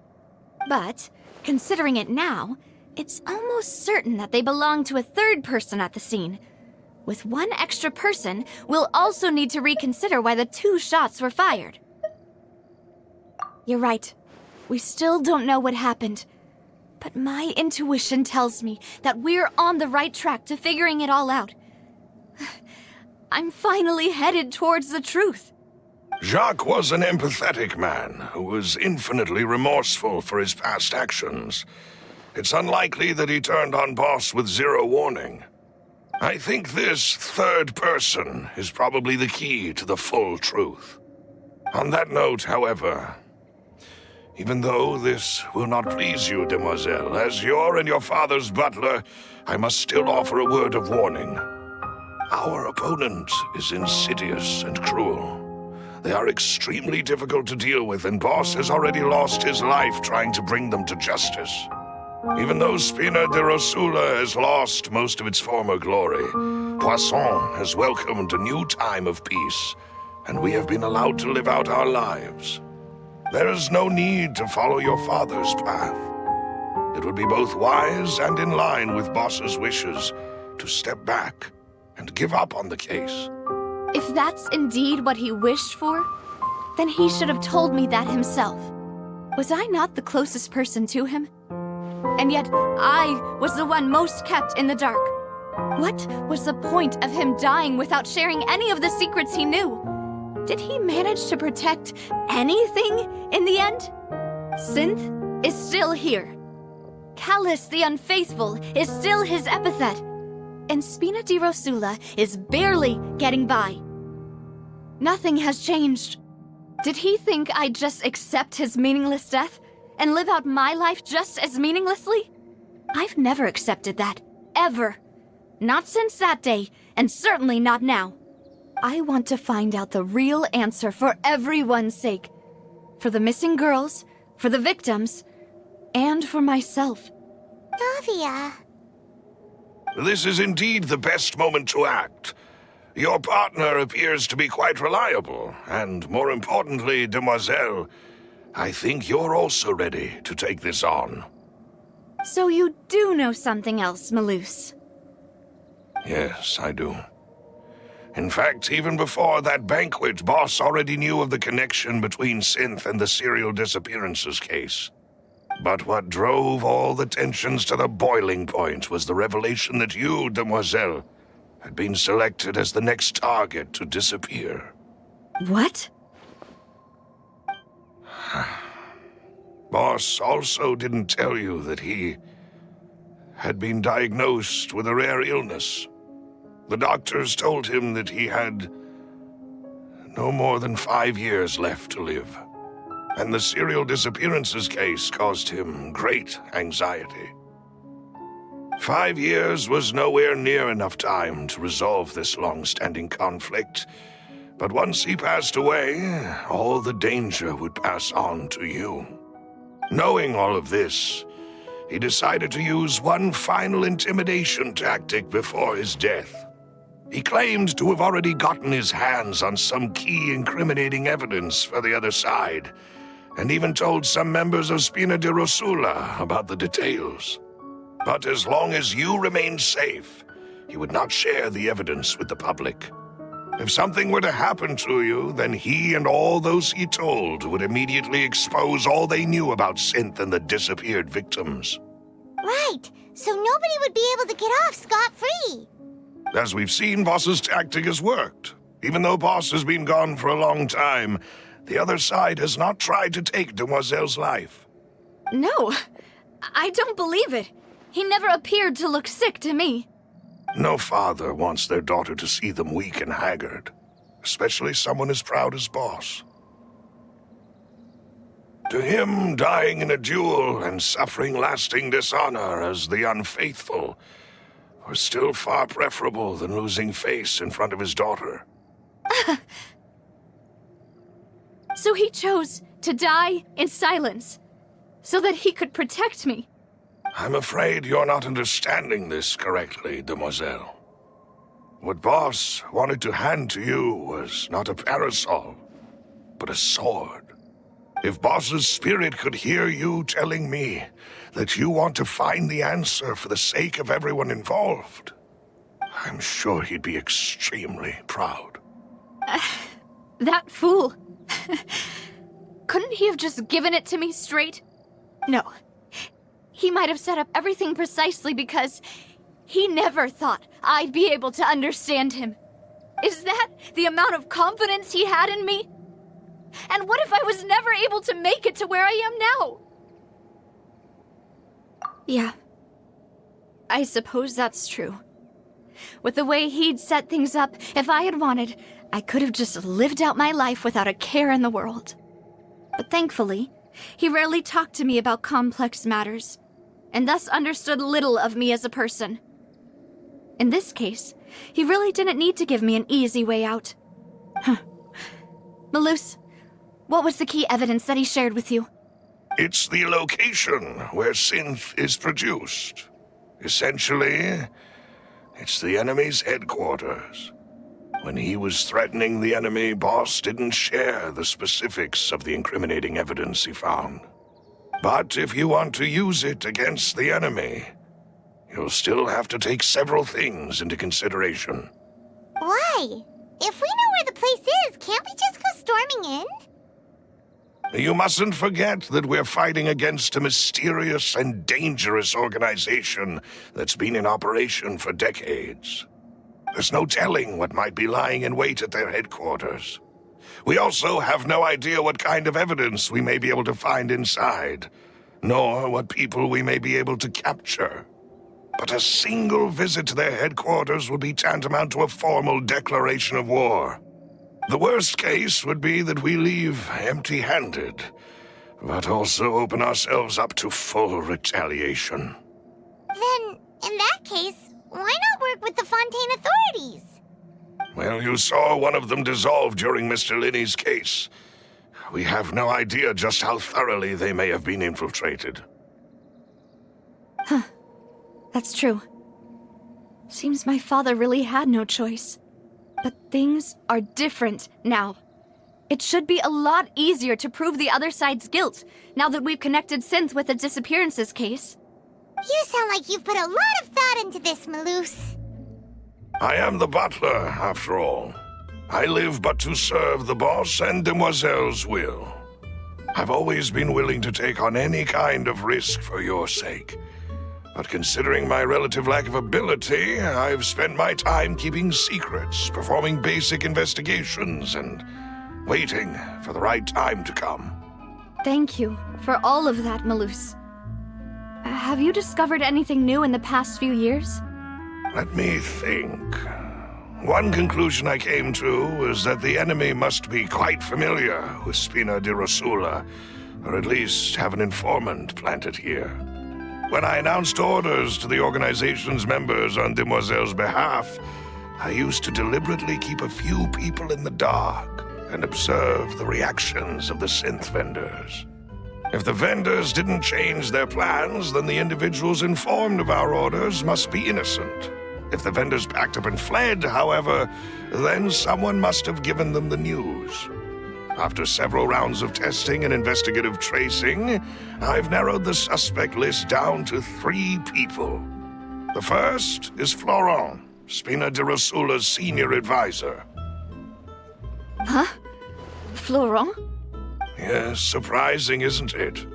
But, considering it now, it's almost certain that they belong to a third person at the scene. With one extra person, we'll also need to reconsider why the 2 shots were fired. You're right. We still don't know what happened. But my intuition tells me that we're on the right track to figuring it all out. I'm finally headed towards the truth. Jacques was an empathetic man who was infinitely remorseful for his past actions. It's unlikely that he turned on Boss with 0 warning. I think this third person is probably the key to the full truth. On that note, however, even though this will not please you, demoiselle, as your and your father's butler, I must still offer a word of warning. Our opponent is insidious and cruel. They are extremely difficult to deal with, and Boss has already lost his life trying to bring them to justice. Even though Spina de Rosula has lost most of its former glory, Poisson has welcomed a new time of peace, and we have been allowed to live out our lives. There is no need to follow your father's path. It would be both wise and in line with Boss's wishes to step back and give up on the case. If that's indeed what he wished for, then he should have told me that himself. Was I not the closest person to him? And yet, I was the one most kept in the dark. What was the point of him dying without sharing any of the secrets he knew? Did he manage to protect anything in the end? Synth is still here. Callus the Unfaithful is still his epithet. And Spina di Rosula is barely getting by. Nothing has changed. Did he think I'd just accept his meaningless death and live out my life just as meaninglessly? I've never accepted that, ever. Not since that day, and certainly not now. I want to find out the real answer for everyone's sake. For the missing girls, for the victims, and for myself. Navia. This is indeed the best moment to act. Your partner appears to be quite reliable, and more importantly, demoiselle, I think you're also ready to take this on. So you do know something else, Malouse? Yes, I do. In fact, even before that banquet, Boss already knew of the connection between Synth and the serial disappearances case. But what drove all the tensions to the boiling point was the revelation that you, demoiselle, had been selected as the next target to disappear. What? Boss also didn't tell you that he had been diagnosed with a rare illness. The doctors told him that he had no more than 5 years left to live. And the serial disappearances case caused him great anxiety. 5 years was nowhere near enough time to resolve this long-standing conflict. But once he passed away, all the danger would pass on to you. Knowing all of this, he decided to use one final intimidation tactic before his death. He claimed to have already gotten his hands on some key incriminating evidence for the other side, and even told some members of Spina di Rosula about the details. But as long as you remained safe, he would not share the evidence with the public. If something were to happen to you, then he and all those he told would immediately expose all they knew about Synth and the disappeared victims. Right, so nobody would be able to get off scot-free. As we've seen, Boss's tactic has worked. Even though Boss has been gone for a long time, the other side has not tried to take Demoiselle's life. No, I don't believe it. He never appeared to look sick to me. No father wants their daughter to see them weak and haggard, especially someone as proud as Boss. To him, dying in a duel and suffering lasting dishonor as the unfaithful was still far preferable than losing face in front of his daughter. So he chose to die in silence, so that he could protect me. I'm afraid you're not understanding this correctly, Demoiselle. What Boss wanted to hand to you was not a parasol, but a sword. If Boss's spirit could hear you telling me that you want to find the answer for the sake of everyone involved, I'm sure he'd be extremely proud. That fool. Couldn't he have just given it to me straight? No. He might have set up everything precisely because he never thought I'd be able to understand him. Is that the amount of confidence he had in me? And what if I was never able to make it to where I am now? Yeah. I suppose that's true. With the way he'd set things up, if I had wanted, I could have just lived out my life without a care in the world. But thankfully, he rarely talked to me about complex matters, and thus understood little of me as a person. In this case, he really didn't need to give me an easy way out. Malus, what was the key evidence that he shared with you? It's the location where Synth is produced. Essentially, it's the enemy's headquarters. When he was threatening the enemy, Boss didn't share the specifics of the incriminating evidence he found. But if you want to use it against the enemy, you'll still have to take several things into consideration. Why? If we know where the place is, can't we just go storming in? You mustn't forget that we're fighting against a mysterious and dangerous organization that's been in operation for decades. There's no telling what might be lying in wait at their headquarters. We also have no idea what kind of evidence we may be able to find inside, nor what people we may be able to capture. But a single visit to their headquarters would be tantamount to a formal declaration of war. The worst case would be that we leave empty-handed, but also open ourselves up to full retaliation. Then, in that case, why not work with the Fontaine authorities? Well, you saw one of them dissolve during Mr. Linney's case. We have no idea just how thoroughly they may have been infiltrated. Huh. That's true. Seems my father really had no choice. But things are different now. It should be a lot easier to prove the other side's guilt, now that we've connected Synth with the disappearances case. You sound like you've put a lot of thought into this, Malus. I am the butler, after all. I live but to serve the boss and Demoiselle's will. I've always been willing to take on any kind of risk for your sake. But considering my relative lack of ability, I've spent my time keeping secrets, performing basic investigations, and waiting for the right time to come. Thank you for all of that, Malus. Have you discovered anything new in the past few years? Let me think. One conclusion I came to was that the enemy must be quite familiar with Spina di Rosula, or at least have an informant planted here. When I announced orders to the organization's members on Demoiselle's behalf, I used to deliberately keep a few people in the dark and observe the reactions of the synth vendors. If the vendors didn't change their plans, then the individuals informed of our orders must be innocent. If the vendors packed up and fled, however, then someone must have given them the news. After several rounds of testing and investigative tracing, I've narrowed the suspect list down to 3 people. The first is Florent, Spina di Rosula's senior advisor. Huh? Florent? Yes, surprising, isn't it?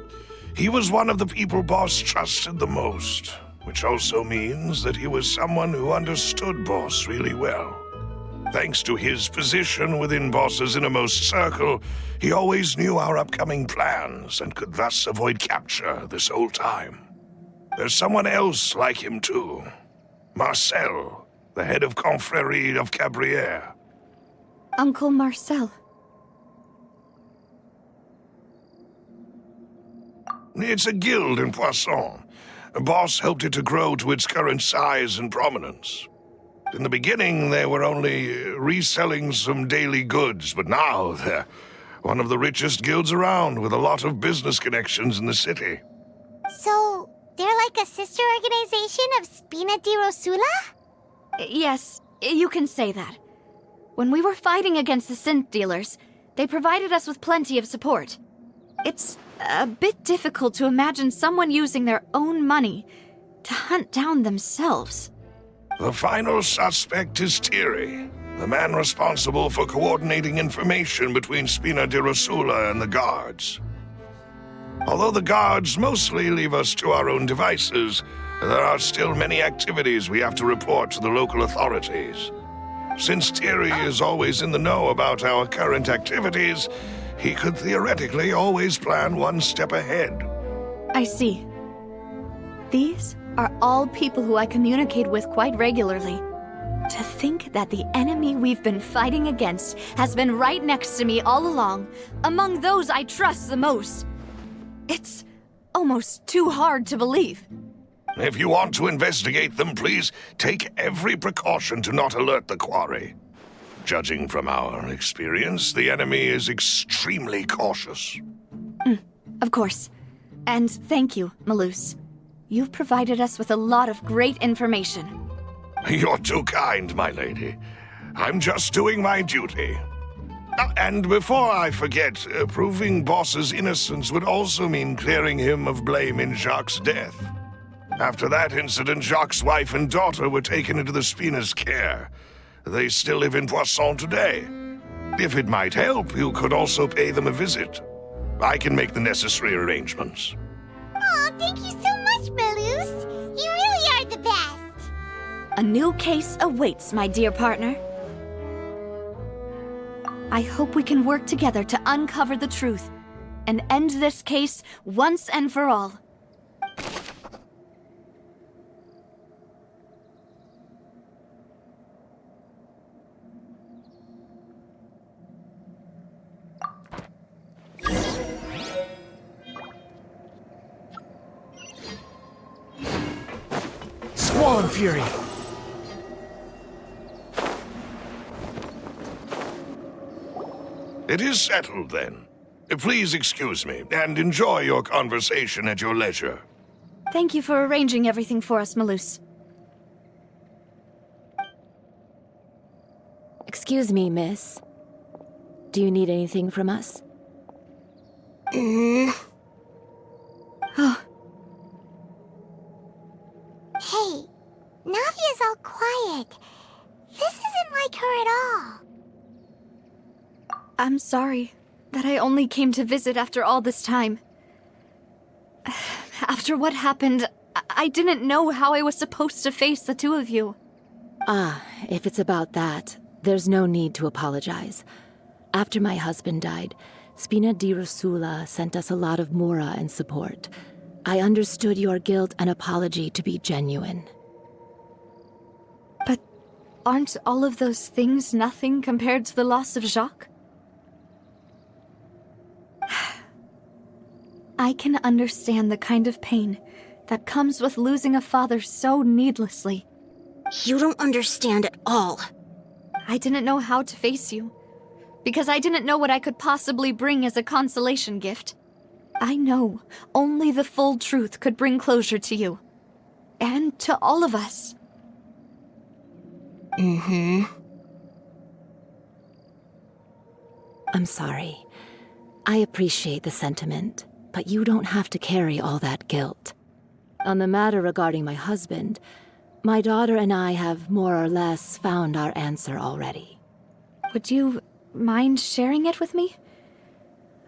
He was one of the people Boss trusted the most, which also means that he was someone who understood Boss really well. Thanks to his position within Boss's innermost circle, he always knew our upcoming plans and could thus avoid capture this whole time. There's someone else like him too. Marcel, the head of Confrérie of Cabrières. Uncle Marcel. It's a guild in Poisson. Boss helped it to grow to its current size and prominence. In the beginning, they were only reselling some daily goods, but now they're one of the richest guilds around with a lot of business connections in the city. So, they're like a sister organization of Spina di Rosula? Yes, you can say that. When we were fighting against the synth dealers, they provided us with plenty of support. It's a bit difficult to imagine someone using their own money to hunt down themselves. The final suspect is Thierry, the man responsible for coordinating information between Spina di Rosula and the guards. Although the guards mostly leave us to our own devices, there are still many activities we have to report to the local authorities. Since Thierry is always in the know about our current activities, he could theoretically always plan one step ahead. I see. These are all people who I communicate with quite regularly. To think that the enemy we've been fighting against has been right next to me all along, among those I trust the most. It's almost too hard to believe. If you want to investigate them, please take every precaution to not alert the quarry. Judging from our experience, the enemy is extremely cautious. Of course. And thank you, Malus. You've provided us with a lot of great information. You're too kind, my lady. I'm just doing my duty. And before I forget, proving Boss's innocence would also mean clearing him of blame in Jacques' death. After that incident, Jacques' wife and daughter were taken into the Spina's care. They still live in Poisson today. If it might help, you could also pay them a visit. I can make the necessary arrangements. Aw, thank you so much, Malus. You really are the best. A new case awaits, my dear partner. I hope we can work together to uncover the truth and end this case once and for all. Swan Fury! It is settled, then. Please excuse me, and enjoy your conversation at your leisure. Thank you for arranging everything for us, Malus. Excuse me, miss. Do you need anything from us? Oh. Hey, Navia's all quiet. This isn't like her at all. I'm sorry that I only came to visit after all this time. After what happened, I didn't know how I was supposed to face the two of you. Ah, if it's about that, there's no need to apologize. After my husband died, Spina di Rosula sent us a lot of mora and support. I understood your guilt and apology to be genuine. Aren't all of those things nothing compared to the loss of Jacques? I can understand the kind of pain that comes with losing a father so needlessly. You don't understand at all. I didn't know how to face you, because I didn't know what I could possibly bring as a consolation gift. I know only the full truth could bring closure to you. And to all of us. I'm sorry. I appreciate the sentiment, but you don't have to carry all that guilt. On the matter regarding my husband, my daughter and I have more or less found our answer already. Would you mind sharing it with me?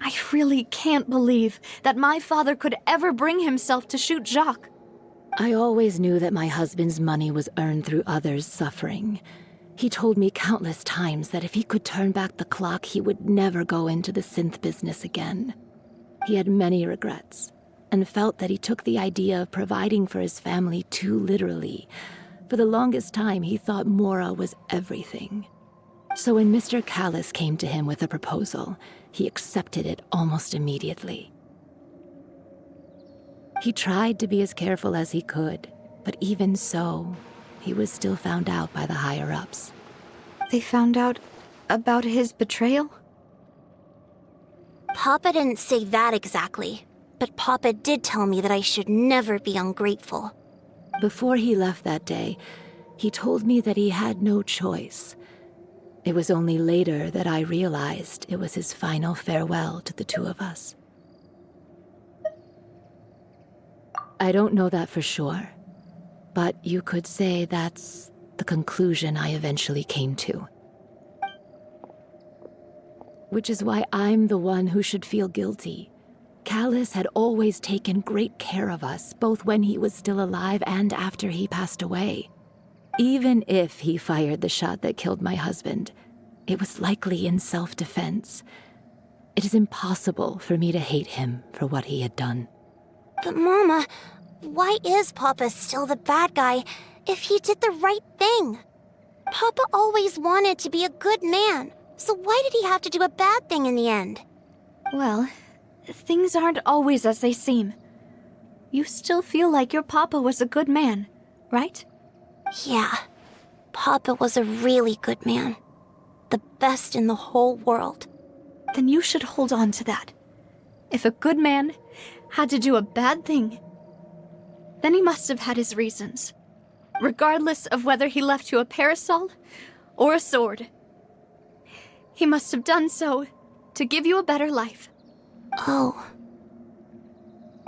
I really can't believe that my father could ever bring himself to shoot Jacques. I always knew that my husband's money was earned through others' suffering. He told me countless times that if he could turn back the clock, he would never go into the synth business again. He had many regrets, and felt that he took the idea of providing for his family too literally. For the longest time, he thought Mora was everything. So when Mr. Callis came to him with a proposal, he accepted it almost immediately. He tried to be as careful as he could, but even so, he was still found out by the higher-ups. They found out about his betrayal? Papa didn't say that exactly, but Papa did tell me that I should never be ungrateful. Before he left that day, he told me that he had no choice. It was only later that I realized it was his final farewell to the two of us. I don't know that for sure, but you could say that's the conclusion I eventually came to. Which is why I'm the one who should feel guilty. Callis had always taken great care of us, both when he was still alive and after he passed away. Even if he fired the shot that killed my husband, it was likely in self-defense. It is impossible for me to hate him for what he had done. But Mama, why is Papa still the bad guy if he did the right thing? Papa always wanted to be a good man, so why did he have to do a bad thing in the end? Well, things aren't always as they seem. You still feel like your papa was a good man, right? Yeah, Papa was a really good man. The best in the whole world. Then you should hold on to that. If a good man had to do a bad thing, then he must have had his reasons. Regardless of whether he left you a parasol or a sword. He must have done so to give you a better life. Oh.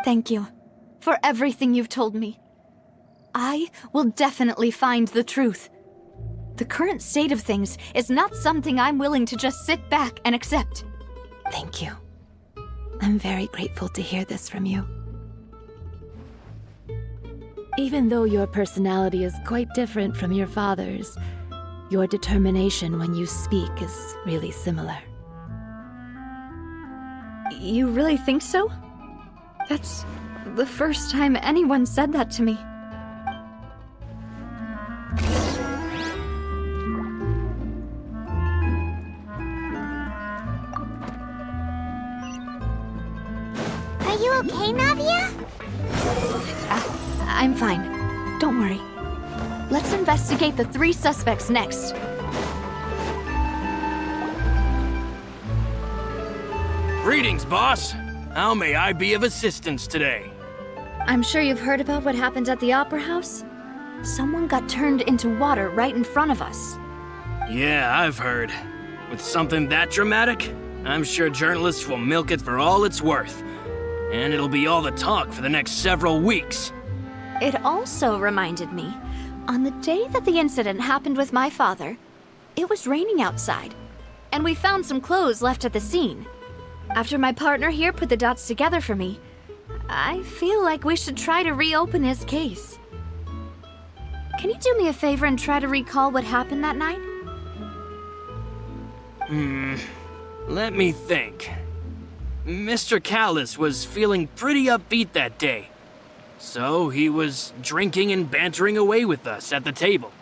Thank you for everything you've told me. I will definitely find the truth. The current state of things is not something I'm willing to just sit back and accept. Thank you. I'm very grateful to hear this from you. Even though your personality is quite different from your father's, your determination when you speak is really similar. You really think so? That's the first time anyone said that to me. Are you okay, Navia? I'm fine. Don't worry. Let's investigate the 3 suspects next. Greetings, boss. How may I be of assistance today? I'm sure you've heard about what happened at the Opera House. Someone got turned into water right in front of us. Yeah, I've heard. With something that dramatic, I'm sure journalists will milk it for all it's worth. And it'll be all the talk for the next several weeks. It also reminded me, on the day that the incident happened with my father, it was raining outside, and we found some clothes left at the scene. After my partner here put the dots together for me, I feel like we should try to reopen his case. Can you do me a favor and try to recall what happened that night? Let me think. Mr. Callis was feeling pretty upbeat that day. So he was drinking and bantering away with us at the table.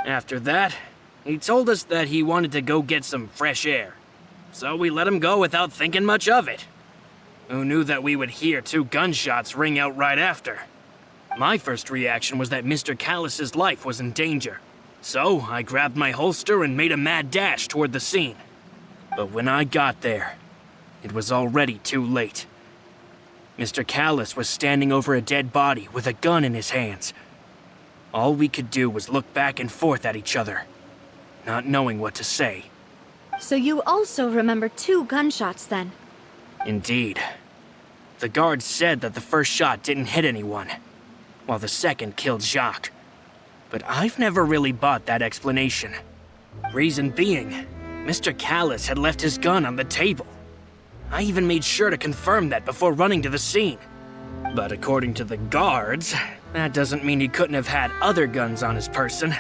After that, he told us that he wanted to go get some fresh air. So we let him go without thinking much of it. Who knew that we would hear 2 gunshots ring out right after? My first reaction was that Mr. Callus's life was in danger. So I grabbed my holster and made a mad dash toward the scene. But when I got there, it was already too late. Mr. Callus was standing over a dead body with a gun in his hands. All we could do was look back and forth at each other, not knowing what to say. So you also remember 2 gunshots then? Indeed. The guards said that the first shot didn't hit anyone, while the second killed Jacques. But I've never really bought that explanation. Reason being, Mr. Callus had left his gun on the table. I even made sure to confirm that before running to the scene. But according to the guards, that doesn't mean he couldn't have had other guns on his person.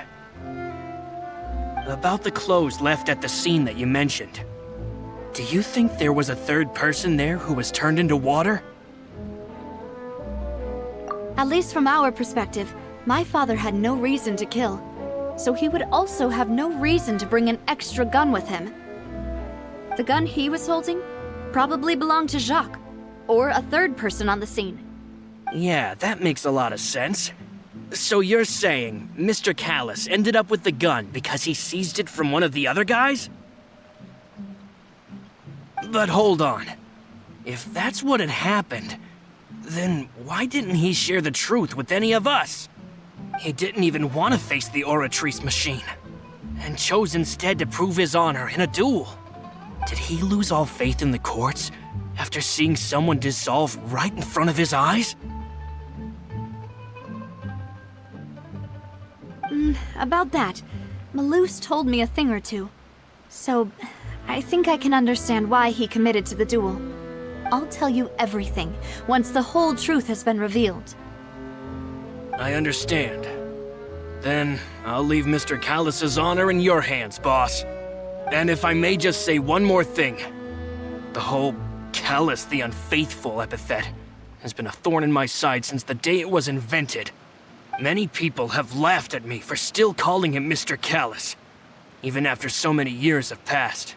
About the clothes left at the scene that you mentioned, do you think there was a third person there who was turned into water? At least from our perspective, my father had no reason to kill. So he would also have no reason to bring an extra gun with him. The gun he was holding probably belonged to Jacques, or a third person on the scene. Yeah, that makes a lot of sense. So you're saying Mr. Callus ended up with the gun because he seized it from one of the other guys? But hold on. If that's what had happened, then why didn't he share the truth with any of us? He didn't even want to face the Oratrice machine, and chose instead to prove his honor in a duel. Did he lose all faith in the courts after seeing someone dissolve right in front of his eyes? About that, Malus told me a thing or two. So, I think I can understand why he committed to the duel. I'll tell you everything once the whole truth has been revealed. I understand. Then I'll leave Mr. Callus's honor in your hands, boss. And if I may just say one more thing. The whole Callus the Unfaithful epithet has been a thorn in my side since the day it was invented. Many people have laughed at me for still calling him Mr. Callus, even after so many years have passed.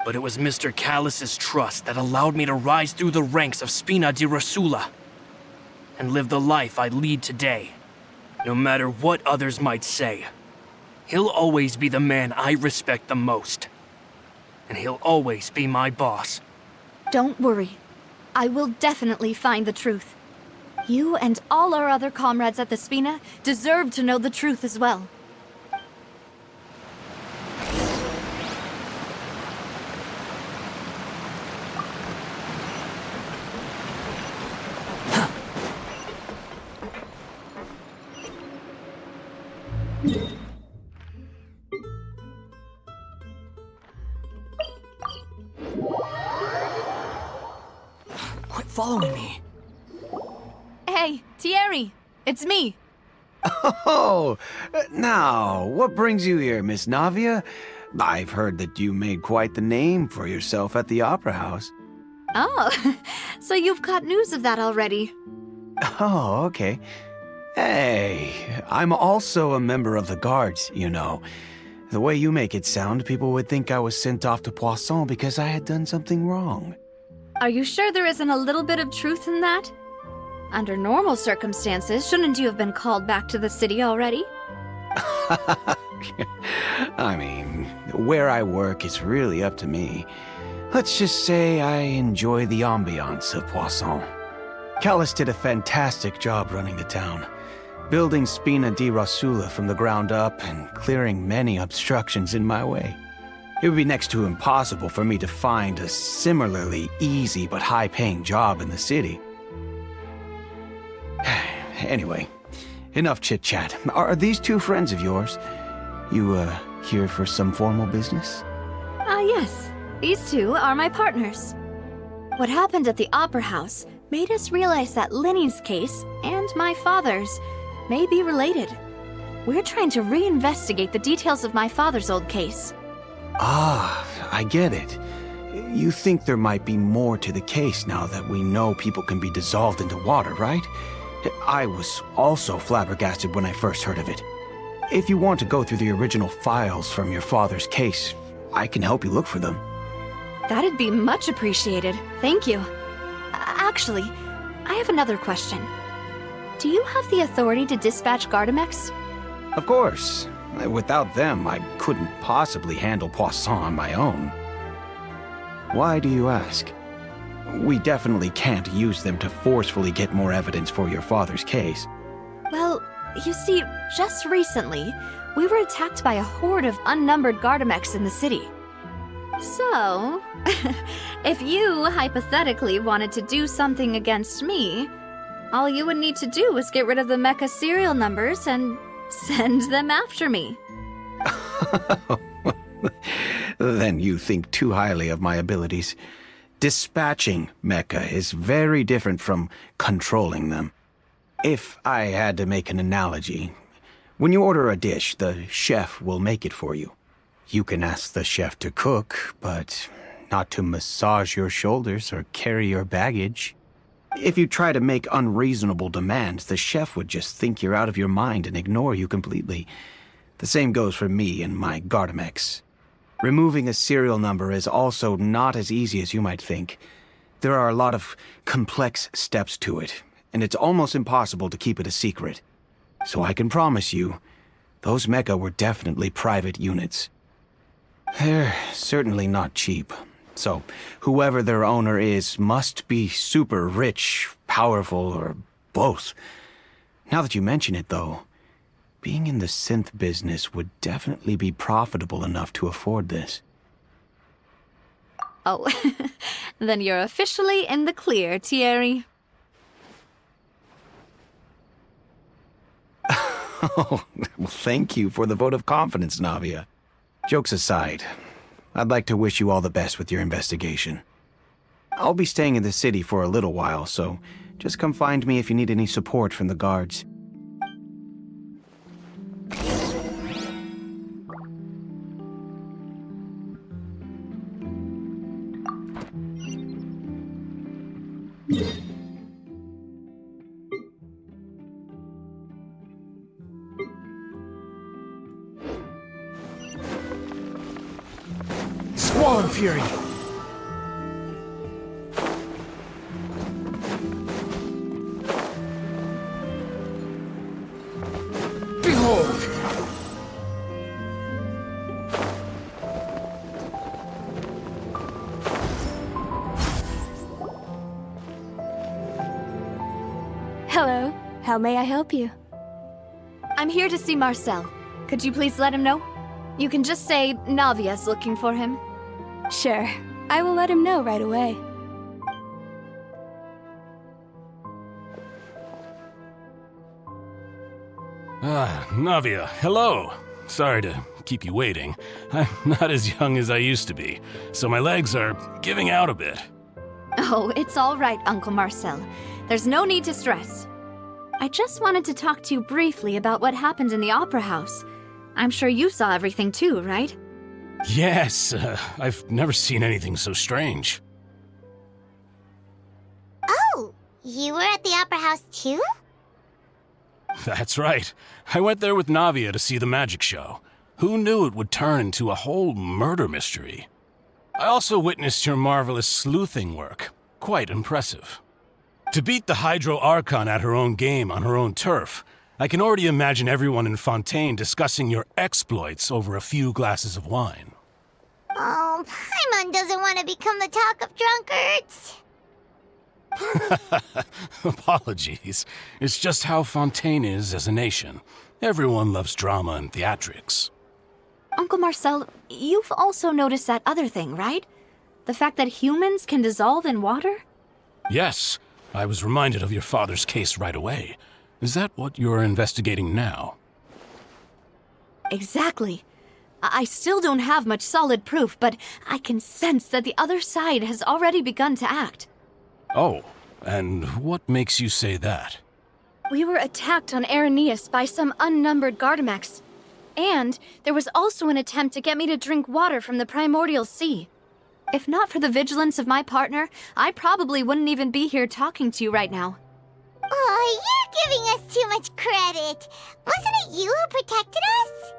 But it was Mr. Callus's trust that allowed me to rise through the ranks of Spina di Rosula and live the life I lead today. No matter what others might say, he'll always be the man I respect the most. And he'll always be my boss. Don't worry. I will definitely find the truth. You and all our other comrades at the Spina deserve to know the truth as well. Quit following me. Hey, Thierry, it's me. Oh, now, what brings you here, Miss Navia? I've heard that you made quite the name for yourself at the Opera House. Oh, so you've got news of that already. Oh, okay. Hey, I'm also a member of the guards, you know. The way you make it sound, people would think I was sent off to Poisson because I had done something wrong. Are you sure there isn't a little bit of truth in that? Under normal circumstances, shouldn't you have been called back to the city already? I mean, where I work is really up to me. Let's just say I enjoy the ambiance of Poisson. Callus did a fantastic job running the town, building Spina di Rosula from the ground up and clearing many obstructions in my way. It would be next to impossible for me to find a similarly easy but high-paying job in the city. Anyway, enough chit-chat. Are these 2 friends of yours? You, here for some formal business? Yes. These 2 are my partners. What happened at the Opera House made us realize that Linny's case and my father's may be related. We're trying to reinvestigate the details of my father's old case. Ah, I get it. You think there might be more to the case now that we know people can be dissolved into water, right? I was also flabbergasted when I first heard of it. If you want to go through the original files from your father's case, I can help you look for them. That'd be much appreciated. Thank you. Actually, I have another question. Do you have the authority to dispatch Gardamex? Of course. Without them, I couldn't possibly handle Poisson on my own. Why do you ask? We definitely can't use them to forcefully get more evidence for your father's case. Well, you see, just recently, we were attacked by a horde of unnumbered Gardamex in the city. So, if you hypothetically wanted to do something against me, all you would need to do is get rid of the mecha serial numbers and send them after me. Then you think too highly of my abilities. Dispatching mecha is very different from controlling them. If I had to make an analogy, when you order a dish, the chef will make it for you. You can ask the chef to cook, but not to massage your shoulders or carry your baggage. If you try to make unreasonable demands, the chef would just think you're out of your mind and ignore you completely. The same goes for me and my Gardamex. Removing a serial number is also not as easy as you might think. There are a lot of complex steps to it, and it's almost impossible to keep it a secret. So I can promise you, those mecha were definitely private units. They're certainly not cheap. So, whoever their owner is must be super rich, powerful, or both. Now that you mention it, though, being in the synth business would definitely be profitable enough to afford this. Oh, then you're officially in the clear, Thierry. Oh, well, thank you for the vote of confidence, Navia. Jokes aside, I'd like to wish you all the best with your investigation. I'll be staying in the city for a little while, so just come find me if you need any support from the guards. Squall and Fury! Behold! Hello. How may I help you? I'm here to see Marcel. Could you please let him know? You can just say Navia's looking for him. Sure. I will let him know right away. Navia, hello. Sorry to keep you waiting. I'm not as young as I used to be, so my legs are giving out a bit. Oh, it's all right, Uncle Marcel. There's no need to stress. I just wanted to talk to you briefly about what happened in the Opera House. I'm sure you saw everything too, right? Yes, I've never seen anything so strange. Oh, you were at the Opera House too? That's right. I went there with Navia to see the magic show. Who knew it would turn into a whole murder mystery? I also witnessed your marvelous sleuthing work. Quite impressive. To beat the Hydro Archon at her own game on her own turf, I can already imagine everyone in Fontaine discussing your exploits over a few glasses of wine. Oh, Paimon doesn't want to become the talk of drunkards. Apologies. It's just how Fontaine is as a nation. Everyone loves drama and theatrics. Uncle Marcel, you've also noticed that other thing, right? The fact that humans can dissolve in water? Yes, I was reminded of your father's case right away. Is that what you're investigating now? Exactly. I still don't have much solid proof, but I can sense that the other side has already begun to act. Oh, and what makes you say that? We were attacked on Araneus by some unnumbered Gardamex. And there was also an attempt to get me to drink water from the primordial sea. If not for the vigilance of my partner, I probably wouldn't even be here talking to you right now. Oh, you're giving us too much credit. Wasn't it you who protected us?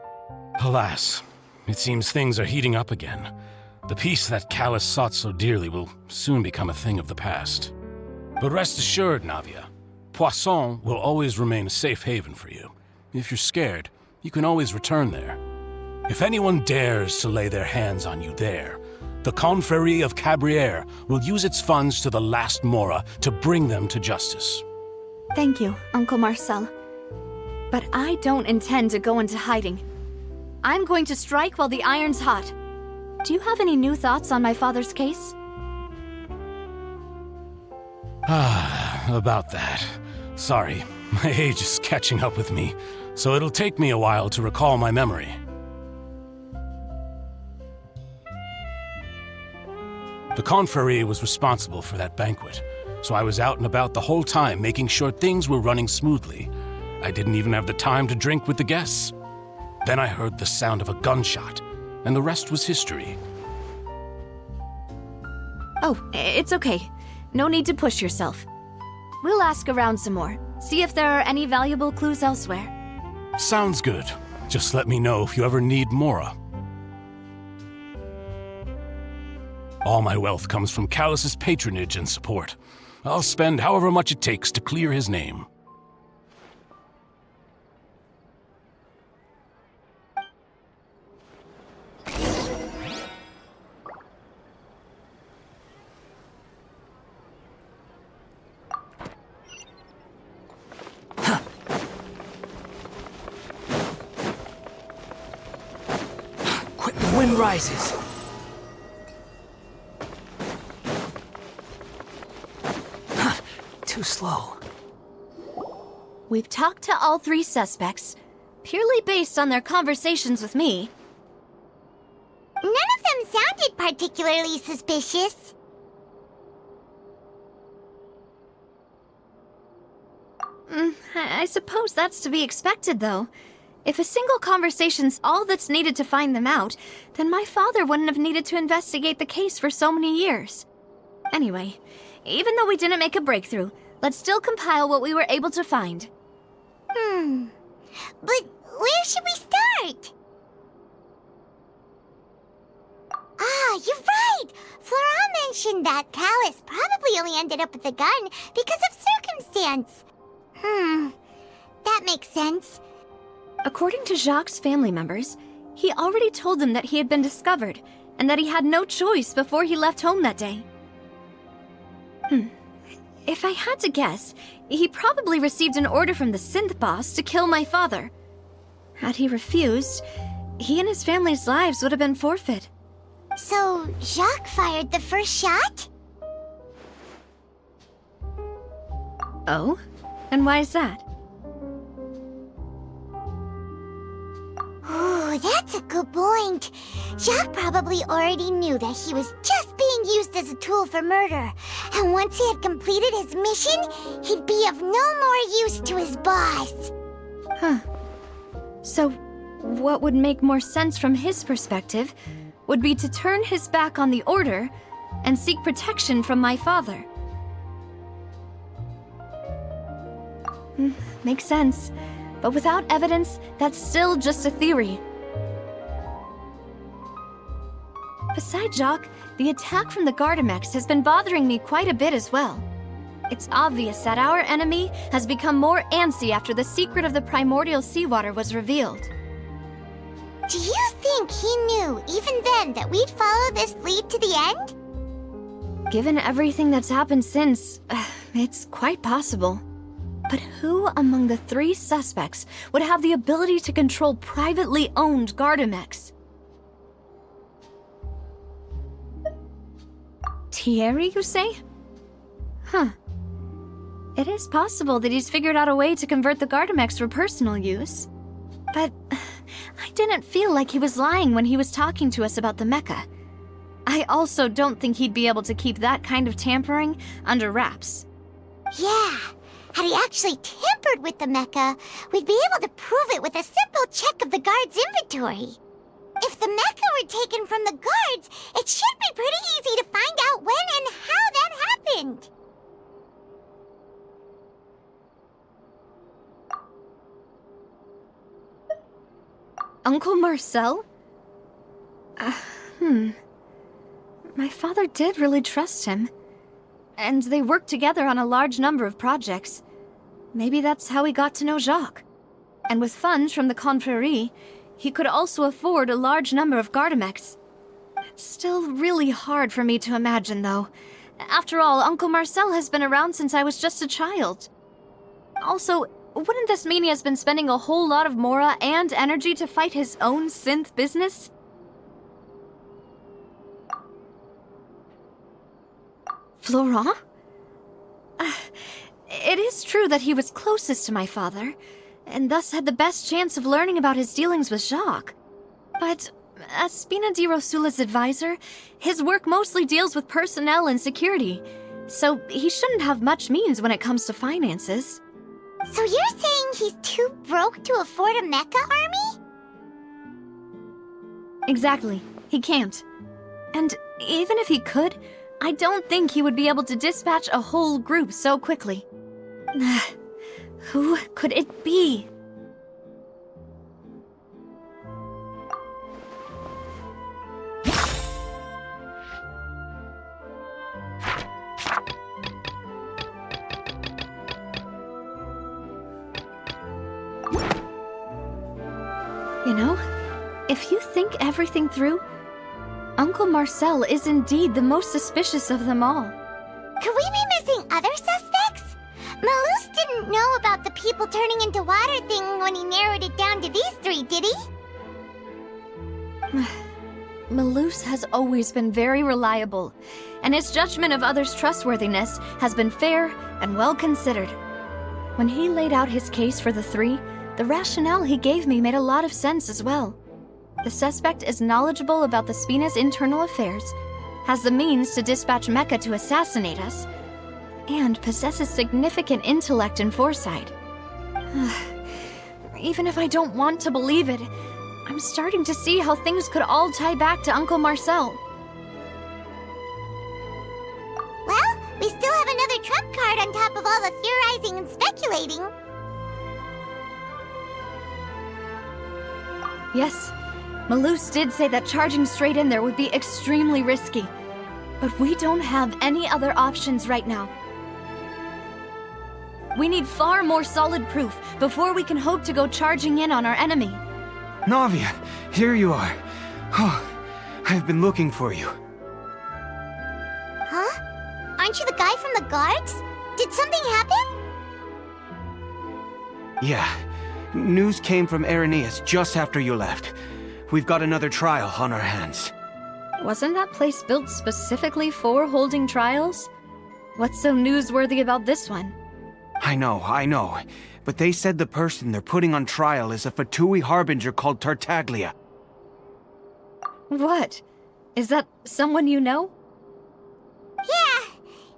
Alas, it seems things are heating up again. The peace that Callus sought so dearly will soon become a thing of the past. But rest assured, Navia, Poisson will always remain a safe haven for you. If you're scared, you can always return there. If anyone dares to lay their hands on you there, the Confrérie of Cabrières will use its funds to the last Mora to bring them to justice. Thank you, Uncle Marcel. But I don't intend to go into hiding. I'm going to strike while the iron's hot. Do you have any new thoughts on my father's case? About that. Sorry, my age is catching up with me, so it'll take me a while to recall my memory. The Confrérie was responsible for that banquet, so I was out and about the whole time making sure things were running smoothly. I didn't even have the time to drink with the guests. Then I heard the sound of a gunshot, and the rest was history. Oh, it's okay. No need to push yourself. We'll ask around some more, see if there are any valuable clues elsewhere. Sounds good. Just let me know if you ever need Mora. All my wealth comes from Callus's patronage and support. I'll spend however much it takes to clear his name. Quick, the wind rises. Too slow. We've talked to all three suspects, purely based on their conversations with me. None of them sounded particularly suspicious. I suppose that's to be expected, though. If a single conversation's all that's needed to find them out, then my father wouldn't have needed to investigate the case for so many years. Anyway, even though we didn't make a breakthrough, let's still compile what we were able to find. But where should we start? Ah, you're right! Flora mentioned that Callus probably only ended up with the gun because of circumstance. That makes sense. According to Jacques' family members, he already told them that he had been discovered, and that he had no choice before he left home that day. If I had to guess, he probably received an order from the synth boss to kill my father. Had he refused, he and his family's lives would have been forfeit. So, Jacques fired the first shot? Oh? And why is that? Ooh, that's a good point. Jacques probably already knew that he was just being used as a tool for murder. And once he had completed his mission, he'd be of no more use to his boss. So, what would make more sense from his perspective would be to turn his back on the Order and seek protection from my father. Makes sense. But without evidence, that's still just a theory. Besides Jacques, the attack from the Gardamex has been bothering me quite a bit as well. It's obvious that our enemy has become more antsy after the secret of the primordial seawater was revealed. Do you think he knew, even then, that we'd follow this lead to the end? Given everything that's happened since, it's quite possible. But who among the three suspects would have the ability to control privately owned Gardamex? Thierry, you say? It is possible that he's figured out a way to convert the Gardamex for personal use. But I didn't feel like he was lying when he was talking to us about the mecha. I also don't think he'd be able to keep that kind of tampering under wraps. Yeah. Had he actually tampered with the mecha, we'd be able to prove it with a simple check of the guard's inventory. If the mecha were taken from the guards, it should be pretty easy to find out when and how that happened. Uncle Marcel? My father did really trust him. And they worked together on a large number of projects. Maybe that's how he got to know Jacques. And with funds from the Confrérie, he could also afford a large number of Gardamex. It's still really hard for me to imagine, though. After all, Uncle Marcel has been around since I was just a child. Also, wouldn't this mean he has been spending a whole lot of mora and energy to fight his own synth business? Florent? It is true that he was closest to my father, and thus had the best chance of learning about his dealings with Jacques. But as Spina di Rosula's advisor, his work mostly deals with personnel and security, so he shouldn't have much means when it comes to finances. So you're saying he's too broke to afford a mecha army? Exactly. He can't. And even if he could, I don't think he would be able to dispatch a whole group so quickly. Who could it be? You know, if you think everything through, Uncle Marcel is indeed the most suspicious of them all. Could we be missing other suspects? Malus didn't know about the people turning into water thing when he narrowed it down to these three, did he? Malus has always been very reliable, and his judgment of others' trustworthiness has been fair and well considered. When he laid out his case for the three, the rationale he gave me made a lot of sense as well. The suspect is knowledgeable about the Spina's internal affairs, has the means to dispatch Mecha to assassinate us, and possesses significant intellect and foresight. Even if I don't want to believe it, I'm starting to see how things could all tie back to Uncle Marcel. Well, we still have another trump card on top of all the theorizing and speculating. Yes, Malus did say that charging straight in there would be extremely risky, but we don't have any other options right now. We need far more solid proof before we can hope to go charging in on our enemy. Navia, here you are. Oh, I've been looking for you. Huh? Aren't you the guy from the guards? Did something happen? Yeah. News came from Irenaeus just after you left. We've got another trial on our hands. Wasn't that place built specifically for holding trials? What's so newsworthy about this one? I know. But they said the person they're putting on trial is a Fatui harbinger called Tartaglia. What? Is that someone you know? Yeah,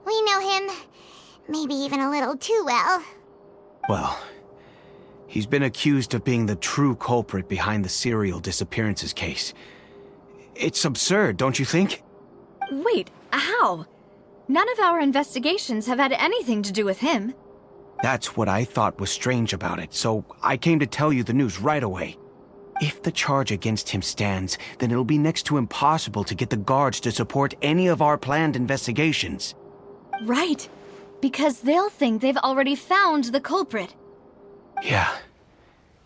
we know him. Maybe even a little too well. Well, he's been accused of being the true culprit behind the serial disappearances case. It's absurd, don't you think? Wait, how? None of our investigations have had anything to do with him. That's what I thought was strange about it, so I came to tell you the news right away. If the charge against him stands, then it'll be next to impossible to get the guards to support any of our planned investigations. Right, because they'll think they've already found the culprit. Yeah,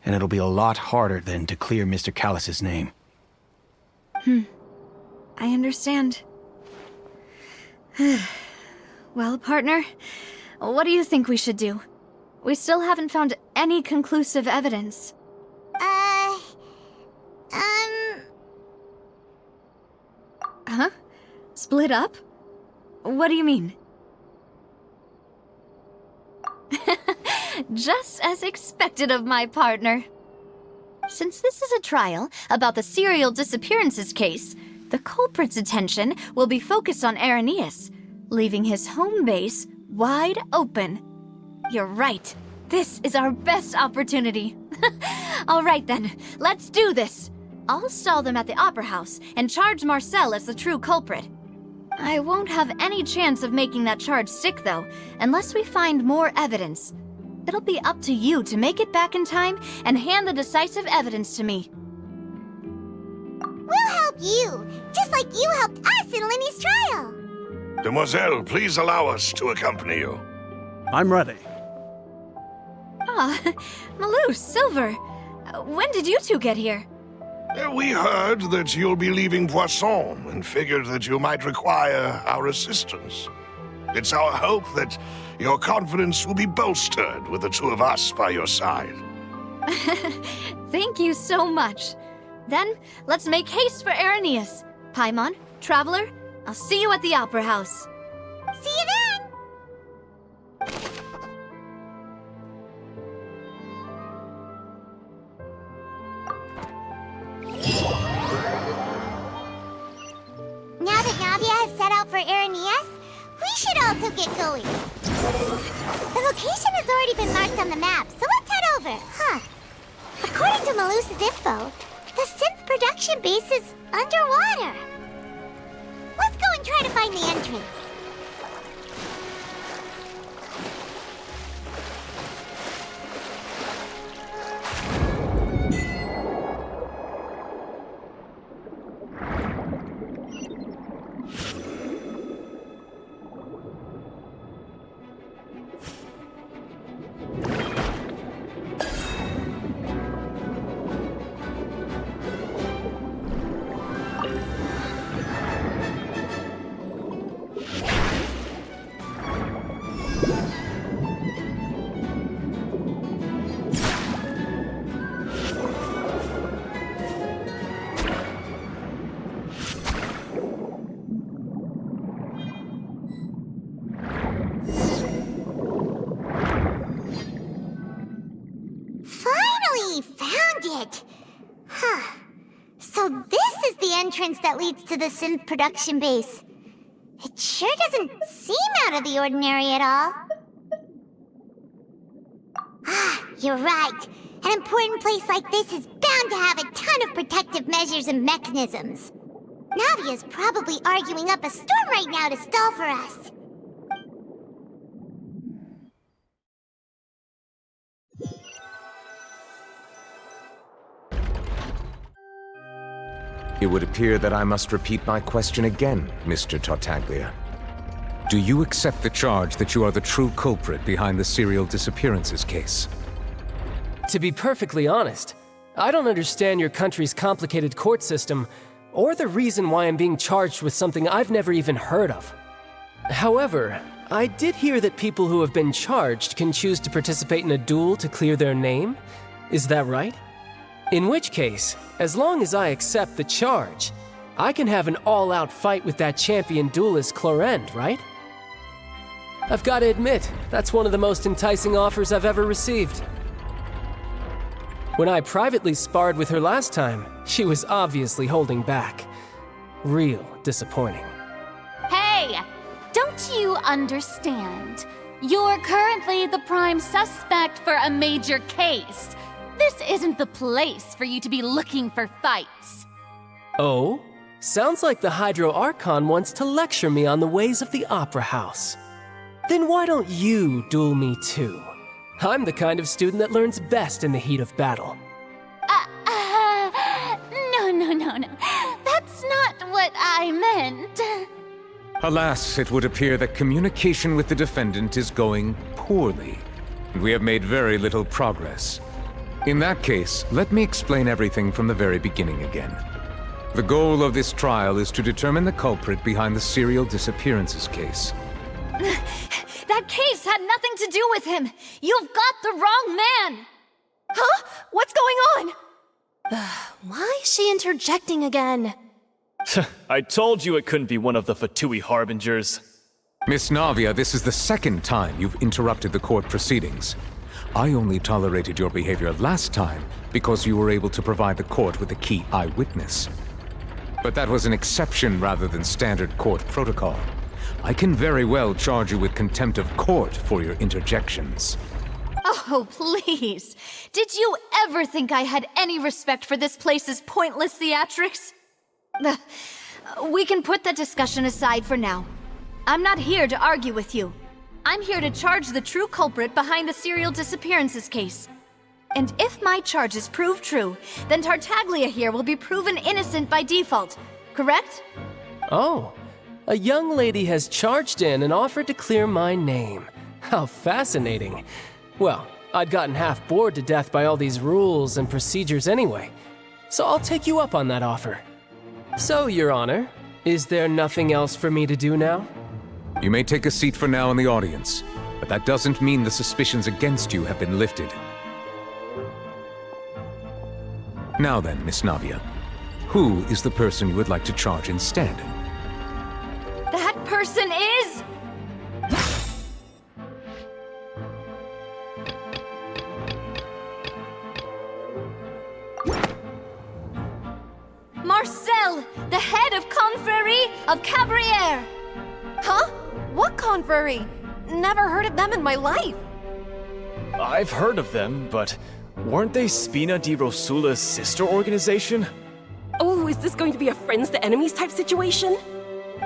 and it'll be a lot harder then to clear Mr. Callus's name. I understand. Well, partner, what do you think we should do? We still haven't found any conclusive evidence. Huh? Split up? What do you mean? Just as expected of my partner. Since this is a trial about the serial disappearances case, the culprit's attention will be focused on Irenaeus, leaving his home base wide open. You're right. This is our best opportunity. All right then, let's do this. I'll stall them at the Opera House and charge Marcel as the true culprit. I won't have any chance of making that charge stick, though, unless we find more evidence. It'll be up to you to make it back in time and hand the decisive evidence to me. you, just like you helped us in Linny's trial. Demoiselle, please allow us to accompany you. I'm ready. Ah, Malou, Silver. When did you two get here? We heard that you'll be leaving Poisson and figured that you might require our assistance. It's our hope that your confidence will be bolstered with the two of us by your side. Thank you so much. Then, let's make haste for Irenaeus. Paimon, Traveler, I'll see you at the Opera House. See you then! Now that Navia has set out for Irenaeus, we should also get going. The location has already been marked on the map, so let's head over. Huh. According to Malus's info, the synth production base is underwater. Let's go and try to find the entrance. So this is the entrance that leads to the synth production base. It sure doesn't seem out of the ordinary at all. Ah, you're right. An important place like this is bound to have a ton of protective measures and mechanisms. Navia's probably arguing up a storm right now to stall for us. It would appear that I must repeat my question again, Mr. Tartaglia. Do you accept the charge that you are the true culprit behind the serial disappearances case? To be perfectly honest, I don't understand your country's complicated court system, or the reason why I'm being charged with something I've never even heard of. However, I did hear that people who have been charged can choose to participate in a duel to clear their name. Is that right? In which case, as long as I accept the charge, I can have an all-out fight with that champion duelist Clorend, right? I've got to admit, that's one of the most enticing offers I've ever received. When I privately sparred with her last time, she was obviously holding back. Real disappointing. Hey! Don't you understand? You're currently the prime suspect for a major case. This isn't the place for you to be looking for fights. Oh? Sounds like the Hydro Archon wants to lecture me on the ways of the Opera House. Then why don't you duel me too? I'm the kind of student that learns best in the heat of battle. No. That's not what I meant. Alas, it would appear that communication with the defendant is going poorly, and we have made very little progress. In that case, let me explain everything from the very beginning again. The goal of this trial is to determine the culprit behind the serial disappearances case. That case had nothing to do with him! You've got the wrong man! Huh? What's going on? Why is she interjecting again? I told you it couldn't be one of the Fatui harbingers. Miss Navia, this is the second time you've interrupted the court proceedings. I only tolerated your behavior last time because you were able to provide the court with a key eyewitness. But that was an exception rather than standard court protocol. I can very well charge you with contempt of court for your interjections. Oh, please. Did you ever think I had any respect for this place's pointless theatrics? We can put that discussion aside for now. I'm not here to argue with you. I'm here to charge the true culprit behind the serial disappearances case. And if my charges prove true, then Tartaglia here will be proven innocent by default, correct? Oh, a young lady has charged in and offered to clear my name. How fascinating. Well, I'd gotten half bored to death by all these rules and procedures anyway, so I'll take you up on that offer. So, Your Honor, is there nothing else for me to do now? You may take a seat for now in the audience, but that doesn't mean the suspicions against you have been lifted. Now then, Miss Navia, who is the person you would like to charge instead? That person is... Marcel, the head of Confrérie of Cabrières! Huh? What confrérie? Never heard of them in my life. I've heard of them, but weren't they Spina di Rosula's sister organization? Oh, is this going to be a friends to enemies type situation?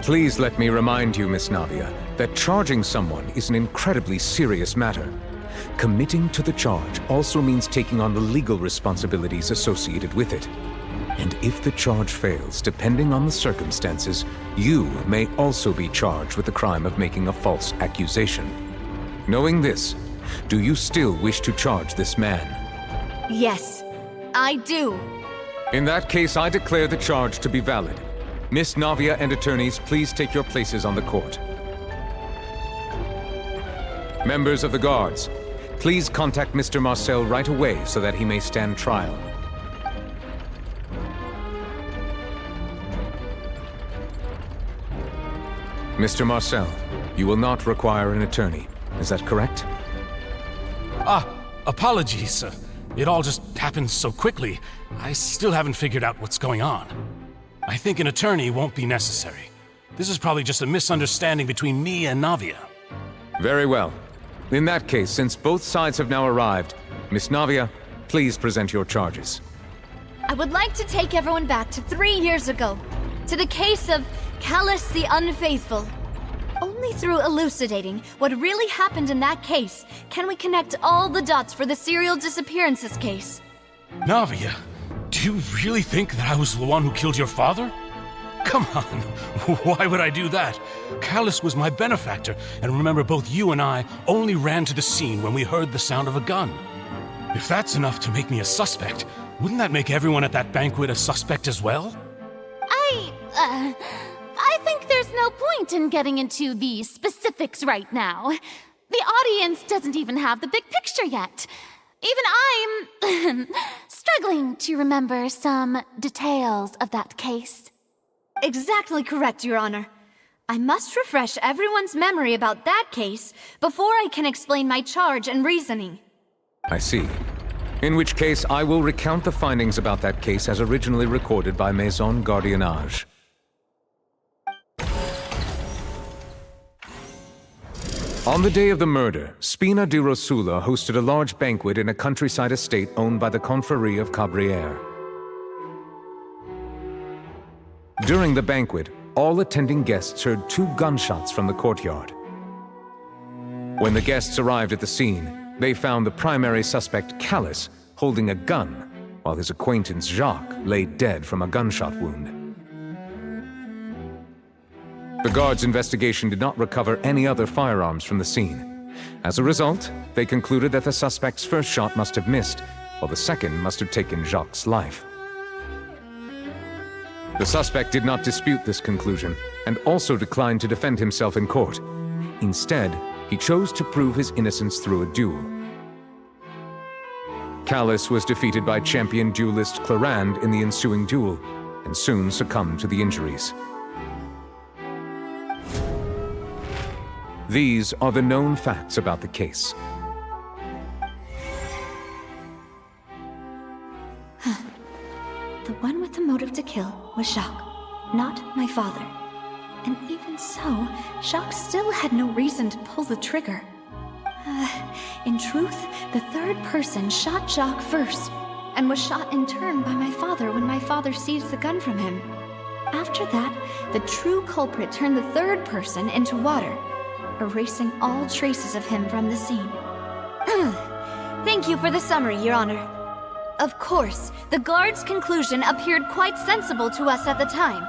Please let me remind you, Miss Navia, that charging someone is an incredibly serious matter. Committing to the charge also means taking on the legal responsibilities associated with it. And if the charge fails, depending on the circumstances, you may also be charged with the crime of making a false accusation. Knowing this, do you still wish to charge this man? Yes, I do. In that case, I declare the charge to be valid. Miss Navia and attorneys, please take your places on the court. Members of the guards, please contact Mr. Marcel right away so that he may stand trial. Mr. Marcel, you will not require an attorney. Is that correct? Apologies. It all just happened so quickly. I still haven't figured out what's going on. I think an attorney won't be necessary. This is probably just a misunderstanding between me and Navia. Very well. In that case, since both sides have now arrived, Miss Navia, please present your charges. I would like to take everyone back to 3 years ago, to the case of Callus the Unfaithful. Only through elucidating what really happened in that case can we connect all the dots for the serial disappearances case. Navia, do you really think that I was the one who killed your father? Come on, why would I do that? Callus was my benefactor, and remember both you and I only ran to the scene when we heard the sound of a gun. If that's enough to make me a suspect, wouldn't that make everyone at that banquet a suspect as well? I think there's no point in getting into the specifics right now. The audience doesn't even have the big picture yet. Even I'm struggling to remember some details of that case. Exactly correct, Your Honor. I must refresh everyone's memory about that case before I can explain my charge and reasoning. I see. In which case, I will recount the findings about that case as originally recorded by Maison Gardiennage. On the day of the murder, Spina di Rosula hosted a large banquet in a countryside estate owned by the Confrérie of Cabrières. During the banquet, all attending guests heard 2 gunshots from the courtyard. When the guests arrived at the scene, they found the primary suspect, Callus, holding a gun, while his acquaintance, Jacques, lay dead from a gunshot wound. The guards' investigation did not recover any other firearms from the scene. As a result, they concluded that the suspect's first shot must have missed, while the second must have taken Jacques' life. The suspect did not dispute this conclusion, and also declined to defend himself in court. Instead, he chose to prove his innocence through a duel. Callus was defeated by champion duelist Clarande in the ensuing duel, and soon succumbed to the injuries. These are the known facts about the case. The one with the motive to kill was Jacques, not my father. And even so, Jacques still had no reason to pull the trigger. In truth, the third person shot Jacques first, and was shot in turn by my father when my father seized the gun from him. After that, the true culprit turned the third person into water, erasing all traces of him from the scene. Thank you for the summary, Your Honor. Of course, the guard's conclusion appeared quite sensible to us at the time.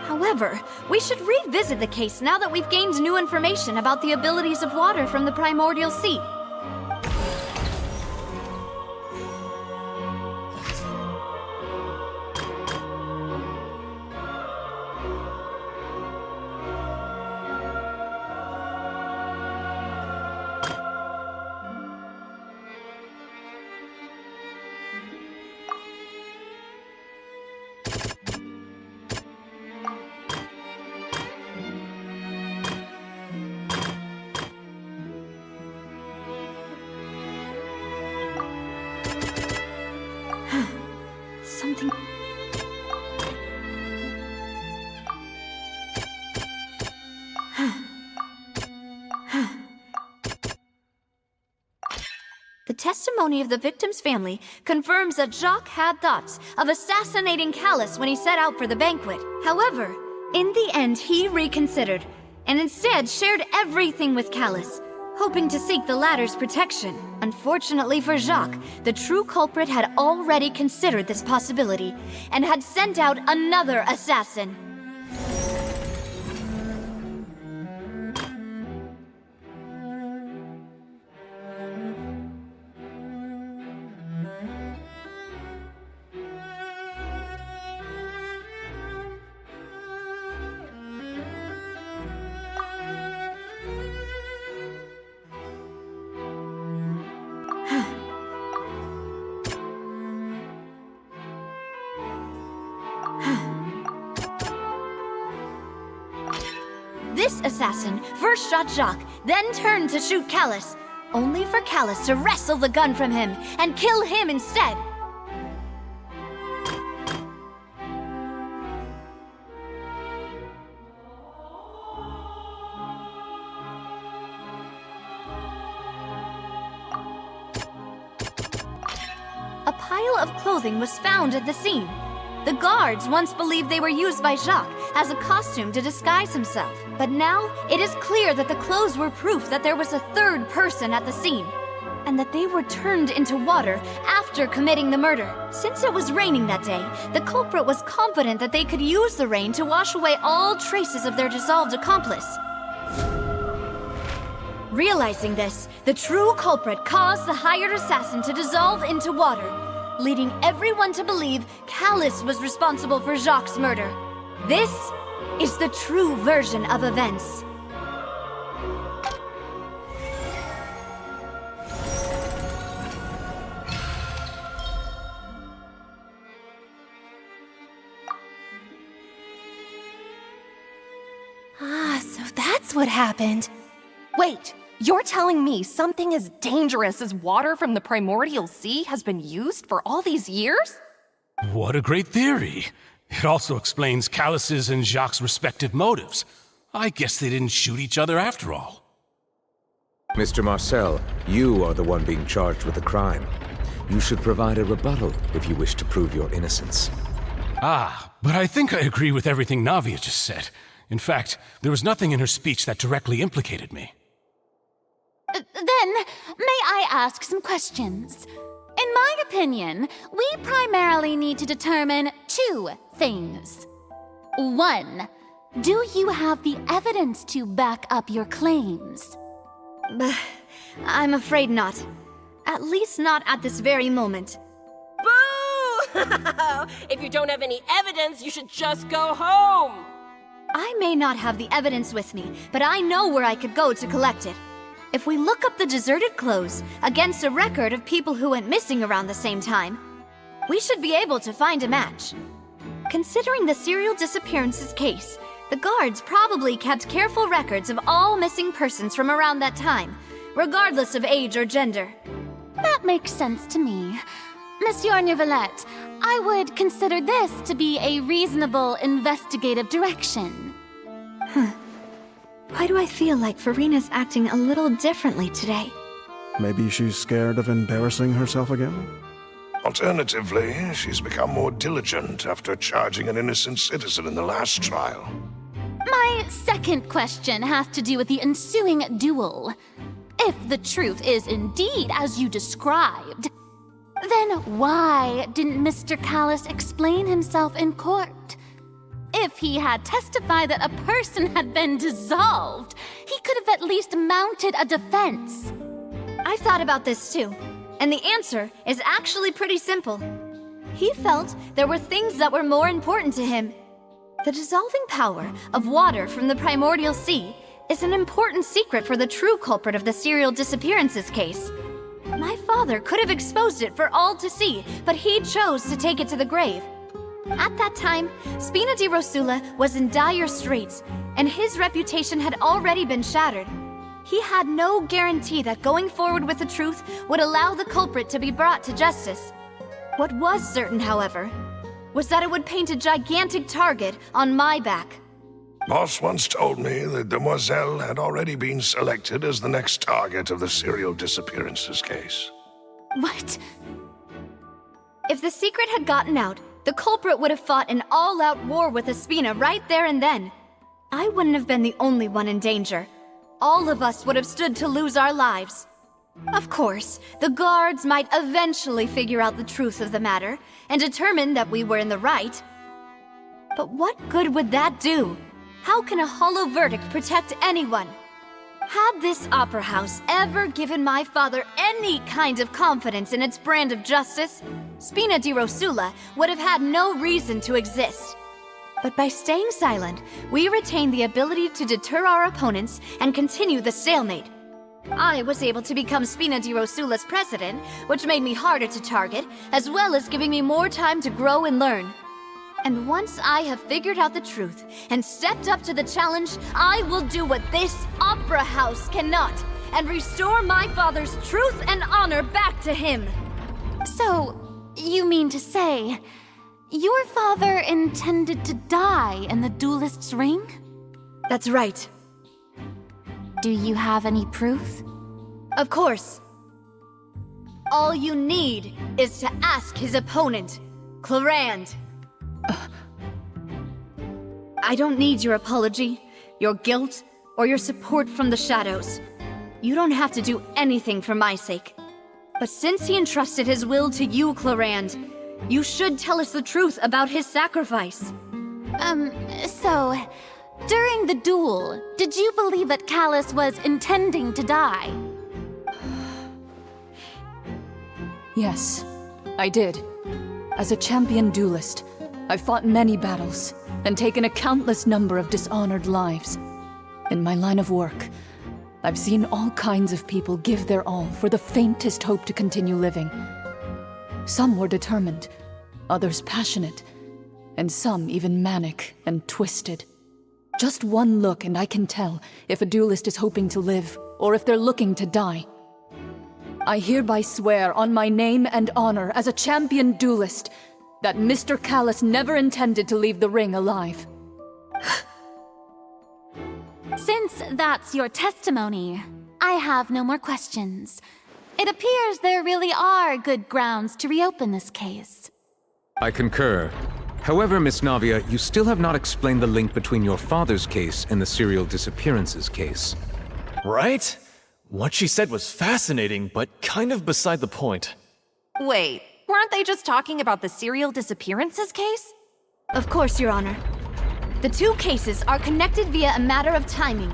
However, we should revisit the case now that we've gained new information about the abilities of water from the primordial sea. Something... The testimony of the victim's family confirms that Jacques had thoughts of assassinating Callus when he set out for the banquet. However, in the end he reconsidered, and instead shared everything with Callus, hoping to seek the latter's protection. Unfortunately for Jacques, the true culprit had already considered this possibility, and had sent out another assassin. This assassin first shot Jacques, then turned to shoot Callus, only for Callus to wrestle the gun from him and kill him instead. A pile of clothing was found at the scene. The guards once believed they were used by Jacques as a costume to disguise himself. But now, it is clear that the clothes were proof that there was a third person at the scene, and that they were turned into water after committing the murder. Since it was raining that day, the culprit was confident that they could use the rain to wash away all traces of their dissolved accomplice. Realizing this, the true culprit caused the hired assassin to dissolve into water, leading everyone to believe Callus was responsible for Jacques' murder. This is the true version of events. Ah, so that's what happened. Wait, you're telling me something as dangerous as water from the primordial sea has been used for all these years? What a great theory. It also explains Callus's and Jacques' respective motives. I guess they didn't shoot each other after all. Mr. Marcel, you are the one being charged with the crime. You should provide a rebuttal if you wish to prove your innocence. Ah, but I think I agree with everything Navia just said. In fact, there was nothing in her speech that directly implicated me. Then, may I ask some questions? In my opinion, we primarily need to determine two things. One, do you have the evidence to back up your claims? I'm afraid not. At least not at this very moment. Boo! If you don't have any evidence, you should just go home! I may not have the evidence with me, but I know where I could go to collect it. If we look up the deserted clothes against a record of people who went missing around the same time, we should be able to find a match. Considering the serial disappearances case, the guards probably kept careful records of all missing persons from around that time, regardless of age or gender. That makes sense to me. Monsieur Neuvillette, I would consider this to be a reasonable investigative direction. Why do I feel like Farina's acting a little differently today? Maybe she's scared of embarrassing herself again? Alternatively, she's become more diligent after charging an innocent citizen in the last trial. My second question has to do with the ensuing duel. If the truth is indeed as you described, then why didn't Mr. Callus explain himself in court? If he had testified that a person had been dissolved, he could have at least mounted a defense. I've thought about this too, and the answer is actually pretty simple. He felt there were things that were more important to him. The dissolving power of water from the primordial sea is an important secret for the true culprit of the serial disappearances case. My father could have exposed it for all to see, but he chose to take it to the grave. At that time, Spina di Rosula was in dire straits, and his reputation had already been shattered. He had no guarantee that going forward with the truth would allow the culprit to be brought to justice. What was certain, however, was that it would paint a gigantic target on my back. Boss once told me that Demoiselle had already been selected as the next target of the serial disappearances case. What? If the secret had gotten out, the culprit would have fought an all-out war with Espina right there and then. I wouldn't have been the only one in danger. All of us would have stood to lose our lives. Of course, the guards might eventually figure out the truth of the matter and determine that we were in the right. But what good would that do? How can a hollow verdict protect anyone? Had this opera house ever given my father any kind of confidence in its brand of justice, Spina di Rosula would have had no reason to exist. But by staying silent, we retained the ability to deter our opponents and continue the stalemate. I was able to become Spina di Rosula's president, which made me harder to target, as well as giving me more time to grow and learn. And once I have figured out the truth and stepped up to the challenge, I will do what this opera house cannot, and restore my father's truth and honor back to him. So, you mean to say, your father intended to die in the duelist's ring? That's right. Do you have any proof? Of course. All you need is to ask his opponent, Clarand. I don't need your apology, your guilt, or your support from the shadows. You don't have to do anything for my sake. But since he entrusted his will to you, Clarand, you should tell us the truth about his sacrifice. So, during the duel, did you believe that Callus was intending to die? Yes, I did. As a champion duelist, I've fought many battles and taken a countless number of dishonored lives. In my line of work, I've seen all kinds of people give their all for the faintest hope to continue living. Some were determined, others passionate, and some even manic and twisted. Just one look and I can tell if a duelist is hoping to live or if they're looking to die. I hereby swear on my name and honor as a champion duelist that Mr. Callus never intended to leave the ring alive. Since that's your testimony, I have no more questions. It appears there really are good grounds to reopen this case. I concur. However, Miss Navia, you still have not explained the link between your father's case and the serial disappearances case. Right? What she said was fascinating, but kind of beside the point. Wait, weren't they just talking about the serial disappearances case? Of course, Your Honor. The two cases are connected via a matter of timing.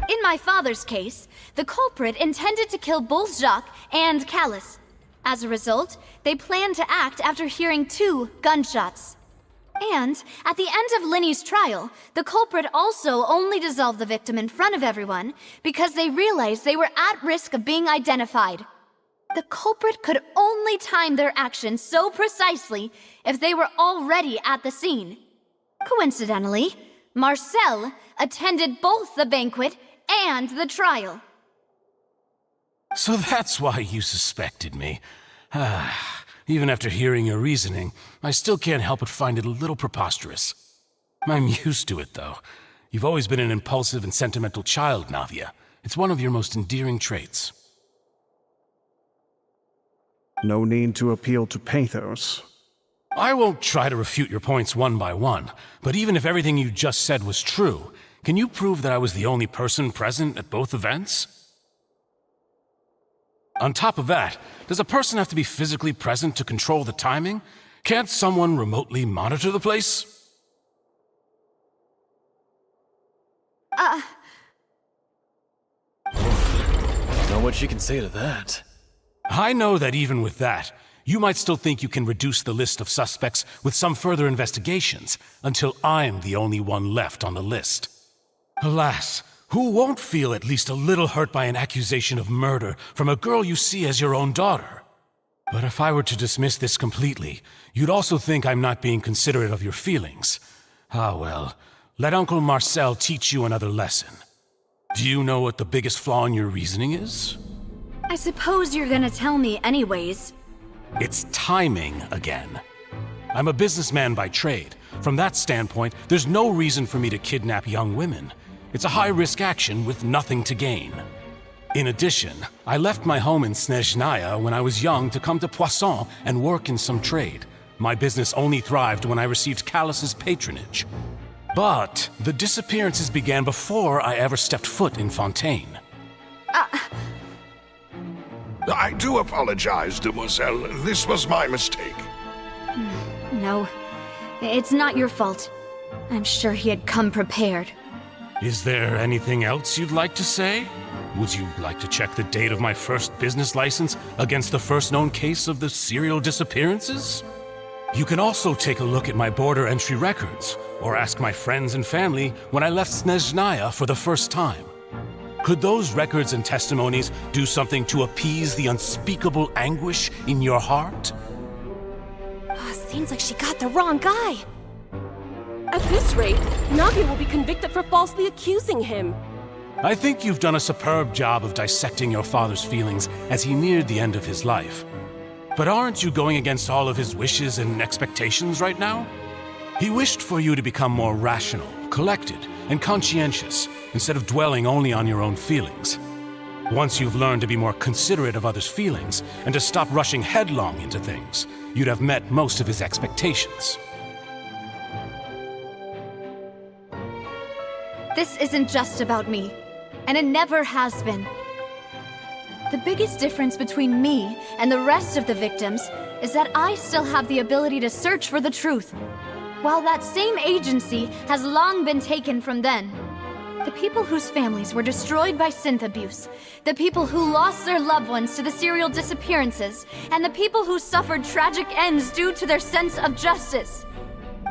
In my father's case, the culprit intended to kill both Jacques and Callus. As a result, they planned to act after hearing 2 gunshots. And at the end of Linny's trial, the culprit also only dissolved the victim in front of everyone because they realized they were at risk of being identified. The culprit could only time their actions so precisely if they were already at the scene. Coincidentally, Marcel attended both the banquet and the trial. So that's why you suspected me. Even after hearing your reasoning, I still can't help but find it a little preposterous. I'm used to it, though. You've always been an impulsive and sentimental child, Navia. It's one of your most endearing traits. No need to appeal to pathos. I won't try to refute your points one by one, but even if everything you just said was true, Can you prove that I was the only person present at both events? On top of that, does a person have to be physically present to control the timing? Can't someone remotely monitor the place? Don't know what she can say to that. I know that even with that, you might still think you can reduce the list of suspects with some further investigations, until I'm the only one left on the list. Alas, who won't feel at least a little hurt by an accusation of murder from a girl you see as your own daughter? But if I were to dismiss this completely, you'd also think I'm not being considerate of your feelings. Ah well, let Uncle Marcel teach you another lesson. Do you know what the biggest flaw in your reasoning is? I suppose you're gonna tell me anyways. It's timing again. I'm a businessman by trade. From that standpoint, there's no reason for me to kidnap young women. It's a high-risk action with nothing to gain. In addition, I left my home in Snezhnaya when I was young to come to Poisson and work in some trade. My business only thrived when I received Callus's patronage. But the disappearances began before I ever stepped foot in Fontaine. I do apologize, demoiselle. This was my mistake. No, it's not your fault. I'm sure he had come prepared. Is there anything else you'd like to say? Would you like to check the date of my first business license against the first known case of the serial disappearances? You can also take a look at my border entry records, or ask my friends and family when I left Snezhnaya for the first time. Could those records and testimonies do something to appease the unspeakable anguish in your heart? Seems like she got the wrong guy. At this rate, Navia will be convicted for falsely accusing him. I think you've done a superb job of dissecting your father's feelings as he neared the end of his life. But aren't you going against all of his wishes and expectations right now? He wished for you to become more rational, collected, and conscientious, instead of dwelling only on your own feelings. Once you've learned to be more considerate of others' feelings, and to stop rushing headlong into things, you'd have met most of his expectations. This isn't just about me, and it never has been. The biggest difference between me and the rest of the victims is that I still have the ability to search for the truth, while that same agency has long been taken from them. The people whose families were destroyed by synth abuse, the people who lost their loved ones to the serial disappearances, and the people who suffered tragic ends due to their sense of justice.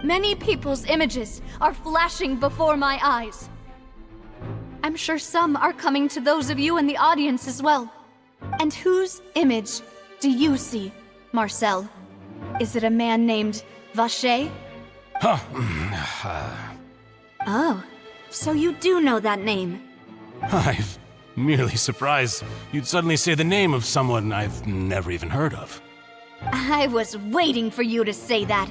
Many people's images are flashing before my eyes. I'm sure some are coming to those of you in the audience as well. And whose image do you see, Marcel? Is it a man named Vacher? Oh, so you do know that name. I'm merely surprised you'd suddenly say the name of someone I've never even heard of. I was waiting for you to say that.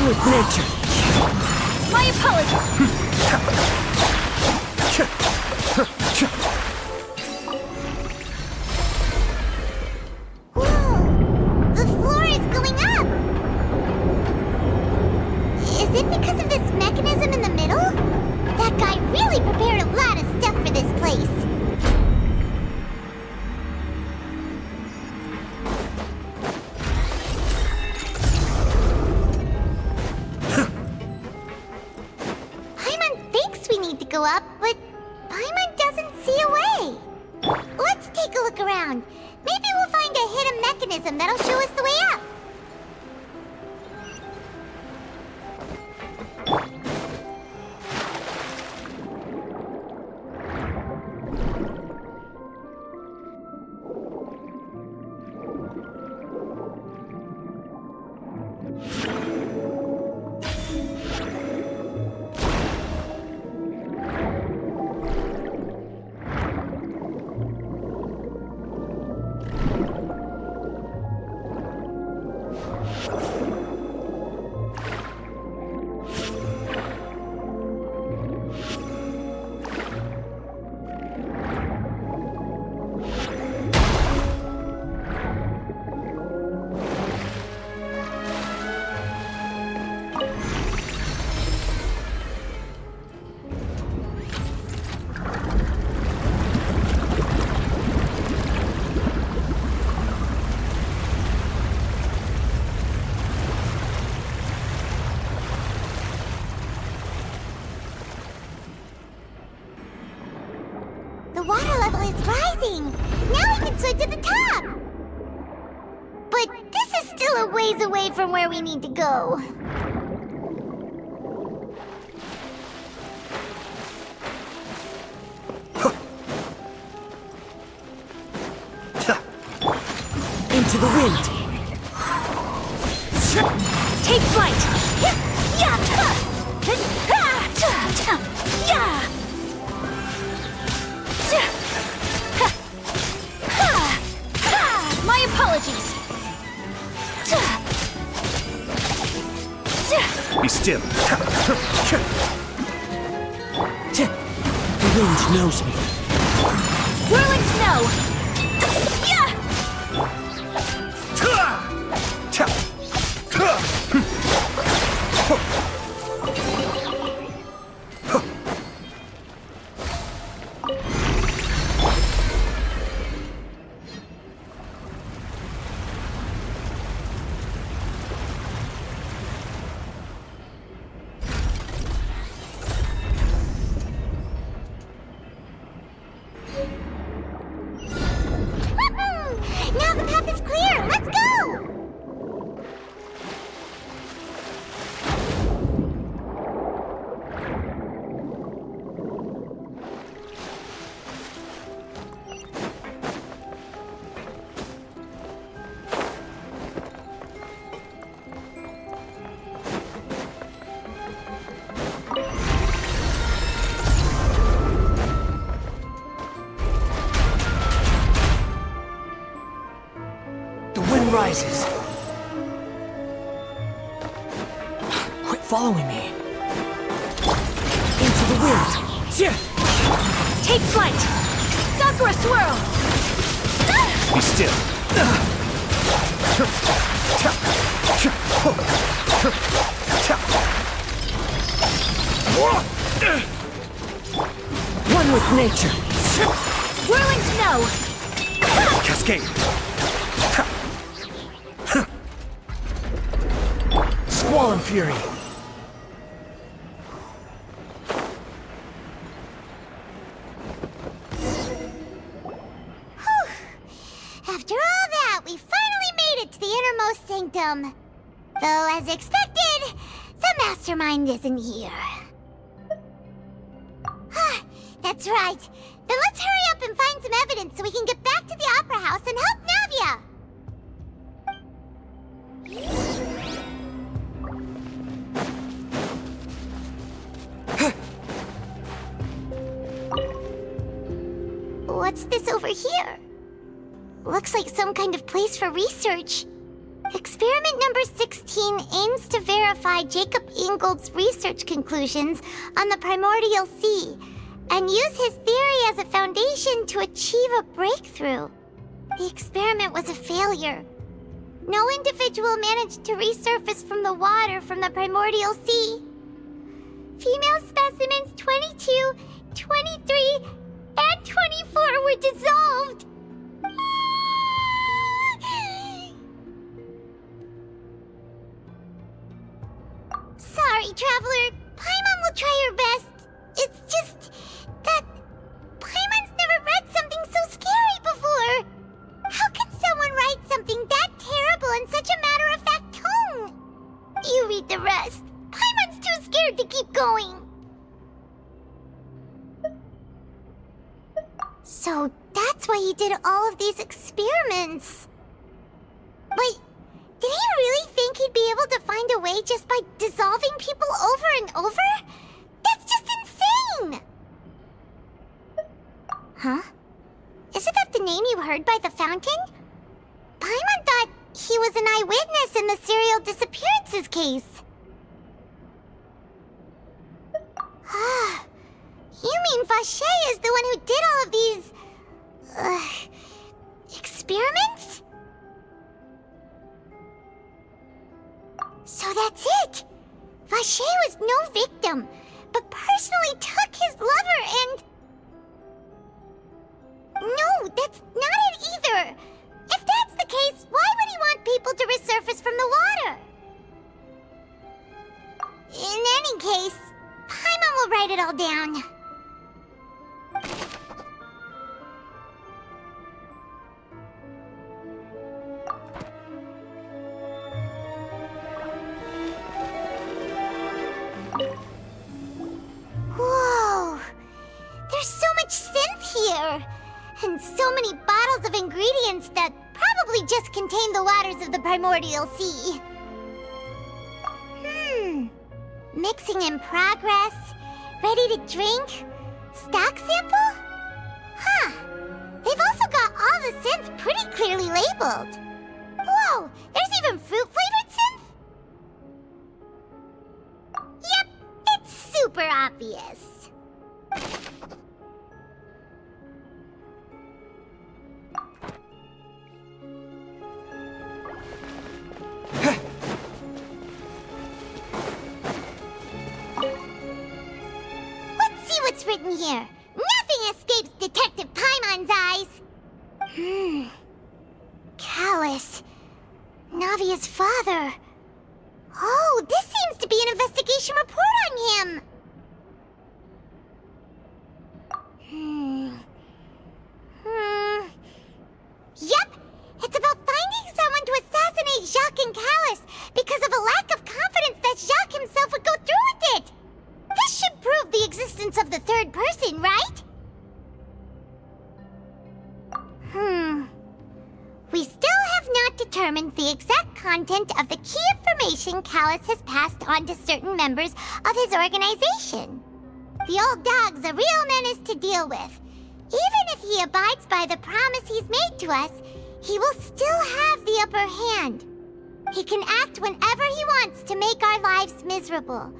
With nature. My apologies. Whoa! The floor is going up! Is it because of this mechanism in the middle? That guy really prepared a lot of stuff for this place. Go up, but Paimon doesn't see a way. The water level is rising! Now we can swim to the top! But this is still a ways away from where we need to go. Into the wind! Take flight! My apologies. Be still. The wind knows me. Whirling snow! Now the path is clear! Let's go! The wind rises. Quit following me. Into the wind. Take flight! Sakura swirl! Be still. One with nature. Whirling snow! Cascade. Squall and fury. After all that, we finally made it to the innermost sanctum. Though, as expected, the mastermind isn't here. That's right. Then let's hurry up and find some evidence so we can get back to the Opera House and help Navia! What's this over here? Looks like some kind of place for research. Experiment number 16 aims to verify Jacob Ingold's research conclusions on the primordial sea and use his theory as a foundation to achieve a breakthrough. The experiment was a failure. No individual managed to resurface from the water from the primordial sea. Female specimens 22, 23, and 24 were dissolved. Sorry, Traveler. Paimon will try her best. It's just that Paimon's never read something so scary before. How can someone write something that terrible in such a matter-of-fact tone? You read the rest. Paimon's too scared to keep going. So that's why he did all of these experiments. Wait, did he really think he'd be able to find a way just by dissolving people over and over? That's just insane! Huh? Isn't that the name you heard by the fountain? Paimon thought he was an eyewitness in the serial disappearances case. You mean Vacher is the one who did all of these... experiments? So that's it! Vacher was no victim, but personally took his lover and... No, that's not it either! If that's the case, why would he want people to resurface from the water? In any case, Paimon will write it all down. Whoa! There's so much synth here! And so many bottles of ingredients that probably just contain the waters of the primordial sea. Mixing in progress, ready to drink, stock sample? Huh. They've also got all the synth pretty clearly labeled. Whoa, there's even fruit-flavored synth? Yep, it's super obvious. What's written here? Nothing escapes Detective Paimon's eyes. Callus. Navia's father. Oh, this seems to be an investigation report on him. Yep, it's about finding someone to assassinate Jacques and Callus because of a lack of confidence that Jacques himself would go through with it. This should prove the existence of the third person, right? We still have not determined the exact content of the key information Callus has passed on to certain members of his organization. The old dog's a real menace to deal with. Even if he abides by the promise he's made to us, he will still have the upper hand. He can act whenever he wants to make our lives miserable.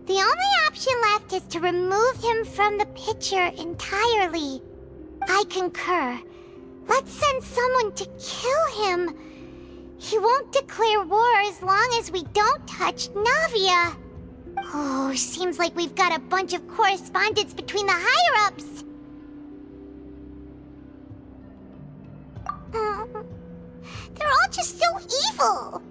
The only option left is to remove him from the picture entirely. I concur. Let's send someone to kill him. He won't declare war as long as we don't touch Navia. Oh, seems like we've got a bunch of correspondence between the higher-ups. They're all just so evil.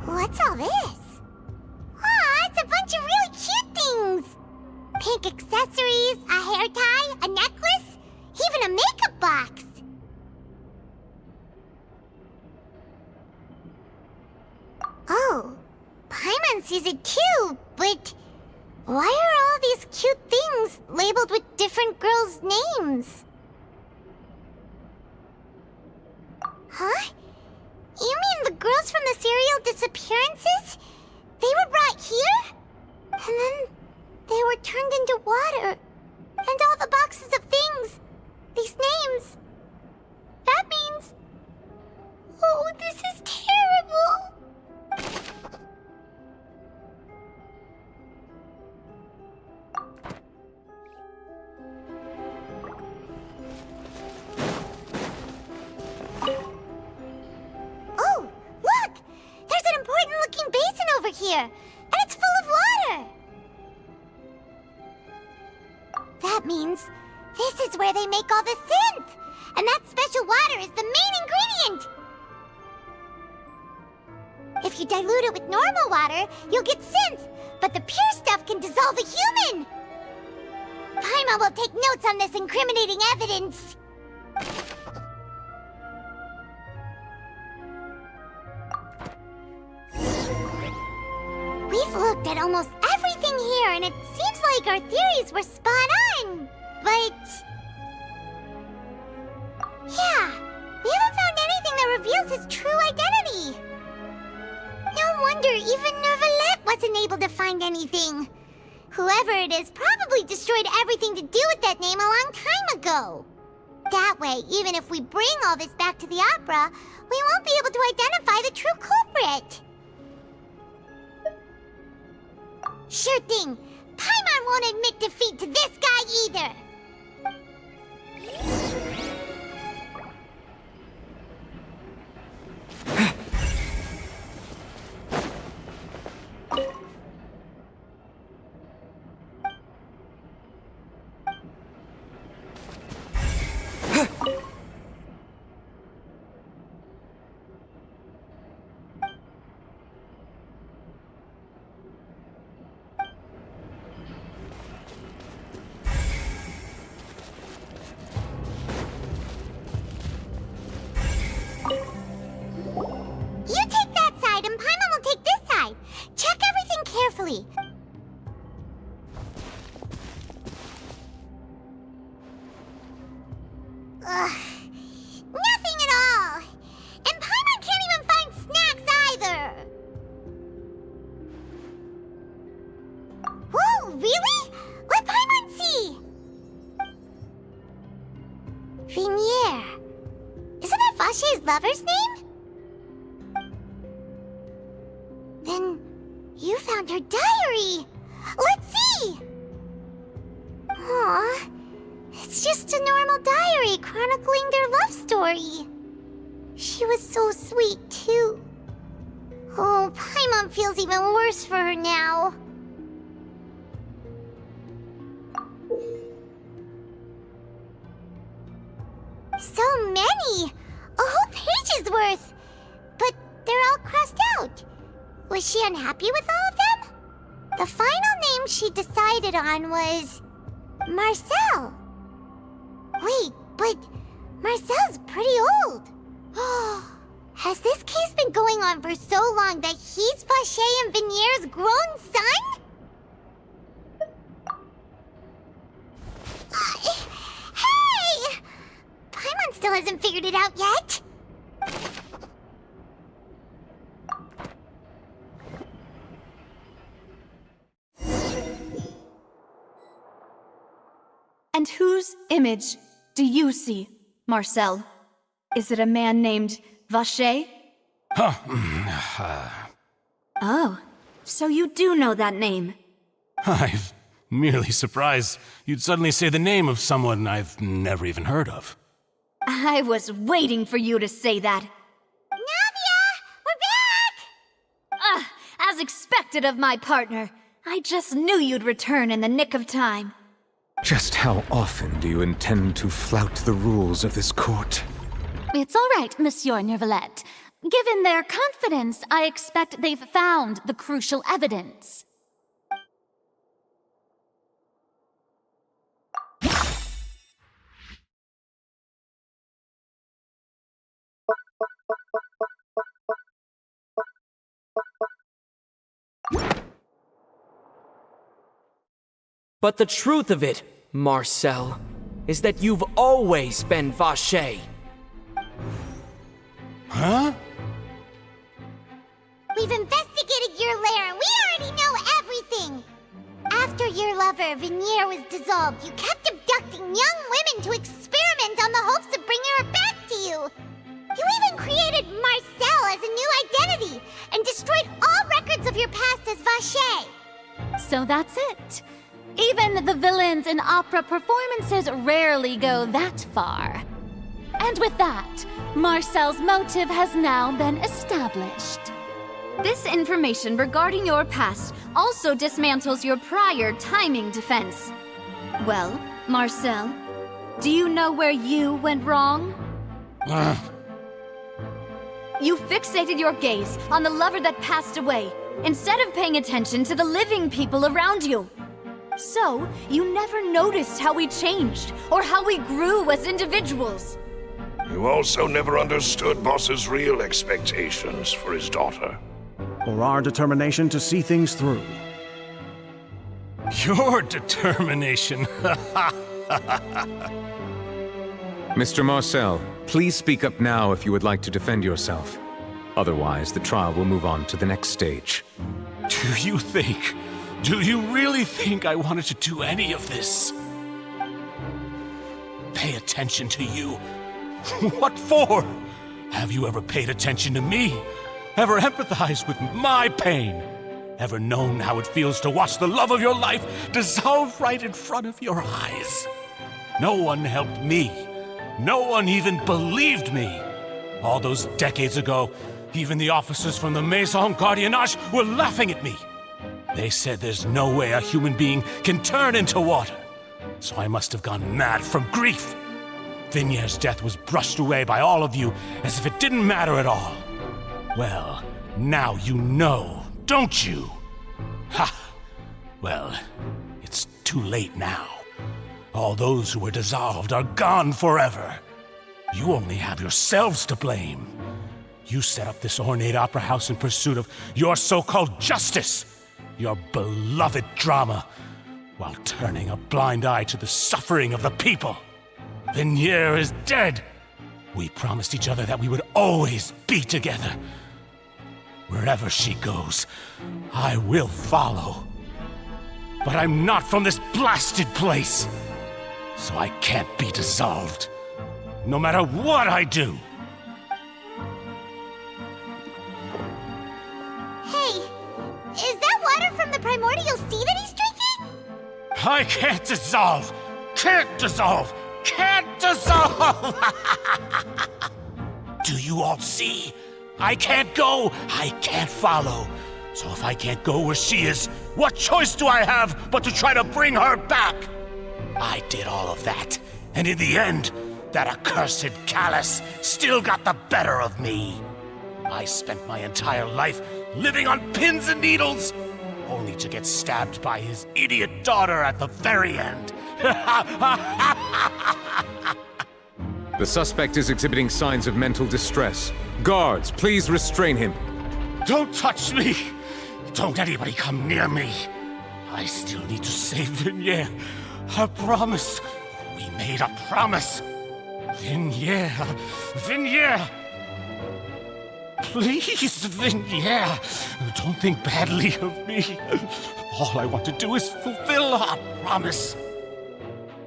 What's all this? Aw, it's a bunch of really cute things! Pink accessories, a hair tie, a necklace, even a makeup box. Oh, Paimon sees it too, but why are all these cute things labeled with different girls' names? Huh? You mean the girls from the serial disappearances? They were brought here? And then they were turned into water. And all the boxes of things. These names. That means... Oh, this is terrible. Oh, look! There's an important-looking basin over here, and it's full of water! That means this is where they make all the synth! And that special water is the main ingredient! If you dilute it with normal water, you'll get synth, but the pure stuff can dissolve a human! Paimon will take notes on this incriminating evidence. We've looked at almost everything here, and it seems like our theories were spot on. But... yeah, we haven't found anything that reveals his true identity. No wonder even Neuvillette wasn't able to find anything. Whoever it is probably destroyed everything to do with that name a long time ago. That way, even if we bring all this back to the opera, we won't be able to identify the true culprit. Sure thing. Paimon won't admit defeat to this guy either. Ugh. Nothing at all. And Paimon can't even find snacks either. Whoa, really? Let Paimon see. Vinier. Isn't that Vache's lover's name? Then you found her diary. Let's see. Aww. It's just a normal diary chronicling their love story. She was so sweet, too. Oh, Paimon feels even worse for her now. So many! A whole page's worth! But they're all crossed out. Was she unhappy with all of them? The final name she decided on was Marcel. Wait, but Marcel's pretty old. Has this case been going on for so long that he's Vache and Vinier's grown son? Hey! Paimon still hasn't figured it out yet. And whose image do you see, Marcel? Is it a man named Vache? Oh, so you do know that name. I'm merely surprised you'd suddenly say the name of someone I've never even heard of. I was waiting for you to say that. Navia! We're back! As expected of my partner. I just knew you'd return in the nick of time. Just how often do you intend to flout the rules of this court? It's all right, Monsieur Neuvillette. Given their confidence, I expect they've found the crucial evidence. But the truth of it, Marcel, is that you've always been Vache. Huh? We've investigated your lair and we already know everything! After your lover, Vinier, was dissolved, you kept abducting young women to experiment on the hopes of bringing her back to you! You even created Marcel as a new identity and destroyed all records of your past as Vache! So that's it. Even the villains in opera performances rarely go that far. And with that, Marcel's motive has now been established. This information regarding your past also dismantles your prior timing defense. Well, Marcel, do you know where you went wrong? You fixated your gaze on the lover that passed away, instead of paying attention to the living people around you. So, you never noticed how we changed, or how we grew as individuals. You also never understood Boss's real expectations for his daughter. Or our determination to see things through. Your determination. Mr. Marcel, Please speak up now if you would like to defend yourself. Otherwise, the trial will move on to the next stage. Do you really think I wanted to do any of this? Pay attention to you? What for? Have you ever paid attention to me? Ever empathized with my pain? Ever known how it feels to watch the love of your life dissolve right in front of your eyes? No one helped me. No one even believed me. All those decades ago, even the officers from the Maison Gardiennage were laughing at me. They said there's no way a human being can turn into water. So I must have gone mad from grief. Vignier's death was brushed away by all of you as if it didn't matter at all. Well, now you know, don't you? Ha! Well, it's too late now. All those who were dissolved are gone forever. You only have yourselves to blame. You set up this ornate opera house in pursuit of your so-called justice, your beloved drama, while turning a blind eye to the suffering of the people. Vignier is dead. We promised each other that we would always be together. Wherever she goes, I will follow. But I'm not from this blasted place, so I can't be dissolved, no matter what I do. Hey, is that water from the primordial sea that he's drinking? I can't dissolve! Can't dissolve! Can't dissolve! Do you all see? I can't go, I can't follow. So if I can't go where she is, what choice do I have but to try to bring her back? I did all of that, and in the end, that accursed Callus still got the better of me. I spent my entire life living on pins and needles, only to get stabbed by his idiot daughter at the very end. The suspect is exhibiting signs of mental distress. Guards, please restrain him. Don't touch me! Don't anybody come near me! I still need to save Vignier. A promise. We made a promise. Vignier. Vignier! Please, Vignier, don't think badly of me. All I want to do is fulfill our promise.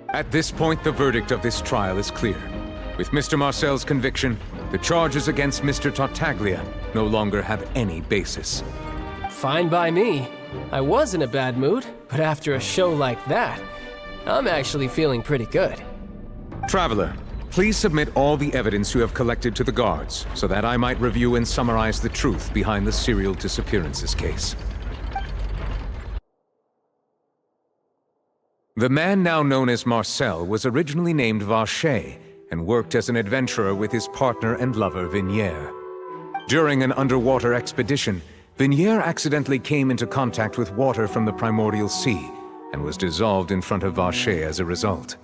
At this point, the verdict of this trial is clear. With Mr. Marcel's conviction, the charges against Mr. Tartaglia no longer have any basis. Fine by me. I was in a bad mood, but after a show like that, I'm actually feeling pretty good. Traveler, please submit all the evidence you have collected to the guards, so that I might review and summarize the truth behind the serial disappearances case. The man now known as Marcel was originally named Vacher and worked as an adventurer with his partner and lover Vignier. During an underwater expedition, Vignier accidentally came into contact with water from the primordial sea and was dissolved in front of Vacher as a result.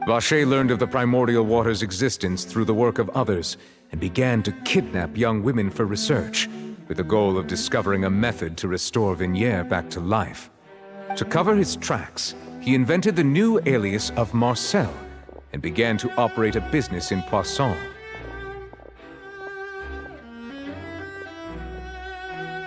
Vacher learned of the primordial water's existence through the work of others and began to kidnap young women for research, with the goal of discovering a method to restore Vignier back to life. To cover his tracks, he invented the new alias of Marcel and began to operate a business in Poisson.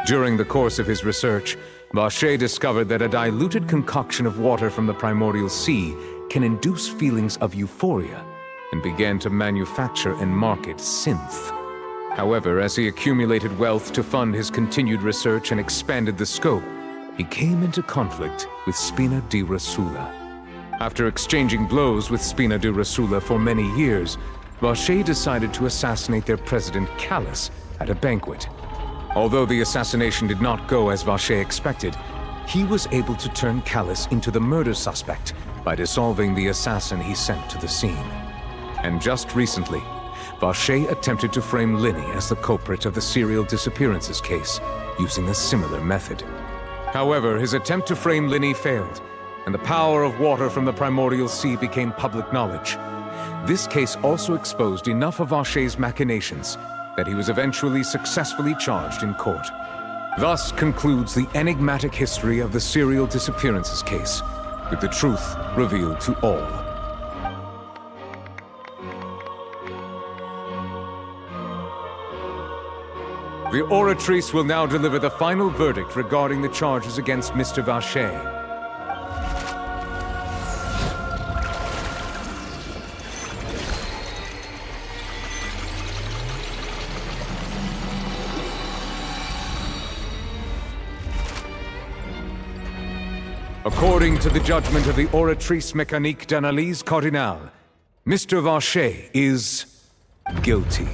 During the course of his research, Vacher discovered that a diluted concoction of water from the primordial sea can induce feelings of euphoria, and began to manufacture and market synth. However, as he accumulated wealth to fund his continued research and expanded the scope, he came into conflict with Spina di Rosula. After exchanging blows with Spina di Rosula for many years, Vacher decided to assassinate their president Callus at a banquet. Although the assassination did not go as Vacher expected, he was able to turn Callus into the murder suspect by dissolving the assassin he sent to the scene. And just recently, Vacher attempted to frame Linny as the culprit of the serial disappearances case, using a similar method. However, his attempt to frame Linny failed, and the power of water from the primordial sea became public knowledge. This case also exposed enough of Vacher's machinations that he was eventually successfully charged in court. Thus concludes the enigmatic history of the serial disappearances case, with the truth revealed to all. The Oratrice will now deliver the final verdict regarding the charges against Mr. Vacher. According to the judgment of the Oratrice Mécanique d'Analyse Cardinale, Mr. Vacher is guilty.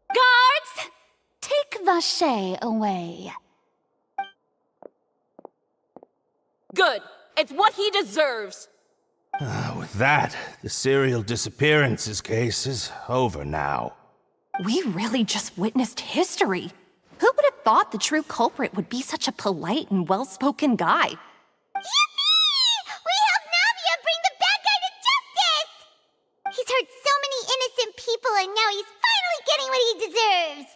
Guards! Take Vacher away. Good. It's what he deserves. With that, the serial disappearances case is over now. We really just witnessed history. Who would have thought the true culprit would be such a polite and well-spoken guy? Yippee! We helped Navia bring the bad guy to justice! He's hurt so many innocent people and now he's finally getting what he deserves!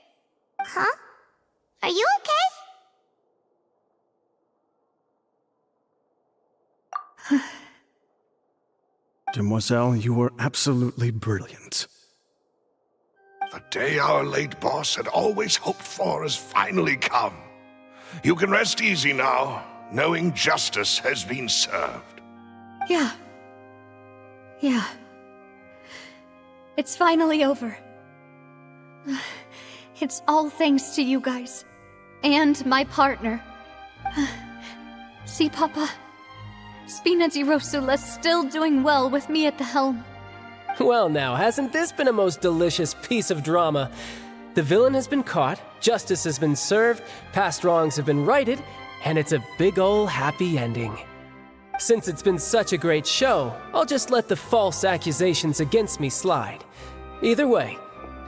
Huh? Are you okay? Demoiselle, you were absolutely brilliant. The day our late boss had always hoped for has finally come. You can rest easy now, knowing justice has been served. Yeah. It's finally over. It's all thanks to you guys. And my partner. See, Papa? Spina di Rosula's still doing well with me at the helm. Well now, hasn't this been a most delicious piece of drama? The villain has been caught, justice has been served, past wrongs have been righted, and it's a big ol' happy ending. Since it's been such a great show, I'll just let the false accusations against me slide. Either way,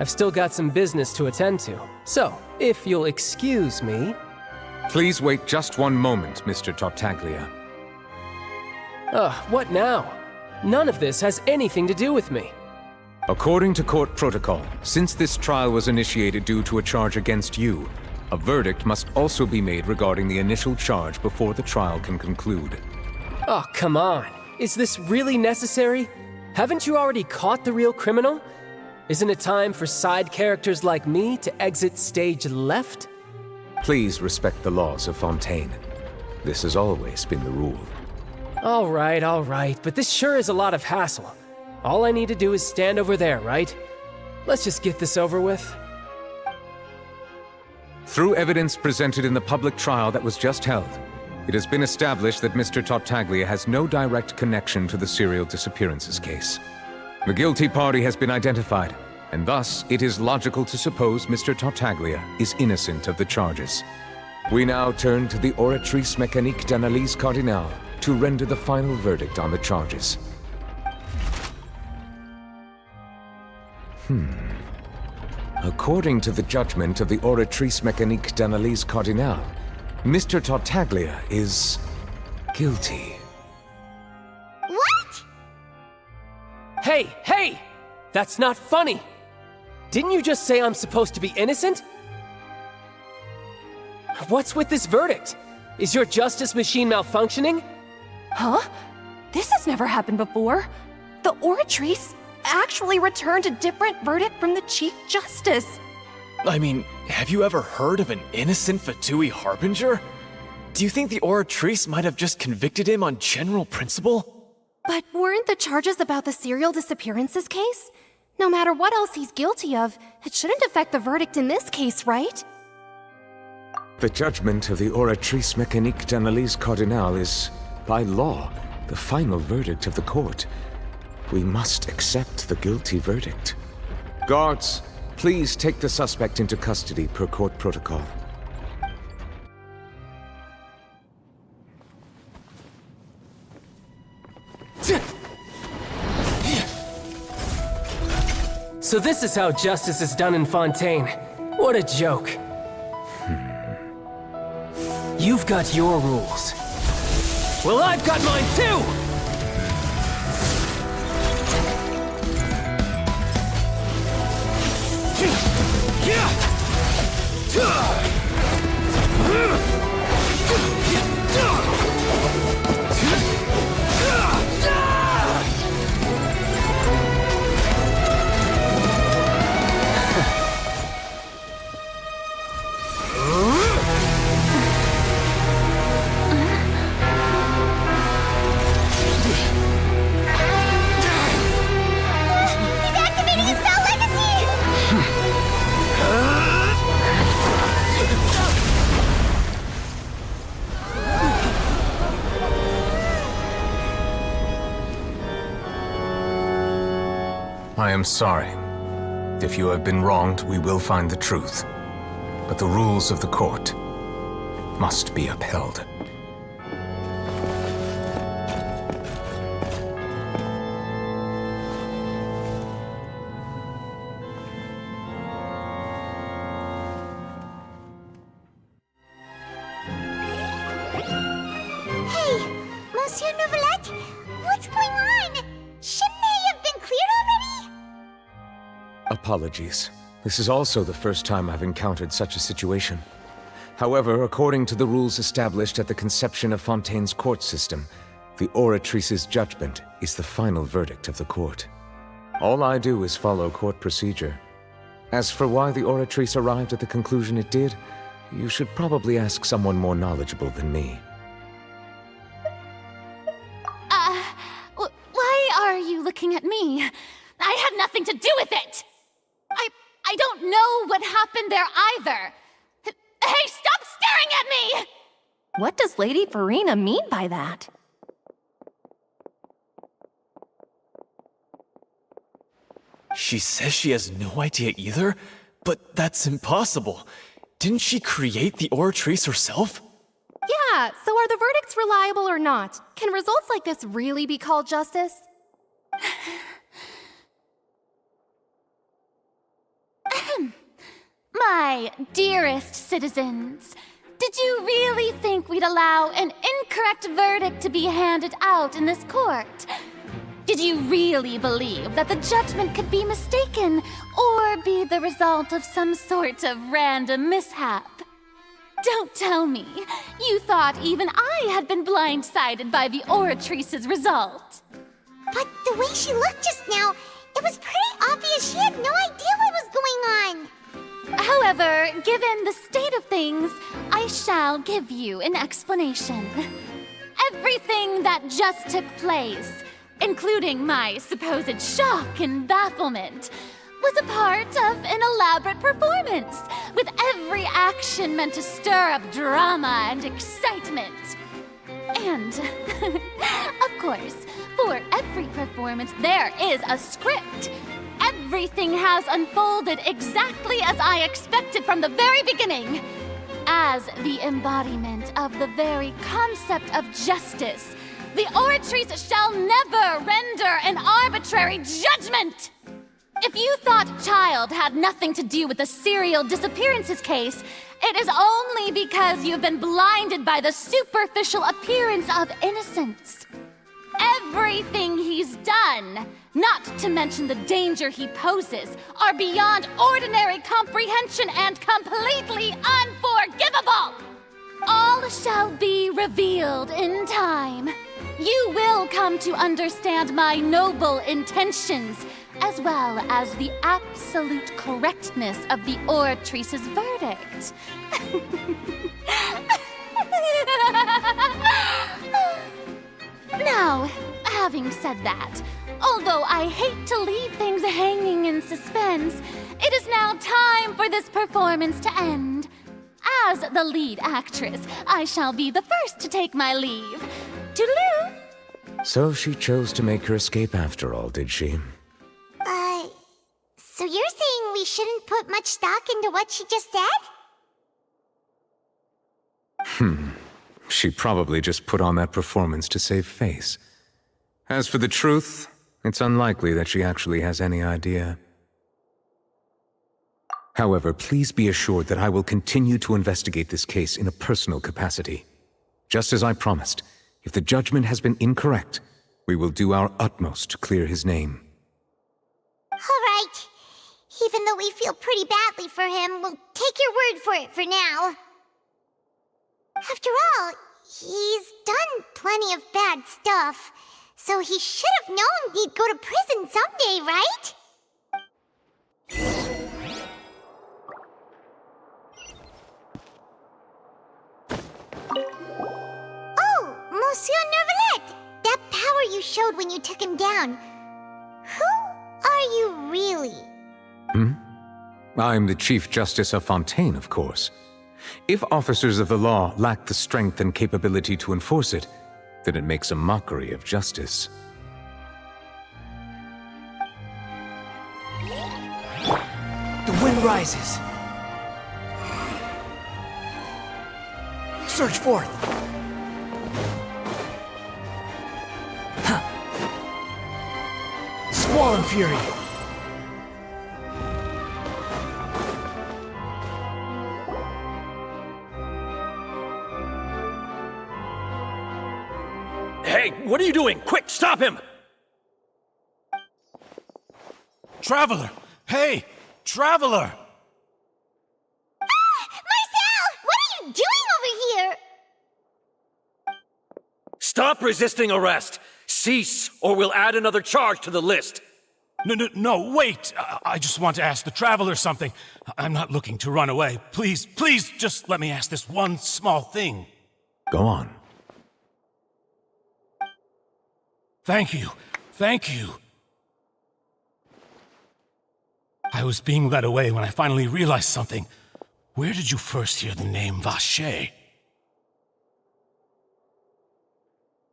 I've still got some business to attend to, so if you'll excuse me... Please wait just one moment, Mr. Tartaglia. What now? None of this has anything to do with me. According to court protocol, since this trial was initiated due to a charge against you, a verdict must also be made regarding the initial charge before the trial can conclude. Oh, come on. Is this really necessary? Haven't you already caught the real criminal? Isn't it time for side characters like me to exit stage left? Please respect the laws of Fontaine. This has always been the rule. All right, but this sure is a lot of hassle. All I need to do is stand over there, right? Let's just get this over with. Through evidence presented in the public trial that was just held, it has been established that Mr. Tartaglia has no direct connection to the serial disappearances case. The guilty party has been identified, and thus it is logical to suppose Mr. Tartaglia is innocent of the charges. We now turn to the Oratrice Mécanique d'Analyse Cardinale to render the final verdict on the charges. According to the judgment of the Oratrice Mécanique d'Analyse Cardinale, Mr. Tartaglia is guilty. What? Hey! That's not funny! Didn't you just say I'm supposed to be innocent? What's with this verdict? Is your justice machine malfunctioning? Huh? This has never happened before. The Oratrice actually returned a different verdict from the Chief Justice. I mean, have you ever heard of an innocent Fatui Harbinger? Do you think the Oratrice might have just convicted him on general principle? But weren't the charges about the serial disappearances case? No matter what else he's guilty of, it shouldn't affect the verdict in this case, right? The judgment of the Oratrice Mécanique d'Analyse Cardinale is, by law, the final verdict of the court. We must accept the guilty verdict. Guards, please take the suspect into custody per court protocol. So this is how justice is done in Fontaine. What a joke. You've got your rules. Well, I've got mine too! I am sorry. If you have been wronged, we will find the truth. But the rules of the court must be upheld. Hey, Monsieur Novelette, what's going on? Shouldn't they have been cleared already? Apologies. This is also the first time I've encountered such a situation. However, according to the rules established at the conception of Fontaine's court system, the Oratrice's judgment is the final verdict of the court. All I do is follow court procedure. As for why the Oratrice arrived at the conclusion it did, you should probably ask someone more knowledgeable than me. Why are you looking at me? I had nothing to do with it! I don't know what happened there either! Hey, stop staring at me! What does Lady Farina mean by that? She says she has no idea either? But that's impossible. Didn't she create the Oratrice herself? Yeah, so are the verdicts reliable or not? Can results like this really be called justice? My dearest citizens, did you really think we'd allow an incorrect verdict to be handed out in this court? Did you really believe that the judgment could be mistaken or be the result of some sort of random mishap? Don't tell me you thought even I had been blindsided by the Oratrice's result. But the way she looked just now, it was pretty obvious she had no idea what was going on. However, given the state of things, I shall give you an explanation. Everything that just took place, including my supposed shock and bafflement, was a part of an elaborate performance, with every action meant to stir up drama and excitement. And, of course, for every performance there is a script. Everything has unfolded exactly as I expected from the very beginning. As the embodiment of the very concept of justice, the Oratrice shall never render an arbitrary judgment! If you thought Child had nothing to do with the serial disappearances case, it is only because you've been blinded by the superficial appearance of innocence. Everything he's done, not to mention the danger he poses, are beyond ordinary comprehension and completely unforgivable! All shall be revealed in time. You will come to understand my noble intentions, as well as the absolute correctness of the Oratrice's verdict. Now, having said that, although I hate to leave things hanging in suspense, it is now time for this performance to end. As the lead actress, I shall be the first to take my leave. Toodaloo! So she chose to make her escape after all, did she? So you're saying we shouldn't put much stock into what she just said? She probably just put on that performance to save face. As for the truth, it's unlikely that she actually has any idea. However, please be assured that I will continue to investigate this case in a personal capacity. Just as I promised, if the judgment has been incorrect, we will do our utmost to clear his name. All right. Even though we feel pretty badly for him, we'll take your word for it for now. After all, he's done plenty of bad stuff, so he should have known he'd go to prison someday, right? Oh, Monsieur Neuvillette! That power you showed when you took him down. Who are you really? I'm the Chief Justice of Fontaine, of course. If officers of the law lack the strength and capability to enforce it, then it makes a mockery of justice. wind rises. Surge forth. Huh. Squall and fury. Hey, what are you doing? Quick, stop him! Traveler! Hey! Traveler! Marcel! What are you doing over here? Stop resisting arrest! Cease, or we'll add another charge to the list! No, wait! I just want to ask the Traveler something. I'm not looking to run away. Please, just let me ask this one small thing. Go on. Thank you. I was being led away when I finally realized something. Where did you first hear the name Vacher?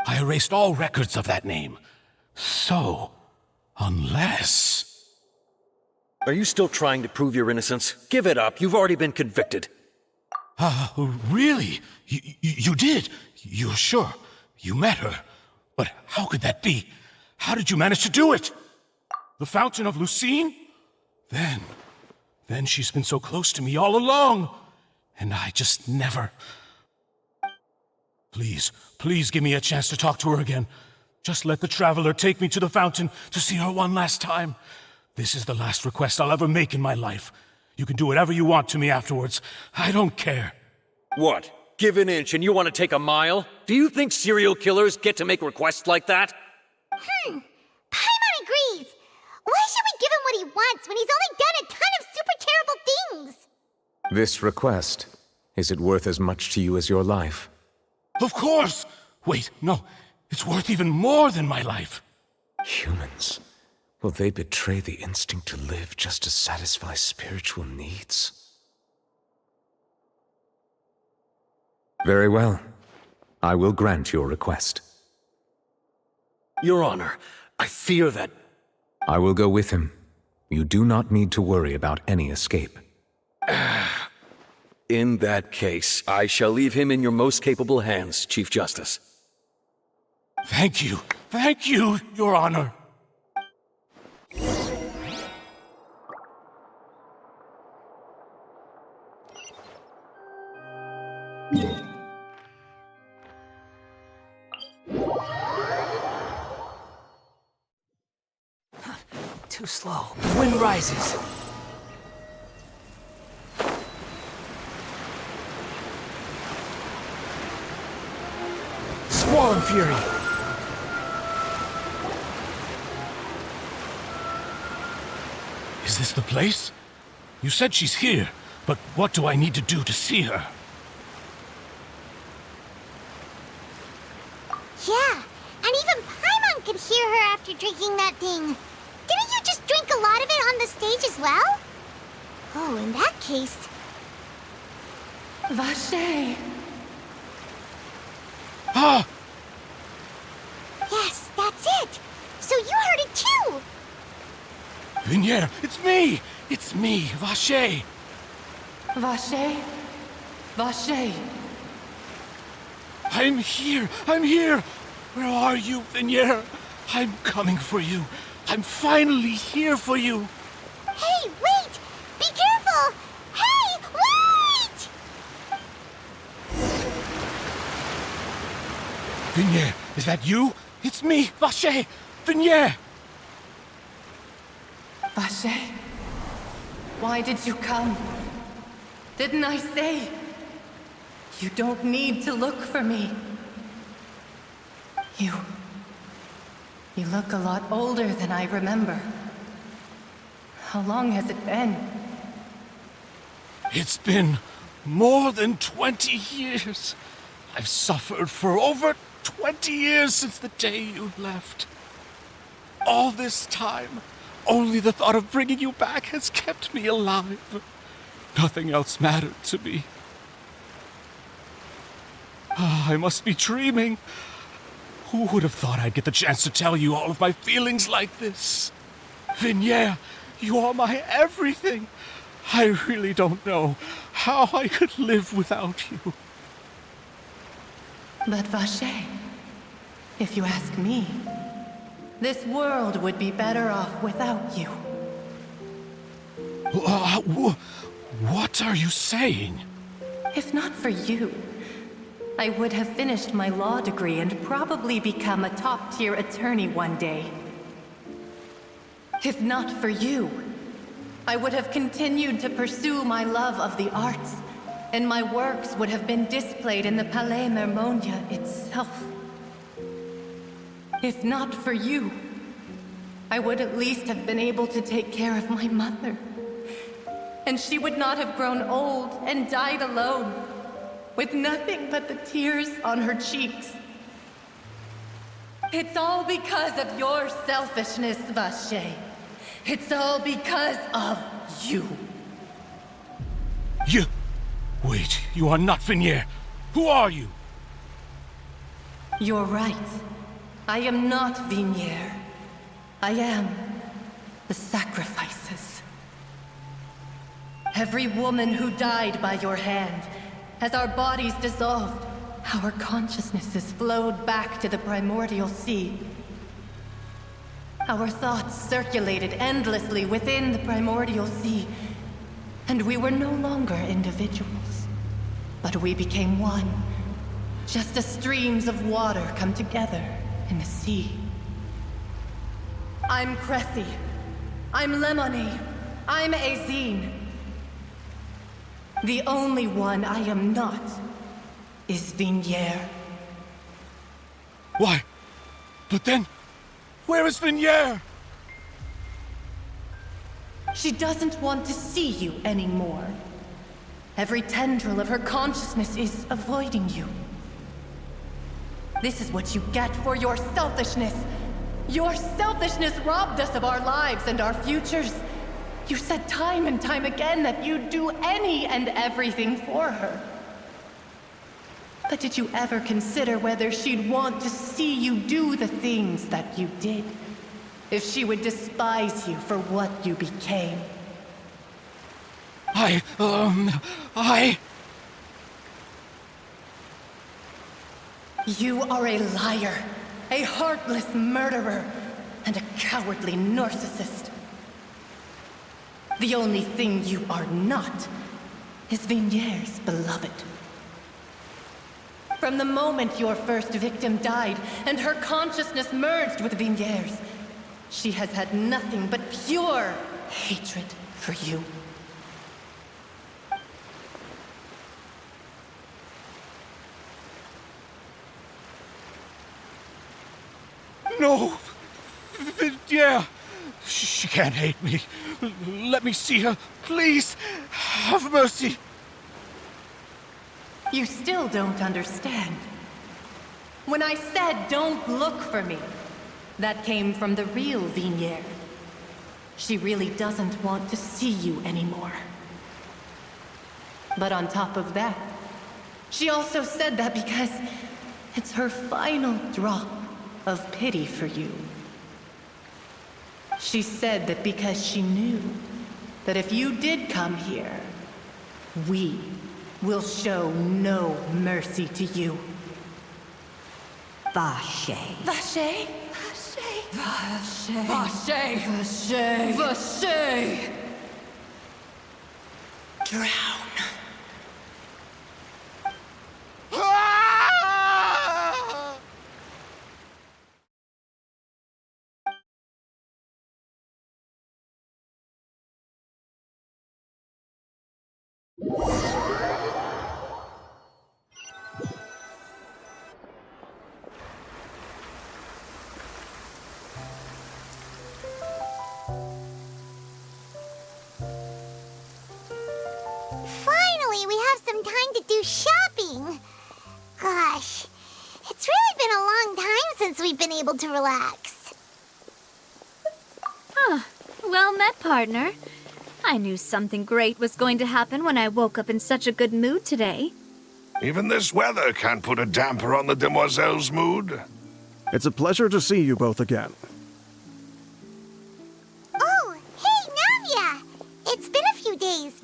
I erased all records of that name. So, unless... Are you still trying to prove your innocence? Give it up, you've already been convicted. Really? You did? You're sure? You met her? But how could that be? How did you manage to do it? The Fountain of Lucine? Then she's been so close to me all along. And I just never... Please give me a chance to talk to her again. Just let the Traveler take me to the fountain to see her one last time. This is the last request I'll ever make in my life. You can do whatever you want to me afterwards. I don't care. What? Give an inch and you want to take a mile? Do you think serial killers get to make requests like that? Paimon agrees. Why should we give him what he wants when he's only done a ton of super terrible things? This request, is it worth as much to you as your life? Of course! Wait, no. It's worth even more than my life. Humans. Will they betray the instinct to live just to satisfy spiritual needs? Very well. I will grant your request. Your Honor, I fear that... I will go with him. You do not need to worry about any escape. In that case, I shall leave him in your most capable hands, Chief Justice. Thank you, Your Honor. Too slow. The wind rises. Squall and fury. Is this the place? You said she's here, but what do I need to do to see her? Yeah, and even Paimon could hear her after drinking that thing. Didn't you just drink a lot of it on the stage as well? Oh, in that case... Vacher! Ah! Yes, that's it! So you heard it too! Vignier, it's me! It's me, Vacher! Vacher? Vacher! I'm here! Where are you, Vignier? I'm coming for you. I'm finally here for you. Hey, wait! Be careful! Hey, wait! Vignier, is that you? It's me, Vacher! Vignier! Vacher? Why did you come? Didn't I say? You don't need to look for me. You look a lot older than I remember. How long has it been? It's been more than 20 years. I've suffered for over 20 years since the day you left. All this time, only the thought of bringing you back has kept me alive. Nothing else mattered to me. I must be dreaming. Who would have thought I'd get the chance to tell you all of my feelings like this? Vignier, you are my everything. I really don't know how I could live without you. But Vache, if you ask me, this world would be better off without you. What are you saying? If not for you, I would have finished my law degree and probably become a top-tier attorney one day. If not for you, I would have continued to pursue my love of the arts, and my works would have been displayed in the Palais Mermonia itself. If not for you, I would at least have been able to take care of my mother. And she would not have grown old and died alone, with nothing but the tears on her cheeks. It's all because of your selfishness, Vache. It's all because of you. You... Wait, you are not Vignier. Who are you? You're right. I am not Vignier. I am the sacrifices. Every woman who died by your hand, as our bodies dissolved, our consciousnesses flowed back to the primordial sea. Our thoughts circulated endlessly within the primordial sea, and we were no longer individuals, but we became one, just as streams of water come together in the sea. I'm Cressy. I'm Lemony. I'm Azine. The only one I am not is Vignier. Why? But then, where is Vignier? She doesn't want to see you anymore. Every tendril of her consciousness is avoiding you. This is what you get for your selfishness. Your selfishness robbed us of our lives and our futures. You said time and time again that you'd do any and everything for her. But did you ever consider whether she'd want to see you do the things that you did? If she would despise you for what you became? You are a liar, a heartless murderer, and a cowardly narcissist. The only thing you are not is Vignier's beloved. From the moment your first victim died and her consciousness merged with Vignier's, she has had nothing but pure hatred for you. No! Yeah! She can't hate me. Let me see her. Please! Have mercy! You still don't understand. When I said don't look for me, that came from the real Vignier. She really doesn't want to see you anymore. But on top of that, she also said that because it's her final drop of pity for you. She said that because she knew that if you did come here, we will show no mercy to you. Vache. Vache? Vache. Vache. Vache. Vache. Drown. Finally, we have some time to do shopping. Gosh, it's really been a long time since we've been able to relax. Well met, partner. I knew something great was going to happen when I woke up in such a good mood today. Even this weather can't put a damper on the demoiselle's mood. It's a pleasure to see you both again. Oh, hey, Navia! It's been a few days.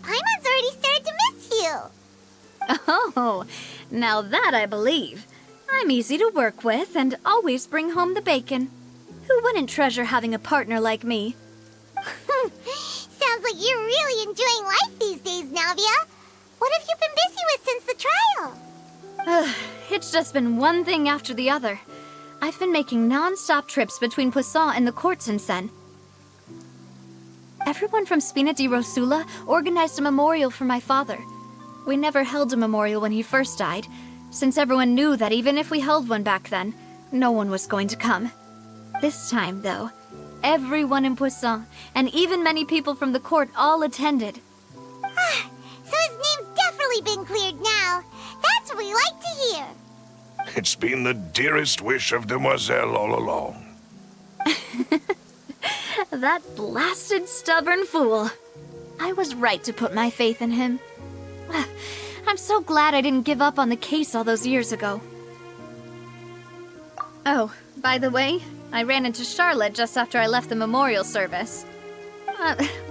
Oh, now that I believe. I'm easy to work with and always bring home the bacon. Who wouldn't treasure having a partner like me? Sounds like you're really enjoying life these days, Navia. What have you been busy with since the trial? It's just been one thing after the other. I've been making non-stop trips between Poisson and the court since then. Everyone from Spina di Rosula organized a memorial for my father. We never held a memorial when he first died, since everyone knew that even if we held one back then, no one was going to come. This time, though, everyone in Poisson, and even many people from the court, all attended. So his name's definitely been cleared now. That's what we like to hear. It's been the dearest wish of Demoiselle all along. That blasted stubborn fool. I was right to put my faith in him. I'm so glad I didn't give up on the case all those years ago. Oh, by the way, I ran into Charlotte just after I left the memorial service.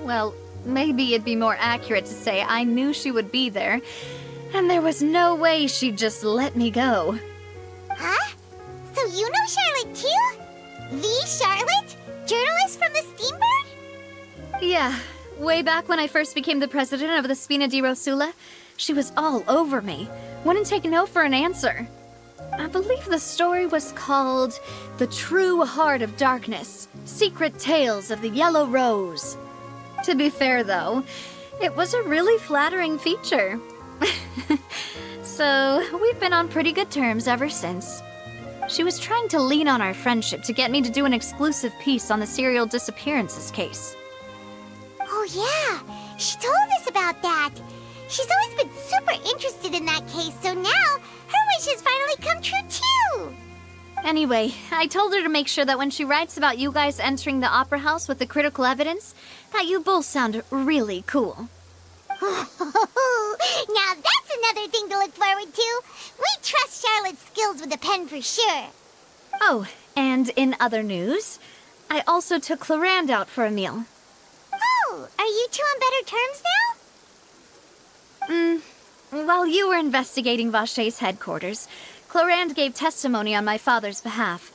Well, maybe it'd be more accurate to say I knew she would be there, and there was no way she'd just let me go. Huh? So you know Charlotte too? The Charlotte? Journalist from the Steambird? Yeah, way back when I first became the president of the Spina di Rosula, she was all over me. Wouldn't take no for an answer. I believe the story was called The True Heart of Darkness, Secret Tales of the Yellow Rose. To be fair, though, it was a really flattering feature. So, we've been on pretty good terms ever since. She was trying to lean on our friendship to get me to do an exclusive piece on the serial disappearances case. Oh yeah, she told us about that. She's always been super interested in that case, so now her wish has finally come true too. Anyway, I told her to make sure that when she writes about you guys entering the opera house with the critical evidence, that you both sound really cool. Now that's another thing to look forward to. We trust Charlotte's skills with the pen for sure. Oh, and in other news, I also took Clarande out for a meal. Oh, are you two on better terms now? While you were investigating Vaché's headquarters, Clarande gave testimony on my father's behalf.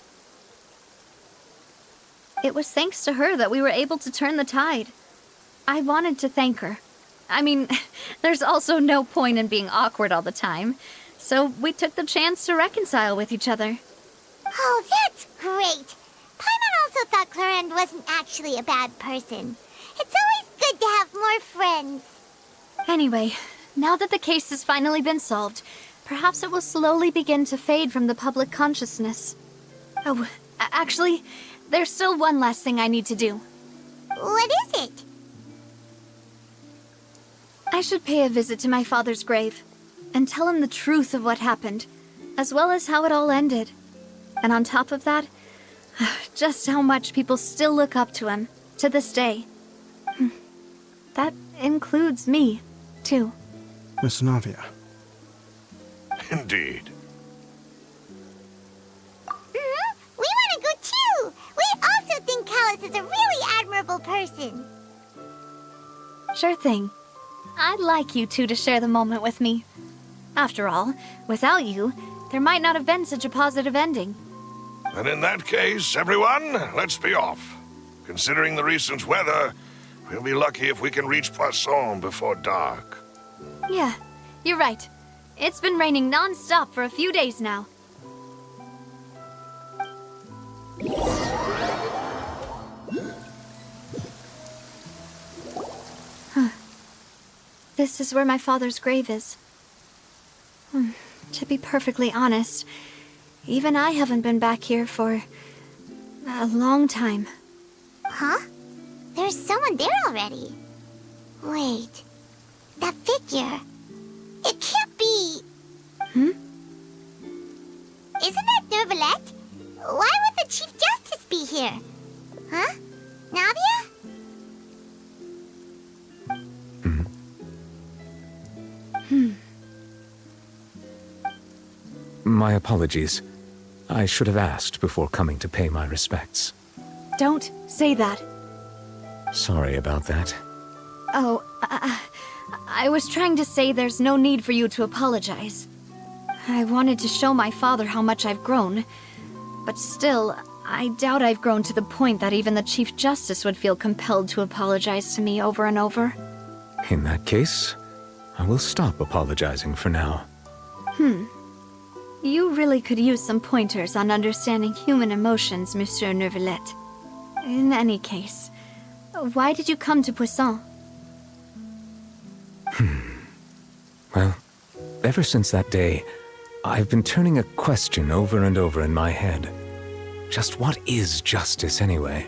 It was thanks to her that we were able to turn the tide. I wanted to thank her. I mean, there's also no point in being awkward all the time, so we took the chance to reconcile with each other. Oh, that's great. Paimon also thought Clarande wasn't actually a bad person. It's always good to have more friends. Anyway, now that the case has finally been solved, perhaps it will slowly begin to fade from the public consciousness. Oh, actually, there's still one last thing I need to do. What is it? I should pay a visit to my father's grave and tell him the truth of what happened, as well as how it all ended. And on top of that, just how much people still look up to him to this day. That includes me, too. Miss Navia. Indeed. We want to go too! We also think Callus is a really admirable person. Sure thing. I'd like you two to share the moment with me. After all, without you, there might not have been such a positive ending. And in that case, everyone, let's be off. Considering the recent weather, we'll be lucky if we can reach Poisson before dark. Yeah, you're right. It's been raining non-stop for a few days now. This is where my father's grave is. To be perfectly honest, even I haven't been back here for a long time. Huh? There's someone there already. Wait, that figure. It can't be. Isn't that Nervalette? Why would the Chief Justice be here? Huh? Navia? My apologies. I should have asked before coming to pay my respects. Don't say that. Sorry about that. Oh, I was trying to say there's no need for you to apologize. I wanted to show my father how much I've grown, but still, I doubt I've grown to the point that even the Chief Justice would feel compelled to apologize to me over and over. In that case, I will stop apologizing for now. You really could use some pointers on understanding human emotions, Monsieur Neuvillette. In any case, why did you come to Poisson? Well, ever since that day, I've been turning a question over and over in my head. Just what is justice anyway?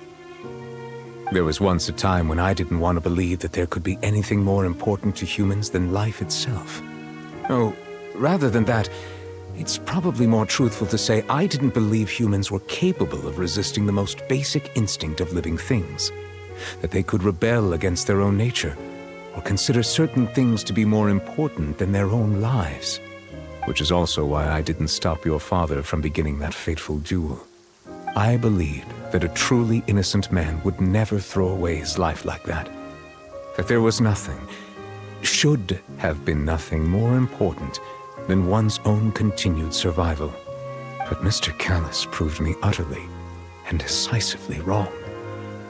There was once a time when I didn't want to believe that there could be anything more important to humans than life itself. Oh, rather than that, it's probably more truthful to say I didn't believe humans were capable of resisting the most basic instinct of living things. That they could rebel against their own nature, or consider certain things to be more important than their own lives. Which is also why I didn't stop your father from beginning that fateful duel. I believed that a truly innocent man would never throw away his life like that. That there was nothing, should have been nothing more important than one's own continued survival. But Mr. Callus proved me utterly and decisively wrong.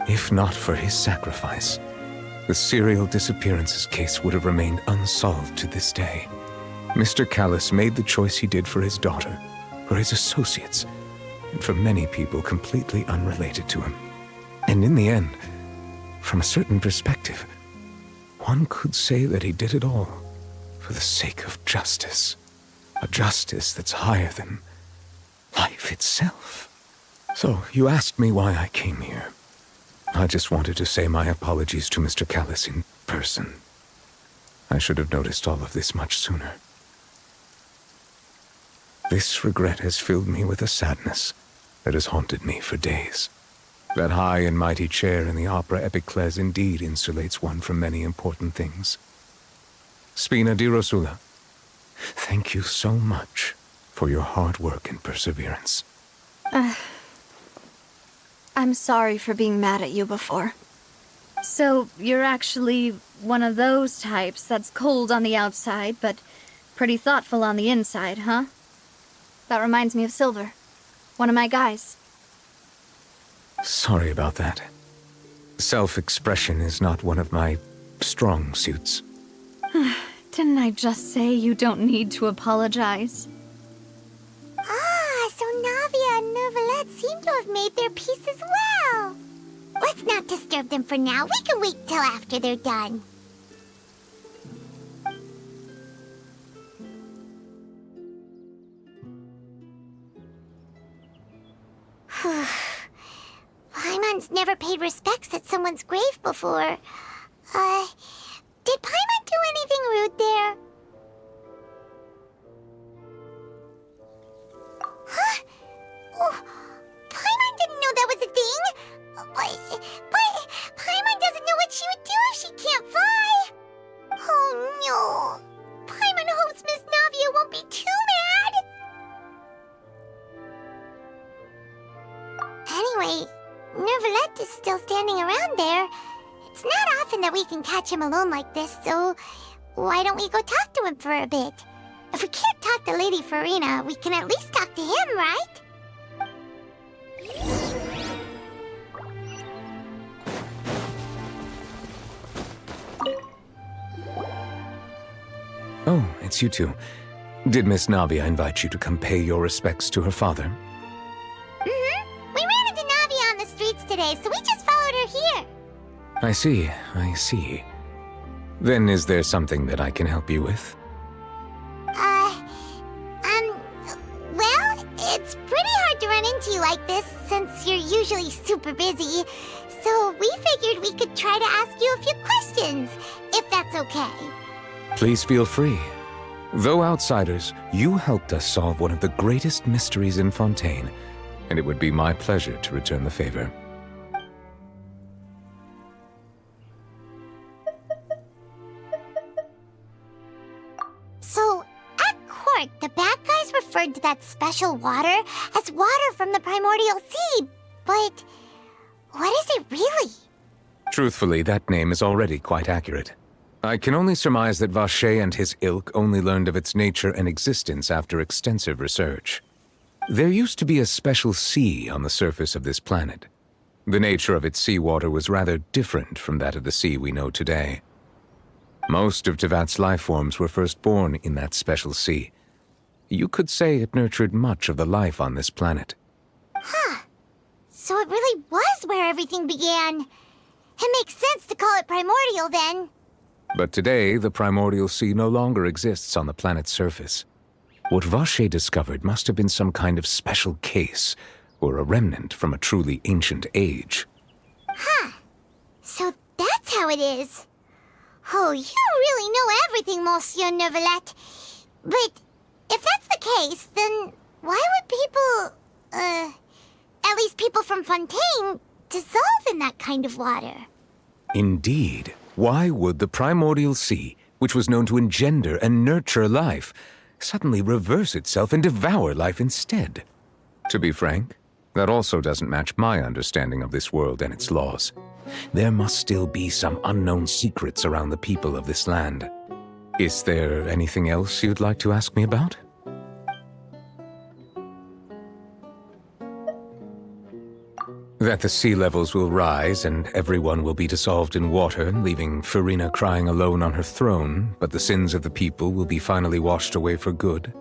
If not for his sacrifice, the serial disappearances case would have remained unsolved to this day. Mr. Callus made the choice he did for his daughter, for his associates, and for many people completely unrelated to him. And in the end, from a certain perspective, one could say that he did it all for the sake of justice. A justice that's higher than life itself. So, you asked me why I came here. I just wanted to say my apologies to Mr. Callus in person. I should have noticed all of this much sooner. This regret has filled me with a sadness that has haunted me for days. That high and mighty chair in the Opera Epiclese indeed insulates one from many important things. Spina di Rosula, thank you so much for your hard work and perseverance. I'm sorry for being mad at you before. So, you're actually one of those types that's cold on the outside, but pretty thoughtful on the inside, huh? That reminds me of Silver, one of my guys. Sorry about that. Self-expression is not one of my strong suits. Didn't I just say you don't need to apologize? Ah, so Navia and Neuvillette seem to have made their peace as well. Let's not disturb them for now. We can wait till after they're done. Paimon's never paid respects at someone's grave before. Did Paimon do anything rude there? Huh? Oh, Paimon didn't know that was a thing. But Paimon doesn't know what she would do if she can't fly. Oh no. Paimon hopes Miss Navia won't be too mad. Anyway, Neuvillette is still standing around there. It's not often that we can catch him alone like this, so why don't we go talk to him for a bit? If we can't talk to Lady Farina, we can at least talk to him, right? Oh, it's you two. Did Miss Navia invite you to come pay your respects to her father? Mm-hmm. We ran into Navia on the streets today, so we just followed her here. I see. Then is there something that I can help you with? Well, it's pretty hard to run into you like this, since you're usually super busy. So we figured we could try to ask you a few questions, if that's okay. Please feel free. Though outsiders, you helped us solve one of the greatest mysteries in Fontaine, and it would be my pleasure to return the favor. So, at court, the bad guys referred to that special water as water from the primordial sea, but what is it really? Truthfully, that name is already quite accurate. I can only surmise that Vacher and his ilk only learned of its nature and existence after extensive research. There used to be a special sea on the surface of this planet. The nature of its seawater was rather different from that of the sea we know today. Most of Tevat's life forms were first born in that special sea. You could say it nurtured much of the life on this planet. Huh. So it really was where everything began. It makes sense to call it primordial then. But today, the primordial sea no longer exists on the planet's surface. What Vacher discovered must have been some kind of special case, or a remnant from a truly ancient age. Huh. So that's how it is. Oh, you really know everything, Monsieur Neuvillette. But if that's the case, then why would people, at least people from Fontaine, dissolve in that kind of water? Indeed. Why would the primordial sea, which was known to engender and nurture life, suddenly reverse itself and devour life instead? To be frank, that also doesn't match my understanding of this world and its laws. There must still be some unknown secrets around the people of this land. Is there anything else you'd like to ask me about? That the sea levels will rise and everyone will be dissolved in water, leaving Farina crying alone on her throne, but the sins of the people will be finally washed away for good.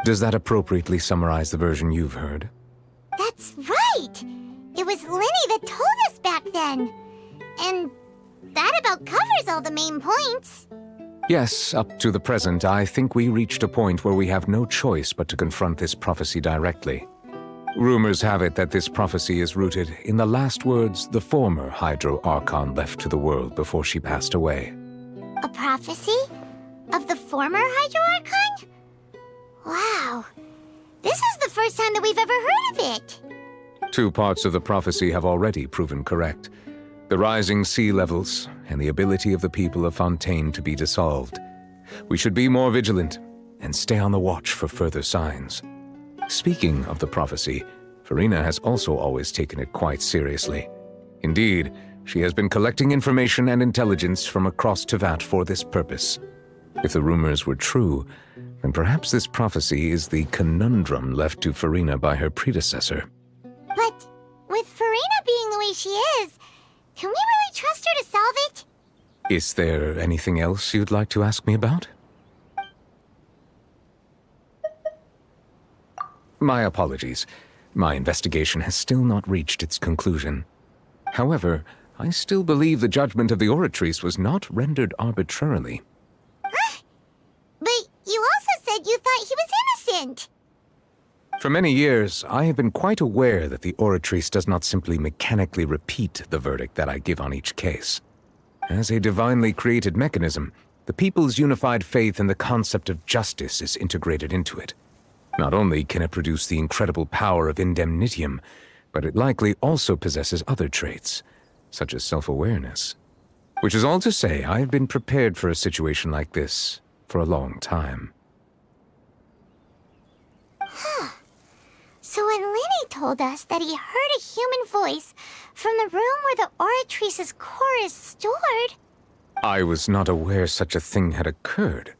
Does that appropriately summarize the version you've heard? That's right! It was Linny that told us back then. And that about covers all the main points. Yes, up to the present, I think we reached a point where we have no choice but to confront this prophecy directly. Rumors have it that this prophecy is rooted in the last words the former Hydro Archon left to the world before she passed away. A prophecy? Of the former Hydro Archon? Wow. This is the first time that we've ever heard of it. 2 parts of the prophecy have already proven correct. The rising sea levels and the ability of the people of Fontaine to be dissolved. We should be more vigilant and stay on the watch for further signs. Speaking of the prophecy, Farina has also always taken it quite seriously. Indeed, she has been collecting information and intelligence from across Tevat for this purpose. If the rumors were true, then perhaps this prophecy is the conundrum left to Farina by her predecessor. But with Farina being the way she is, can we really trust her to solve it? Is there anything else you'd like to ask me about? My apologies. My investigation has still not reached its conclusion. However, I still believe the judgment of the Oratrice was not rendered arbitrarily. But you also said you thought he was innocent. For many years, I have been quite aware that the Oratrice does not simply mechanically repeat the verdict that I give on each case. As a divinely created mechanism, the people's unified faith in the concept of justice is integrated into it. Not only can it produce the incredible power of indemnitium, but it likely also possesses other traits, such as self-awareness. Which is all to say, I have been prepared for a situation like this for a long time. Huh. So when Linny told us that he heard a human voice from the room where the Oratrice's core is stored... I was not aware such a thing had occurred.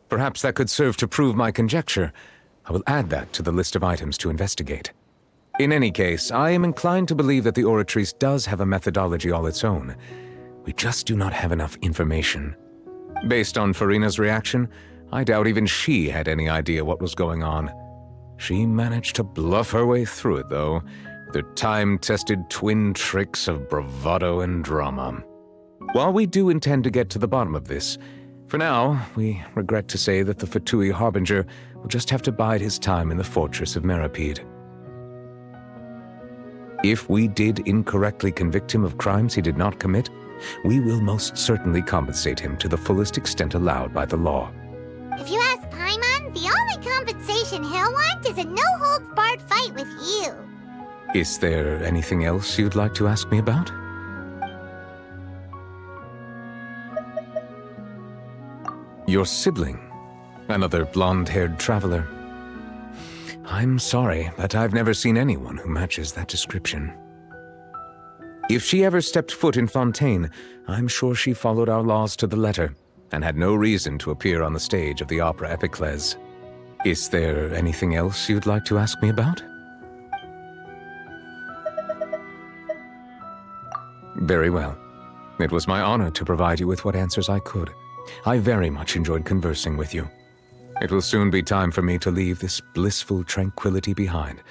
Perhaps that could serve to prove my conjecture. I will add that to the list of items to investigate. In any case, I am inclined to believe that the Oratrice does have a methodology all its own. We just do not have enough information. Based on Farina's reaction, I doubt even she had any idea what was going on. She managed to bluff her way through it, though, with her time-tested twin tricks of bravado and drama. While we do intend to get to the bottom of this, for now, we regret to say that the Fatui Harbinger will just have to bide his time in the fortress of Meripede. If we did incorrectly convict him of crimes he did not commit, we will most certainly compensate him to the fullest extent allowed by the law. If you ask Paimon, the only compensation he'll want is a no-holds-barred fight with you. Is there anything else you'd like to ask me about? Your sibling, another blonde-haired traveler. I'm sorry, but I've never seen anyone who matches that description. If she ever stepped foot in Fontaine, I'm sure she followed our laws to the letter, and had no reason to appear on the stage of the opera Epiclese. Is there anything else you'd like to ask me about? Very well. It was my honor to provide you with what answers I could. I very much enjoyed conversing with you. It will soon be time for me to leave this blissful tranquility behind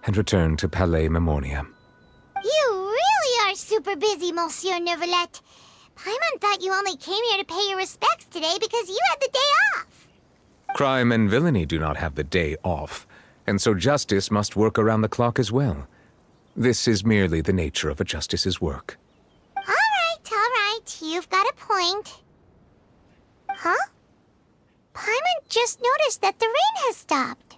and return to Palais Memornia. You really are super busy, Monsieur Neuvillette. Paimon thought you only came here to pay your respects today because you had the day off. Crime and villainy do not have the day off, and so justice must work around the clock as well. This is merely the nature of a justice's work. All right. You've got a point. Huh? Paimon just noticed that the rain has stopped.